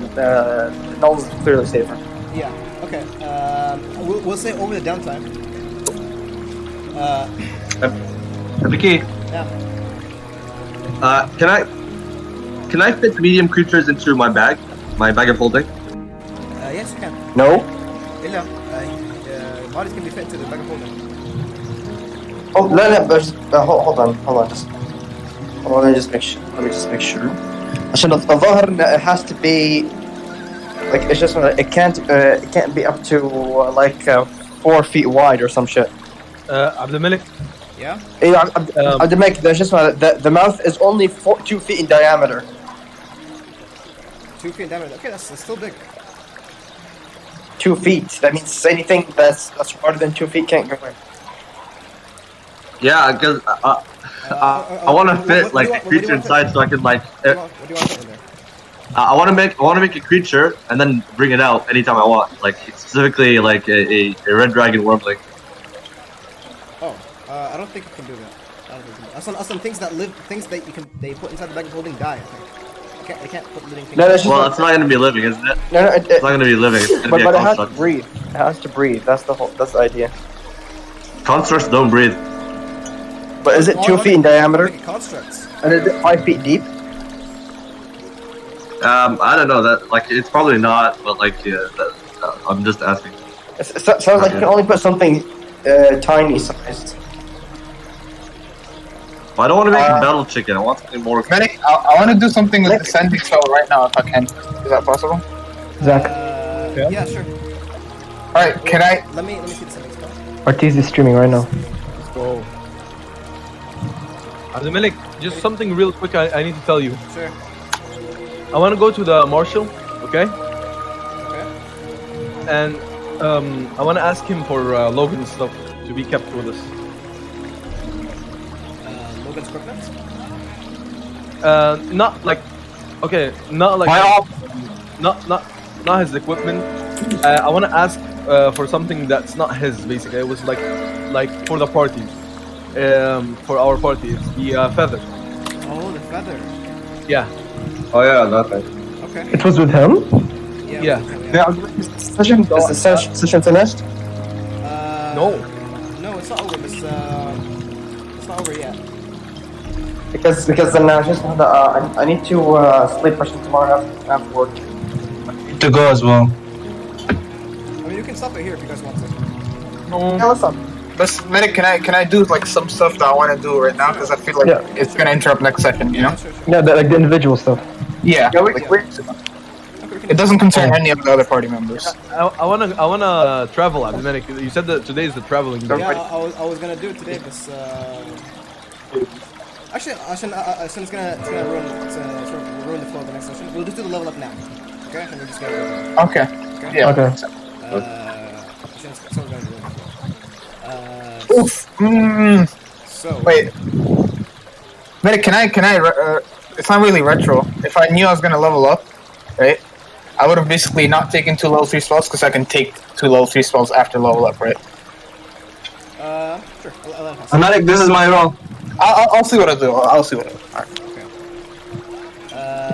Null's clearly safer. Yeah. Okay. We'll say over the downtime. Vicky, Yeah. can I fit medium creatures into my bag of holding? Yes, you can. No? Illa, bodies can be fit into the bag of holding. Oh, no, hold on. Just hold on. Let me just make sure. عشان الظاهر إن it has to be like it's just it can't be up to 4 feet wide or some shit. Abdelmalik, Yeah. To make there's just the mouth is only 2 feet in diameter. 2 feet in diameter. Okay, that's still big. 2 feet. That means anything that's shorter than 2 feet can't go in. Yeah, because I want to fit a creature inside so I can What do you want to put in there? I want to make a creature and then bring it out anytime I want. Specifically a red dragon wormling. Oh, I don't think you can do that. Some things that live, things that they put inside the bag of holding die. I think. They can't put living things. No, that's just Well, it's not going to be living, isn't it? No, It's not going to be living. It's going to be but a it has to construct. breathe. It has to breathe. That's the idea. Constructs don't breathe. But is it 2 feet in diameter? Constructs. And is it 5 feet deep? I don't know that. It's probably not, but I'm just asking. It sounds like you can only put something tiny sized. Well, I don't want to make a battle chicken. I want something more. Medic, I want to do something with the sending spell right now if I can. Is that possible? Zach, Yeah, sure. Alright, can I? Let me see the sending spell. Ortiz is streaming right now. let's go. Abdulmalik, just something real quick I need to tell you. Sure. I want to go to the marshal, okay? Okay. And I want to ask him for Logan's stuff to be kept with us. Logan's equipment? Not like, okay, not like, My op. not his equipment. I want to ask for something that's not his. Basically, it was like for the party, for our party. It's the feather. Oh, the feather. Yeah. Oh yeah, that thing. Okay. It was with him? Yeah. Session? Is the session finished? No. No, it's not over. It's not over yet. Because then just I need to sleep first tomorrow after work. To go as well. I mean, you can stop it here if you guys want to. Yeah, what's up? But Medic, can I do like some stuff that I want to do right now? Because I feel like Yeah. it's gonna interrupt next second. You know? Sure. Yeah, like the individual stuff. Yeah. Yeah, we like, can. Okay, we can it doesn't concern any of the other party members. I wanna travel, Abdulmalik. You said that today is the traveling day. Yeah, I was gonna do it today, but actually, it's gonna ruin the flow of the next session. We'll just do the level up now. Okay, and we'll just get it over. Okay. Okay. Yeah. Okay. Actually, it's sort of gonna ruin the flow. Oof. Mm. So Wait. Medic, can I? It's not really retro. If I knew I was gonna level up, right? I would have basically not taken 2 level 3 spells because I can take 2 level 3 spells after level up, right? sure. I'll let it pass. Medic, this is my role. I'll see what I do. I'll see what I do.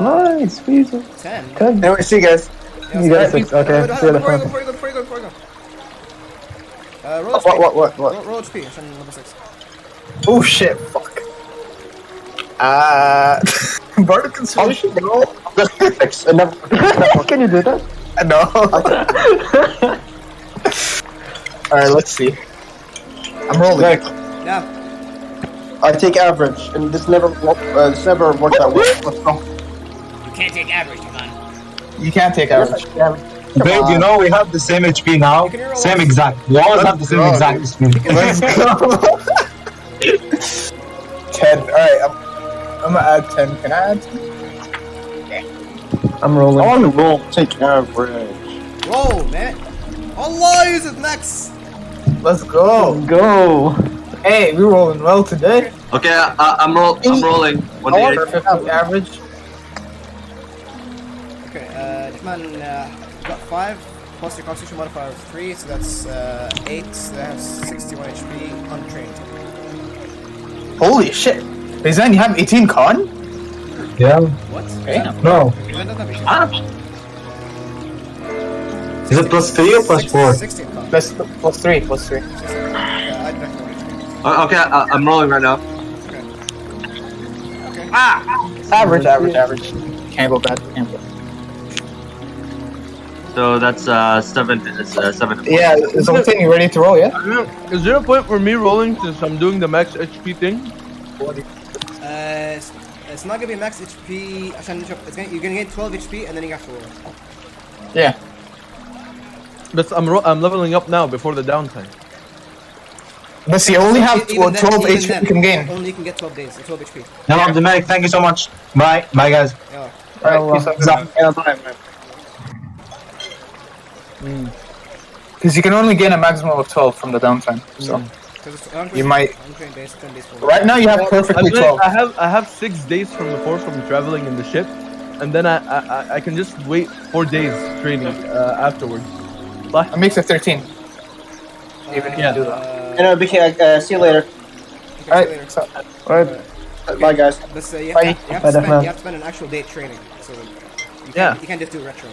Alright. Nice, Weasel. 10. 10. Anyway, see you guys. You got 6. Okay, see you Before you later. go. Roll HP. What? Roll HP. Send level 6. Oh shit! Fuck. Bardic Consolation, bro. Fix. Never. Can you do that? No. Alright, let's see. I'm rolling. Yeah. I take average, and this never worked out well. Let's go. You can't take average, man. You can't take average. Babe, you know we have the same HP now. can reroll Same once. exact. We always have the same go, exact dude. HP. Let's go. 10. Alright, I'm gonna add 10. Can I add 10? I'm rolling. I want to roll. Take average. Roll, man. Allah, use it next. Let's go. Go. Hey, we're rolling well today. Okay, I'm rolling. I want to have average. Okay, this man got 5 plus your constitution modifier of 3, so that's 8. So that has 61 HP untrained. Holy shit. Rizan, you have 18 con? Yeah. What? No. Rizan doesn't have HP. Is it plus 3 or plus 4? 16 con. Plus 3. Plus 3. Yeah, I'd recommend HP. Okay, I'm rolling right now. Okay. Average. Can't go bad. Can't go. So that's 7. It's 7. Yeah, is everything you ready to roll, yeah? Is there a point for me rolling since I'm doing the max HP thing? It's not gonna be max HP. You're gonna get 12 HP and then you have to roll. Yeah. But I'm leveling up now before the downtime. But you only have Even 12 then, HP you can gain. Only you can get 12 days, 12 HP. Hello, Abdulmalik. Thank you so much. Bye. Bye, guys. Yeah. Alright, peace out. Because you can only gain a maximum of 12 from the downtime. So you might. Untrained days, 10 days. Right now you have perfectly 12. I have 6 days from the 4 from traveling in the ship, and then I can just wait 4 days training afterwards. That makes it 13. Even if you do that. Anyway, BK, see you later. Alright, so, Alright. Bye, guys. But you Bye. have Bye, to Rahman. spend an actual day training, so Yeah. you can't just do retro.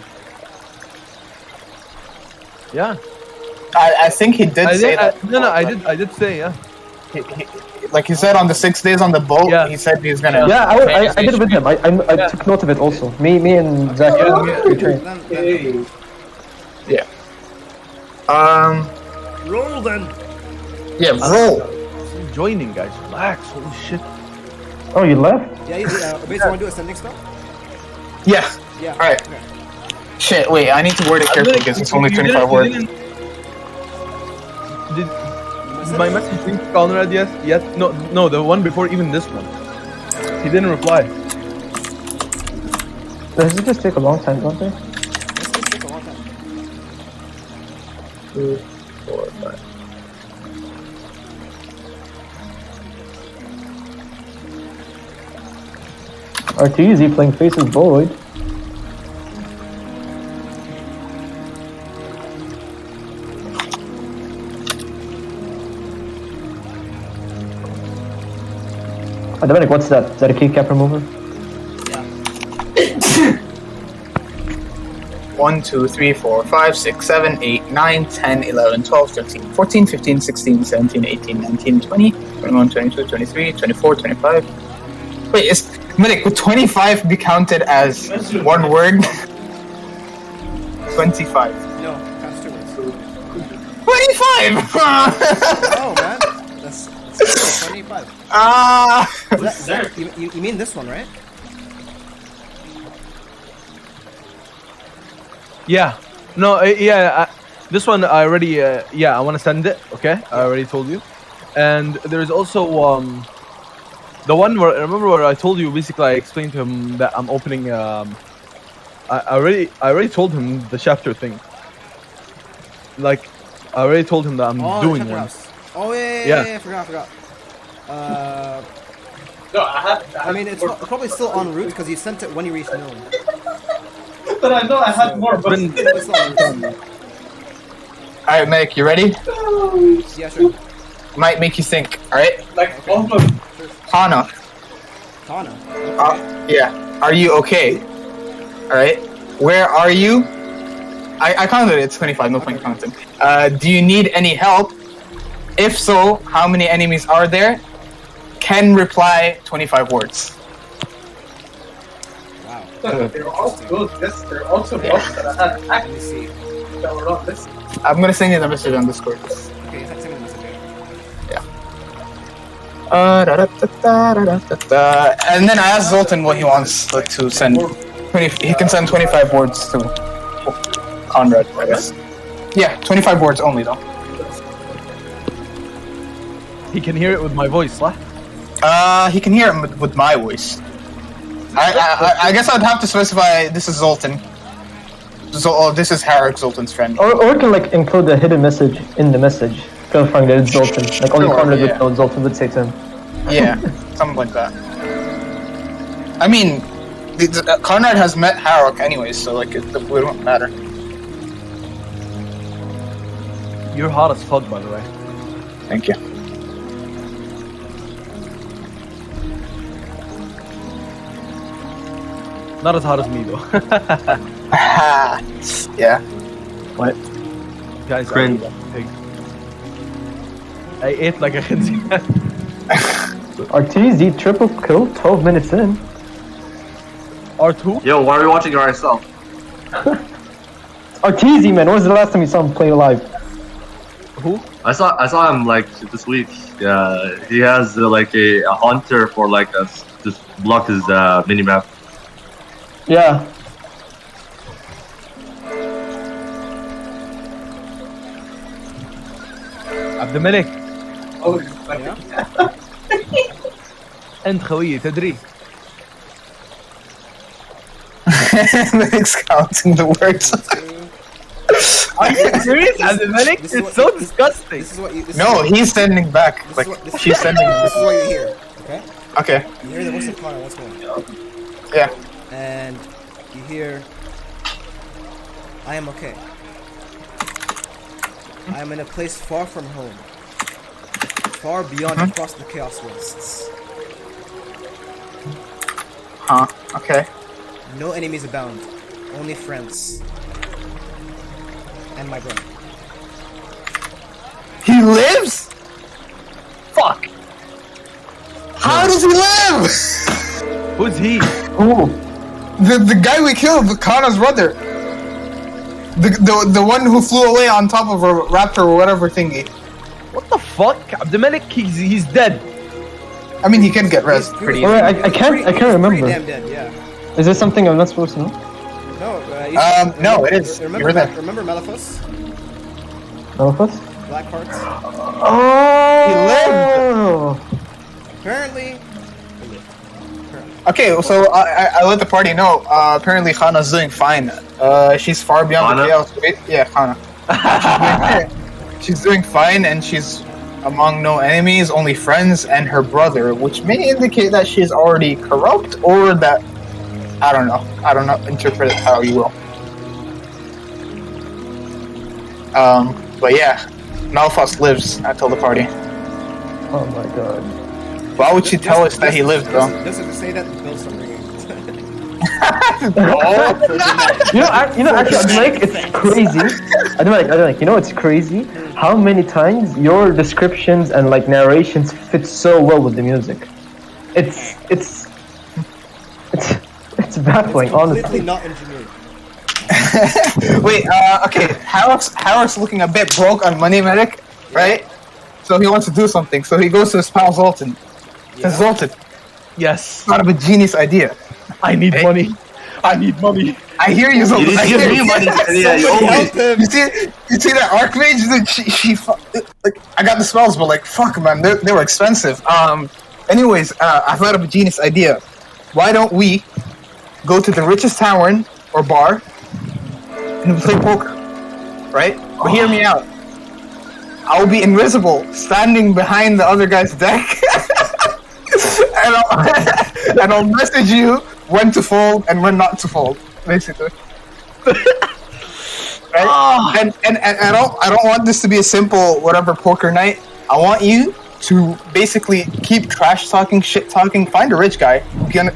Yeah. I think he did say that. I did say yeah. Like he said on the 6 days on the boat, Yeah. he said he's gonna. Yeah, I did it with him. I took note of it also. Me and Zach. we trained. Then, Yeah. roll then. Yeah, roll. I'm joining, guys. Relax. Holy shit. Oh, you left? Yeah, basically want to do a sending spell? Yeah. Yeah. Alright. Okay. Shit, wait, I need to word it carefully because it's only 25 words. Did my message reach Conrad yet? No, the one before even this one. He didn't reply. Does it just take a long time, don't they? This could take a long time. 2, 4, 5. Arteezy playing Faces Void. Dominic, what's that? Is that a keycap remover? Yeah. 1, 2, 3, 4, 5, 6, 7, 8, 9, 10, 11, 12, 13, 14, 15, 16, 17, 18, 19, 20, 21, 22, 23, 24, 25. Wait, is Milik, would 25 be counted as one word? 25. No, that's 2 words. 25! Oh man, that's 25. Ah! You mean this one, right? Yeah. No, yeah. This one I already. Yeah, I want to send it. Okay, I already told you. And there's also the one where remember where I told you basically I explained to him that I'm opening. I already told him the chapter thing. Like, I already told him that I'm doing chapter one. house. Oh yeah, Yeah. forgot. No, I mean, it's probably still en route because you sent it when you reached Nome. But I know I had more, but It's still en route. Alright, Milik, you ready? Yeah, sure. Might make you think, alright? like almost. Hana. Tana. Yeah. Are you okay? Alright. Where are you? I counted it, it's 25, no point counting. Do you need any help? If so, how many enemies are there? Can reply 25 words. Wow. They're all good. Yes, they're also books that I had Let me see. that were not listed. I'm gonna send you the message on Discord. Okay, send me the message. And then I asked Zoltan what he wants to send. 20, he can send 25 words to Conrad, I guess. Yeah, 25 words only though. He can hear it with my voice, lah. He can hear it with my voice. I guess I'd have to specify this is Zoltan. This is Harik, Zoltan's friend. Or can like include a hidden message in the message, clarifying that it's Zoltan. Like only Sure, Conrad yeah. would know, Zoltan would say to him. Yeah, something like that. I mean, Conrad has met Harik anyways, so like it wouldn't matter. You're hot as fuck, by the way. Thank you. Not as hot as me though. Yeah. What? Guys, Cringe. I ate like a khinzir. RTZ triple kill, 12 minutes in. R2? Yo, why are you watching yourself? RTZ, man, when was the last time you saw him play live? Who? I saw him like this week. Yeah, he has like a hunter for like just block his mini map. Yeah. عبدالملك Oh, انت خويي تدري Milik's counting the words. Are you serious, Abdulmalik? This is It's what so you- disgusting. This is what you. This No, is what, he's sending back. this Like is what, this she's sending. This is what you hear. Okay. Okay. You hear the voice of Connor once more, Yeah. and you hear, "I am okay. I am in a place far from home, far beyond across the chaos wastes. Huh. Okay. No enemies abound, only friends, and my brother." He lives? Fuck. How does he live? Who's he? Who? The guy we killed, Kana's brother. The one who flew away on top of a raptor or whatever thingy. What the fuck? Abdulmalik, he's dead. I mean, he can get res pretty Alright, easy. I can't Pretty remember. damn dead, yeah. Is this something I'm not supposed to know? No. No, it is. Remember, You were there. remember Malephus? Malephus? Blackheart? Oh! He lived. Apparently. Okay, so I let the party know. Apparently, Khana's doing fine. She's far beyond the Khana? chaos. Yeah, Khana. She's doing fine, and she's among no enemies, only friends, and her brother, which may indicate that she's already corrupt, or that I don't know. Interpret it how you will. But yeah, Malphas lives. I told the party. Oh my god. Why would she tell us that he lived, though? Just to say that the bells are ringing. Actually, Admonic, it's crazy. Admonic, you know it's crazy? How many times your descriptions and like narrations fit so well with the music. It's baffling, Completely honestly. not engineered. Wait, okay. Harris looking a bit broke on Money Medic, right? So he wants to do something. So he goes to his pal Zoltan. Says, Zoltan, Yes. thought of a genius idea. I need Hey. money. I need money. I hear you, Zoltan. I hear you. Yeah, you owe me. Help him. You see that Archmage? Dude, she like, I got the spells, but like, fuck, man, they were expensive. Anyways, I thought of a genius idea. Why don't we go to the richest tavern or bar and we play poker, right? But hear me out. I'll be invisible, standing behind the other guy's deck, and I'll message you when to fold and when not to fold, basically. Right? And I don't want this to be a simple whatever poker night. I want you to basically keep trash talking, shit talking. Find a rich guy.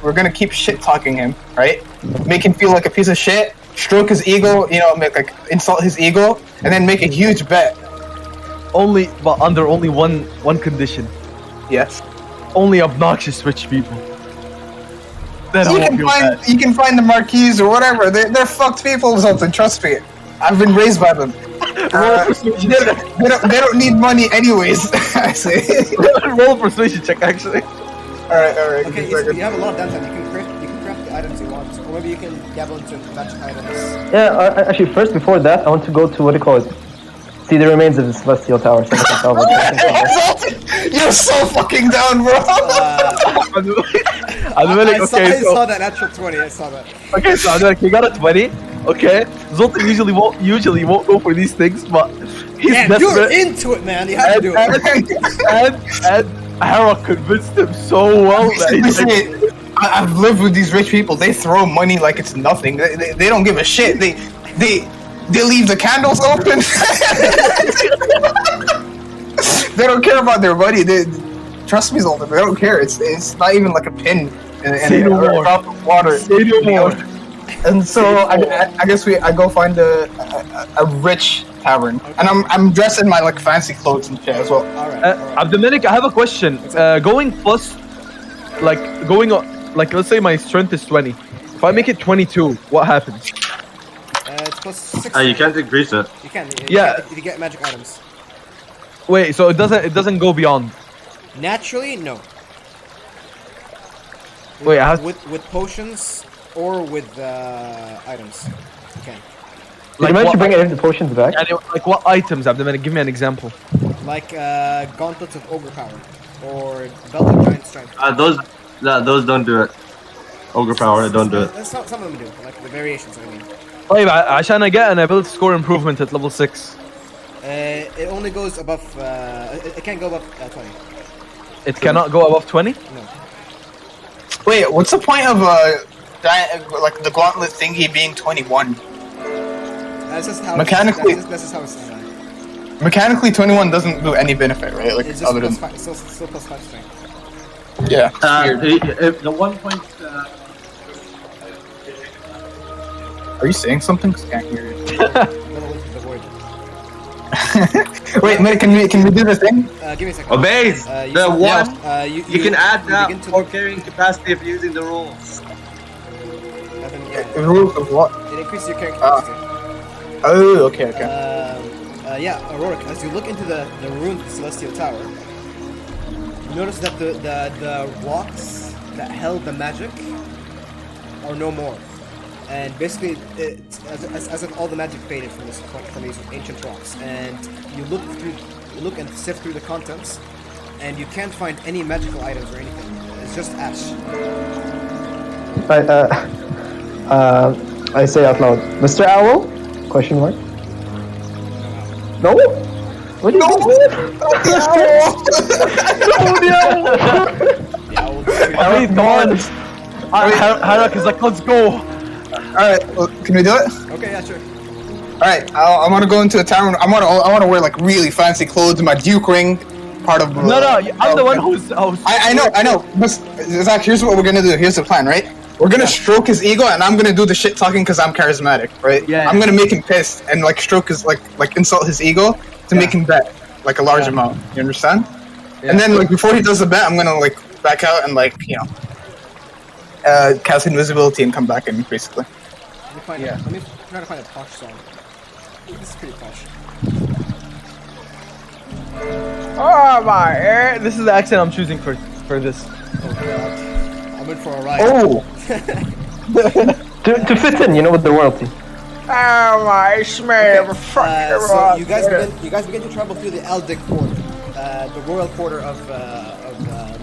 We're gonna keep shit talking him, right? Make him feel like a piece of shit. Stroke his ego, like insult his ego, and then make a huge bet. But under only one condition. Yes. Only obnoxious rich people. Then I You won't can feel find bad. you can find the Marquis or whatever. They're fucked people or something. Trust me. I've been raised by them. They don't need money anyways. I say. Roll a persuasion check, actually. All right. Okay, you have a lot of downtime. You can craft the items you want, or maybe you can dabble into magic items. Yeah, actually, first before that, I want to go to what do you call it? See the remains of the Celestial Tower. So I can tell what I think. You're so fucking down, bro. I'm I okay, so saw that natural 20. I saw that. okay, so Admonic, you got a 20. Okay, Zoltan usually won't go for these things, but he's Damn, you're desperate. into it, man. You have to do it. And Hera convinced him so well that he's like, Listen, I've lived with these rich people. They throw money like it's nothing. They don't give a shit. They leave the candles open. They don't care about their money. Trust me, Zoltan. They don't care. It's not even like a pin Say in no a more. drop of water. Say no in the more. ocean. And so I guess I go find a rich tavern, and I'm dressed in my like fancy clothes and shit as well. All right. Abdominic, I have a question. Going plus, like let's say my strength is 20. If I make it 22, what happens? It's plus 6. You can't increase it. You can. Yeah. If you get magic items. Wait, so it doesn't go beyond. Naturally, no. Wait, I have with potions or with items. You can. Did you manage to bring any of the potions back? Like what items, Abdominic? Give me an example. Like gauntlets of ogre power or belt of giant strength. Those don't do it. Ogre power, don't do it. Some of them do, like the variations. I mean, طيب عشان I get an ability score improvement at level 6. it only goes above. It can't go above 20. It cannot go above 20? No. Wait, what's the point of like the gauntlet thingy being 21? That's just how. Mechanically- That's just how it's designed. Mechanically, 21 doesn't do any benefit, right? Like It's just other plus than 5, still plus 5 strength. yeah. If the 1 point. Are you saying something? 'Cause I can't hear you. Little into the void. Wait, mate, can we do this thing? Give me a second. Obeys! The one! You can add you that begin to for look- carrying capacity if using the rules. The rules of what? It increases your character capacity. Oh, okay. Yeah, Aurora, as you look into the ruins of the Celestial Tower, you notice that the rocks that held the magic are no more. And basically, it's as if all the magic faded from these ancient rocks. And you look and sift through the contents, and you can't find any magical items or anything. It's just ash. I say out loud, Mr. Owl? Question mark. No. What do you mean? Please, come on. Harak is like, let's go. Alright, well, can we do it? Okay, yeah, sure. Alright, I want to go into a tavern. I want to wear like really fancy clothes, my Duke ring, part of. No, I'm the one who's. I know. But Zach, here's what we're gonna do. Here's the plan, right? We're gonna stroke his ego, and I'm gonna do the shit talking because I'm charismatic, right? Yeah. I'm gonna make him pissed and like stroke his like insult his ego to make him bet like a large amount. You understand? Yeah. And then like before he does the bet, I'm gonna like back out and like cast invisibility and come back in basically. Let me find let me try to find a posh song. This is pretty posh. Oh my! This is the accent I'm choosing for this. Oh god. I'm in for a ride. Oh. to fit in, with the royalty. Oh my smell! So you guys begin to travel through the Eldic Quarter, the royal quarter of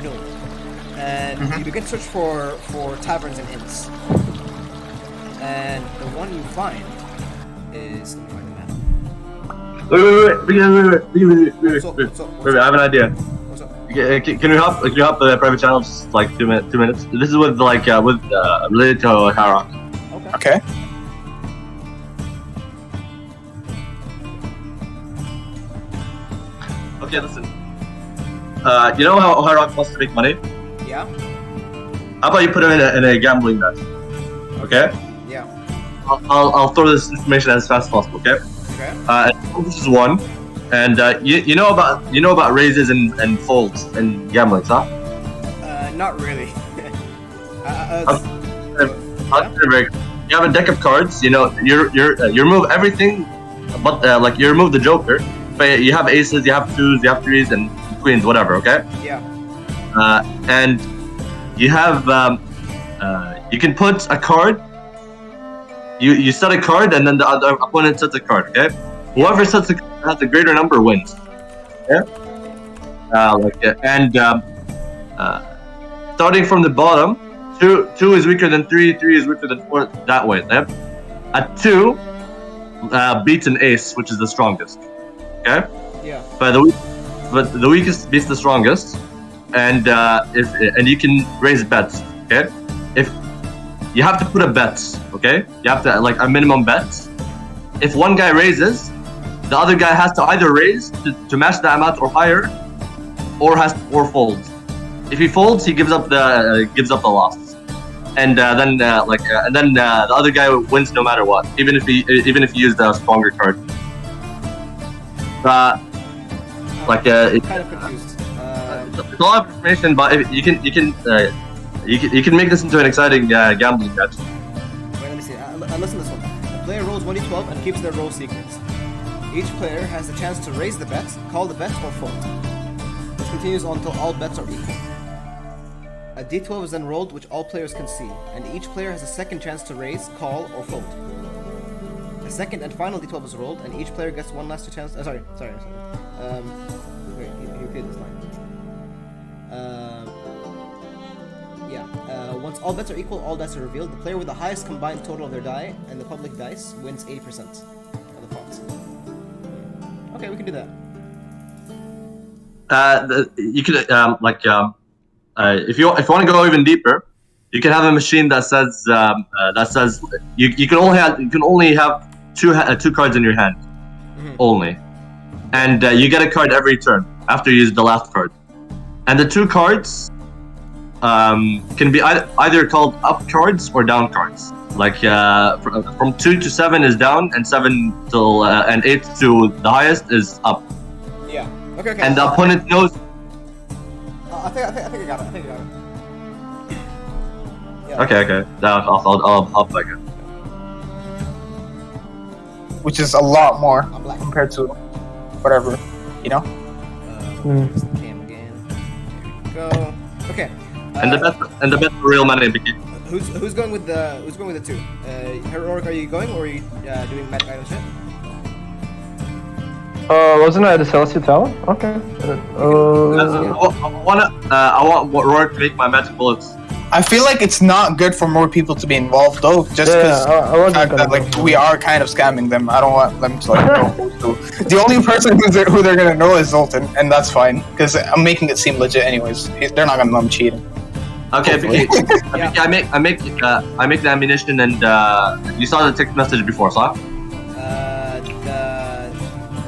Noon, and you begin to search for taverns and inns. And the one you find is, let me find the map. Wait, I have an idea. What's up? Can you help the private channel just like 2 minutes? This is with related to Harak. Okay. Okay, listen. You know how Harak wants to make money? Yeah. How about you put him in a gambling bet? Okay. Yeah. I'll throw this information as fast as possible. Okay. Okay. This is one, and you know about raises and folds and gambling, huh? Not really. You have a deck of cards. You remove everything, but like you remove the Joker. But you have aces, you have twos, you have threes, and queens, whatever. Okay. Yeah. And you have you can put a card. You set a card, and then the other opponent sets a card. Okay. Whoever has a greater number wins. Yeah. Starting from the bottom, two is weaker than three is weaker than four. That way. Yeah. At 2, beats an ace, which is the strongest. Okay. Yeah. But the weakest beats the strongest, and you can raise bets. Okay. If you have to put a bet. Okay. You have to like a minimum bet. If one guy raises, the other guy has to either raise to match the amount or higher, or folds. If he folds, he gives up the loss, and then the other guy wins no matter what, even if he used a stronger card. I'm kind of confused. It's a lot of information, but you can make this into an exciting gambling match. Wait, let me see. Listen to this one. The player rolls 1d12 and keeps their roll secrets. Each player has the chance to raise the bet, call the bet, or fold. This continues until all bets are equal. A d12 is then rolled, which all players can see, and each player has a second chance to raise, call, or fold. A second and final d12 is rolled, and each player gets one last chance. Sorry. Wait, you repeat this line. Once all bets are equal, all dice are revealed. The player with the highest combined total of their die and the public dice wins 80% of the pots. Okay, we can do that. You could if you want to go even deeper, you can have a machine that says you can only have two cards in your hand, only, and you get a card every turn after you use the last card, and the 2 cards can be either called up cards or down cards. Like from 2 to 7 is down, and 7 till and 8 to the highest is up. Yeah. Okay. And the opponent knows. I think I got it. Yeah. Okay. I'll play it. Which is a lot more compared to whatever, Cam again. There we go. Okay. And the bet for real money. Who's going with the 2? Heroic, are you going, or are you doing magic item shit? Wasn't I at the Celestial Tower? Okay. I want Rourke to make my magic bullets. I feel like it's not good for more people to be involved though, just Yeah, because I wasn't fact gonna that like go. we are kind of scamming them. I don't want them to like know. The only person who they're gonna know is Zoltan, and that's fine because I'm making it seem legit anyways. They're not gonna know I'm cheating. Okay, Hopefully. Vicky, I make the ammunition, and you saw the text message before, so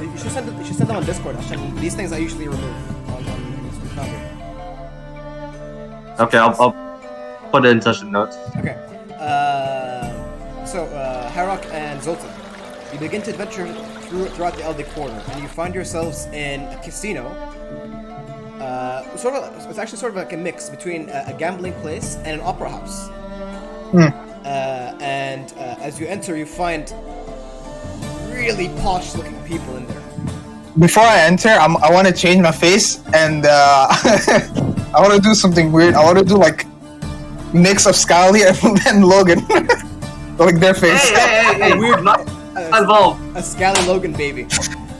You should send them on Discord. Actually, these things I usually remove on Foundry. okay, I'll put it in session notes. Okay. So, Harok and Zoltan, you begin to adventure throughout the Eldic Quarter, and you find yourselves in a casino. It's actually sort of like a mix between a gambling place and an opera house. As you enter, you find really posh-looking people in there. Before I enter, I want to change my face and I want to do something weird. I want to do like mix of Scully and Logan, like their face. Hey, weird, not involved. A Scally Logan baby.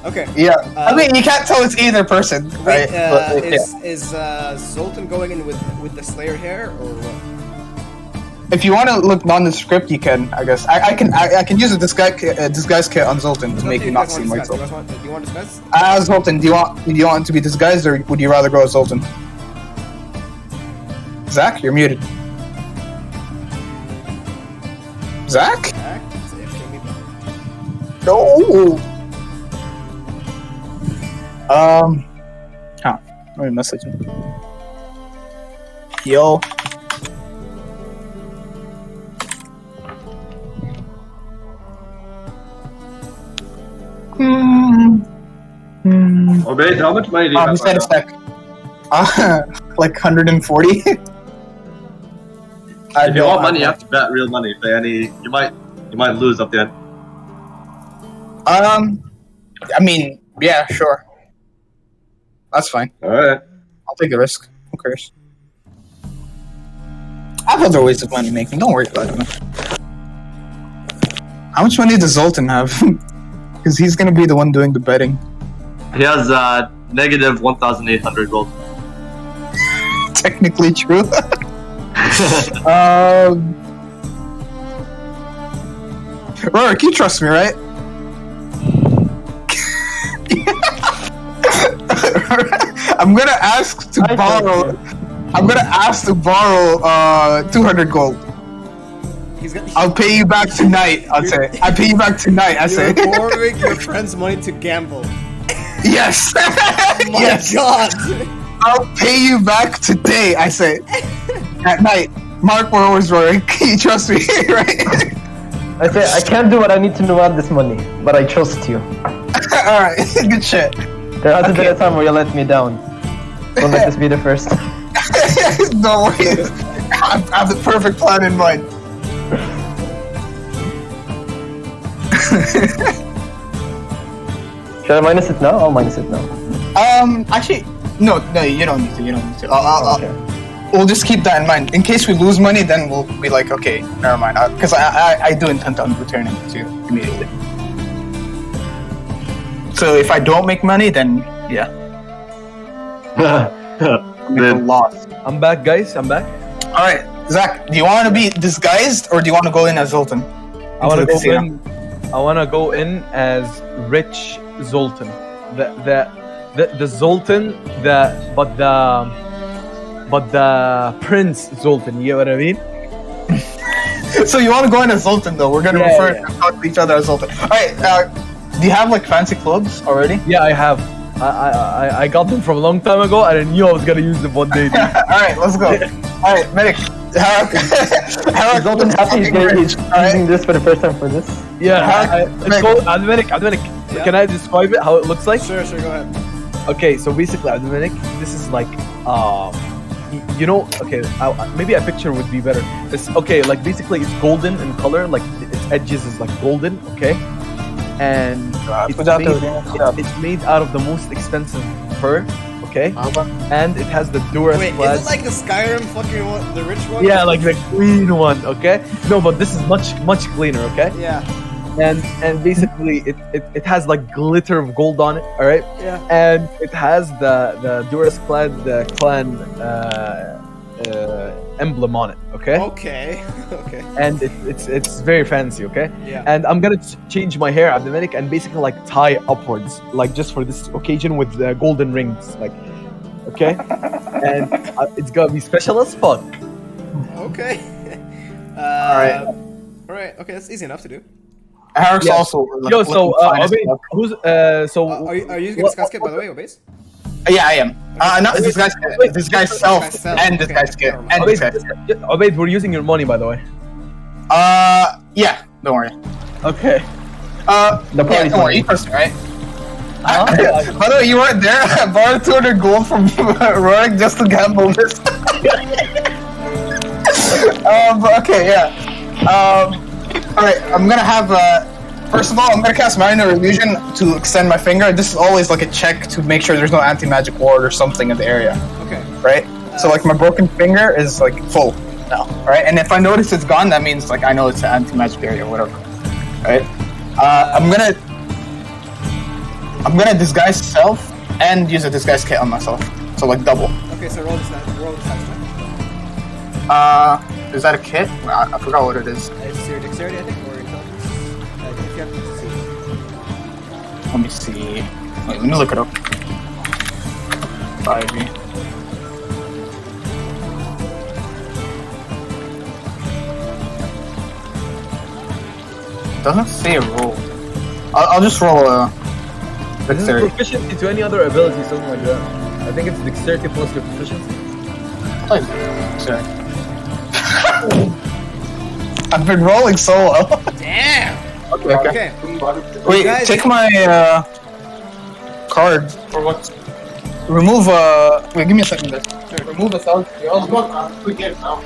Okay. Yeah, I mean you can't tell it's either person, right? But, Is Zoltan going in with the Slayer hair or what? if you want to look nondescript, you can. I guess I can use a disguise kit on Zoltan to make him not seem like Zoltan. Do you want to disguise? Zoltan, do you want to be disguised, or would you rather go as Zoltan? Zach, you're muted. Zach? No. Let me message him. Yo. Obey, how much money do you have? He said a sec. Like 140. If you want money, you have to bet real money. Pay any, you might lose at the end. I mean, yeah, sure. That's fine. All right. I'll take the risk. Who cares? I have other ways of money making. Don't worry about it, man. How much money does Zoltan have? Because he's gonna be the one doing the betting. He has negative 1,800 gold. Technically true. Rorik, you trust me, right? I'm gonna ask to borrow. I'm gonna ask to borrow 200 gold. I'll pay you back tonight. I'll say. I pay you back tonight. I say. You're borrowing your friend's money to gamble. Yes. My yes. God. I'll pay you back today. I say. At night. Mark my words, Rorik. You trust me, right? I say I can't do what I need to do about this money, but I trust you. All right. Good shit. There hasn't been a time where you let me down. Don't let this be the first. Don't worry. I have the perfect plan in mind. Should I minus it now? I'll minus it now. Actually, no, you don't need to. You don't need to. Okay. We'll just keep that in mind. In case we lose money, then we'll be like, okay, never mind. Because I do intend on returning it to you immediately. So if I don't make money, then yeah. Make a loss. I'm back, guys. I'm back. All right, Zach. Do you want to be disguised or do you want to go in as Zoltan? I want to go in. I want to go in as rich Zoltan. The Zoltan. But the Prince Zoltan. You know what I mean? So you want to go in as Zoltan though? We're gonna talk to each other as Zoltan. All right. Do you have like fancy clothes already? Yeah, I have. I got them from a long time ago, and I knew I was gonna use them one day. All right, let's go. All right, medic. Zoltan's happy he's using this for the first time for this. Yeah, it's called Adminic. Can I describe it? How it looks like? Sure, go ahead. Okay, so basically, Adminic, this is like, you know, okay, maybe a picture would be better. It's okay, like basically it's golden in color, like its edges is like golden, okay, and it's made out of the most expensive fur, okay, and it has the Duras. Wait, is it like the Skyrim fucking one, the rich one? Yeah, like the clean one, okay. No, but this is much cleaner, okay. Yeah. And basically it has like glitter of gold on it, all right? Yeah. And it has the Duras clan emblem on it. Okay. Okay. Okay. And it's very fancy. Okay. Yeah. And I'm gonna change my hair, Abdelmalik, and basically like tie upwards, like just for this occasion with golden rings, like. Okay. And it's gonna be special as fuck. Okay. Alright. All right. Okay, that's easy enough to do. Eric's Yeah. also. Like, Yo, so looking fine as Obey, fuck. who's so? Are you using this casket by the way, Obase? Yeah, I am. Not this guy's kit. This guy's self and this Okay. guy's kit Never mind. and this guy's. Obey, we're using your money, by the way. Yeah. Don't worry. Okay. The party's Don't worry. money. You trust me, right? Huh? By the way, you weren't there. I borrowed 200 gold from Rorik just to gamble this. But okay, yeah. Alright, I'm gonna have, first of all, I'm gonna cast Minor Illusion to extend my finger. This is always like a check to make sure there's no anti-magic ward or something in the area, Okay. right? So like my broken finger is like full now, right? And if I notice it's gone, that means like I know it's an anti-magic area or whatever, right? I'm gonna disguise self and use a disguise kit on myself, so like double. Okay. So roll this check. Is that a kit? I forgot what it is. It's your dexterity, I think, or intelligence. If you have to see. Let me see. Wait, let me look it up. 5e. Doesn't say a roll. I'll just roll a This is dexterity. proficiency to any other ability, something like that. I think it's dexterity plus your proficiency. Sorry. I've been rolling so well. Damn. Okay. Okay. Wait, Guys- take my card. For what? Remove wait, give me a second guys. Remove 1,000.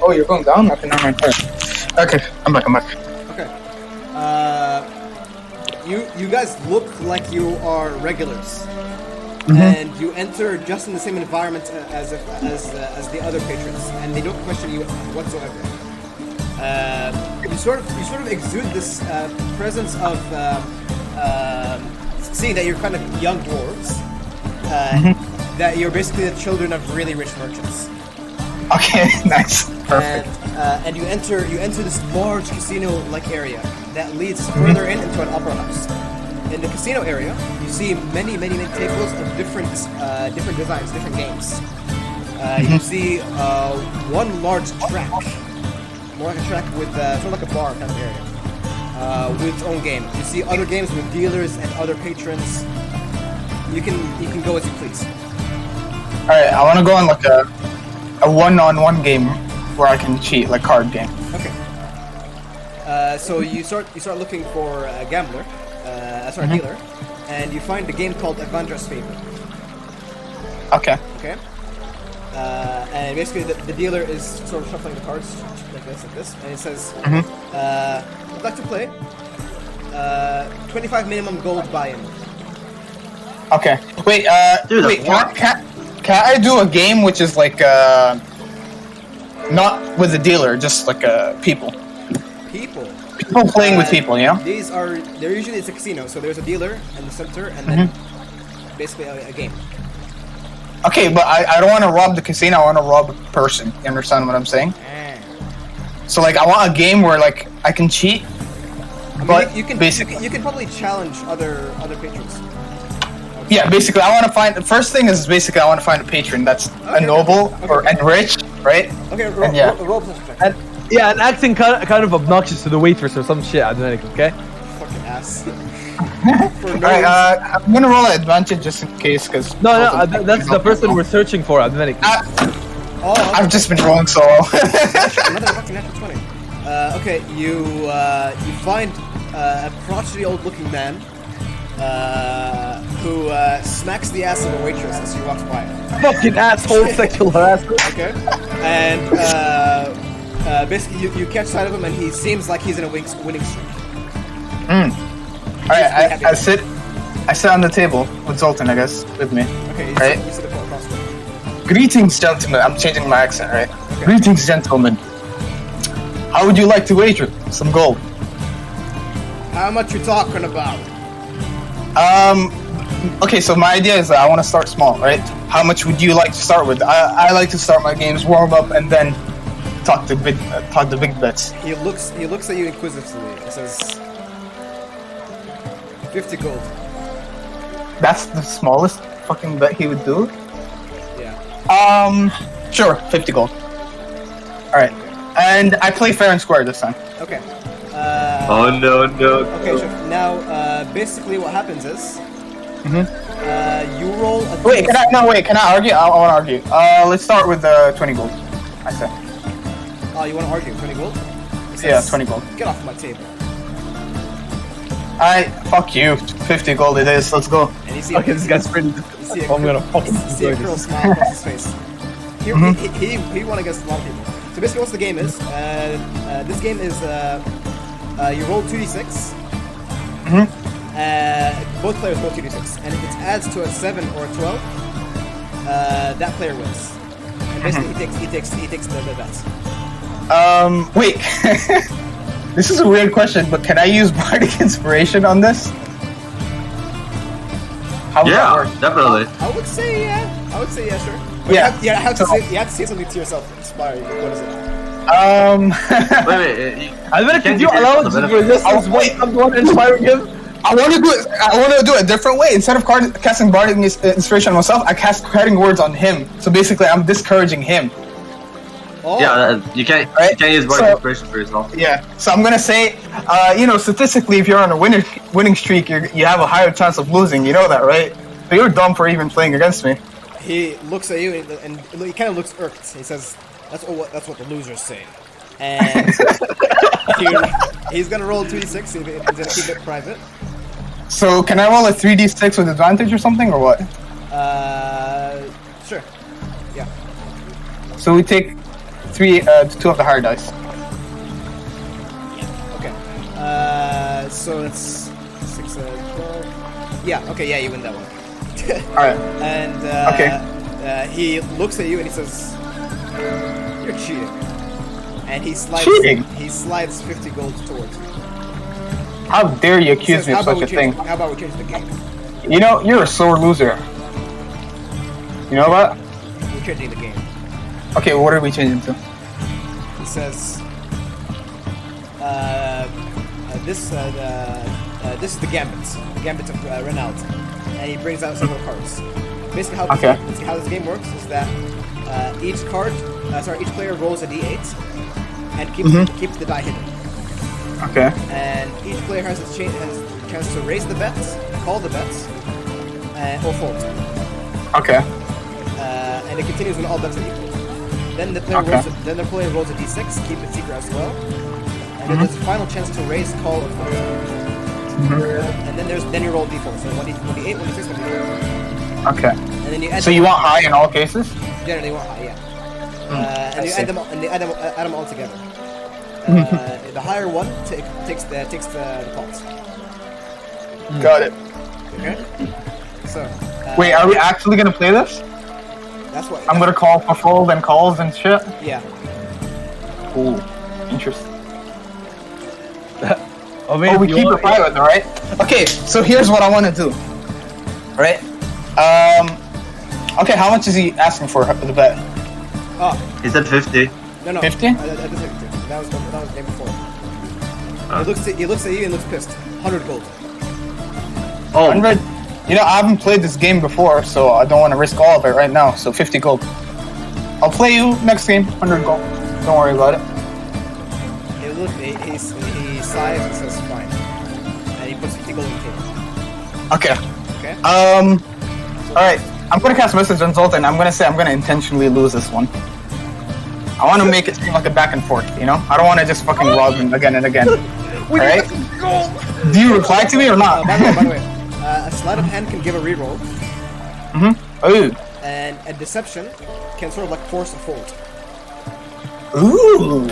Oh, you're going down? Okay, never mind. Okay, I'm back. Okay. You guys look like you are regulars, and you enter just in the same environment as the other patrons, and they don't question you whatsoever. You sort of exude this presence of seeing that you're kind of young dwarves, that you're basically the children of really rich merchants. Okay, nice. Perfect. And you enter this large casino-like area that leads further into an upper house. In the casino area, you see many tables of different designs, different games. You see one large track, more like a track with sort of like a bar kind of area, with its own game. You see other games with dealers and other patrons. You can go as you please. Alright, I wanna go on like a one-on-one game where I can cheat, like card game. Okay. So you start looking for a gambler, a dealer, and you find a game called Evandra's Favor. Okay. Okay. And basically the dealer is sort of shuffling the cards like this, and it says, "I'd like to play. 25 minimum gold buy-in." Okay. Wait, Dude, wait, what? can I do a game which is like not with the dealer, just like people People playing with people, you know? They're usually it's a casino, so there's a dealer in the center, and then basically a game. Okay, but I don't want to rob the casino. I want to rob a person. You understand what I'm saying? So like, I want a game where like I can cheat, I mean, but you can basically, you can probably challenge other patrons. yeah. Basically, I want to find the first thing is basically I want to find a patron that's a noble and rich, right? Okay, And yeah. roll plus check. And yeah, and acting kind of obnoxious to the waitress or some shit, Abdelmalik, okay? Fucking ass. For no Alright, reason. I'm gonna roll an advantage just in case, because No, that's the person we're searching for, Abdelmalik. Oh, I've just been rolling so well. another fucking natural 20. Okay, you find a crotchety old-looking man who smacks the ass of a waitress as she walks by. Fucking asshole, sexual harassment. Okay, and basically you catch sight of him, and he seems like he's in a winning streak. Alright, I sit on the table with Zoltan, I guess, with me. Okay, Right. you sit across from him. Greetings, gentlemen. I'm changing my accent, right? Greetings, gentlemen. How would you like to wager some gold? How much you talking about? Okay, so my idea is that I want to start small, right? How much would you like to start with? I like to start my games, warm up, and then talk the big bets. He looks at you inquisitively. He says, 50 gold. That's the smallest fucking bet he would do. Yeah. Sure, 50 gold. All right, and I play fair and square this time. Okay. Oh no. Okay, sure. Now, basically what happens is, you roll a Wait, can I argue? I want to argue. Let's start with 20 gold. I say. Oh, you want to argue? 20 gold? Yeah, 20 gold. Get off my table. Fuck you. 50 gold it is. Let's go. And you see Okay, this guy's pretty. I'm gonna fucking you see a enjoy curl this. smile across his face. He won against a lot of people. So basically, what's the game is? This game is you roll 2d6. Both players roll 2d6, and if it adds to a 7 or a 12, that player wins. And basically, he takes the bets. Wait. This is a weird question, but can I use Bardic Inspiration on this? How would that work? Definitely. I would say yeah, sure. But Yeah. you have to say something to yourself. Inspire you. What is it? Wait. Albert, Can't could you you allow take us the to benefit? resist what I'm going to inspire him? I want to do it a different way. Instead of casting Bardic Inspiration on myself, I cast Cutting Words on him. So basically, I'm discouraging him. Oh. Yeah, you can't use Bardic Inspiration for yourself. Yeah. So I'm gonna say, statistically, if you're on a winning streak, you have a higher chance of losing. You know that, right? So you're dumb for even playing against me. He looks at you and he kind of looks irked. He says, "That's what the losers say." And he's gonna roll 2d6. He's gonna keep it private. So can I roll a 3d6 with advantage or something, or what? Sure. Yeah. So we take 2 of the higher dice. Okay. So it's 6, 12. Yeah. Okay. Yeah, you win that one. All right. And Okay. he looks at you and he says, "You're cheating." And he slides. Cheating? He slides 50 gold towards you. How dare you He accuse says, me of such a thing? How about we change the game? You know, you're a sore loser. You know what? We're changing the game. Okay, what are we changing to? He says, this is the Gambit of Renault, and he brings out several cards. Basically, how this game works is that each player rolls a d8 and keeps the die hidden. Okay. And each player has a chance to raise the bets, call the bets, or fold. Okay. And it continues when all bets are equal. Then the player rolls a d6, keep it secret as well. And then there's a final chance to raise, call, or fold. And then you roll d4. So 1d8, 1d6, 1d4. Okay. And then you add. So you want high in all cases? Generally, you want high, yeah. And you see. add them all together. The higher one takes the pots. Got it. Okay. So. Wait, are we actually gonna play this? That's what. I'm gonna call for fold and calls and shit. Yeah. Ooh, interesting. Oh, we keep it private, though, right? Okay, so here's what I want to do. Right? Okay, how much is he asking for the bet? Oh. He said 50. No. 50? That was the game before. He looks at you and looks pissed. 100 gold. Oh. 100. You know, I haven't played this game before, so I don't want to risk all of it right now. So 50 gold. I'll play you next game. 100 gold. Don't worry about it. He sighs and says fine. And he puts 50 gold on the table. Okay. Okay. Alright. I'm gonna cast Message on Zoltan. I'm gonna say I'm gonna intentionally lose this one. I want to make it seem like a back and forth, you know? I don't want to just fucking rob him again and again. Alright? Do you reply to me or not? By the way, a sleight of hand can give a reroll. Ooh. And a deception can sort of like force a fold. Ooh.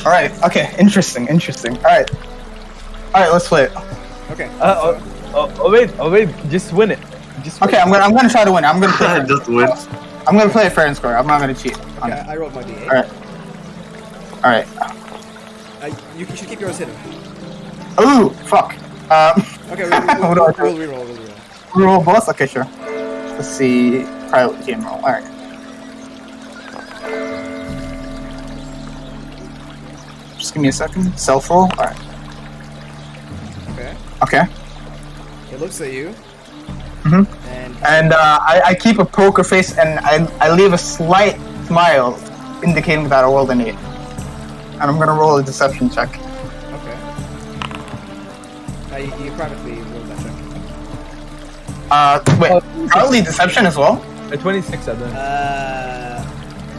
Alright, okay. Interesting. Alright, let's play it. Okay. Wait, just win it. Okay, I'm gonna try to win. I'm gonna play. Just win. I'm gonna play it fair and square. I'm not gonna cheat. Okay, I rolled my d8. Alright. You should keep yours hidden. Ooh, fuck. Okay, What do I do? we'll reroll. Reroll both? Okay, sure. Let's see. Private game roll. Alright. Just give me a second. Self roll. All right. Okay. Okay. He looks at you. Mhm. And I keep a poker face and I leave a slight smile, indicating that I rolled an 8. And I'm gonna roll a deception check. okay. You privately rolled that check. Wait, probably deception as well. 26 at then.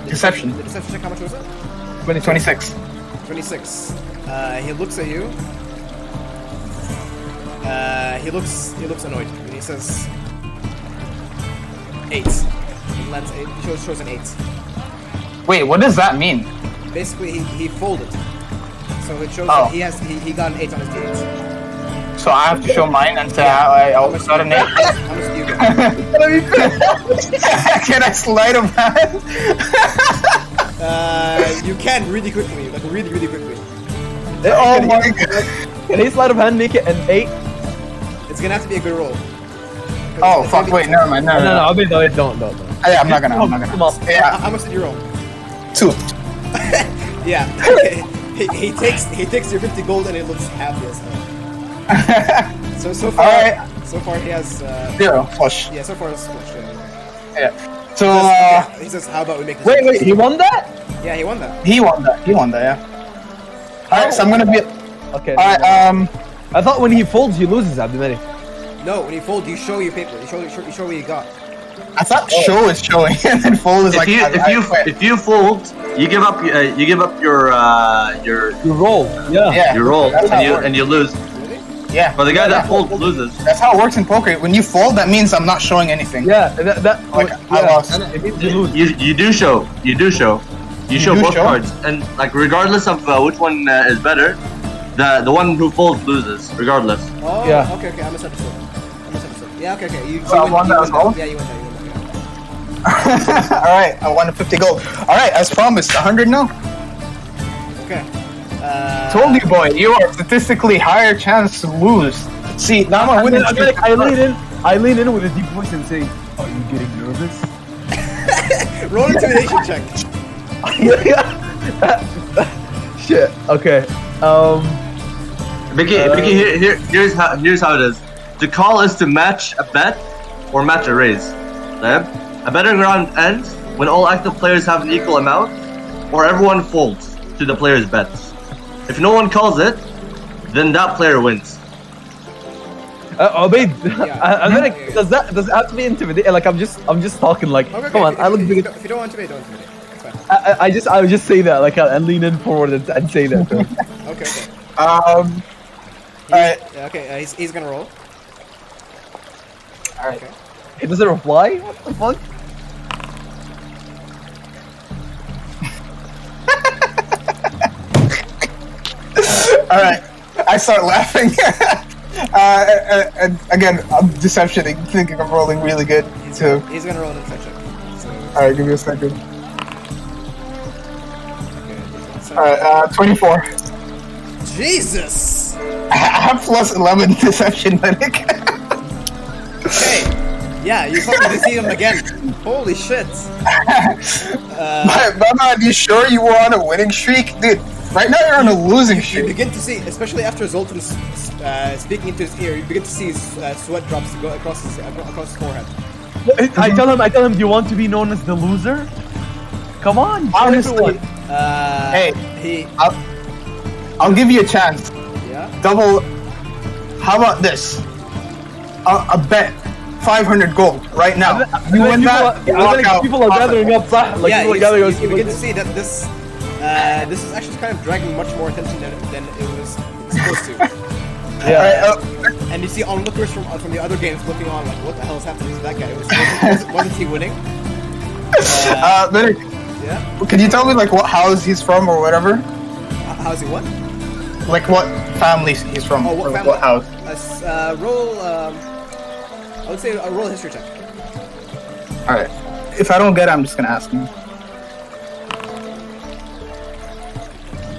Deception. The deception check. How much was it? 26. 26. He looks at you. He looks annoyed and he says 8. He lands 8. He shows an 8. Wait, what does that mean? Basically, he folded. So it shows Oh. that he got an 8 on his d8. So I have to show mine and say I also got an 8. How much do you get? Can I slide of hand? You can really quickly, like really quickly. Oh my god. Can he sleight of hand make it an 8? It's gonna have to be a good roll. Oh fuck! Wait, never mind. No, I'll be don't. Yeah, I'm not gonna. Come on. Yeah, How much did you roll? 2. Yeah. Okay. He takes your 50 gold and he looks happy as hell. So far, Alright. so far he has 0 flush. yeah. So far it's flush. Yeah. So He says, "How about we make this?" Wait, he won that? Yeah, he won that. he won that. Yeah. Alright, so I'm gonna be. Okay. Alright. I thought when he folds, he loses, Abdimari. No, when you fold, you show your paper. You show what you got. I thought show is showing and then fold is like. If you fold, you give up your You roll. Yeah. your roll That's how it works. and you lose. Yeah. But the guy that folds loses. That's how it works in poker. When you fold, that means I'm not showing anything. Yeah. That Like, I lost. It means you lose. You do show. You show do both show? cards, and like regardless of which one is better, the one who folds loses regardless. Oh, Yeah. okay. I misunderstood. Yeah, okay. You So I won that as well? Yeah, you won that. Alright, I won a 50 gold. Alright, as promised, 100 now. Okay. Told you, boy, you are statistically higher chance to lose. See, now I'm winning. I lean in with a deep voice and say, "Are you getting nervous?" Roll intimidation check. Shit. Okay. Mickey, here's how it is. The call is to match a bet or match a raise. Okay? A betting round ends when all active players have an equal amount, or everyone folds to the player's bets. If no one calls it, then that player wins. Obaid, Yeah. does it have to be intimidating? Like I'm just talking. Like, Okay, come on, I look if big. you don't want to intimidate, don't intimidate. It's fine. I would just say that. Like, and lean in forward and say that. To him. Okay. Alright. Yeah, okay. He's gonna roll. Alright. Okay. He doesn't reply. What the fuck? Alright. I start laughing. And again, I'm deception, thinking I'm rolling really good too. He's gonna roll an insight check. So, Alright, give me a second. okay. Alright, 24. Jesus. I have plus 11 deception, medic. Okay. Yeah, you fucking deceive him again. Holy shit. Mama, you sure you were on a winning streak? Dude, right now you're on a losing You streak. begin to see, especially after Zoltan speaking into his ear, you begin to see his sweat drops go across his forehead. I tell him, do you want to be known as the loser? Come on, tell Honestly, everyone. hey, He. I'll give you a chance. Yeah. Double. How about this? A bet 500 gold right now. You win that, you walk out. People are gathering up, صح? Like Yeah, people are gathering up. you begin to see that this is actually kind of dragging much more attention than it was supposed to. Yeah. And you see onlookers from the other games looking on like, what the hell is happening to that guy? Wasn't he winning? Medic, Yeah. can you tell me like what house he's from or whatever? How's he what? Like what family he's from? Oh, what or family? what house? Roll. I would say a roll a history check. Alright. If I don't get it, I'm just gonna ask him.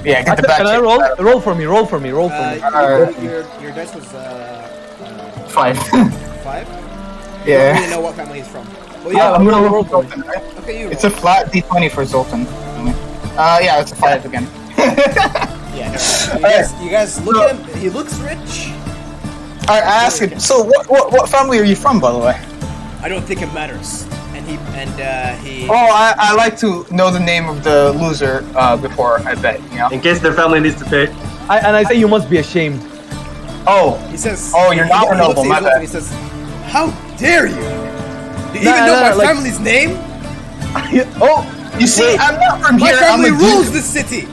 Yeah, get the back. Can I check. roll? Roll for me. Roll for me. Your dice was 5. 5. You don't Yeah. really know what family he's from. Well, yeah, I'm gonna roll roll for for me. Zoltan, right? Okay, you. It's a flat D20 for Zoltan. Yeah, it's a 5 again. Yeah, no. You guys look at him. He looks rich. Alright, I ask him. So, what family are you from, by the way? I don't think it matters. And he. Oh, I like to know the name of the loser before I bet. You know. In case their family needs to pay. And I say you must be ashamed. Oh. He says. Oh, you're not he looks Ronaldo. My at you, bad. He says, "How dare you? Do you even know my family's name? Oh, you see, wait. I'm not from My here. family I'm a rules dude. this city."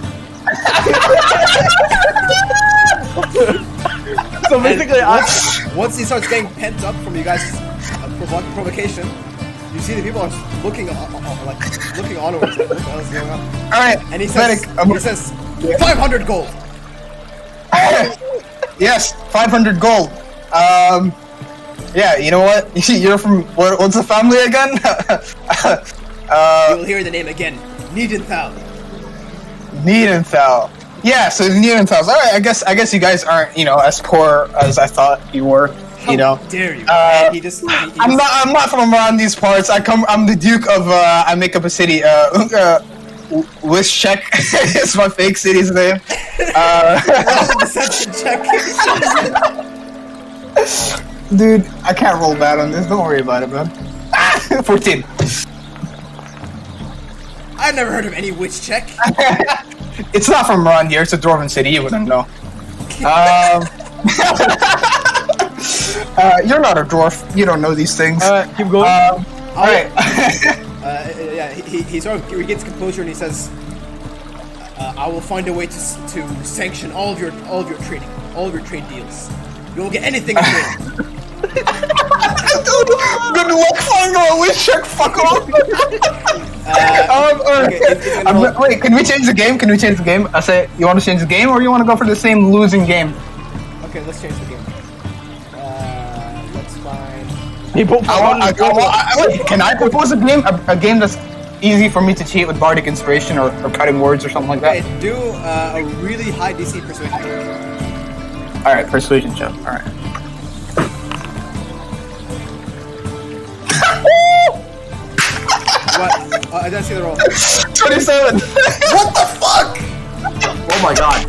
So basically, once he starts getting pent up from you guys' provocation, you see the people are looking looking onwards. What the hell is going on? All right. And he says 500 gold. Yes, 500 gold. Yeah, you know what? You're from what's the family again? You will hear the name again. Niedenthal. Niedenthal. Yeah, so the Niedenthals. All right, I guess you guys aren't, as poor as I thought you were. How dare you? And he just. I'm not from around these parts. I'm the Duke of. I make up a city. Wyszczek is my fake city's name. Deception check. Dude, I can't roll bad on this. Don't worry about it, man. 14. I've never heard of any witch check. It's not from around here. It's a dwarven city. You wouldn't know. You're not a dwarf. You don't know these things. Keep going. All right. Yeah, he sort of regains composure and he says, "I will find a way to sanction all of your trading, all of your trade deals. You won't get anything in return." Good luck finding a Wyszczek. Fuck off. Wait, can we change the game? I say, you want to change the game, or you want to go for the same losing game? Okay, let's change the game. Let's find. Can I propose a game? A game that's easy for me to cheat with bardic inspiration or cutting words or something like that. Okay, do a really high DC persuasion check. All right, persuasion check. All right. What? I didn't see the roll. 27. What the fuck? Oh my god.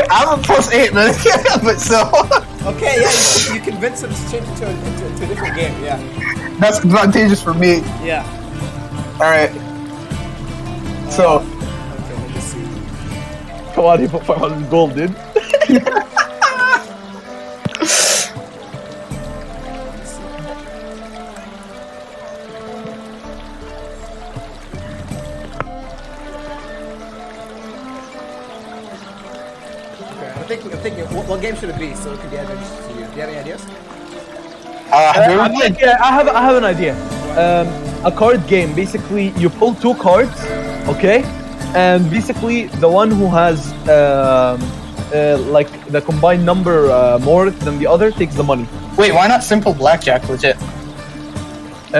I'm a +8, man. But so. Okay, yeah, you convince him to change it to a different game. Yeah. That's advantageous for me. Yeah. All right. So. Okay, let me see. Come on, he put 500 gold, dude. I'm thinking, what game should it be so it could be advantageous to you? Do you have any ideas? I have an idea. A card game. Basically, you pull 2 cards, okay, and basically the one who has like the combined number more than the other takes the money. Wait, why not simple blackjack? Legit.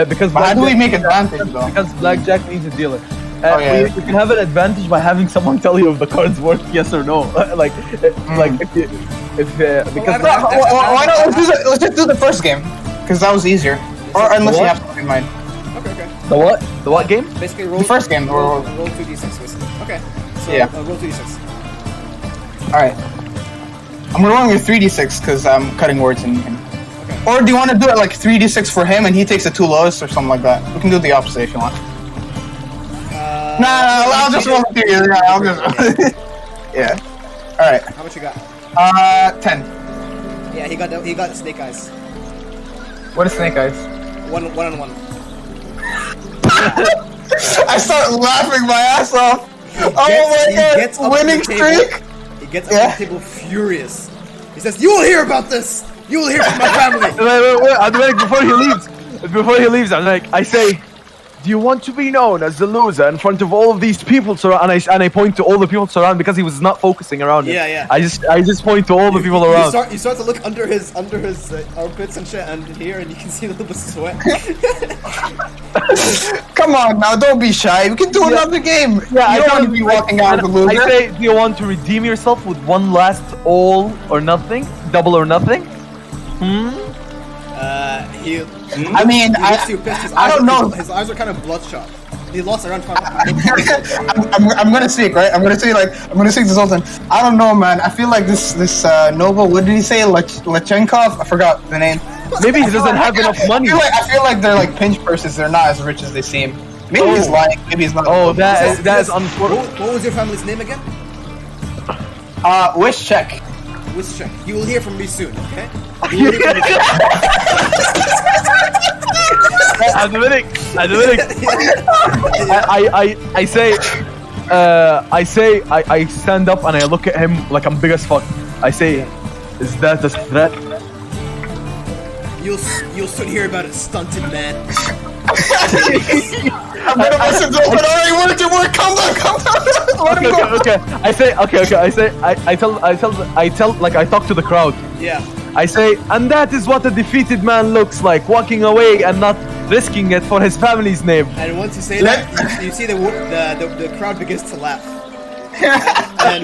Because how do we make advantage though? Because blackjack needs a dealer. yeah. You can have an advantage by having someone tell you if the card's worth yes or no. like because why not? Let's just do the first game, because that was easier. Or unless you have something in mind. Okay. The what? The what game? Basically, roll The first game. roll 2d6 basically. Okay. So Yeah. roll 2d6. All right. I'm gonna roll your 3d6 because I'm cutting words in him. Okay. Or do you want to do it like 3d6 for him and he takes the 2 lowest or something like that? We can do the opposite if you want. No, I'll just roll it to you. Yeah, I'll just. Yeah. All right. How much you got? 10. Yeah, he got snake eyes. What is snake eyes? One on one. I start laughing my ass off. He gets up to Winning the table. streak. He gets up to the table furious. He says, "You will hear about this. You will hear from my family." Wait. I'm like, before he leaves, I say, do you want to be known as the loser in front of all of these people surround? And I point to all the people surround because he was not focusing around him. Yeah. I just point to all the people around. You start to look under his armpits and shit, and here, and you can see a little bit of sweat. Come on now, don't be shy. We can do another game. Yeah, I don't want to be walking out the loser. I say, do you want to redeem yourself with one last all or nothing, double or nothing? He I mean, looks you pissed. I don't know. His eyes are kind of bloodshot. They lost around 5. I'm gonna speak, right? I'm gonna speak to Zoltan. I don't know, man. I feel like this Nova. What did he say? Lechenkov? I forgot the name. Maybe he doesn't have enough money. I feel like they're like pinch purses. They're not as rich as they seem. Maybe he's lying. Maybe he's not. Oh, that is unfortunate. What was your family's name again? Wish check. Wish check. You will hear from me soon, okay? Dominic, I stand up and I look at him like I'm big as fuck. I say, is that a threat? You'll soon hear about it, stunted man. I'm gonna listen to it. Alright, work. Calm down. Let him go. Okay. I tell, like I talk to the crowd. Yeah. I say, and that is what a defeated man looks like, walking away and not risking it for his family's name. And once you say that, you see the crowd begins to laugh. And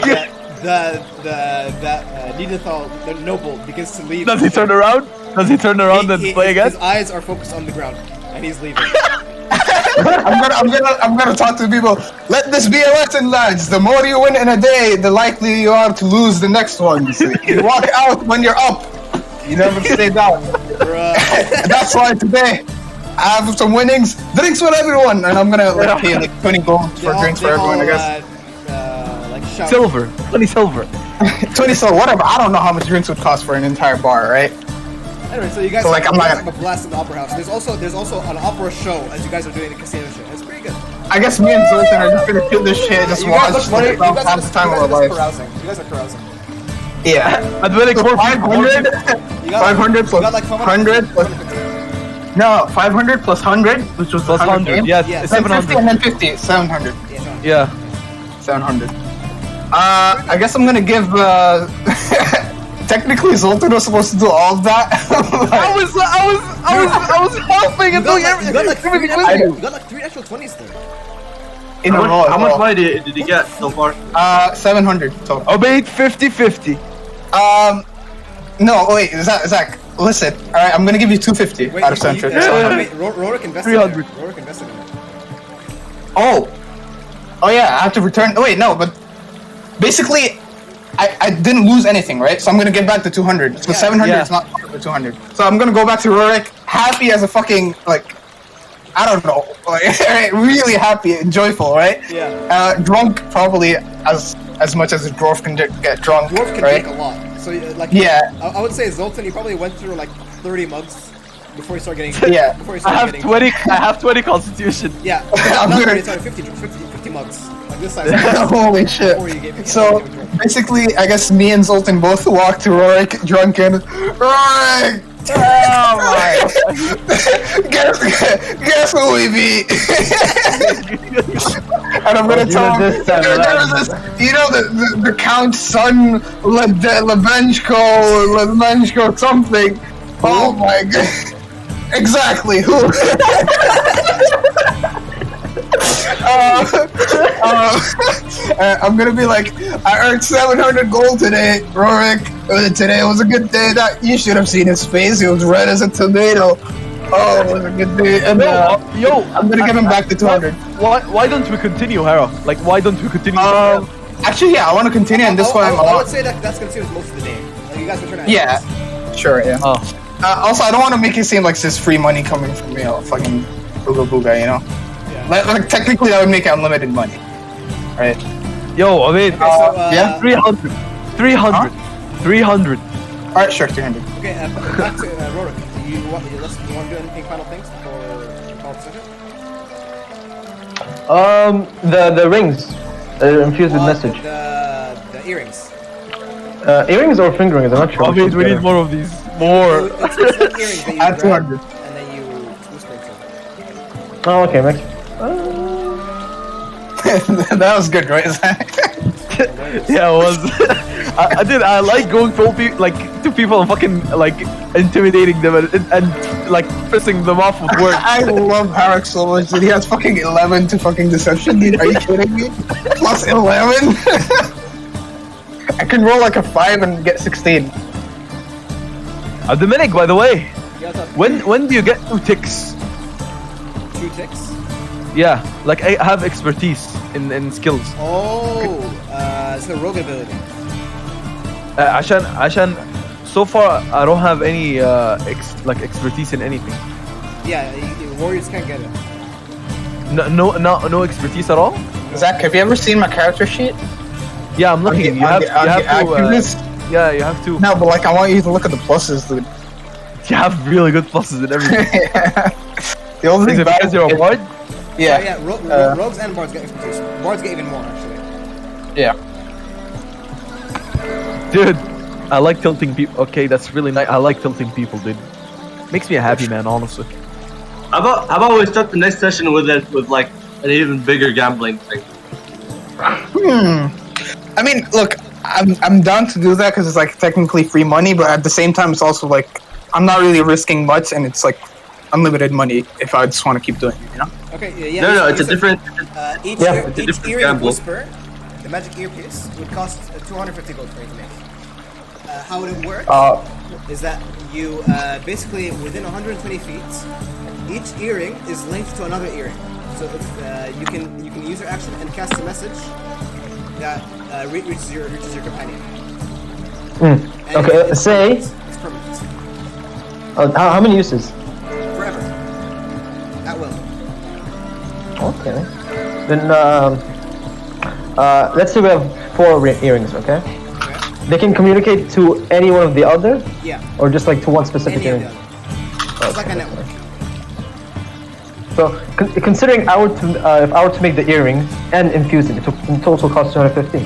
Neanderthal, the noble, begins to leave. Does he turn around? And play again? His eyes are focused on the ground, and he's leaving. I'm gonna talk to the people. Let this be a lesson, lads. The more you win in a day, the likelier you are to lose the next one. You walk out when you're up. You never stay down. That's why today I have some winnings, drinks for everyone, and I'm gonna pay like 20 gold for drinks for everyone. I guess. Silver, 20 silver. 20 silver, whatever. I don't know how much drinks would cost for an entire bar, right? Anyway, so you guys I'm like a blast in the opera house. There's also an opera show as you guys are doing the casino shit. It's pretty good. I guess me and Zoltan are just gonna kill this shit. Just watch. You guys Have the time of our lives. You guys are carousing. Yeah. I'd be like 500. 500 plus 100 plus. No, 500 plus 100, which was plus 100. Yes, Yeah, 700. And then 50, 700. Yeah. 700. I guess I'm gonna give. Technically, Zoltan was supposed to do all of that. I was helping and doing everything. You got like 3 actual 20s there. In a row. How much money did he get so far? 700 total. Obeyed 50-50. No, wait, Zach, listen. Alright, I'm gonna give you 250 out of 700. Rorik invested 300. in it. Rorik invested in it. Oh yeah, I have to return. Wait, no, but basically, I didn't lose anything, right? So I'm gonna get back the 200. So 700 is not part of the 200. So I'm gonna go back to Rorik, happy as a fucking, like, I don't know, like, really happy and joyful, right? Yeah. Drunk probably as much as a dwarf can get drunk, Dwarf can right? drink a lot. So like, yeah. I would say Zoltan, you probably went through like 30 mugs before you start getting. Yeah. Before you I start have 20. I have 20 constitution. Yeah. I'm not gonna- 30, 50 mugs. Like this size. Holy shit. Before you get- So basically, I guess me and Zoltan both walked to Rorik drunken. Rorik! Oh my! guess who we beat? And I'm gonna tell him. You know the Count's son, Lebenchko something. Oh my god! Exactly who? I'm gonna be like, I earned 700 gold today, Rorik. Today was a good day. That you should have seen his face. He was red as a tomato. Oh, it was a good day. And I'm gonna give him back the 200. Why don't we continue, Hera? Like, why don't we continue? Actually, yeah, I want to continue, and this one I would say that's considered most of the day. Like you guys return at yeah, sure, yeah. Oh. Also, I don't want to make it seem like this free money coming from fucking booga booga, you know. Yeah. Like technically, that would make it unlimited money, right? Yo, I mean, yeah, 300. 300. All right, sure, 300. Okay, back to Rorik. Do you want to do anything final things before call decision? The rings infused with message. The earrings. Earrings or finger rings? I'm not sure. I mean, we need more of these. More. It's the earrings that you Add grab, 200. and then you whisper to them. Oh, okay, Max. That was good, right, Zach? Yeah, it was. I like going to people and fucking like intimidating them and like pissing them off with words. I love Harak so much. Dude. He has fucking 11 to fucking deception. Dude, are you kidding me? Plus 11. I can roll like a 5 and get 16. Dominic, by the way, when do you get 2 ticks? 2 ticks? Yeah, like I have expertise in skills. Oh, so rogue ability. عشان so far I don't have any expertise in anything. Yeah, warriors can't get it. No expertise at all. Zach, have you ever seen my character sheet? Yeah, I'm looking. You have to. Yeah, you have to. No, but like I want you to look at the pluses, dude. You have really good pluses in everything. The only Is thing it because you're a bard? Yeah. Rogues and bards get expertise. Bards get even more actually. Yeah. Dude, I like tilting people. Okay, that's really nice. I like tilting people, dude. Makes me a happy man, honestly. How about we start the next session with like an even bigger gambling thing? I mean, look, I'm down to do that because it's like technically free money, but at the same time, it's also like I'm not really risking much, and it's like unlimited money if I just want to keep doing it, you know? Okay, yeah. No, it's a different. Each it's a each different earring of gamble. whisper, the magic earpiece, would cost 250 gold for you to make. How would it work? Is that you basically within 120 feet, each earring is linked to another earring. So if you can use your action and cast a message that reaches your companion. And Okay, it's say. permanent. It's permanent. How many uses? Forever. At will. Okay. Then let's say we have 4 earrings. Okay. They can communicate to any one of the other, Yeah. or just like to one specific Any of earring. them. It's like a network. So considering if I were to make the earring and infuse it, it would in total cost 250.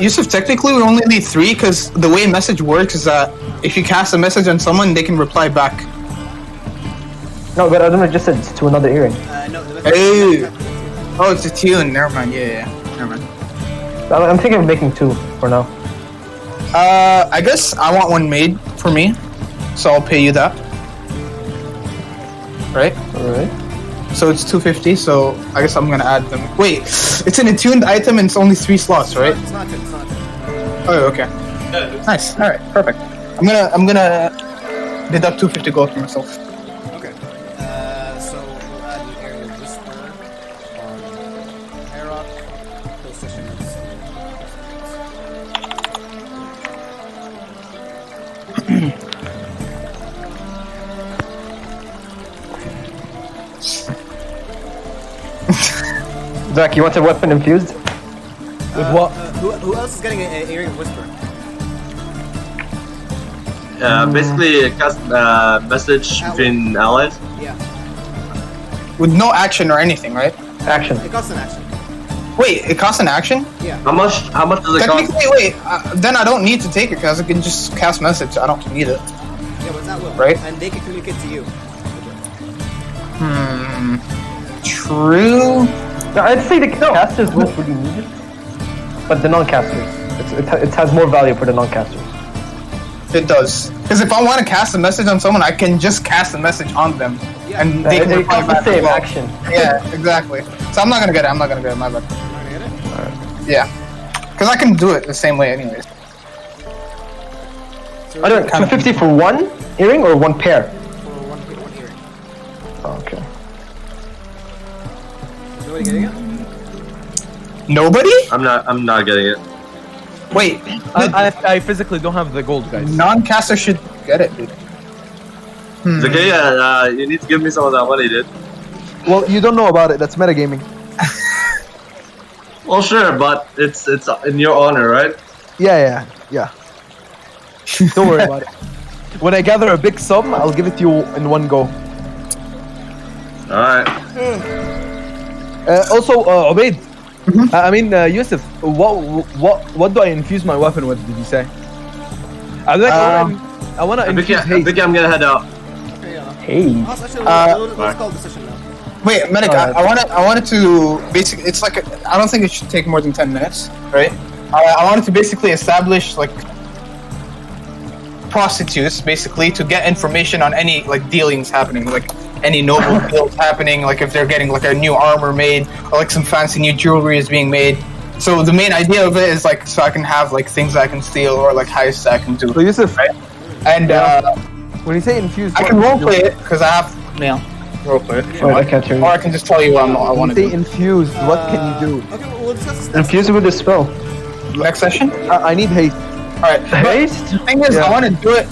Yusuf, technically we only need 3 because the way message works is that if you cast a message on someone, they can reply back. No, but I don't know. Just said it's to another earring. No. Hey. Oh, it's a tune. Never mind. Yeah. Never mind. I'm thinking of making 2 for now. I guess I want one made for me, so I'll pay you that. Right? Alright. So it's 250. So I guess I'm gonna add them. Wait, it's an attuned item and it's only 3 slots, right? It's not good. It's not good. Oh, okay. Nice. All right. Perfect. I'm gonna deduct 250 gold for myself. Okay. So we'll add an area of whisper on Aeroc positions. Zach, you want a weapon infused? With what? Who else is getting an area of whisper? Basically, a cast message between allies. Yeah. With no action or anything, right? Action. It costs an action. Wait, it costs an action? Yeah. How much does it cost? Technically, wait. Then I don't need to take it because I can just cast message. I don't need it. Yeah, but that will. Right. And they can communicate to you. True. No, I'd say the casters don't really need it, but the non-casters, it has more value for the non-casters. It does. Because if I want to cast a message on someone, I can just cast a message on them, and they can It reply costs the back as same well. action. Yeah, exactly. So I'm not gonna get it. My bad. Am I gonna get it? Yeah. Because I can do it the same way, anyways. So I don't. 250 for one earring or one pair? For one earring. Okay. Is nobody getting it? Nobody? I'm not getting it. Wait. I physically don't have the gold, guys. Non-caster should get it, dude. It's okay, you need to give me some of that money, dude. Well, you don't know about it. That's metagaming. Well, sure, but it's in your honor, right? Yeah. Don't worry about it. When I gather a big sum, I'll give it to you in one go. All right. Also, Ubaid. I mean, Yusuf. What do I infuse my weapon with? Did you say? I wanna infuse I haste. think I'm gonna head out. Okay, yeah. Hey. Let's call the session now. Wait, Medic, I wanted to basically, it's like, I don't think it should take more than 10 minutes, right? I wanted to basically establish, like, prostitutes, basically, to get information on any, like, dealings happening, like, any noble deals happening, like, if they're getting, like, a new armor made, or, like, some fancy new jewelry is being made. So the main idea of it is, like, so I can have, like, things I can steal, or, like, heists I can do. So Yusuf, right? And, when you say infuse, I can roleplay it, because I have, you know, real quick. Wait, I can't hear you. Or I can just tell you what I want to Say do. infused. What can you do? Okay, well, we'll discuss this. Infuse it with the spell. Next session? I need haste. Alright. Haste? The thing is, I want to do it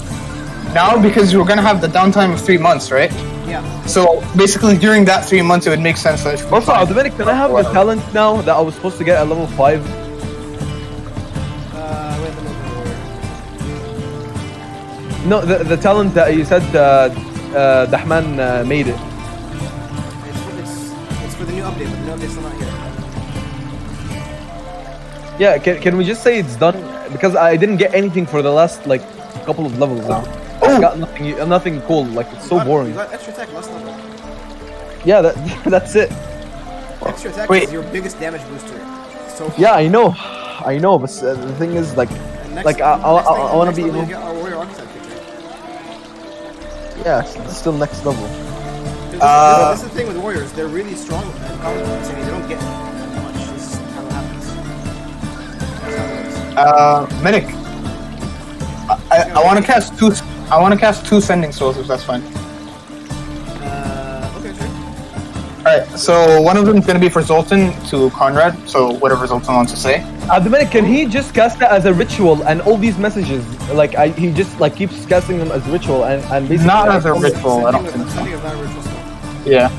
now because we're going to have the downtime of 3 months, right? Yeah. So basically, during that 3 months, it would make sense that. Also, Dominic, can I have the talent now that I was supposed to get at level 5? Wait a minute. No, the talent that you said Dahman made it. It's for the new update, but the new update's still not here. Yeah, can we just say it's done? Because I didn't get anything for the last like couple of levels now. I got nothing cool. Like it's so boring. You got extra attack last level. Yeah, that's it. Extra attack Wait. is your biggest damage booster. So Yeah, I know, but the thing is like next, I want to be, you You know, get our warrior archetype picture. yeah, it's still next level. This is the thing with warriors. They're really strong and powerful. So they don't get that much. This is how it happens. That's how it works. Medic. I want to cast two. I want to cast 2 sending souls, if that's fine. Okay, sure. Alright, so one of them is going to be for Zoltan to Conrad, so whatever Zoltan wants to say. Dominic, can he just cast it as a ritual and all these messages? Like he just like keeps casting them as a ritual and basically Not as a ritual, I don't think so. Sending of that ritual spell. Yeah.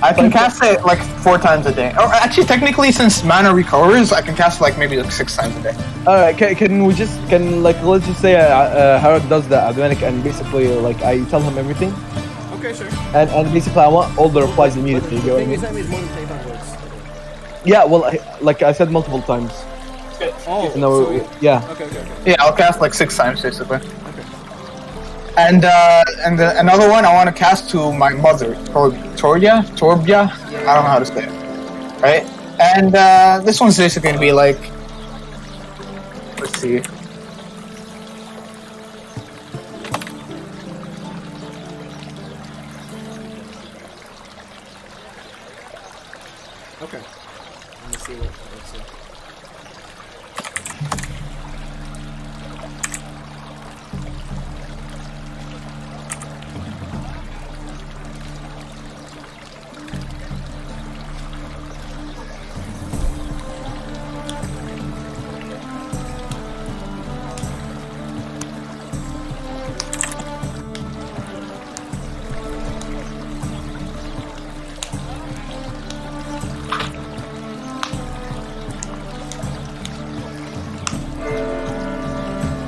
I can cast it like 4 times a day. Or actually, technically, since mana recovers, I can cast like maybe like 6 times a day. Alright, can let's just say Harak does that, Dominic, and basically like I tell him everything, Okay, sure. and basically I want all the replies immediately. You The get what I thing is mean? that means more than 25 words. Yeah, well, like I said multiple times. Oh, No, so, yeah. Okay. Yeah, I'll cast like 6 times basically. And another one I want to cast to my mother, Torbia. I don't know how to say it. Right? And this one's basically gonna be like, let's see. Okay. Let me see what let's see.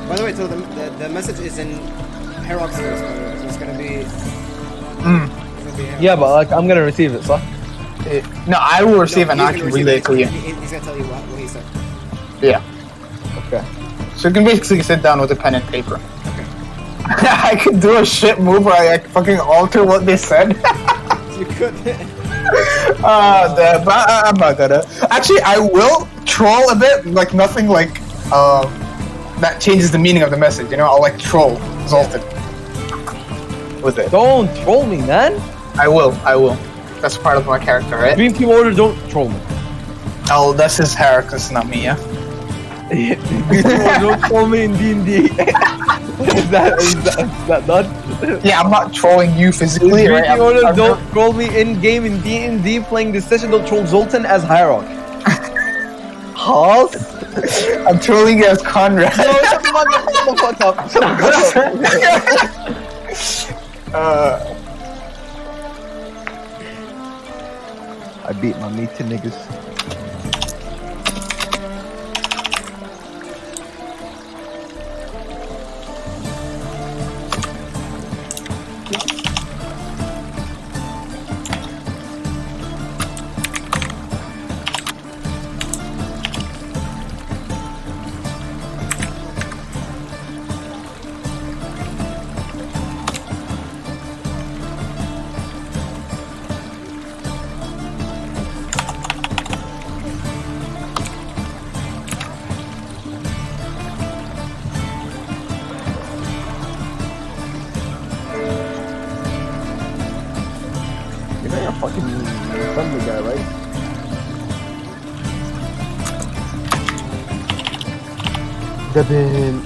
By the way, so the message is in Heroc's voice, by the way, so it's gonna be. It's gonna be Heroc's. Yeah, but like I'm gonna receive it, so. No, I will receive No, and he's I gonna can receive relay it. it to you. He's gonna tell you what he said. Yeah. Okay. So you can basically sit down with a pen and paper. I could do a shit move where I like, fucking alter what they said. You could. But I'm not gonna. Actually, I will troll a bit, like nothing like that changes the meaning of the message. You know, I'll like troll Zoltan with it. Don't troll me, man. I will. That's part of my character, right? Dream Team Order, don't troll me. Oh, that's his Herrick, that's not me, yeah. Dream Team Order, don't troll me in D&D. is that done? Yeah, I'm not trolling you physically, Dream right? Team Order, don't troll me in game in D&D playing this session. Don't troll Zoltan as Hierarch. Huh? I'm trolling you as Conrad. No, shut the fuck up. Shut the fuck up. I beat my meat to niggas. You're not a fucking friendly guy, right? Devin.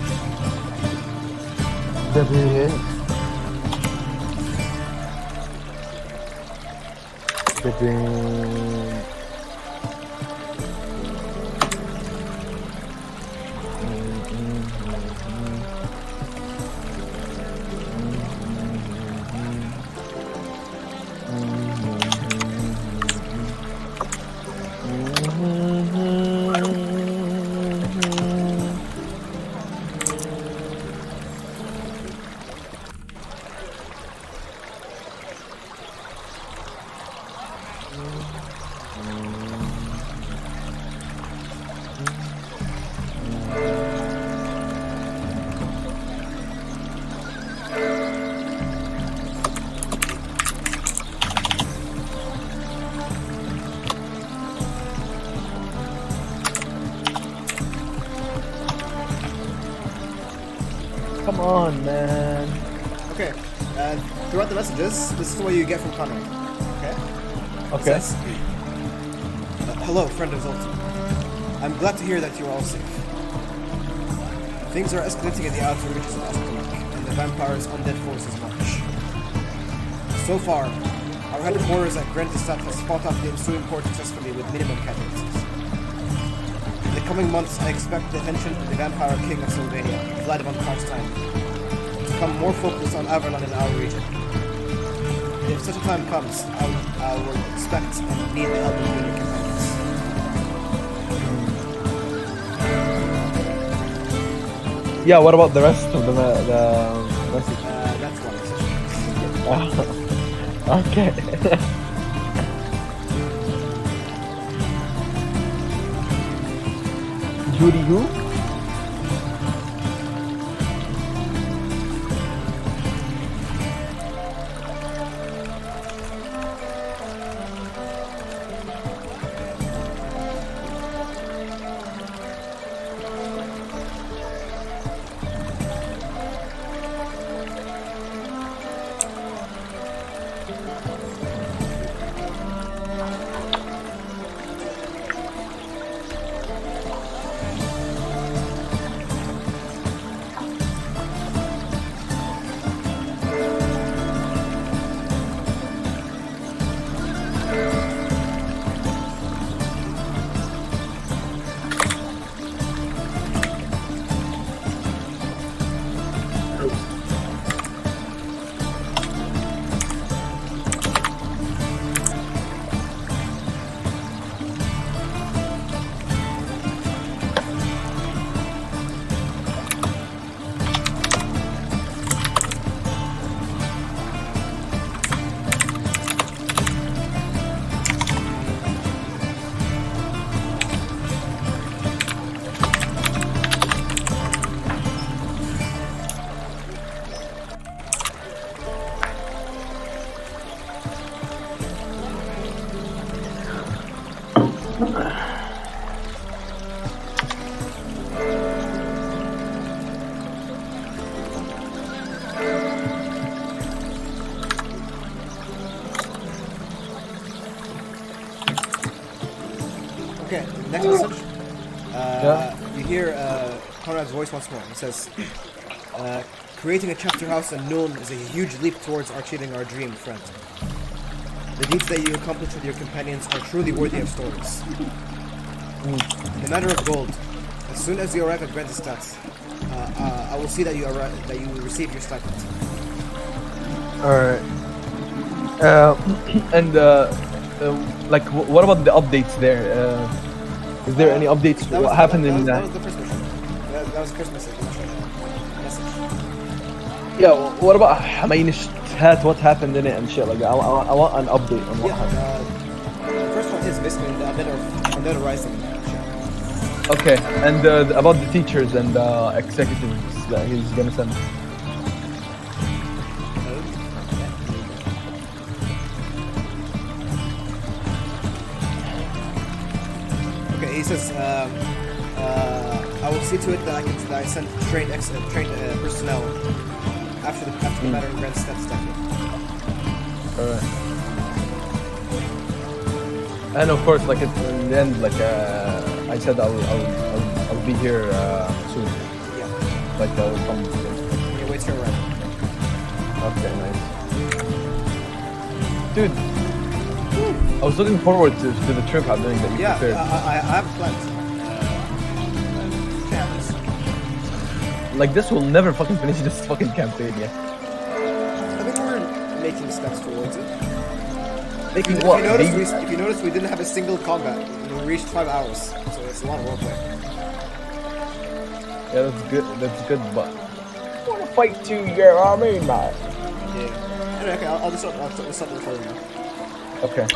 Come on, man. Okay. Throughout the messages, this is what you get from Conrad. Okay. Okay. It says, hello, friend of Zoltan. I'm glad to hear that you're all safe. Things are escalating in the outer reaches of Aztec, and the vampires' undead forces march. So far, our headquarters at Grandestadt has fought off the ensuing horde successfully with minimum casualties. In the coming months, I expect the attention of the vampire king of Sylvania, Vlad von Karstein, to become more focused on Averland in our region. If such a time comes, I will expect and need the help of you and your companions. Yeah, what about the rest of the message? That's one message. Okay. Judy who? Okay, next message. You hear Conrad's voice once more. He says, creating a chapter house in Nuln is a huge leap towards achieving our dream, friend. The deeds that you accomplish with your companions are truly worthy of stories. In the matter of gold, as soon as you arrive at Grandestadt, I will see that you receive your stipend. Alright. Like, what about the updates there? Is there any updates? What happened in that? that? Was the first mission. That was the first message. Yeah, what about Hamaynishat? What happened in it and shit? Like, I want an update on what happened. The first one is basically the Undead Rising. Okay, and about the teachers and executives that he's gonna send. Okay, he says, I will see to it that I send trained personnel after the matter in Grandestadt is dealt with. Alright. And of course, like in the end, like I said, I'll be here soon. Yeah. Like I'll come. Okay, wait your arrival. Okay, nice. Dude. I was looking forward to the trip happening that you Yeah, prepared. I have plans. Camps. Like this will never fucking finish this fucking campaign, yeah. I think we're making steps towards it. Making If what? you notice, we didn't have a single combat. We reached 5 hours, so it's a lot of roleplay. Yeah, that's good. That's good, but I want to fight too. Yeah, I mean, man. Yeah. Anyway, okay, I'll just stop the recording now. Okay.